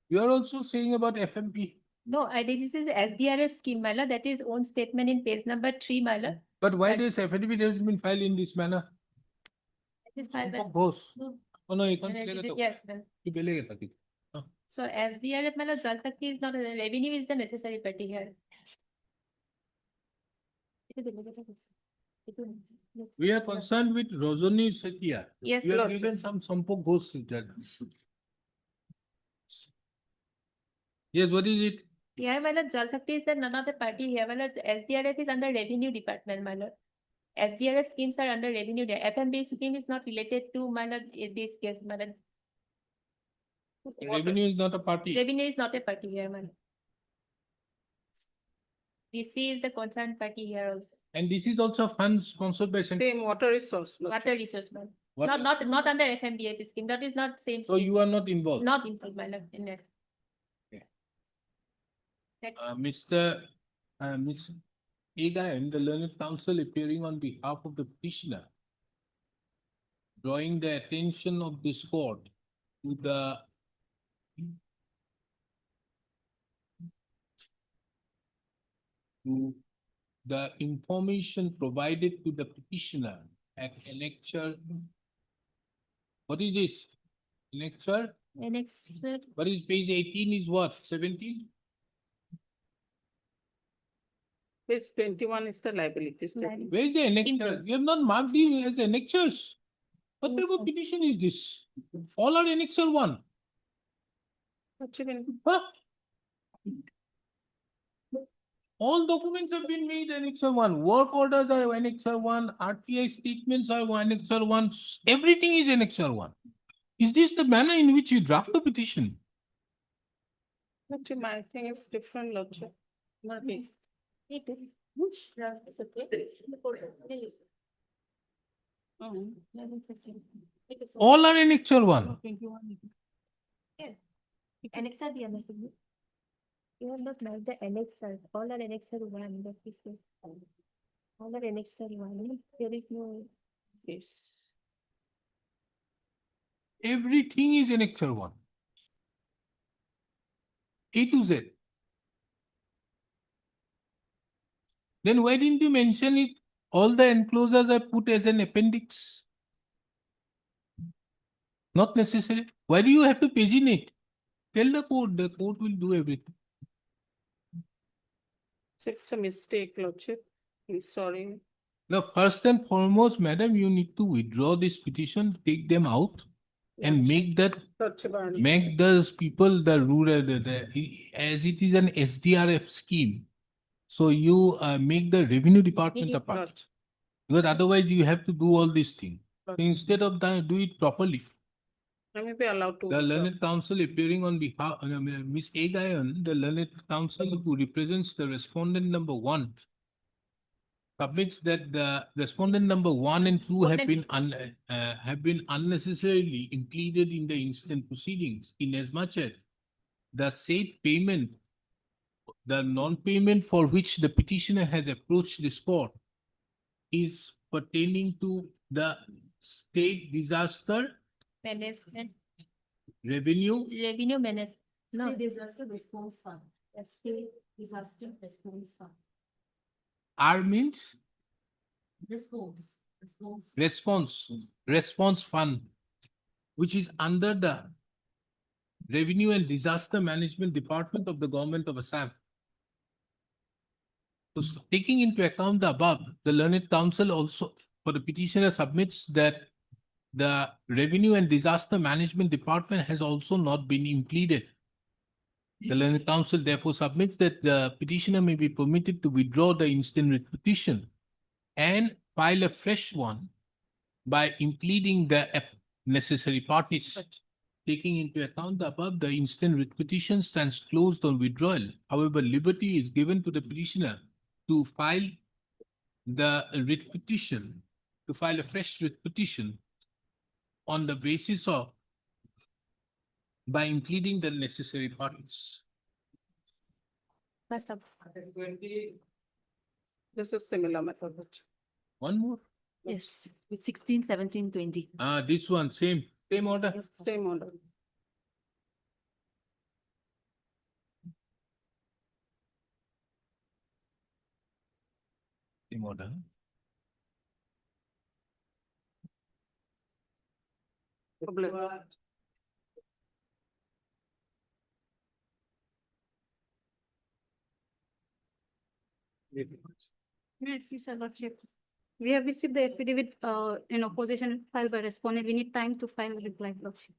Speaker 7: You are also saying about FMP.
Speaker 19: No, this is SDRF scheme, my lord. That is own statement in page number 3, my lord.
Speaker 7: But why this affidavit has been filed in this manner?
Speaker 19: It is filed by-
Speaker 7: Boss.
Speaker 19: No.
Speaker 7: Oh, no, you can't say that.
Speaker 19: Yes, ma'am.
Speaker 7: You believe it.
Speaker 19: So SDRF, my lord, Jal Shakti is not, revenue is the necessary party here.
Speaker 7: We are concerned with Rajani Setia.
Speaker 19: Yes,
Speaker 7: You have
Speaker 19: Lord.
Speaker 7: given some Sampo Ghost. Yes, what is it?
Speaker 19: Here, my lord, Jal Shakti is the none of the party here. My lord, SDRF is under revenue department, my lord. SDRF schemes are under revenue. FMB scheme is not related to my lord this case, my lord.
Speaker 7: Revenue is not a party.
Speaker 19: Revenue is not a party here, my lord. DC is the concerned party here also.
Speaker 7: And this is also fund sponsored by Central.
Speaker 20: Same water resource.
Speaker 19: Water resource, my lord.
Speaker 7: What-
Speaker 19: Not under FMBAP scheme. That is not same.
Speaker 7: So
Speaker 19: scheme.
Speaker 7: you are not involved.
Speaker 19: Not involved, my lord, in that.
Speaker 7: Miss Ega and the learned counsel appearing on behalf of the petitioner, drawing the attention of this court to the information provided to the petitioner at annexure. What is this? Annexure?
Speaker 19: Annexure.
Speaker 7: What is page 18 is what? 17?
Speaker 20: Page 21 is the liability statement.
Speaker 7: Where is the annexure? You have not marked it as annexures. What type of petition is this? All are annexure one. Huh? All documents have been made annexure one. Work orders are annexure one. RTI statements are annexure one. Everything is annexure one. Is this the manner in which you draft the petition?
Speaker 20: Actually, my thing is different, Lordship. Not me.
Speaker 19: It is. It's okay.
Speaker 7: All are annexure one.
Speaker 19: Yes. Annexure the other thing. You have not marked the annexure. All are annexure one. That is it. All are annexure one. There is no.
Speaker 20: Yes.
Speaker 7: Everything is annexure one. A to Z. Then why didn't you mention it? All the enclosures are put as an appendix. Not necessary. Why do you have to paginate? Tell the court will do everything.
Speaker 20: It's a mistake, Lordship. I'm sorry.
Speaker 7: Now, first and foremost, madam, you need to withdraw this petition, take them out, and make those people the rural, as it is an SDRF scheme. So you make the revenue department a part. Because otherwise you have to do all these things. Instead of that, do it properly.
Speaker 20: I may be allowed to.
Speaker 7: The learned counsel appearing on behalf, Ms. A. Gayan, the learned counsel who represents the respondent number 1, submits that the respondent number 1 and 2 have been unnecessarily included in the instant proceedings, inasmuch as the said payment, the non-payment for which the petitioner has approached this court, is pertaining to the state disaster
Speaker 19: Management.
Speaker 7: revenue.
Speaker 19: Revenue management. No.
Speaker 18: State disaster response fund. State disaster response fund.
Speaker 7: R means response fund, which is under the Revenue and Disaster Management Department of the Government of Assam. So taking into account the above, the learned counsel also for the petitioner submits that the Revenue and Disaster Management Department has also not been included. The learned counsel therefore submits that the petitioner may be permitted to withdraw the instant writ petition and file a fresh one by including the necessary parties. Taking into account the above, the instant writ petition stands closed on withdrawal. However, liberty is given to the petitioner to file the writ petition, to file a fresh writ petition on the basis of by including the necessary parties.
Speaker 19: Must have.
Speaker 20: This is similar method.
Speaker 7: One more?
Speaker 18: Yes, with 16, 17, 20.
Speaker 7: This one, same order.
Speaker 20: Yes, same order.
Speaker 7: Same order.
Speaker 13: Yes, Sir Lordship. We have received the affidavit in opposition filed by respondent. We need time to file a reply, Lordship.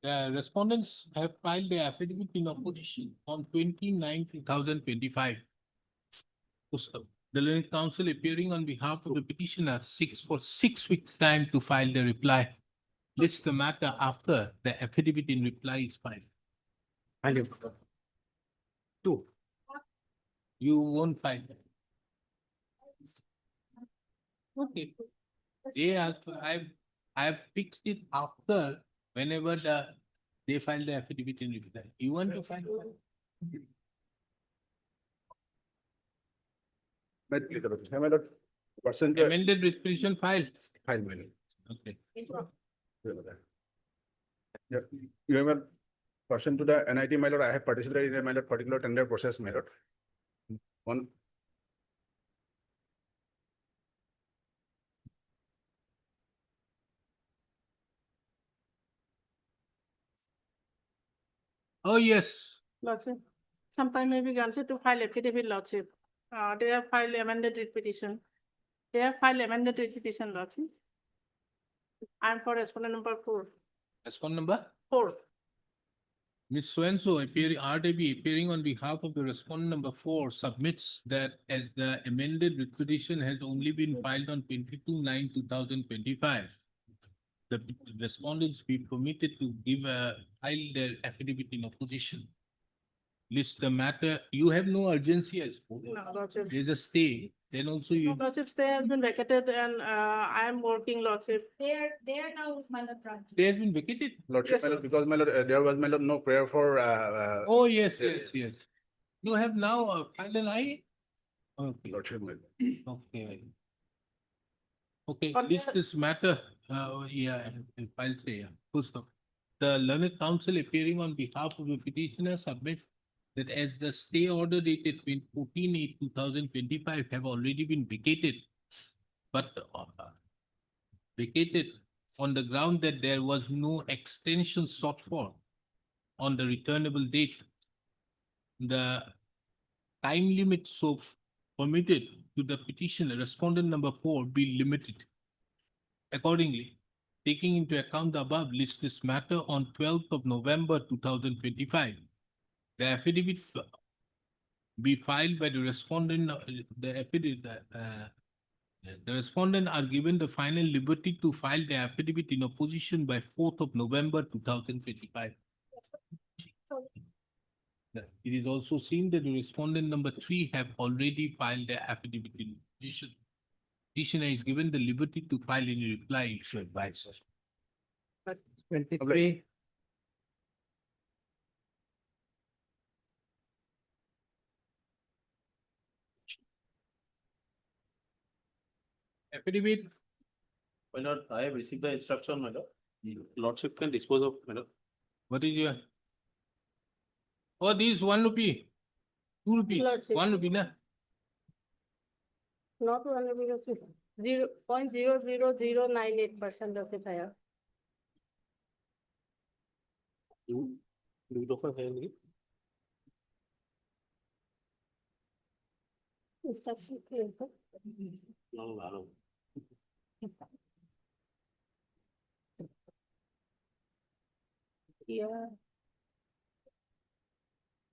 Speaker 7: The respondents have filed their affidavit in opposition on 29/2025. The learned counsel appearing on behalf of the petitioner seeks for 6 weeks' time to file the reply. List the matter after the affidavit in reply is filed. Two. You won't file. Okay. Yeah, I've fixed it after whenever they file the affidavit in reply. You want to file? Amended with petition filed. Okay.
Speaker 21: Yeah, you have a person to the NIT, my lord, I have participated in a particular tender process, my lord. One.
Speaker 7: Oh, yes.
Speaker 20: Lordship, sometime may be granted to file affidavit, Lordship. They have filed amended writ petition. They have filed amended writ petition, Lordship. I'm for respondent number 4.
Speaker 7: Respondent number?
Speaker 20: 4.
Speaker 7: Ms. So-and-so appearing, RDB appearing on behalf of the respondent number 4 submits that as the amended writ petition has only been filed on 22/9/2025. The respondents be permitted to file their affidavit in opposition. List the matter. You have no urgency, I suppose.
Speaker 20: No, Lordship.
Speaker 7: There's a stay. Then also you.
Speaker 20: Lordship, stay has been vacated and I am working, Lordship.
Speaker 6: They are now Malad branch.
Speaker 7: They have been vacated.
Speaker 21: Lordship, my lord, because my lord, there was my lord, no prayer for,
Speaker 7: Oh, yes. You have now filed an I? Okay.
Speaker 21: Lordship, my lord.
Speaker 7: Okay. Okay,
Speaker 20: On
Speaker 7: list
Speaker 20: the-
Speaker 7: this matter, yeah, I'll say, yeah, full stop. The learned counsel appearing on behalf of the petitioner submit that as the stay order dated 14/8/2025 have already been vacated, but vacated on the ground that there was no extension sought for on the returnable date. The time limit so permitted to the petitioner, respondent number 4, be limited. Accordingly, taking into account the above, list this matter on 12th of November 2025. The affidavit be filed by the respondent, the affidavit, the respondent are given the final liberty to file the affidavit in opposition by 4th of November 2025. It is also seen that the respondent number 3 have already filed their affidavit in opposition. Petitioner is given the liberty to file any reply if advised.
Speaker 4: 23.
Speaker 7: Affidavit.
Speaker 10: My lord, I have received the instruction, my lord. Lordship can dispose of, my lord.
Speaker 7: What is your? Oh, this 1 rupee. 2 rupees.
Speaker 20: Lordship.
Speaker 7: 1 rupee, na?
Speaker 20: Not 1 rupee, Lordship. 0.00098% of the fire.
Speaker 10: Do offer है नहीं?
Speaker 20: Instruction clear, sir.
Speaker 10: No.
Speaker 20: Yeah.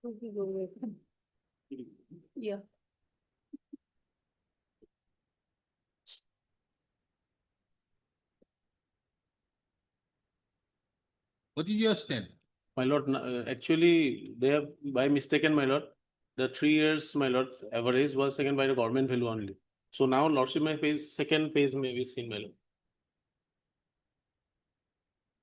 Speaker 20: Okay, go away. Yeah.
Speaker 7: What is your stand?
Speaker 10: My lord, actually, they have by mistaken, my lord. The 3 years, my lord, average was taken by the government value only. So now lordship may phase, second phase may be seen, my lord.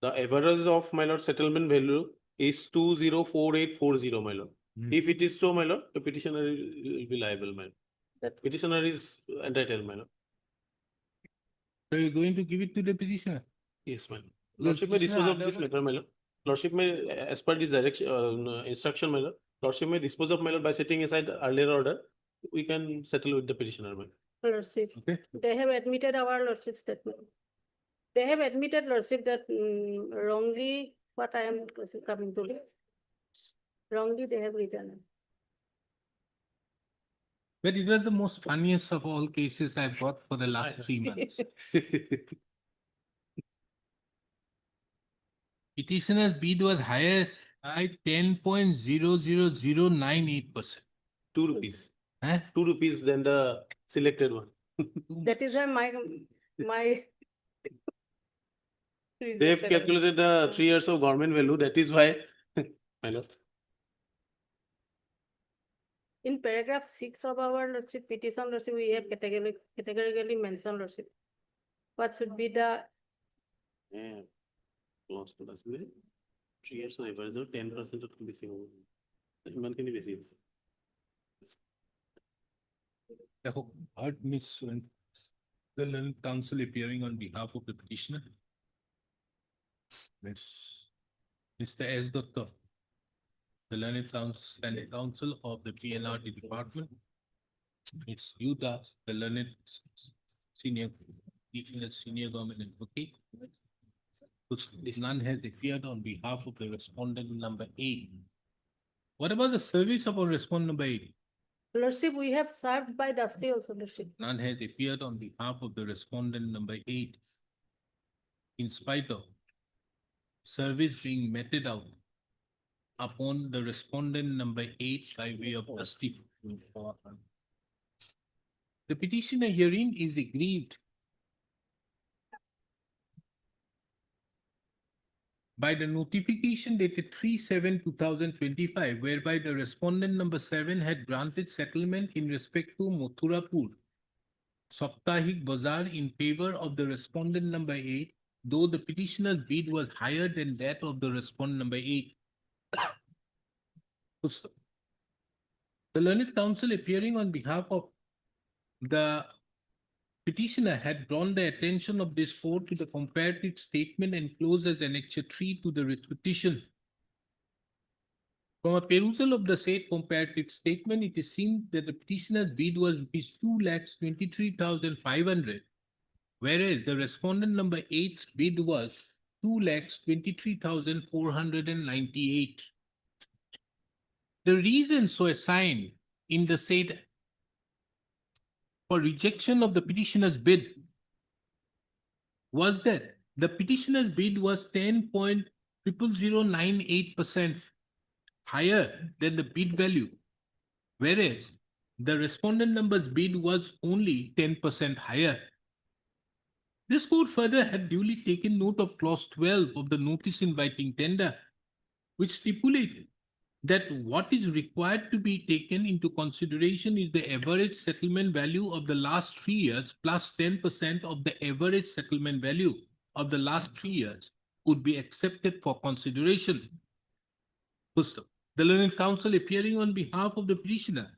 Speaker 10: The average of my lord settlement value is 204840, my lord. If it is so, my lord, the petitioner will be liable, my lord. That petitioner is entitled, my lord.
Speaker 7: So you're going to give it to the petitioner?
Speaker 10: Yes, my lord. Lordship may dispose of this matter, my lord. Lordship may, as per this direction, instruction, my lord. Lordship may dispose of, my lord, by setting aside earlier order. We can settle with the petitioner, my lord.
Speaker 20: Lordship,
Speaker 7: Okay.
Speaker 20: they have admitted our lordship statement. They have admitted, lordship, that wrongly, what I am coming to, wrongly they have written.
Speaker 7: But it was the most funniest of all cases I've got for the last 3 months. Petitioner's bid was highest by 10.00098%.
Speaker 10: 2 rupees.
Speaker 7: Huh?
Speaker 10: 2 rupees than the selected one.
Speaker 20: That is why my.
Speaker 10: They've calculated the 3 years of government value. That is why, my lord.
Speaker 20: In paragraph 6 of our lordship petition, lordship, we have categorically mentioned, lordship. What should be the
Speaker 10: Yeah. Lost to us. 3 years of average of 10% of the missing. Man can be busy.
Speaker 7: I hope heard Miss the learned counsel appearing on behalf of the petitioner. Miss Mr. S. Doctor, the learned counsel of the PNRD department. It's you, the learned senior government advocate. None has appeared on behalf of the respondent number 8. What about the service of our respondent number 8?
Speaker 20: lordship we have served by Dusty also, lordship.
Speaker 7: None has appeared on behalf of the respondent number 8. In spite of service being meted out upon the respondent number 8 by way of Dusty. The petitioner herein is aggrieved by the notification dated 3/7/2025, whereby the respondent number 7 had granted settlement in respect to Mathurapur Saptahik Bazaar in favor of the respondent number 8, though the petitioner's bid was higher than that of the respondent number 8. The learned counsel appearing on behalf of the petitioner had drawn the attention of this court to the comparative statement enclosed as Annexure 3 to the writ petition. From a perusal of the said comparative statement, it is seen that the petitioner's bid was rupees 2,23,500, whereas the respondent number 8's bid was 2,23,498. The reason so assigned in the said for rejection of the petitioner's bid was that the petitioner's bid was 10.00098% higher than the bid value, whereas the respondent number's bid was only 10% higher. This court further had duly taken note of clause 12 of the notice inviting tender, which stipulated that what is required to be taken into consideration is the average settlement value of the last 3 years plus 10% of the average settlement value of the last 3 years would be accepted for consideration. First, the learned counsel appearing on behalf of the petitioner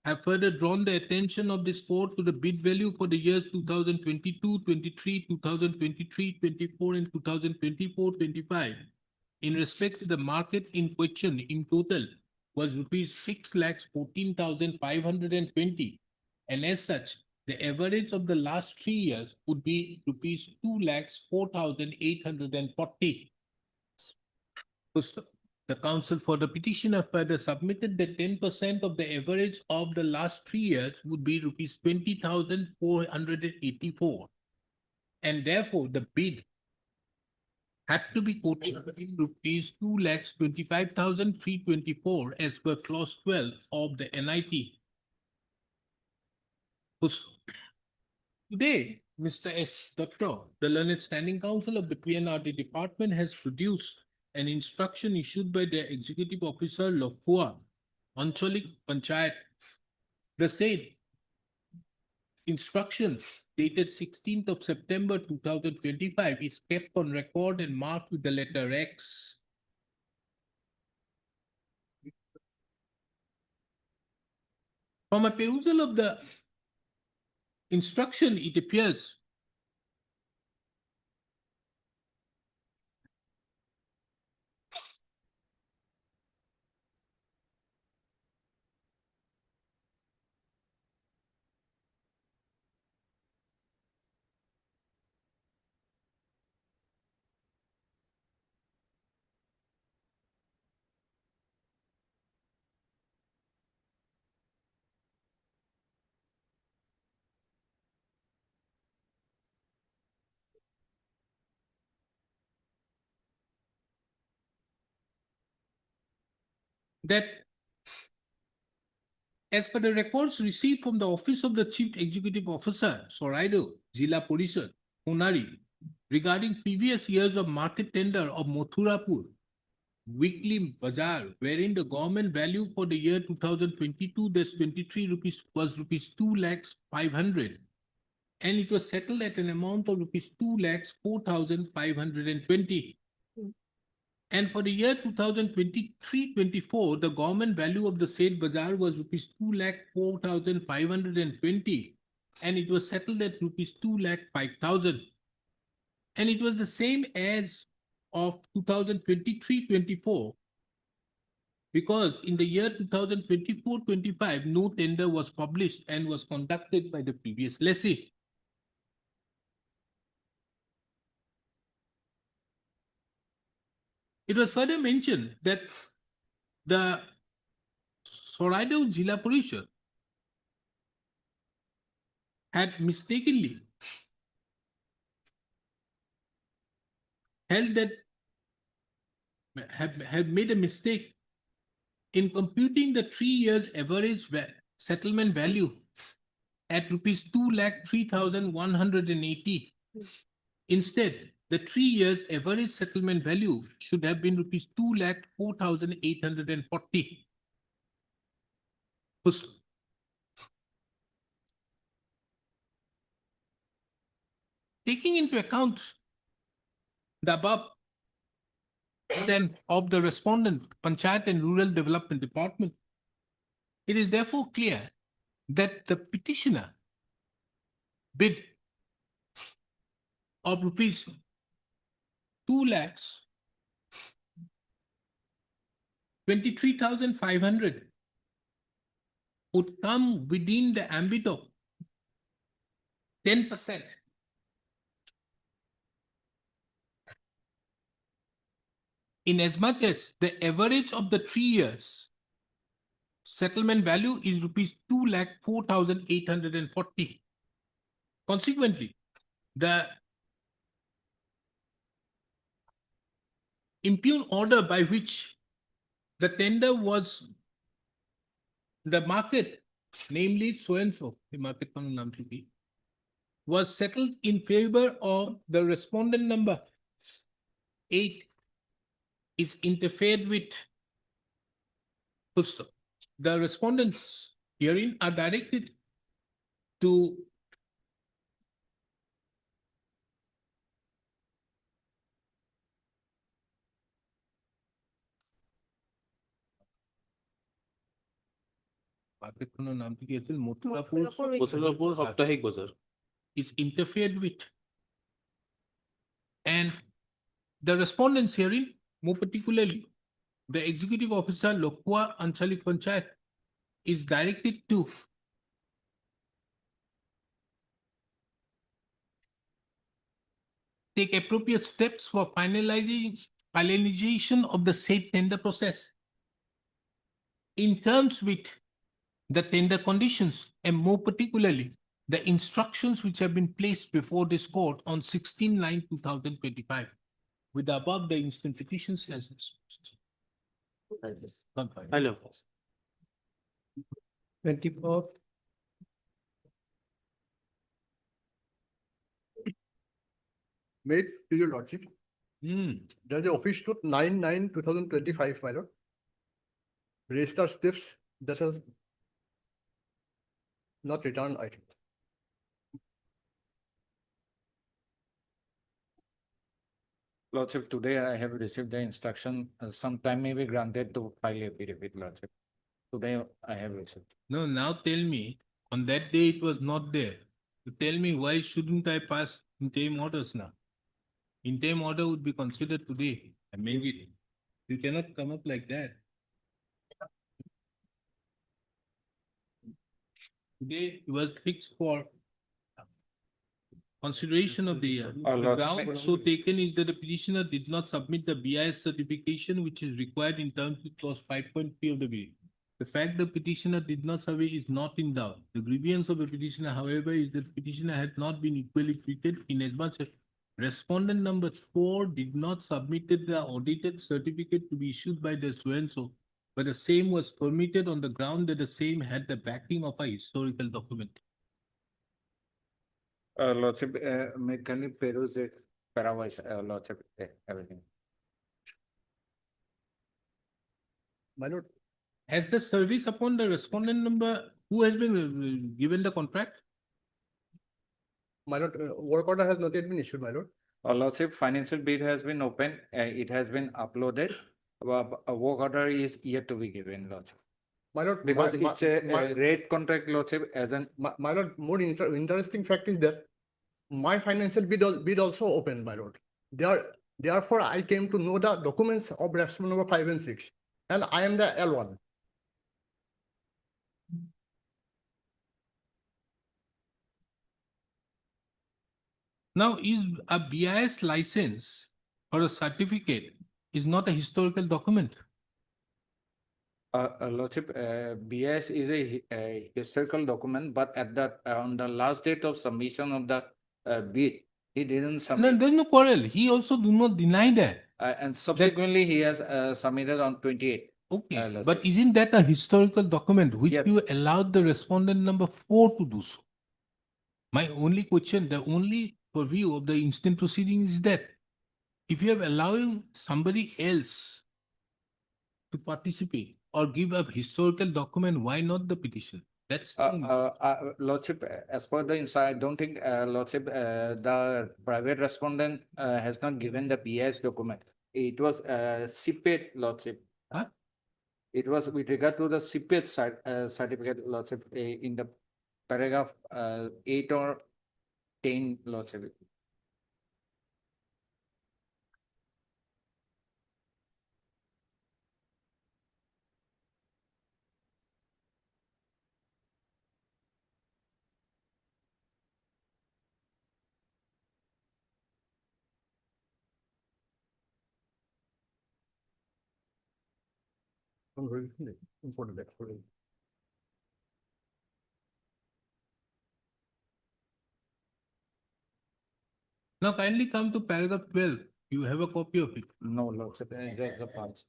Speaker 7: have further drawn the attention of this court to the bid value for the years 2022, 23, 2023, 24, and 2024, 25. In respect to the market in question, in total was rupees 6,14,520, and as such, the average of the last 3 years would be rupees 2,04,840. The counsel for the petitioner further submitted that 10% of the average of the last 3 years would be rupees 20,484, and therefore the bid had to be quoted in rupees 2,25,324 as per clause 12 of the NIT. Today, Mr. S. Doctor, the learned standing counsel of the PNRD department has produced an instruction issued by the executive officer Lokhua, Anchalik Panchayat. The said instructions dated 16th of September 2025 is kept on record and marked with the letter X. From a perusal of the instruction, it appears that as per the records received from the Office of the Chief Executive Officer, Soraido, Jila Parishad, Honari, regarding previous years of market tender of Mathurapur, weekly bazaar, wherein the government value for the year 2022-23 rupees was rupees 2,05,500, and it was settled at an amount of rupees 2,04,520. And for the year 2023-24, the government value of the said bazaar was rupees 2,04,520, and it was settled at rupees 2,05,000. And it was the same as of 2023-24, because in the year 2024-25, no tender was published and was conducted by the previous lessee. It was further mentioned that the Soraido Jila Parishad had mistakenly held that have made a mistake in computing the 3 years average settlement value at rupees 2,03,180. Instead, the 3 years average settlement value should have been rupees 2,04,840. Taking into account the above then of the respondent, Panchayat and Rural Development Department, it is therefore clear that the petitioner bid of rupees 2,23,500 would come within the ambit of 10%. In as much as the average of the 3 years settlement value is rupees 2,04,840. Consequently, the impugn order by which the tender was the market, namely so and so, the market was settled in favor of the respondent number 8 is interfered with. The respondents herein are directed to is interfered with, and the respondents herein, more particularly the executive officer Lokwa Anchalik Panchayat, is directed to take appropriate steps for finalization of the said tender process in terms with the tender conditions, and more particularly the instructions which have been placed before this court on 16/9/2025. With the above, the instant petitions as disposed.
Speaker 5: Hello. 24.
Speaker 15: Made to your lordship. There's the office note 9/9/2025, my lord. Register steps that are not returned item.
Speaker 17: Lordship, today I have received the instruction, some time may be granted to file affidavit, Lordship. Today I have received.
Speaker 7: No, now tell me, on that day it was not there. You tell me, why shouldn't I pass interim orders now? Interim order would be considered today, and maybe you cannot come up like that. Today it was fixed for consideration of the year. The ground so taken is that the petitioner did not submit the BIS certification which is required in terms with clause 5.3 of the agreement. The fact the petitioner did not survey is not in doubt. The grievance of the petitioner, however, is that the petitioner had not been equally treated in as much as respondent number 4 did not submit the audited certificate to be issued by the so and so, but the same was permitted on the ground that the same had the backing of a historical document.
Speaker 17: Lordship, can you peruse the parawise, Lordship, everything?
Speaker 21: My lord,
Speaker 7: Has the service upon the respondent number who has been given the contract?
Speaker 21: my lord, work order has not yet been issued, my lord.
Speaker 17: Lordship, financial bid has been opened, it has been uploaded. A work order is yet to be given, Lordship.
Speaker 21: My lord,
Speaker 17: Because it's a rate contract, Lordship, as an.
Speaker 21: My lord, more interesting fact is that my financial bid also opened, my lord. Therefore, I came to know the documents of respondent number 5 and 6, and I am the L1.
Speaker 7: Now, is a BIS license or a certificate is not a historical document?
Speaker 17: Lordship, BIS is a historical document, but at on the last date of submission of the bid, he didn't
Speaker 7: No,
Speaker 17: submit.
Speaker 7: there's no quarrel. He also do not deny that.
Speaker 17: And subsequently, he has submitted on 28.
Speaker 7: Okay, but isn't that a historical document which
Speaker 17: Yes.
Speaker 7: you allowed the respondent number 4 to do so? My only question, the only purview of the instant proceeding is that if you are allowing somebody else to participate or give a historical document, why not the petition? That's
Speaker 17: Lordship, as per the insight, I don't think, Lordship, the private respondent has not given the BIS document. It was CPAT, Lordship.
Speaker 7: Huh?
Speaker 17: It was with regard to the CPAT certificate, Lordship, in the paragraph 8 or 10, Lordship.
Speaker 21: Important that.
Speaker 7: Now kindly come to paragraph 12. You have a copy of it.
Speaker 17: No, Lordship, just the parts.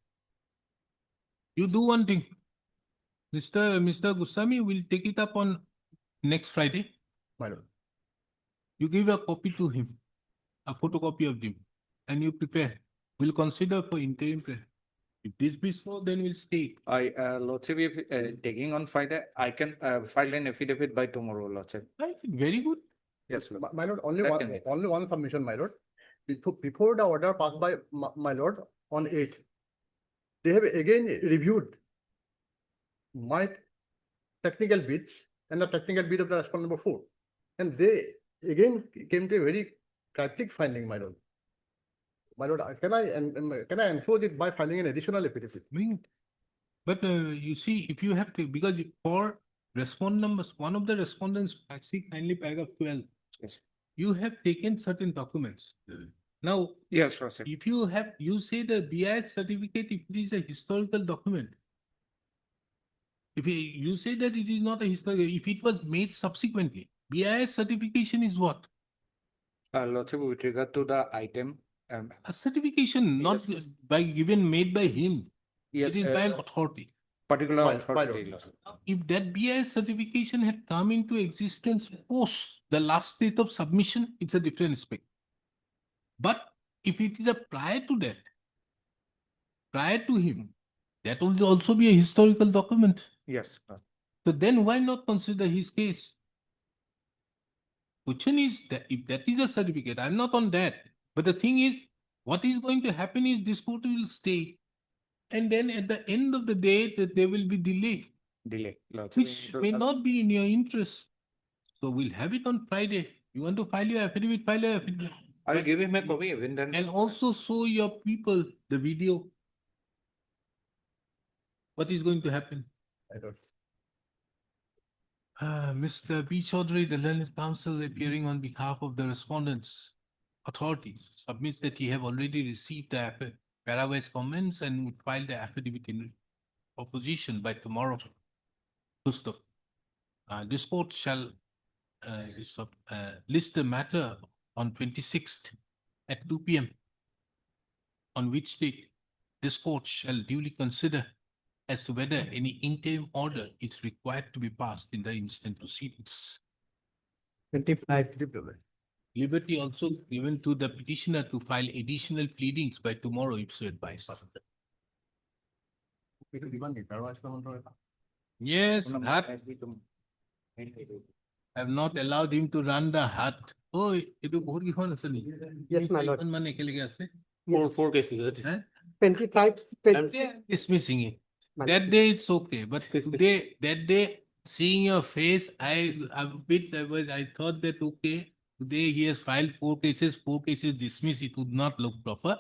Speaker 7: You do one thing. Mr. Goswami will take it up on next Friday.
Speaker 21: My lord.
Speaker 7: You give a copy to him, a photocopy of them, and you prepare. We'll consider for interim prayer. If this be so, then we'll stay.
Speaker 17: Lordship, if taking on Friday, I can file an affidavit by tomorrow, Lordship.
Speaker 7: Right, very good.
Speaker 17: Yes, Lord.
Speaker 21: My lord, only
Speaker 17: That
Speaker 21: one,
Speaker 17: can be.
Speaker 21: only one submission, my lord. Before the order passed by my lord on 8th, they have again reviewed my technical bid and the technical bid of the respondent number 4. And they again came to a very cryptic finding, my lord. My lord, can I enforce it by filing an additional affidavit?
Speaker 7: Bring it. But you see, if you have to, because for respondent numbers, one of the respondents, actually kindly paragraph 12.
Speaker 17: Yes.
Speaker 7: You have taken certain documents. Now,
Speaker 17: Yes, Lordship.
Speaker 7: if you say the BIS certificate, if it is a historical document, if you say that it is not a historical, if it was made subsequently, BIS certification is what?
Speaker 17: Lordship, with regard to the item.
Speaker 7: A certification, not made by him.
Speaker 17: Yes,
Speaker 7: It is by an authority.
Speaker 17: particular
Speaker 21: My
Speaker 17: authority,
Speaker 21: lord.
Speaker 17: Lordship.
Speaker 7: If that BIS certification had come into existence post the last date of submission, it's a different aspect. But if it is a prior to that, prior to him, that will also be a historical document.
Speaker 17: Yes, Lord.
Speaker 7: So then why not consider his case? Question is that if that is a certificate, I'm not on that. But the thing is, what is going to happen is this court will stay. And then at the end of the day, that there will be delay,
Speaker 17: Lordship.
Speaker 7: which may not be in your interest. So we'll have it on Friday. You want to file your affidavit, file your affidavit.
Speaker 17: I'll give him a copy even then.
Speaker 7: And also show your people the video. What is going to happen?
Speaker 21: I don't.
Speaker 7: Mr. B. Chaudhary, the learned counsel appearing on behalf of the respondents, authorities, submits that he have already received the Paraguay's comments and would file the affidavit in opposition by tomorrow. First of, this court shall list the matter on 26th at 2 p.m. on which date this court shall duly consider as to whether any interim order is required to be passed in the instant proceedings.
Speaker 4: 25.
Speaker 7: Liberty also given to the petitioner to file additional pleadings by tomorrow if so advised. Yes, that have not allowed him to run the hut. Oh, it
Speaker 5: Yes, my lord.
Speaker 10: Four cases, is it?
Speaker 5: 25,
Speaker 7: They are dismissing it. That day it's okay, but today, that day, seeing your face, I thought that okay, today he has filed four cases dismissed, it would not look proper.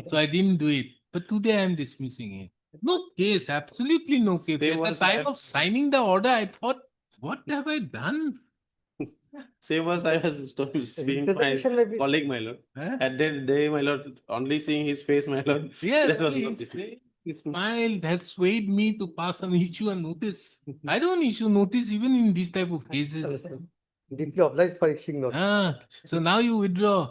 Speaker 7: So I didn't do it. But today I am dismissing it. No case, absolutely no case. At the time of signing the order, I thought, what have I done?
Speaker 10: Same as I was seeing my
Speaker 5: Presentation may be-
Speaker 10: colleague, my lord.
Speaker 7: Huh?
Speaker 10: At that day, my lord, only seeing his face, my lord.
Speaker 7: Yes,
Speaker 10: that was not
Speaker 7: his
Speaker 10: difficult.
Speaker 7: smile has swayed me to pass an issue and notice. I don't issue notice even in these type of cases.
Speaker 5: Deeply obliged for issuing notice.
Speaker 7: So now you withdraw.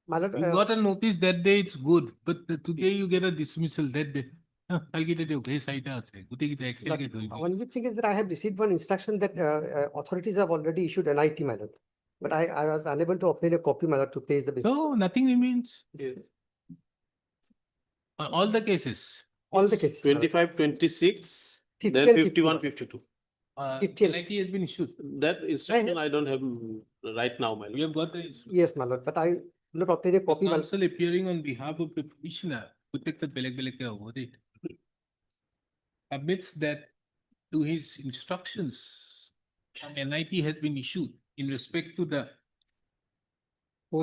Speaker 5: My lord,
Speaker 7: You got a notice that day, it's good. But today you get a dismissal that day. I'll get it. Okay, side
Speaker 5: One good thing is that I have received one instruction that authorities have already issued NIT, my lord. But I was unable to obtain a copy, my lord, to place the bill.
Speaker 7: No, nothing remains. All the cases.
Speaker 5: All the cases. my lord.
Speaker 10: 25, 26,
Speaker 5: 50
Speaker 10: then
Speaker 5: and
Speaker 10: 51,
Speaker 5: 51.
Speaker 10: 52.
Speaker 5: 15.
Speaker 7: NIT has been issued.
Speaker 10: That instruction I don't have right now, my
Speaker 7: We
Speaker 10: lord.
Speaker 7: have got the instruction.
Speaker 5: Yes, my lord, but I did not obtain a copy. my lord.
Speaker 7: Counsel appearing on behalf of the petitioner admits that to his instructions, NIT has been issued in respect to the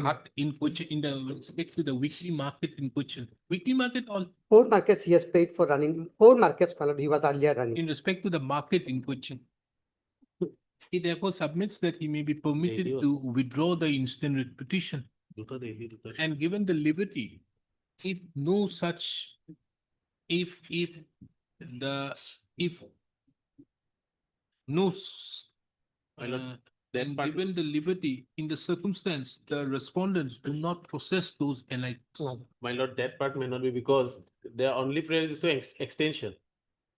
Speaker 7: hut in question, in the respect to the weekly market in question. Weekly market all
Speaker 5: 4 markets he has paid for running. 4 markets, my lord, he was earlier running.
Speaker 7: in respect to the market in question. He therefore submits that he may be permitted to withdraw the instant writ petition. And given the liberty, if no such, if no, then given the liberty in the circumstance, the respondents do not process those NITs.
Speaker 10: My lord, that part may not be because their only prayer is to extension.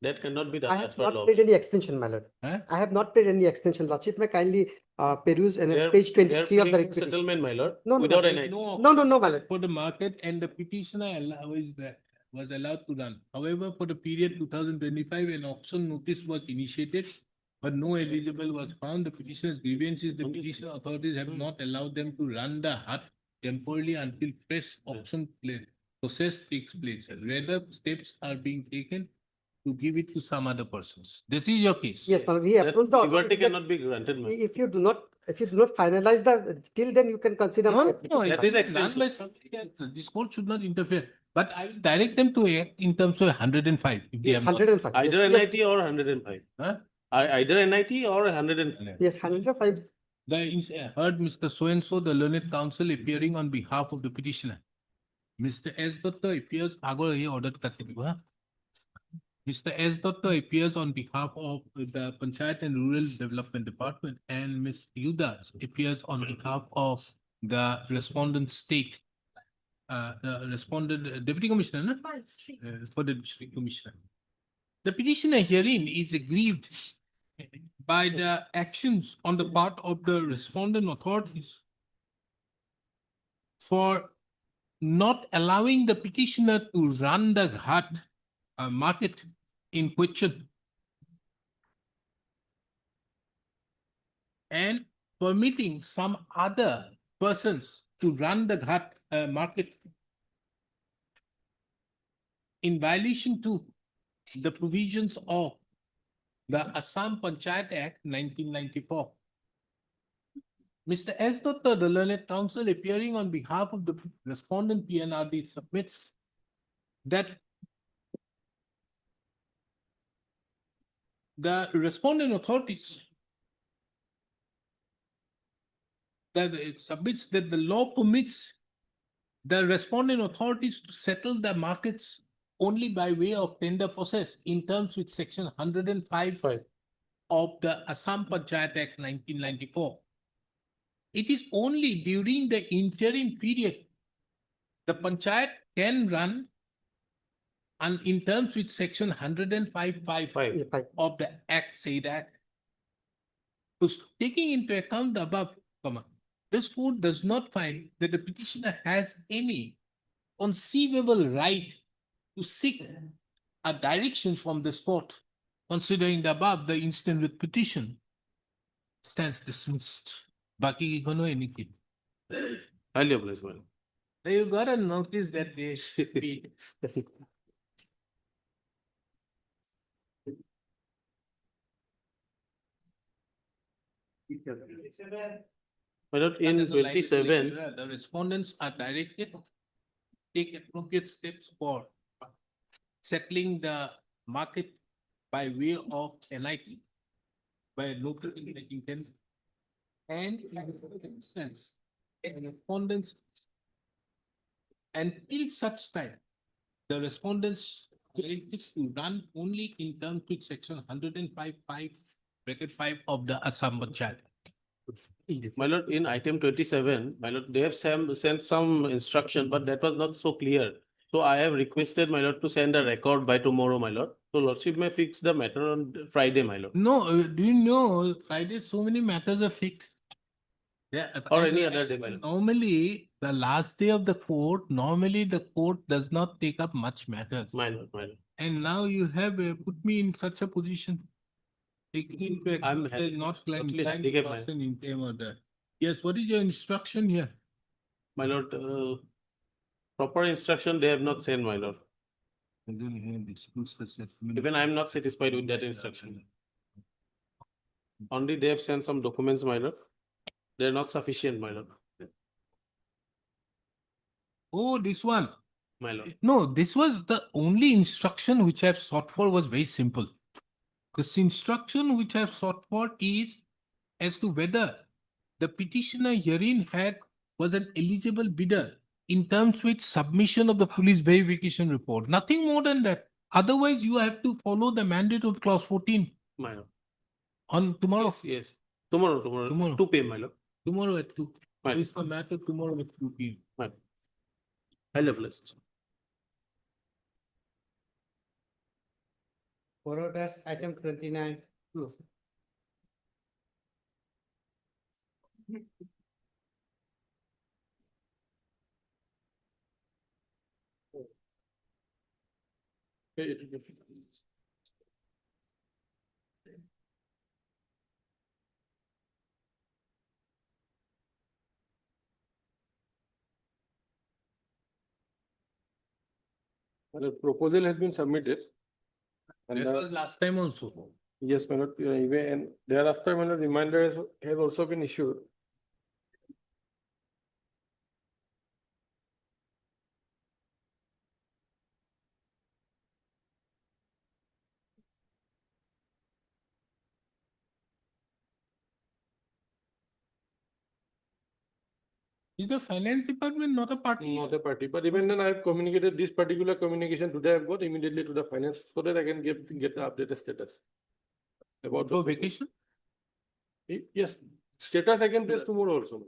Speaker 10: That cannot be done
Speaker 5: I
Speaker 10: as
Speaker 5: have
Speaker 10: per
Speaker 5: not
Speaker 10: law.
Speaker 5: paid any extension, my lord.
Speaker 7: Huh?
Speaker 5: I have not paid any extension. Lordship may kindly peruse and
Speaker 10: They are-
Speaker 5: page
Speaker 10: they are
Speaker 5: 23 of the
Speaker 10: paying
Speaker 5: writ petition.
Speaker 10: settlement, my lord,
Speaker 5: No, no,
Speaker 10: without
Speaker 5: my
Speaker 10: NIT.
Speaker 5: lord. No, my lord.
Speaker 7: For the market and the petitioner was allowed to run. However, for the period 2025, an auction notice was initiated, but no eligible was found. The petitioner's grievance is the petitioner authorities have not allowed them to run the hut temporarily until fresh auction process takes place. Rather, steps are being taken to give it to some other persons. This is your case.
Speaker 5: Yes, my lord. We
Speaker 10: That
Speaker 5: approve the
Speaker 10: liberty
Speaker 5: authority that
Speaker 10: cannot be granted, my lord.
Speaker 5: if you do not finalize the, till then you can consider. my application.
Speaker 10: That is
Speaker 7: Done
Speaker 10: extension.
Speaker 7: by somebody else. This court should not interfere. But I will direct them to act in terms of 105. If they
Speaker 10: Yes.
Speaker 7: have not.
Speaker 5: 105.
Speaker 10: Either
Speaker 5: Yes,
Speaker 10: NIT or 105.
Speaker 7: Huh?
Speaker 10: Either NIT or 105.
Speaker 5: Yes, 105.
Speaker 7: Heard Mr. So-and-so, the learned counsel appearing on behalf of the petitioner. Mr. S. Dutta appears, Mr. S. Dutta appears on behalf of the Panchayat and Rural Development Department, and Ms. Yuda appears on behalf of the respondent state. Respondent Deputy Commissioner, no? For the District Commissioner. The petitioner herein is aggrieved by the actions on the part of the respondent authorities for not allowing the petitioner to run the hut market in question and permitting some other persons to run the hut market in violation to the provisions of the Assam Panchayat Act 1994. Mr. S. Dutta, the learned counsel appearing on behalf of the respondent PNRD submits that the respondent authorities that it submits that the law permits the respondent authorities to settle the markets only by way of tender process in terms with section 105 of the Assam Panchayat Act 1994. It is only during the interim period the panchayat can run And in terms with section 105.5 of the Act say that, was taking into account the above, this court does not find that the petitioner has any conceivable right to seek a direction from this court. Considering the above, the instant with petition stands dismissed. Baki kono anything.
Speaker 10: Highly obliged, my lord.
Speaker 7: You gotta notice that they should be.
Speaker 10: My lord, in 27,
Speaker 7: The respondents are directed to take appropriate steps for settling the market by way of enacting by noting the intent and in the instance, the respondents until such time, the respondents is to run only in terms with section 105.5 of the Assam Panchayat.
Speaker 10: my lord, in item 27, my lord, they have sent some instruction, but that was not so clear. So I have requested, my lord, to send a record by tomorrow, my lord. So lordship may fix the matter on Friday, my lord.
Speaker 7: No, do you know Friday so many matters are fixed? Yeah,
Speaker 10: Or any other day, my lord.
Speaker 7: normally, the last day of the court, normally the court does not take up much matters.
Speaker 10: My lord, my lord.
Speaker 7: And now you have put me in such a position. Taking into
Speaker 10: I'm
Speaker 7: account there's not
Speaker 10: totally
Speaker 7: client
Speaker 10: handicapped, my
Speaker 7: person in term of that. Yes, what is your instruction here?
Speaker 10: My lord, proper instruction they have not sent, my lord.
Speaker 7: And then here disputes the settlement.
Speaker 10: Even I am not satisfied with that instruction. Only they have sent some documents, my lord. They are not sufficient, my lord.
Speaker 7: Oh, this one.
Speaker 10: My lord.
Speaker 7: No, this was the only instruction which I have sought for was very simple. This instruction which I have sought for is as to whether the petitioner herein was an eligible bidder in terms with submission of the police verification report. Nothing more than that. Otherwise, you have to follow the mandate of clause 14
Speaker 10: My lord.
Speaker 7: on tomorrow.
Speaker 10: Yes, yes. Tomorrow, 2 p.m., my lord.
Speaker 7: Tomorrow at 2.
Speaker 10: My
Speaker 7: It's the matter tomorrow at 2 p.m.
Speaker 10: My high level list.
Speaker 5: Forward as item 29.
Speaker 15: The proposal has been submitted. And
Speaker 7: That was last time also.
Speaker 15: yes, my lord, and thereafter, my lord, reminders have also been issued.
Speaker 7: Is the finance department not a party?
Speaker 15: Not a party, but even then I have communicated this particular communication today. I've got immediately to the finance so that I can get the updated status. About
Speaker 7: For vacation?
Speaker 15: Yes, status I can place tomorrow also.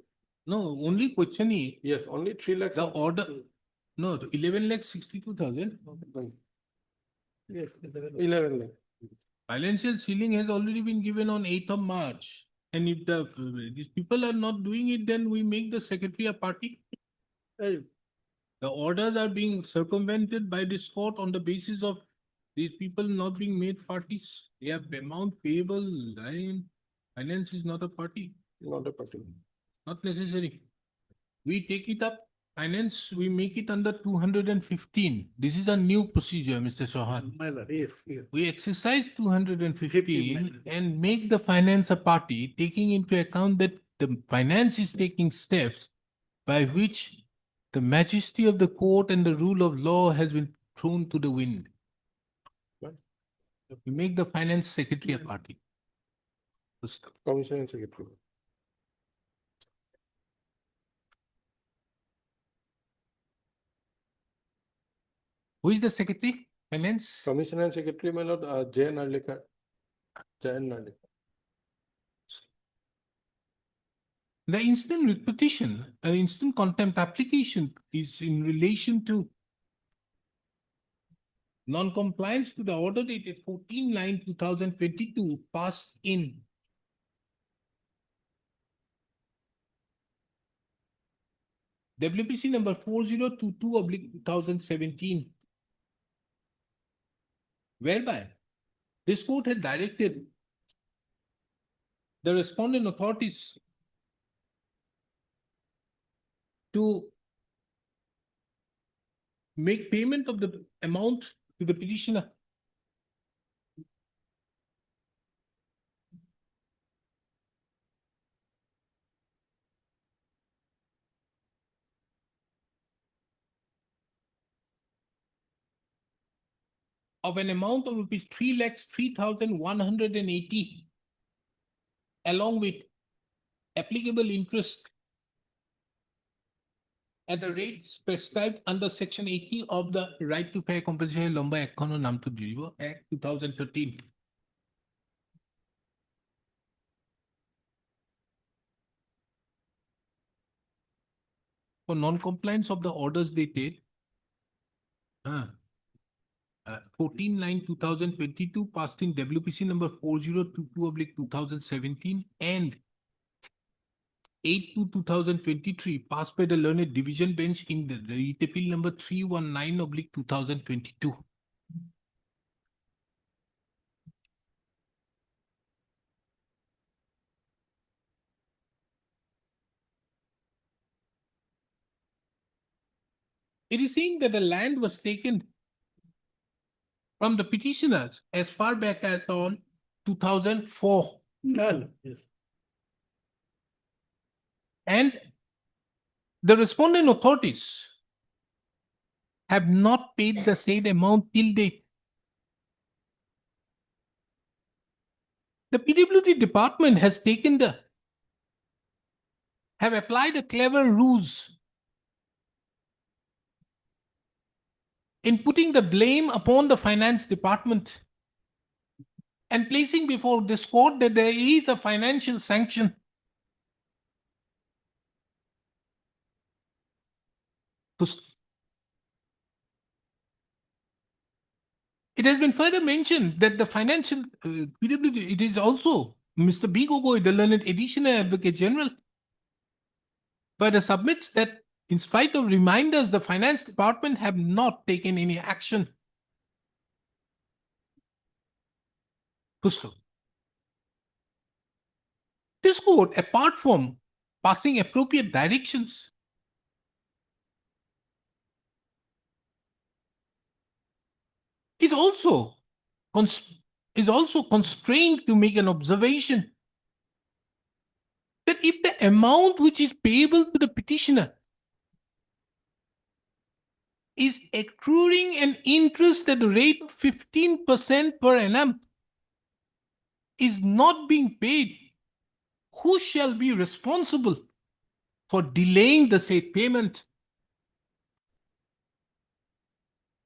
Speaker 7: No, only question is
Speaker 15: Yes, only 3 lakhs.
Speaker 7: the order. No, 11 lakh 62,000.
Speaker 15: Yes, 11 lakh.
Speaker 7: Financial ceiling has already been given on 8th of March. And if these people are not doing it, then we make the secretary a party. The orders are being circumvented by this court on the basis of these people not being made parties. They have amount payable, line. Finance is not a party.
Speaker 15: Not a party.
Speaker 7: Not necessary. We take it up. Finance, we make it under 215. This is a new procedure, Mr. Chauhan.
Speaker 5: My lord, yes, yes.
Speaker 7: We exercise 215 and make the finance a party, taking into account that the finance is taking steps by which the majesty of the court and the rule of law has been thrown to the wind. We make the finance secretary a party.
Speaker 15: Commissioner and secretary.
Speaker 7: Who is the secretary? Finance?
Speaker 15: Commissioner and secretary, my lord, Jay Narlikar.
Speaker 7: The instant petition, an instant contempt application is in relation to Non-compliance to the order dated 14/9/2022 passed in WPC number 4022/2017, whereby this court had directed the respondent authorities to make payment of the amount to the petitioner. Of an amount of rupees 3,03,180, along with applicable interest at the rates prescribed under Section 80 of the Right to Fair Compensation Lomba Act, Act 2013. For non-compliance of the orders dated 14/9/2022 passed in WPC number 4022/2017 and 8/2023 passed by the learned division bench in the writ appeal number 319/2022. It is saying that the land was taken from the petitioners as far back as on 2004.
Speaker 9: Yes.
Speaker 7: And the respondent authorities have not paid the said amount till date. The PWD department have applied a clever ruse in putting the blame upon the finance department and placing before this court that there is a financial sanction. It has been further mentioned that the financial PWD, it is also Mr. B. Gogoi, the learned additional advocate general, further submits that in spite of reminders, the finance department have not taken any action. This court, apart from passing appropriate directions, is also constrained to make an observation that if the amount which is payable to the petitioner is accruing an interest at the rate of 15% per annum is not being paid, who shall be responsible for delaying the said payment?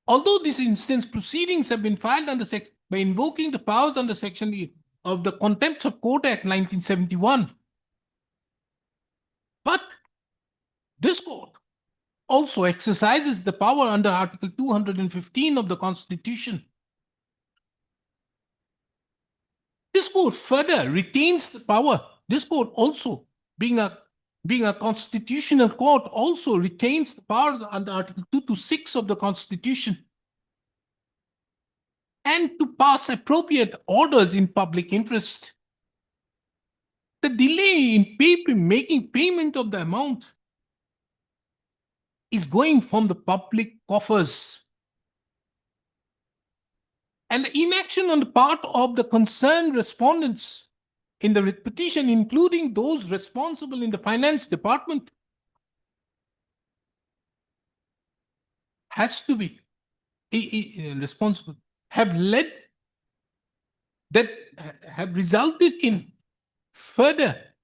Speaker 7: Although this instance proceedings have been filed under by invoking the powers under Section E of the Contempt of Court Act 1971, but this court also exercises the power under Article 215 of the Constitution. This court further retains the power. This court also, being a constitutional court, also retains the power under Article 226 of the Constitution and to pass appropriate orders in public interest. The delay in making payment of the amount is going from the public coffers. And the inaction on the part of the concerned respondents in the writ petition, including those responsible in the finance department, has to be responsible, have resulted in further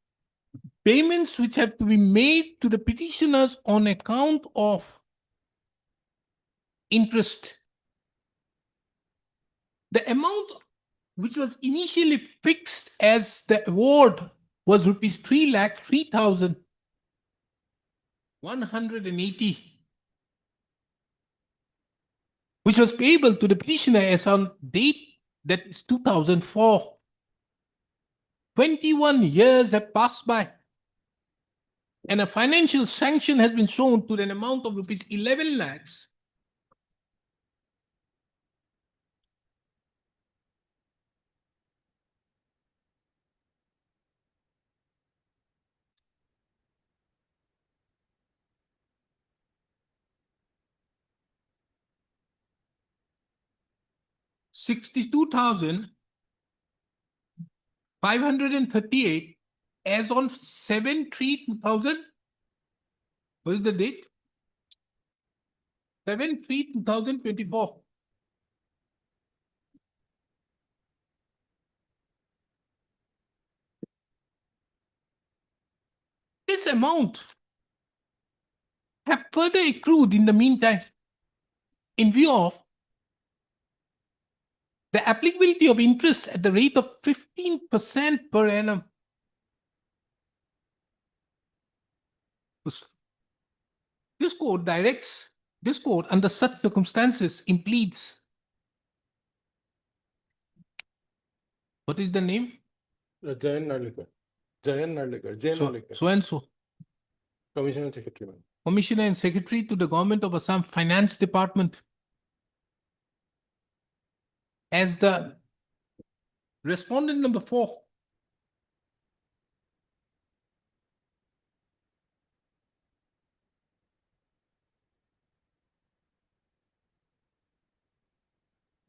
Speaker 7: payments which have to be made to the petitioners on account of interest. The amount which was initially fixed as the award was rupees 3,03,180. which was payable to the petitioner as on date that is 2004. 21 years have passed by, and a financial sanction has been shown to an amount of rupees 11 lakhs. $62,538 as on 7/3/2000. What is the date? 7/3/2024. This amount have further accrued in the meantime in view of the applicability of interest at the rate of 15% per annum. This court directs, this court under such circumstances impledes. What is the name?
Speaker 8: Jayan Narlikar. Jayan Narlikar. Jayan Narlikar.
Speaker 7: So and so.
Speaker 8: Commissioner Secretary.
Speaker 7: Commissioner and Secretary to the Government of Assam Finance Department. As the respondent number 4.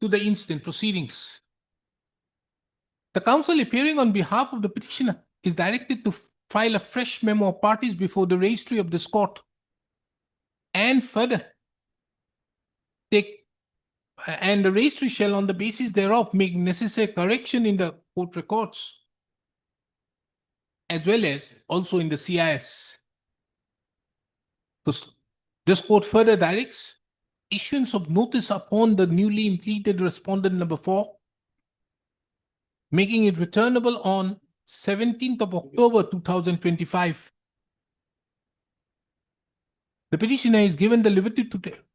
Speaker 7: To the instant proceedings. The counsel appearing on behalf of the petitioner is directed to file a fresh memo of parties before the registry of this court, and further and the registry shall on the basis thereof make necessary correction in the court records as well as also in the CIS. This court further directs issuance of notice upon the newly impleted respondent number 4, making it returnable on 17th of October 2025. The petitioner is given the liberty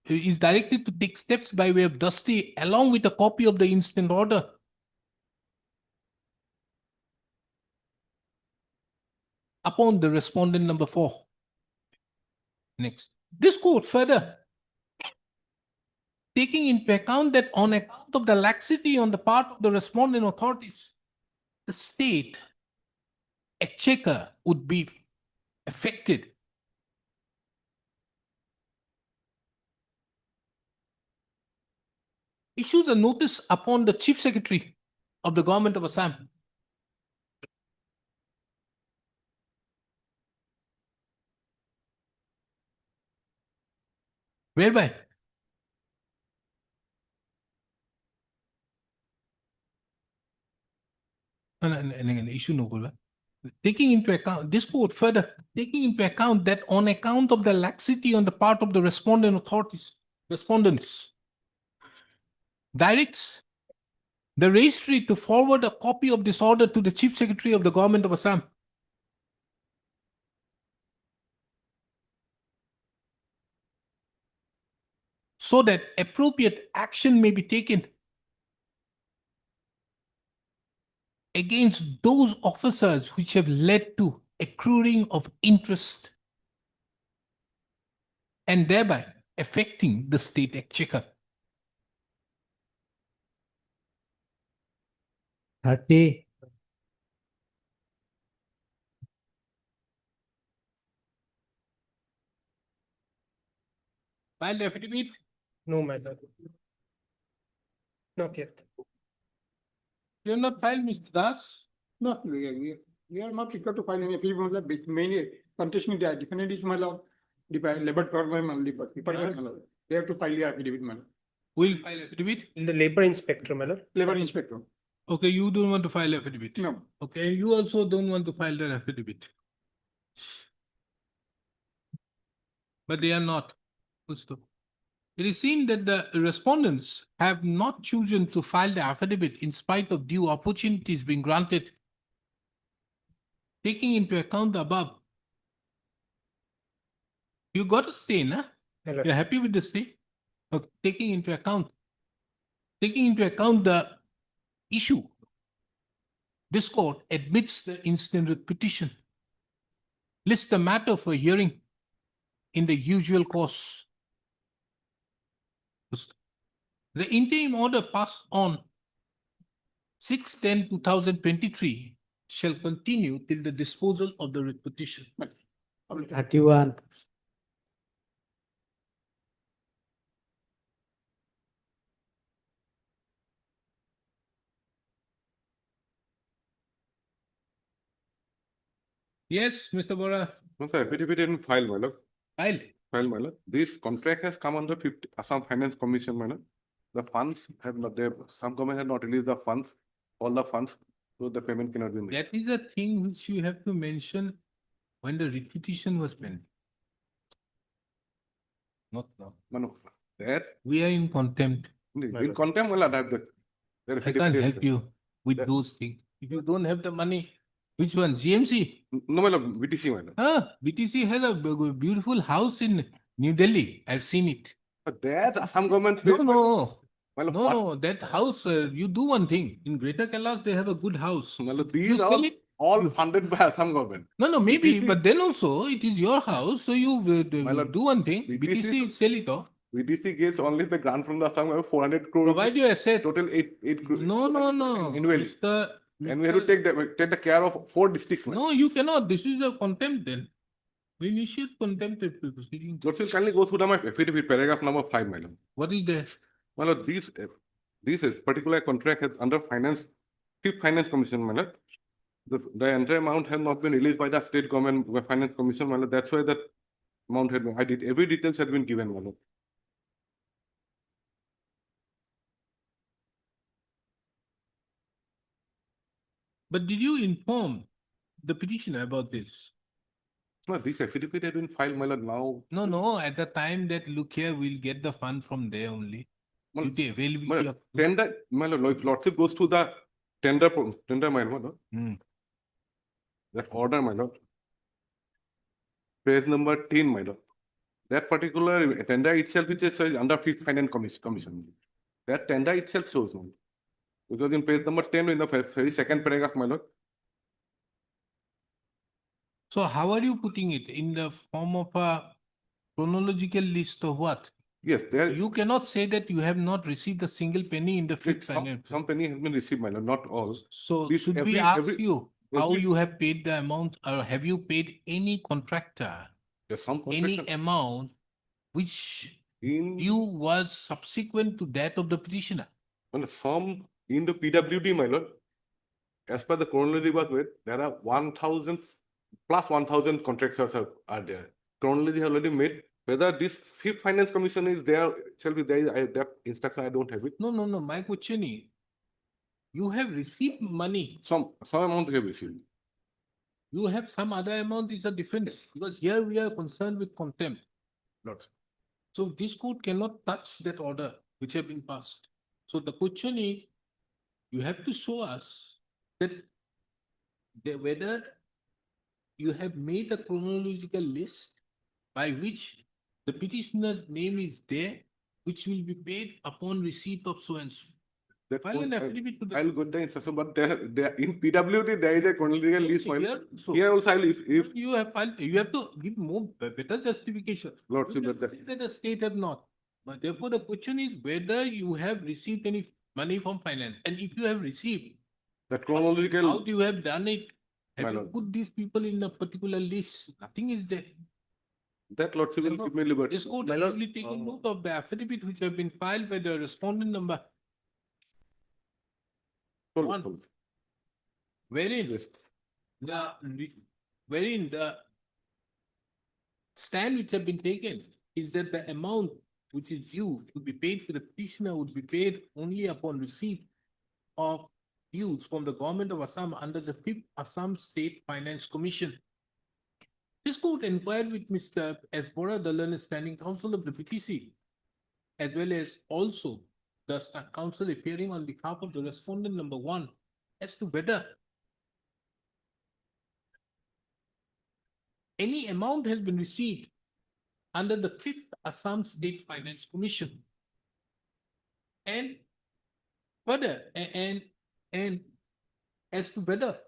Speaker 7: is directed to take steps by way of dusty along with a copy of the instant order. Upon the respondent number 4. Next. This court further, taking into account that on account of the laxity on the part of the respondent authorities, the state exchequer would be affected. Issues a notice upon the Chief Secretary of the Government of Assam. Whereby issue no good. Taking into account this court further, taking into account that on account of the laxity on the part of the respondent authorities, respondents, directs the registry to forward a copy of this order to the Chief Secretary of the Government of Assam. So that appropriate action may be taken against those officers which have led to accruing of interest and thereby affecting the state exchequer.
Speaker 4: 30.
Speaker 7: Filed affidavit?
Speaker 5: No, my lord. Not yet.
Speaker 7: You have not filed, Mr. Das?
Speaker 14: Not really. We are not required to file any affidavit, mainly contesting the defendant is my lord, labor government only, but they have to file the affidavit, my lord.
Speaker 7: Will file affidavit?
Speaker 5: In the labor inspector, my lord.
Speaker 14: Labor inspector.
Speaker 7: Okay, you don't want to file affidavit?
Speaker 14: No.
Speaker 7: Okay, you also don't want to file that affidavit. But they are not. Good stop. It is seen that the respondents have not chosen to file the affidavit in spite of due opportunities being granted. Taking into account the above, you got a stay, nah?
Speaker 5: Hello.
Speaker 7: You're happy with the stay? taking into account the issue, this court admits the instant writ petition, lists the matter for hearing in the usual course. The interim order passed on 6/10/2023 shall continue till the disposal of the writ petition.
Speaker 5: 31.
Speaker 7: Yes, Mr. Bora.
Speaker 3: No, sir, affidavit didn't file, my lord.
Speaker 7: Filed.
Speaker 3: File, my lord. This contract has come under 50 Assam Finance Commission, my lord. The funds have not, some government have not released the funds, all the funds, so the payment cannot be made.
Speaker 7: That is a thing which you have to mention when the writ petition was pending. Not now.
Speaker 3: No, that,
Speaker 7: We are in contempt.
Speaker 3: in contempt, my lord, I have the.
Speaker 7: I can't help you with those things. If you don't have the money, which one? GMC?
Speaker 3: No, my lord, BTC, my lord.
Speaker 7: BTC has a beautiful house in New Delhi. I've seen it.
Speaker 3: But that Assam government.
Speaker 7: No.
Speaker 3: My lord,
Speaker 7: No, that house, you do one thing. In Greater Kailash, they have a good house.
Speaker 3: My lord,
Speaker 7: You
Speaker 3: these
Speaker 7: sell
Speaker 3: are
Speaker 7: it?
Speaker 3: all funded by Assam government.
Speaker 7: No, maybe,
Speaker 3: BTC
Speaker 7: but then also it is your house, so you
Speaker 3: My lord,
Speaker 7: do one thing.
Speaker 3: BTC
Speaker 7: BTC sell it off.
Speaker 3: BTC gets only the grant from the Assam government, 400 crore.
Speaker 7: Provide your asset.
Speaker 3: Total 8 crore.
Speaker 7: No.
Speaker 3: Annually. And we have to
Speaker 7: Mr.
Speaker 3: take the care of 4 districts.
Speaker 7: No, you cannot. This is a contempt then. We initiate contempt proceeding.
Speaker 3: Lord, sir, kindly go through my affidavit, paragraph number 5, my lord.
Speaker 7: What is there?
Speaker 3: My lord, this particular contract is under finance, Fifth Finance Commission, my lord. The entire amount has not been released by the state government by finance commission, my lord. That's why that amount had been, every details had been given, my lord.
Speaker 7: But did you inform the petitioner about this?
Speaker 3: No, this affidavit had been filed, my lord, now.
Speaker 7: No, at the time that look here, we'll get the fund from there only.
Speaker 3: My
Speaker 7: Did they avail
Speaker 3: my lord, tender, my lord, if lordship goes to the tender, my lord. That order, my lord. Page number 10, my lord. That particular tender itself, which is under Fifth Finance Commission. That tender itself shows, my lord. Because in page number 10, in the very second paragraph, my lord.
Speaker 7: So how are you putting it? In the form of a chronological list or what?
Speaker 3: Yes, there.
Speaker 7: You cannot say that you have not received a single penny in the Fifth Finance.
Speaker 3: Some penny has been received, my lord, not all.
Speaker 7: So
Speaker 3: This
Speaker 7: should we ask you how you have paid the amount, or have you paid any contractor
Speaker 3: There's some
Speaker 7: any
Speaker 3: contractor
Speaker 7: amount which
Speaker 3: in
Speaker 7: due was subsequent to that of the petitioner?
Speaker 3: well, some in the PWD, my lord. As per the chronology was made, there are 1,000 plus 1,000 contractors are there. Chronology already made. Whether this Fifth Finance Commission is there, that instruction I don't have it.
Speaker 7: No. My question is, you have received money.
Speaker 3: Some amount we have received.
Speaker 7: You have some other amount is a different, because here we are concerned with contempt.
Speaker 3: Not.
Speaker 7: So this court cannot touch that order which have been passed. So the question is, you have to show us that whether you have made a chronological list by which the petitioner's name is there, which will be paid upon receipt of so and so.
Speaker 3: That
Speaker 7: File an affidavit to the-
Speaker 3: I'll go the instruction, but there in PWD there is a chronological list. my
Speaker 7: Here
Speaker 3: lord.
Speaker 7: also.
Speaker 3: Here also, if
Speaker 7: You have filed, you have to give more, better justification.
Speaker 3: Lord,
Speaker 7: You
Speaker 3: so
Speaker 7: can
Speaker 3: that-
Speaker 7: say that the state have not. But therefore, the question is whether you have received any money from finance. And if you have received,
Speaker 3: that chronological.
Speaker 7: how do you have done it?
Speaker 3: My
Speaker 7: Have you
Speaker 3: lord.
Speaker 7: put these people in a particular list? Nothing is there.
Speaker 3: That lordship will give me liberty.
Speaker 7: This court
Speaker 3: My
Speaker 7: has
Speaker 3: lord,
Speaker 7: only taken note of the affidavit which have been filed by the respondent number. One. Wherein the stand which have been taken is that the amount which is due to be paid for the petitioner would be paid only upon receipt of dues from the government of Assam under the Fifth Assam State Finance Commission. This court inquired with Mr. S. Bora, the learned standing counsel of the PTC, as well as also the counsel appearing on behalf of the respondent number 1, as to whether any amount has been received under the Fifth Assam State Finance Commission. And further, and as to whether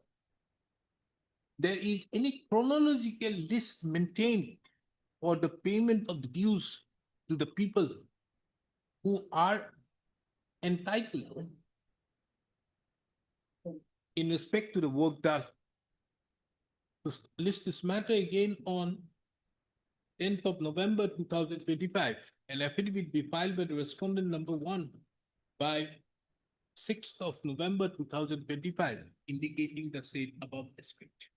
Speaker 7: there is any chronological list maintained for the payment of the dues to the people who are entitled in respect to the work done. To list this matter again on 10th of November 2025, an affidavit be filed by the respondent number 1 by 6th of November 2025, indicating the same above aspect.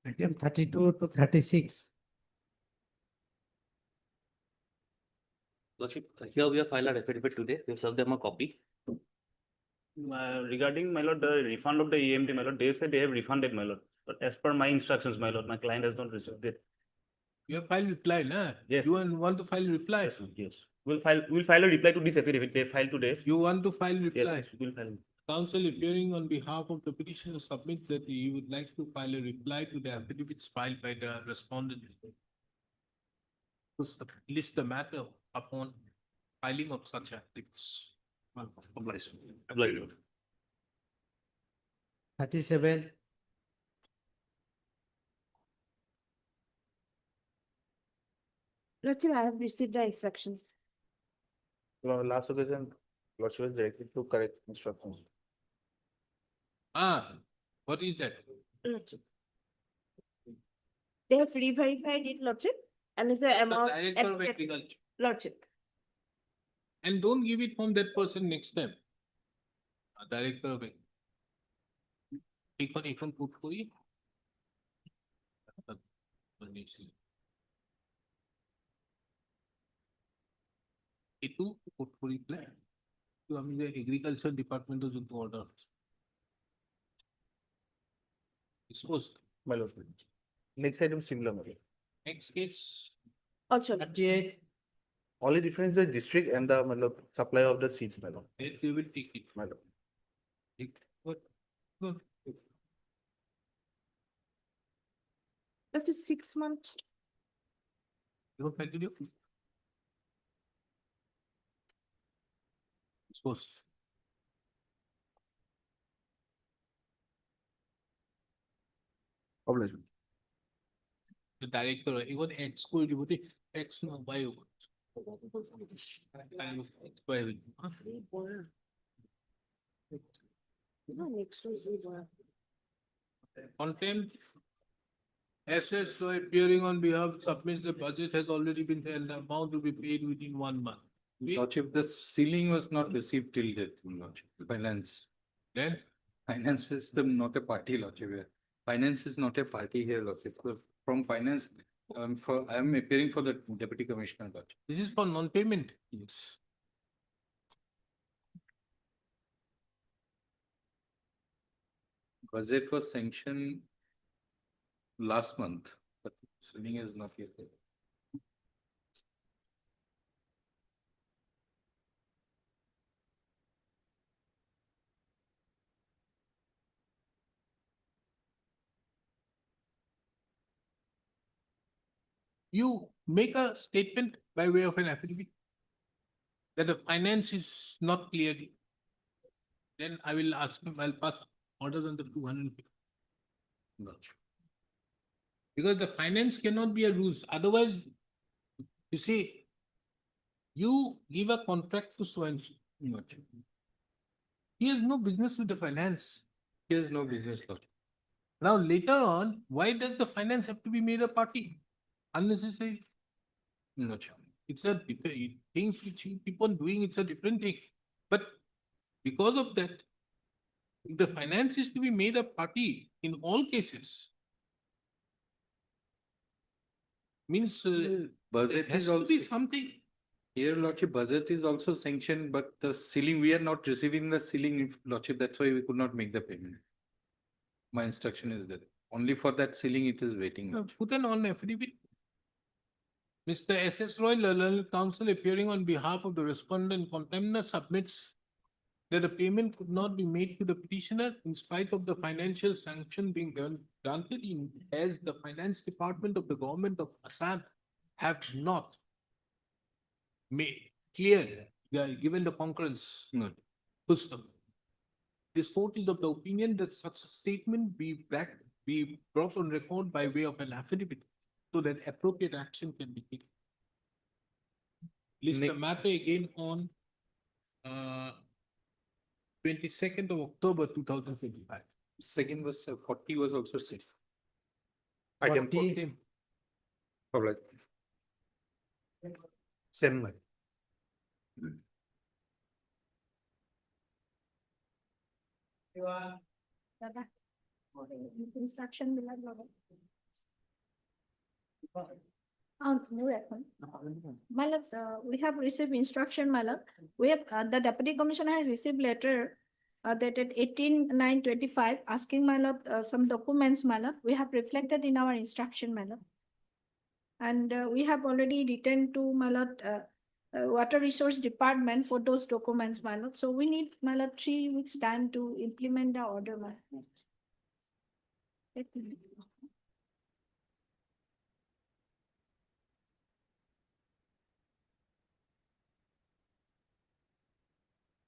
Speaker 9: Item 32 to 36.
Speaker 10: Lordship, here we have filed our affidavit today. We have served them a copy.
Speaker 12: Regarding, my lord, the refund of the EMD, my lord, they said they have refunded, my lord. But as per my instructions, my lord, my client has not received it.
Speaker 7: You have filed reply, na?
Speaker 12: Yes.
Speaker 7: You want to file reply?
Speaker 12: Yes. We'll file a reply to this affidavit. They filed today.
Speaker 7: You want to file reply?
Speaker 12: Yes, we'll file.
Speaker 7: Counsel appearing on behalf of the petitioner submits that he would like to file a reply to the affidavits filed by the respondent. To list the matter upon filing of such affidavits.
Speaker 10: Obliged.
Speaker 9: 37.
Speaker 11: Lordship, I have received the exception.
Speaker 12: Last occasion, lordship was directed to correct instructions.
Speaker 7: What is that?
Speaker 11: Lordship. They have re-verified it, Lordship, and it's a amount.
Speaker 7: Director of Agriculture.
Speaker 11: Lordship.
Speaker 7: And don't give it from that person next time. Director of Agriculture. এখন put করি এটু put করি plan তো আমি যে agriculture ডিপার্টমেন্টের জন্য order disposed.
Speaker 12: My lord. Next item similar, my lord.
Speaker 7: Next case.
Speaker 11: Also.
Speaker 12: 38. Only difference is the district and the, my lord, supply of the seeds, my lord.
Speaker 7: They will take it.
Speaker 12: My lord.
Speaker 7: Good.
Speaker 11: That's a 6 month.
Speaker 7: You want to continue? Disposed.
Speaker 12: Obliged.
Speaker 7: The director, even X school, you would X no Y.
Speaker 11: No, next to zero.
Speaker 7: Contempt. Assets so appearing on behalf submits the budget has already been and the amount to be paid within 1 month.
Speaker 17: Lordship, the ceiling was not received till date, Lordship. Finance.
Speaker 7: Then?
Speaker 17: Finance is not a party, Lordship. Finance is not a party here, Lordship. From finance, I am appearing for the deputy commissioner, Lordship.
Speaker 7: This is for non-payment.
Speaker 17: Yes. Budget was sanctioned last month, but ceiling is not yet there.
Speaker 7: You make a statement by way of an affidavit that the finance is not clear. Then I will ask him, I'll pass orders on the 250. Because the finance cannot be a ruse. Otherwise, you see, you give a contract to so and so. He has no business with the finance.
Speaker 17: He has no business, Lordship.
Speaker 7: Now later on, why does the finance have to be made a party? Unnecessary.
Speaker 17: Lordship.
Speaker 7: It's a different things which you keep on doing, it's a different thing. But because of that, if the finance is to be made a party in all cases. Means
Speaker 17: Budget
Speaker 7: there has
Speaker 17: is
Speaker 7: to be
Speaker 17: also
Speaker 7: something.
Speaker 17: here, Lordship. Budget is also sanctioned, but the ceiling, we are not receiving the ceiling, Lordship. That's why we could not make the payment. My instruction is that only for that ceiling it is waiting.
Speaker 7: Put an on affidavit. Mr. S.S. Roy, learned counsel appearing on behalf of the respondent contender submits that a payment could not be made to the petitioner in spite of the financial sanction being granted in as the finance department of the government of Assam have not clear, given the concurrence. Full stop. This court is of the opinion that such a statement be brought on record by way of an affidavit so that appropriate action can be taken. List the matter again on 22nd of October 2025.
Speaker 17: Second was 40 was also safe.
Speaker 5: Item
Speaker 7: 40.
Speaker 5: Alright. Same.
Speaker 6: Dada, instruction will have. No record. My lord, we have received instruction, my lord. We have, the deputy commissioner has received letter dated 18/9/25 asking my lord, some documents, my lord. We have reflected in our instruction, my lord. And we have already written to my lord, Water Resource Department for those documents, my lord. So we need, my lord, 3 weeks time to implement the order, my lord.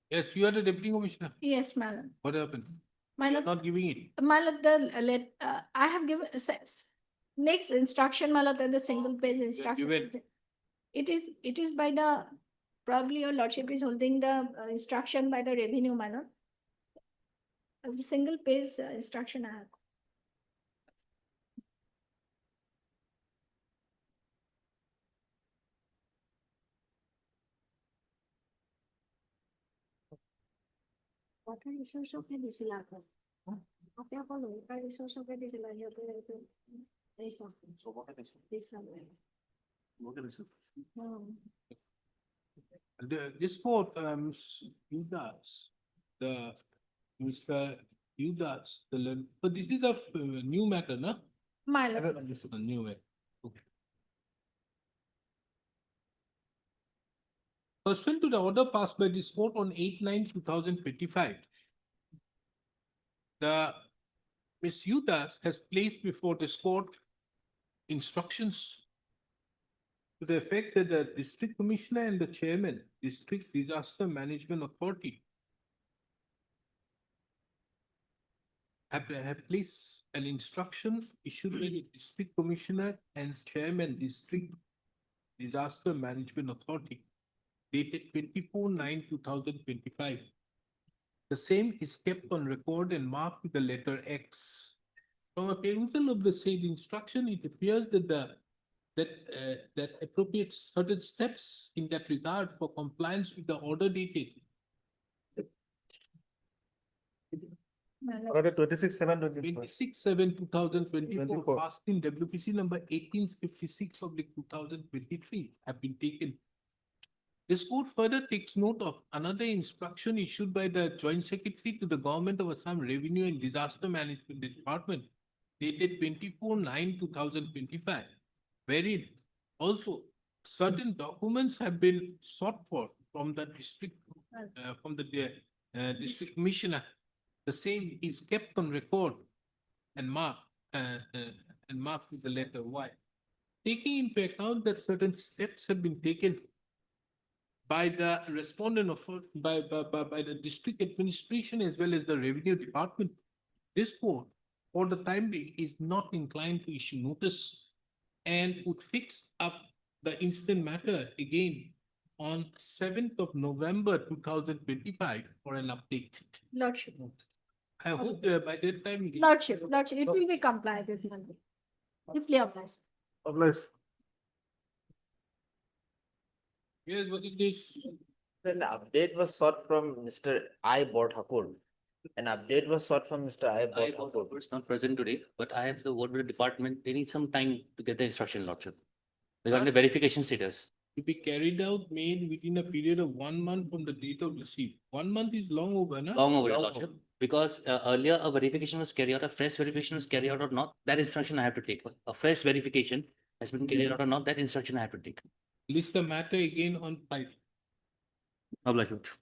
Speaker 7: Yes, you are the deputy commissioner.
Speaker 6: Yes, my lord.
Speaker 7: What happened?
Speaker 6: My
Speaker 7: You are
Speaker 6: lord,
Speaker 7: not giving it.
Speaker 6: my lord, I have given, next instruction, my lord, and the single page instruction.
Speaker 7: given.
Speaker 6: It is by the, probably your lordship is holding the instruction by the revenue, my lord. The single page instruction I have. Water resource of the Disilaka. Okay, follow. Water resource of the Disilaka.
Speaker 7: This court, Udas, the Mr. Udas, but this is a new matter, no?
Speaker 6: My lord.
Speaker 7: This is a new matter. Okay. Pursuant to the order passed by this court on 8/9/2025, the Ms. Udas has placed before this court instructions to the effect that the district commissioner and the chairman, District Disaster Management Authority, have placed an instruction issued by the district commissioner and chairman, District Disaster Management Authority, dated 24/9/2025. The same is kept on record and marked with the letter X. From a perusal of the said instruction, it appears that that appropriate certain steps in that regard for compliance with the order dated
Speaker 5: Order 26/7/24.
Speaker 7: 26/7/2024, passed in WPC number 1856/2023 have been taken. This court further takes note of another instruction issued by the Joint Secretary to the Government of Assam Revenue and Disaster Management Department, dated 24/9/2025, wherein also certain documents have been sought for from the district, district commissioner. The same is kept on record and marked with the letter Y. Taking into account that certain steps have been taken by the respondent of, by the district administration as well as the revenue department, this court, for the time being, is not inclined to issue notice and would fix up the incident matter again on 7th of November 2025 for an update.
Speaker 6: Lordship.
Speaker 7: I hope by that time.
Speaker 6: Lordship, it will be complied with. If they applies.
Speaker 7: Yes, what is this?
Speaker 16: An update was sought from Mr. I. Thakur. An update was sought from Mr. I. Thakur.
Speaker 12: It's not present today, but I have the word with the department. They need some time to get the instruction, Lordship. Regarding the verification status.
Speaker 7: To be carried out made within a period of 1 month from the date of receipt. 1 month is long over, no?
Speaker 12: Long over, Lordship. Because earlier a verification was carried out, a fresh verification was carried out or not, that instruction I have to take. A fresh verification has been carried out or not, that instruction I have to take.
Speaker 7: List the matter again on file.
Speaker 12: Obliged.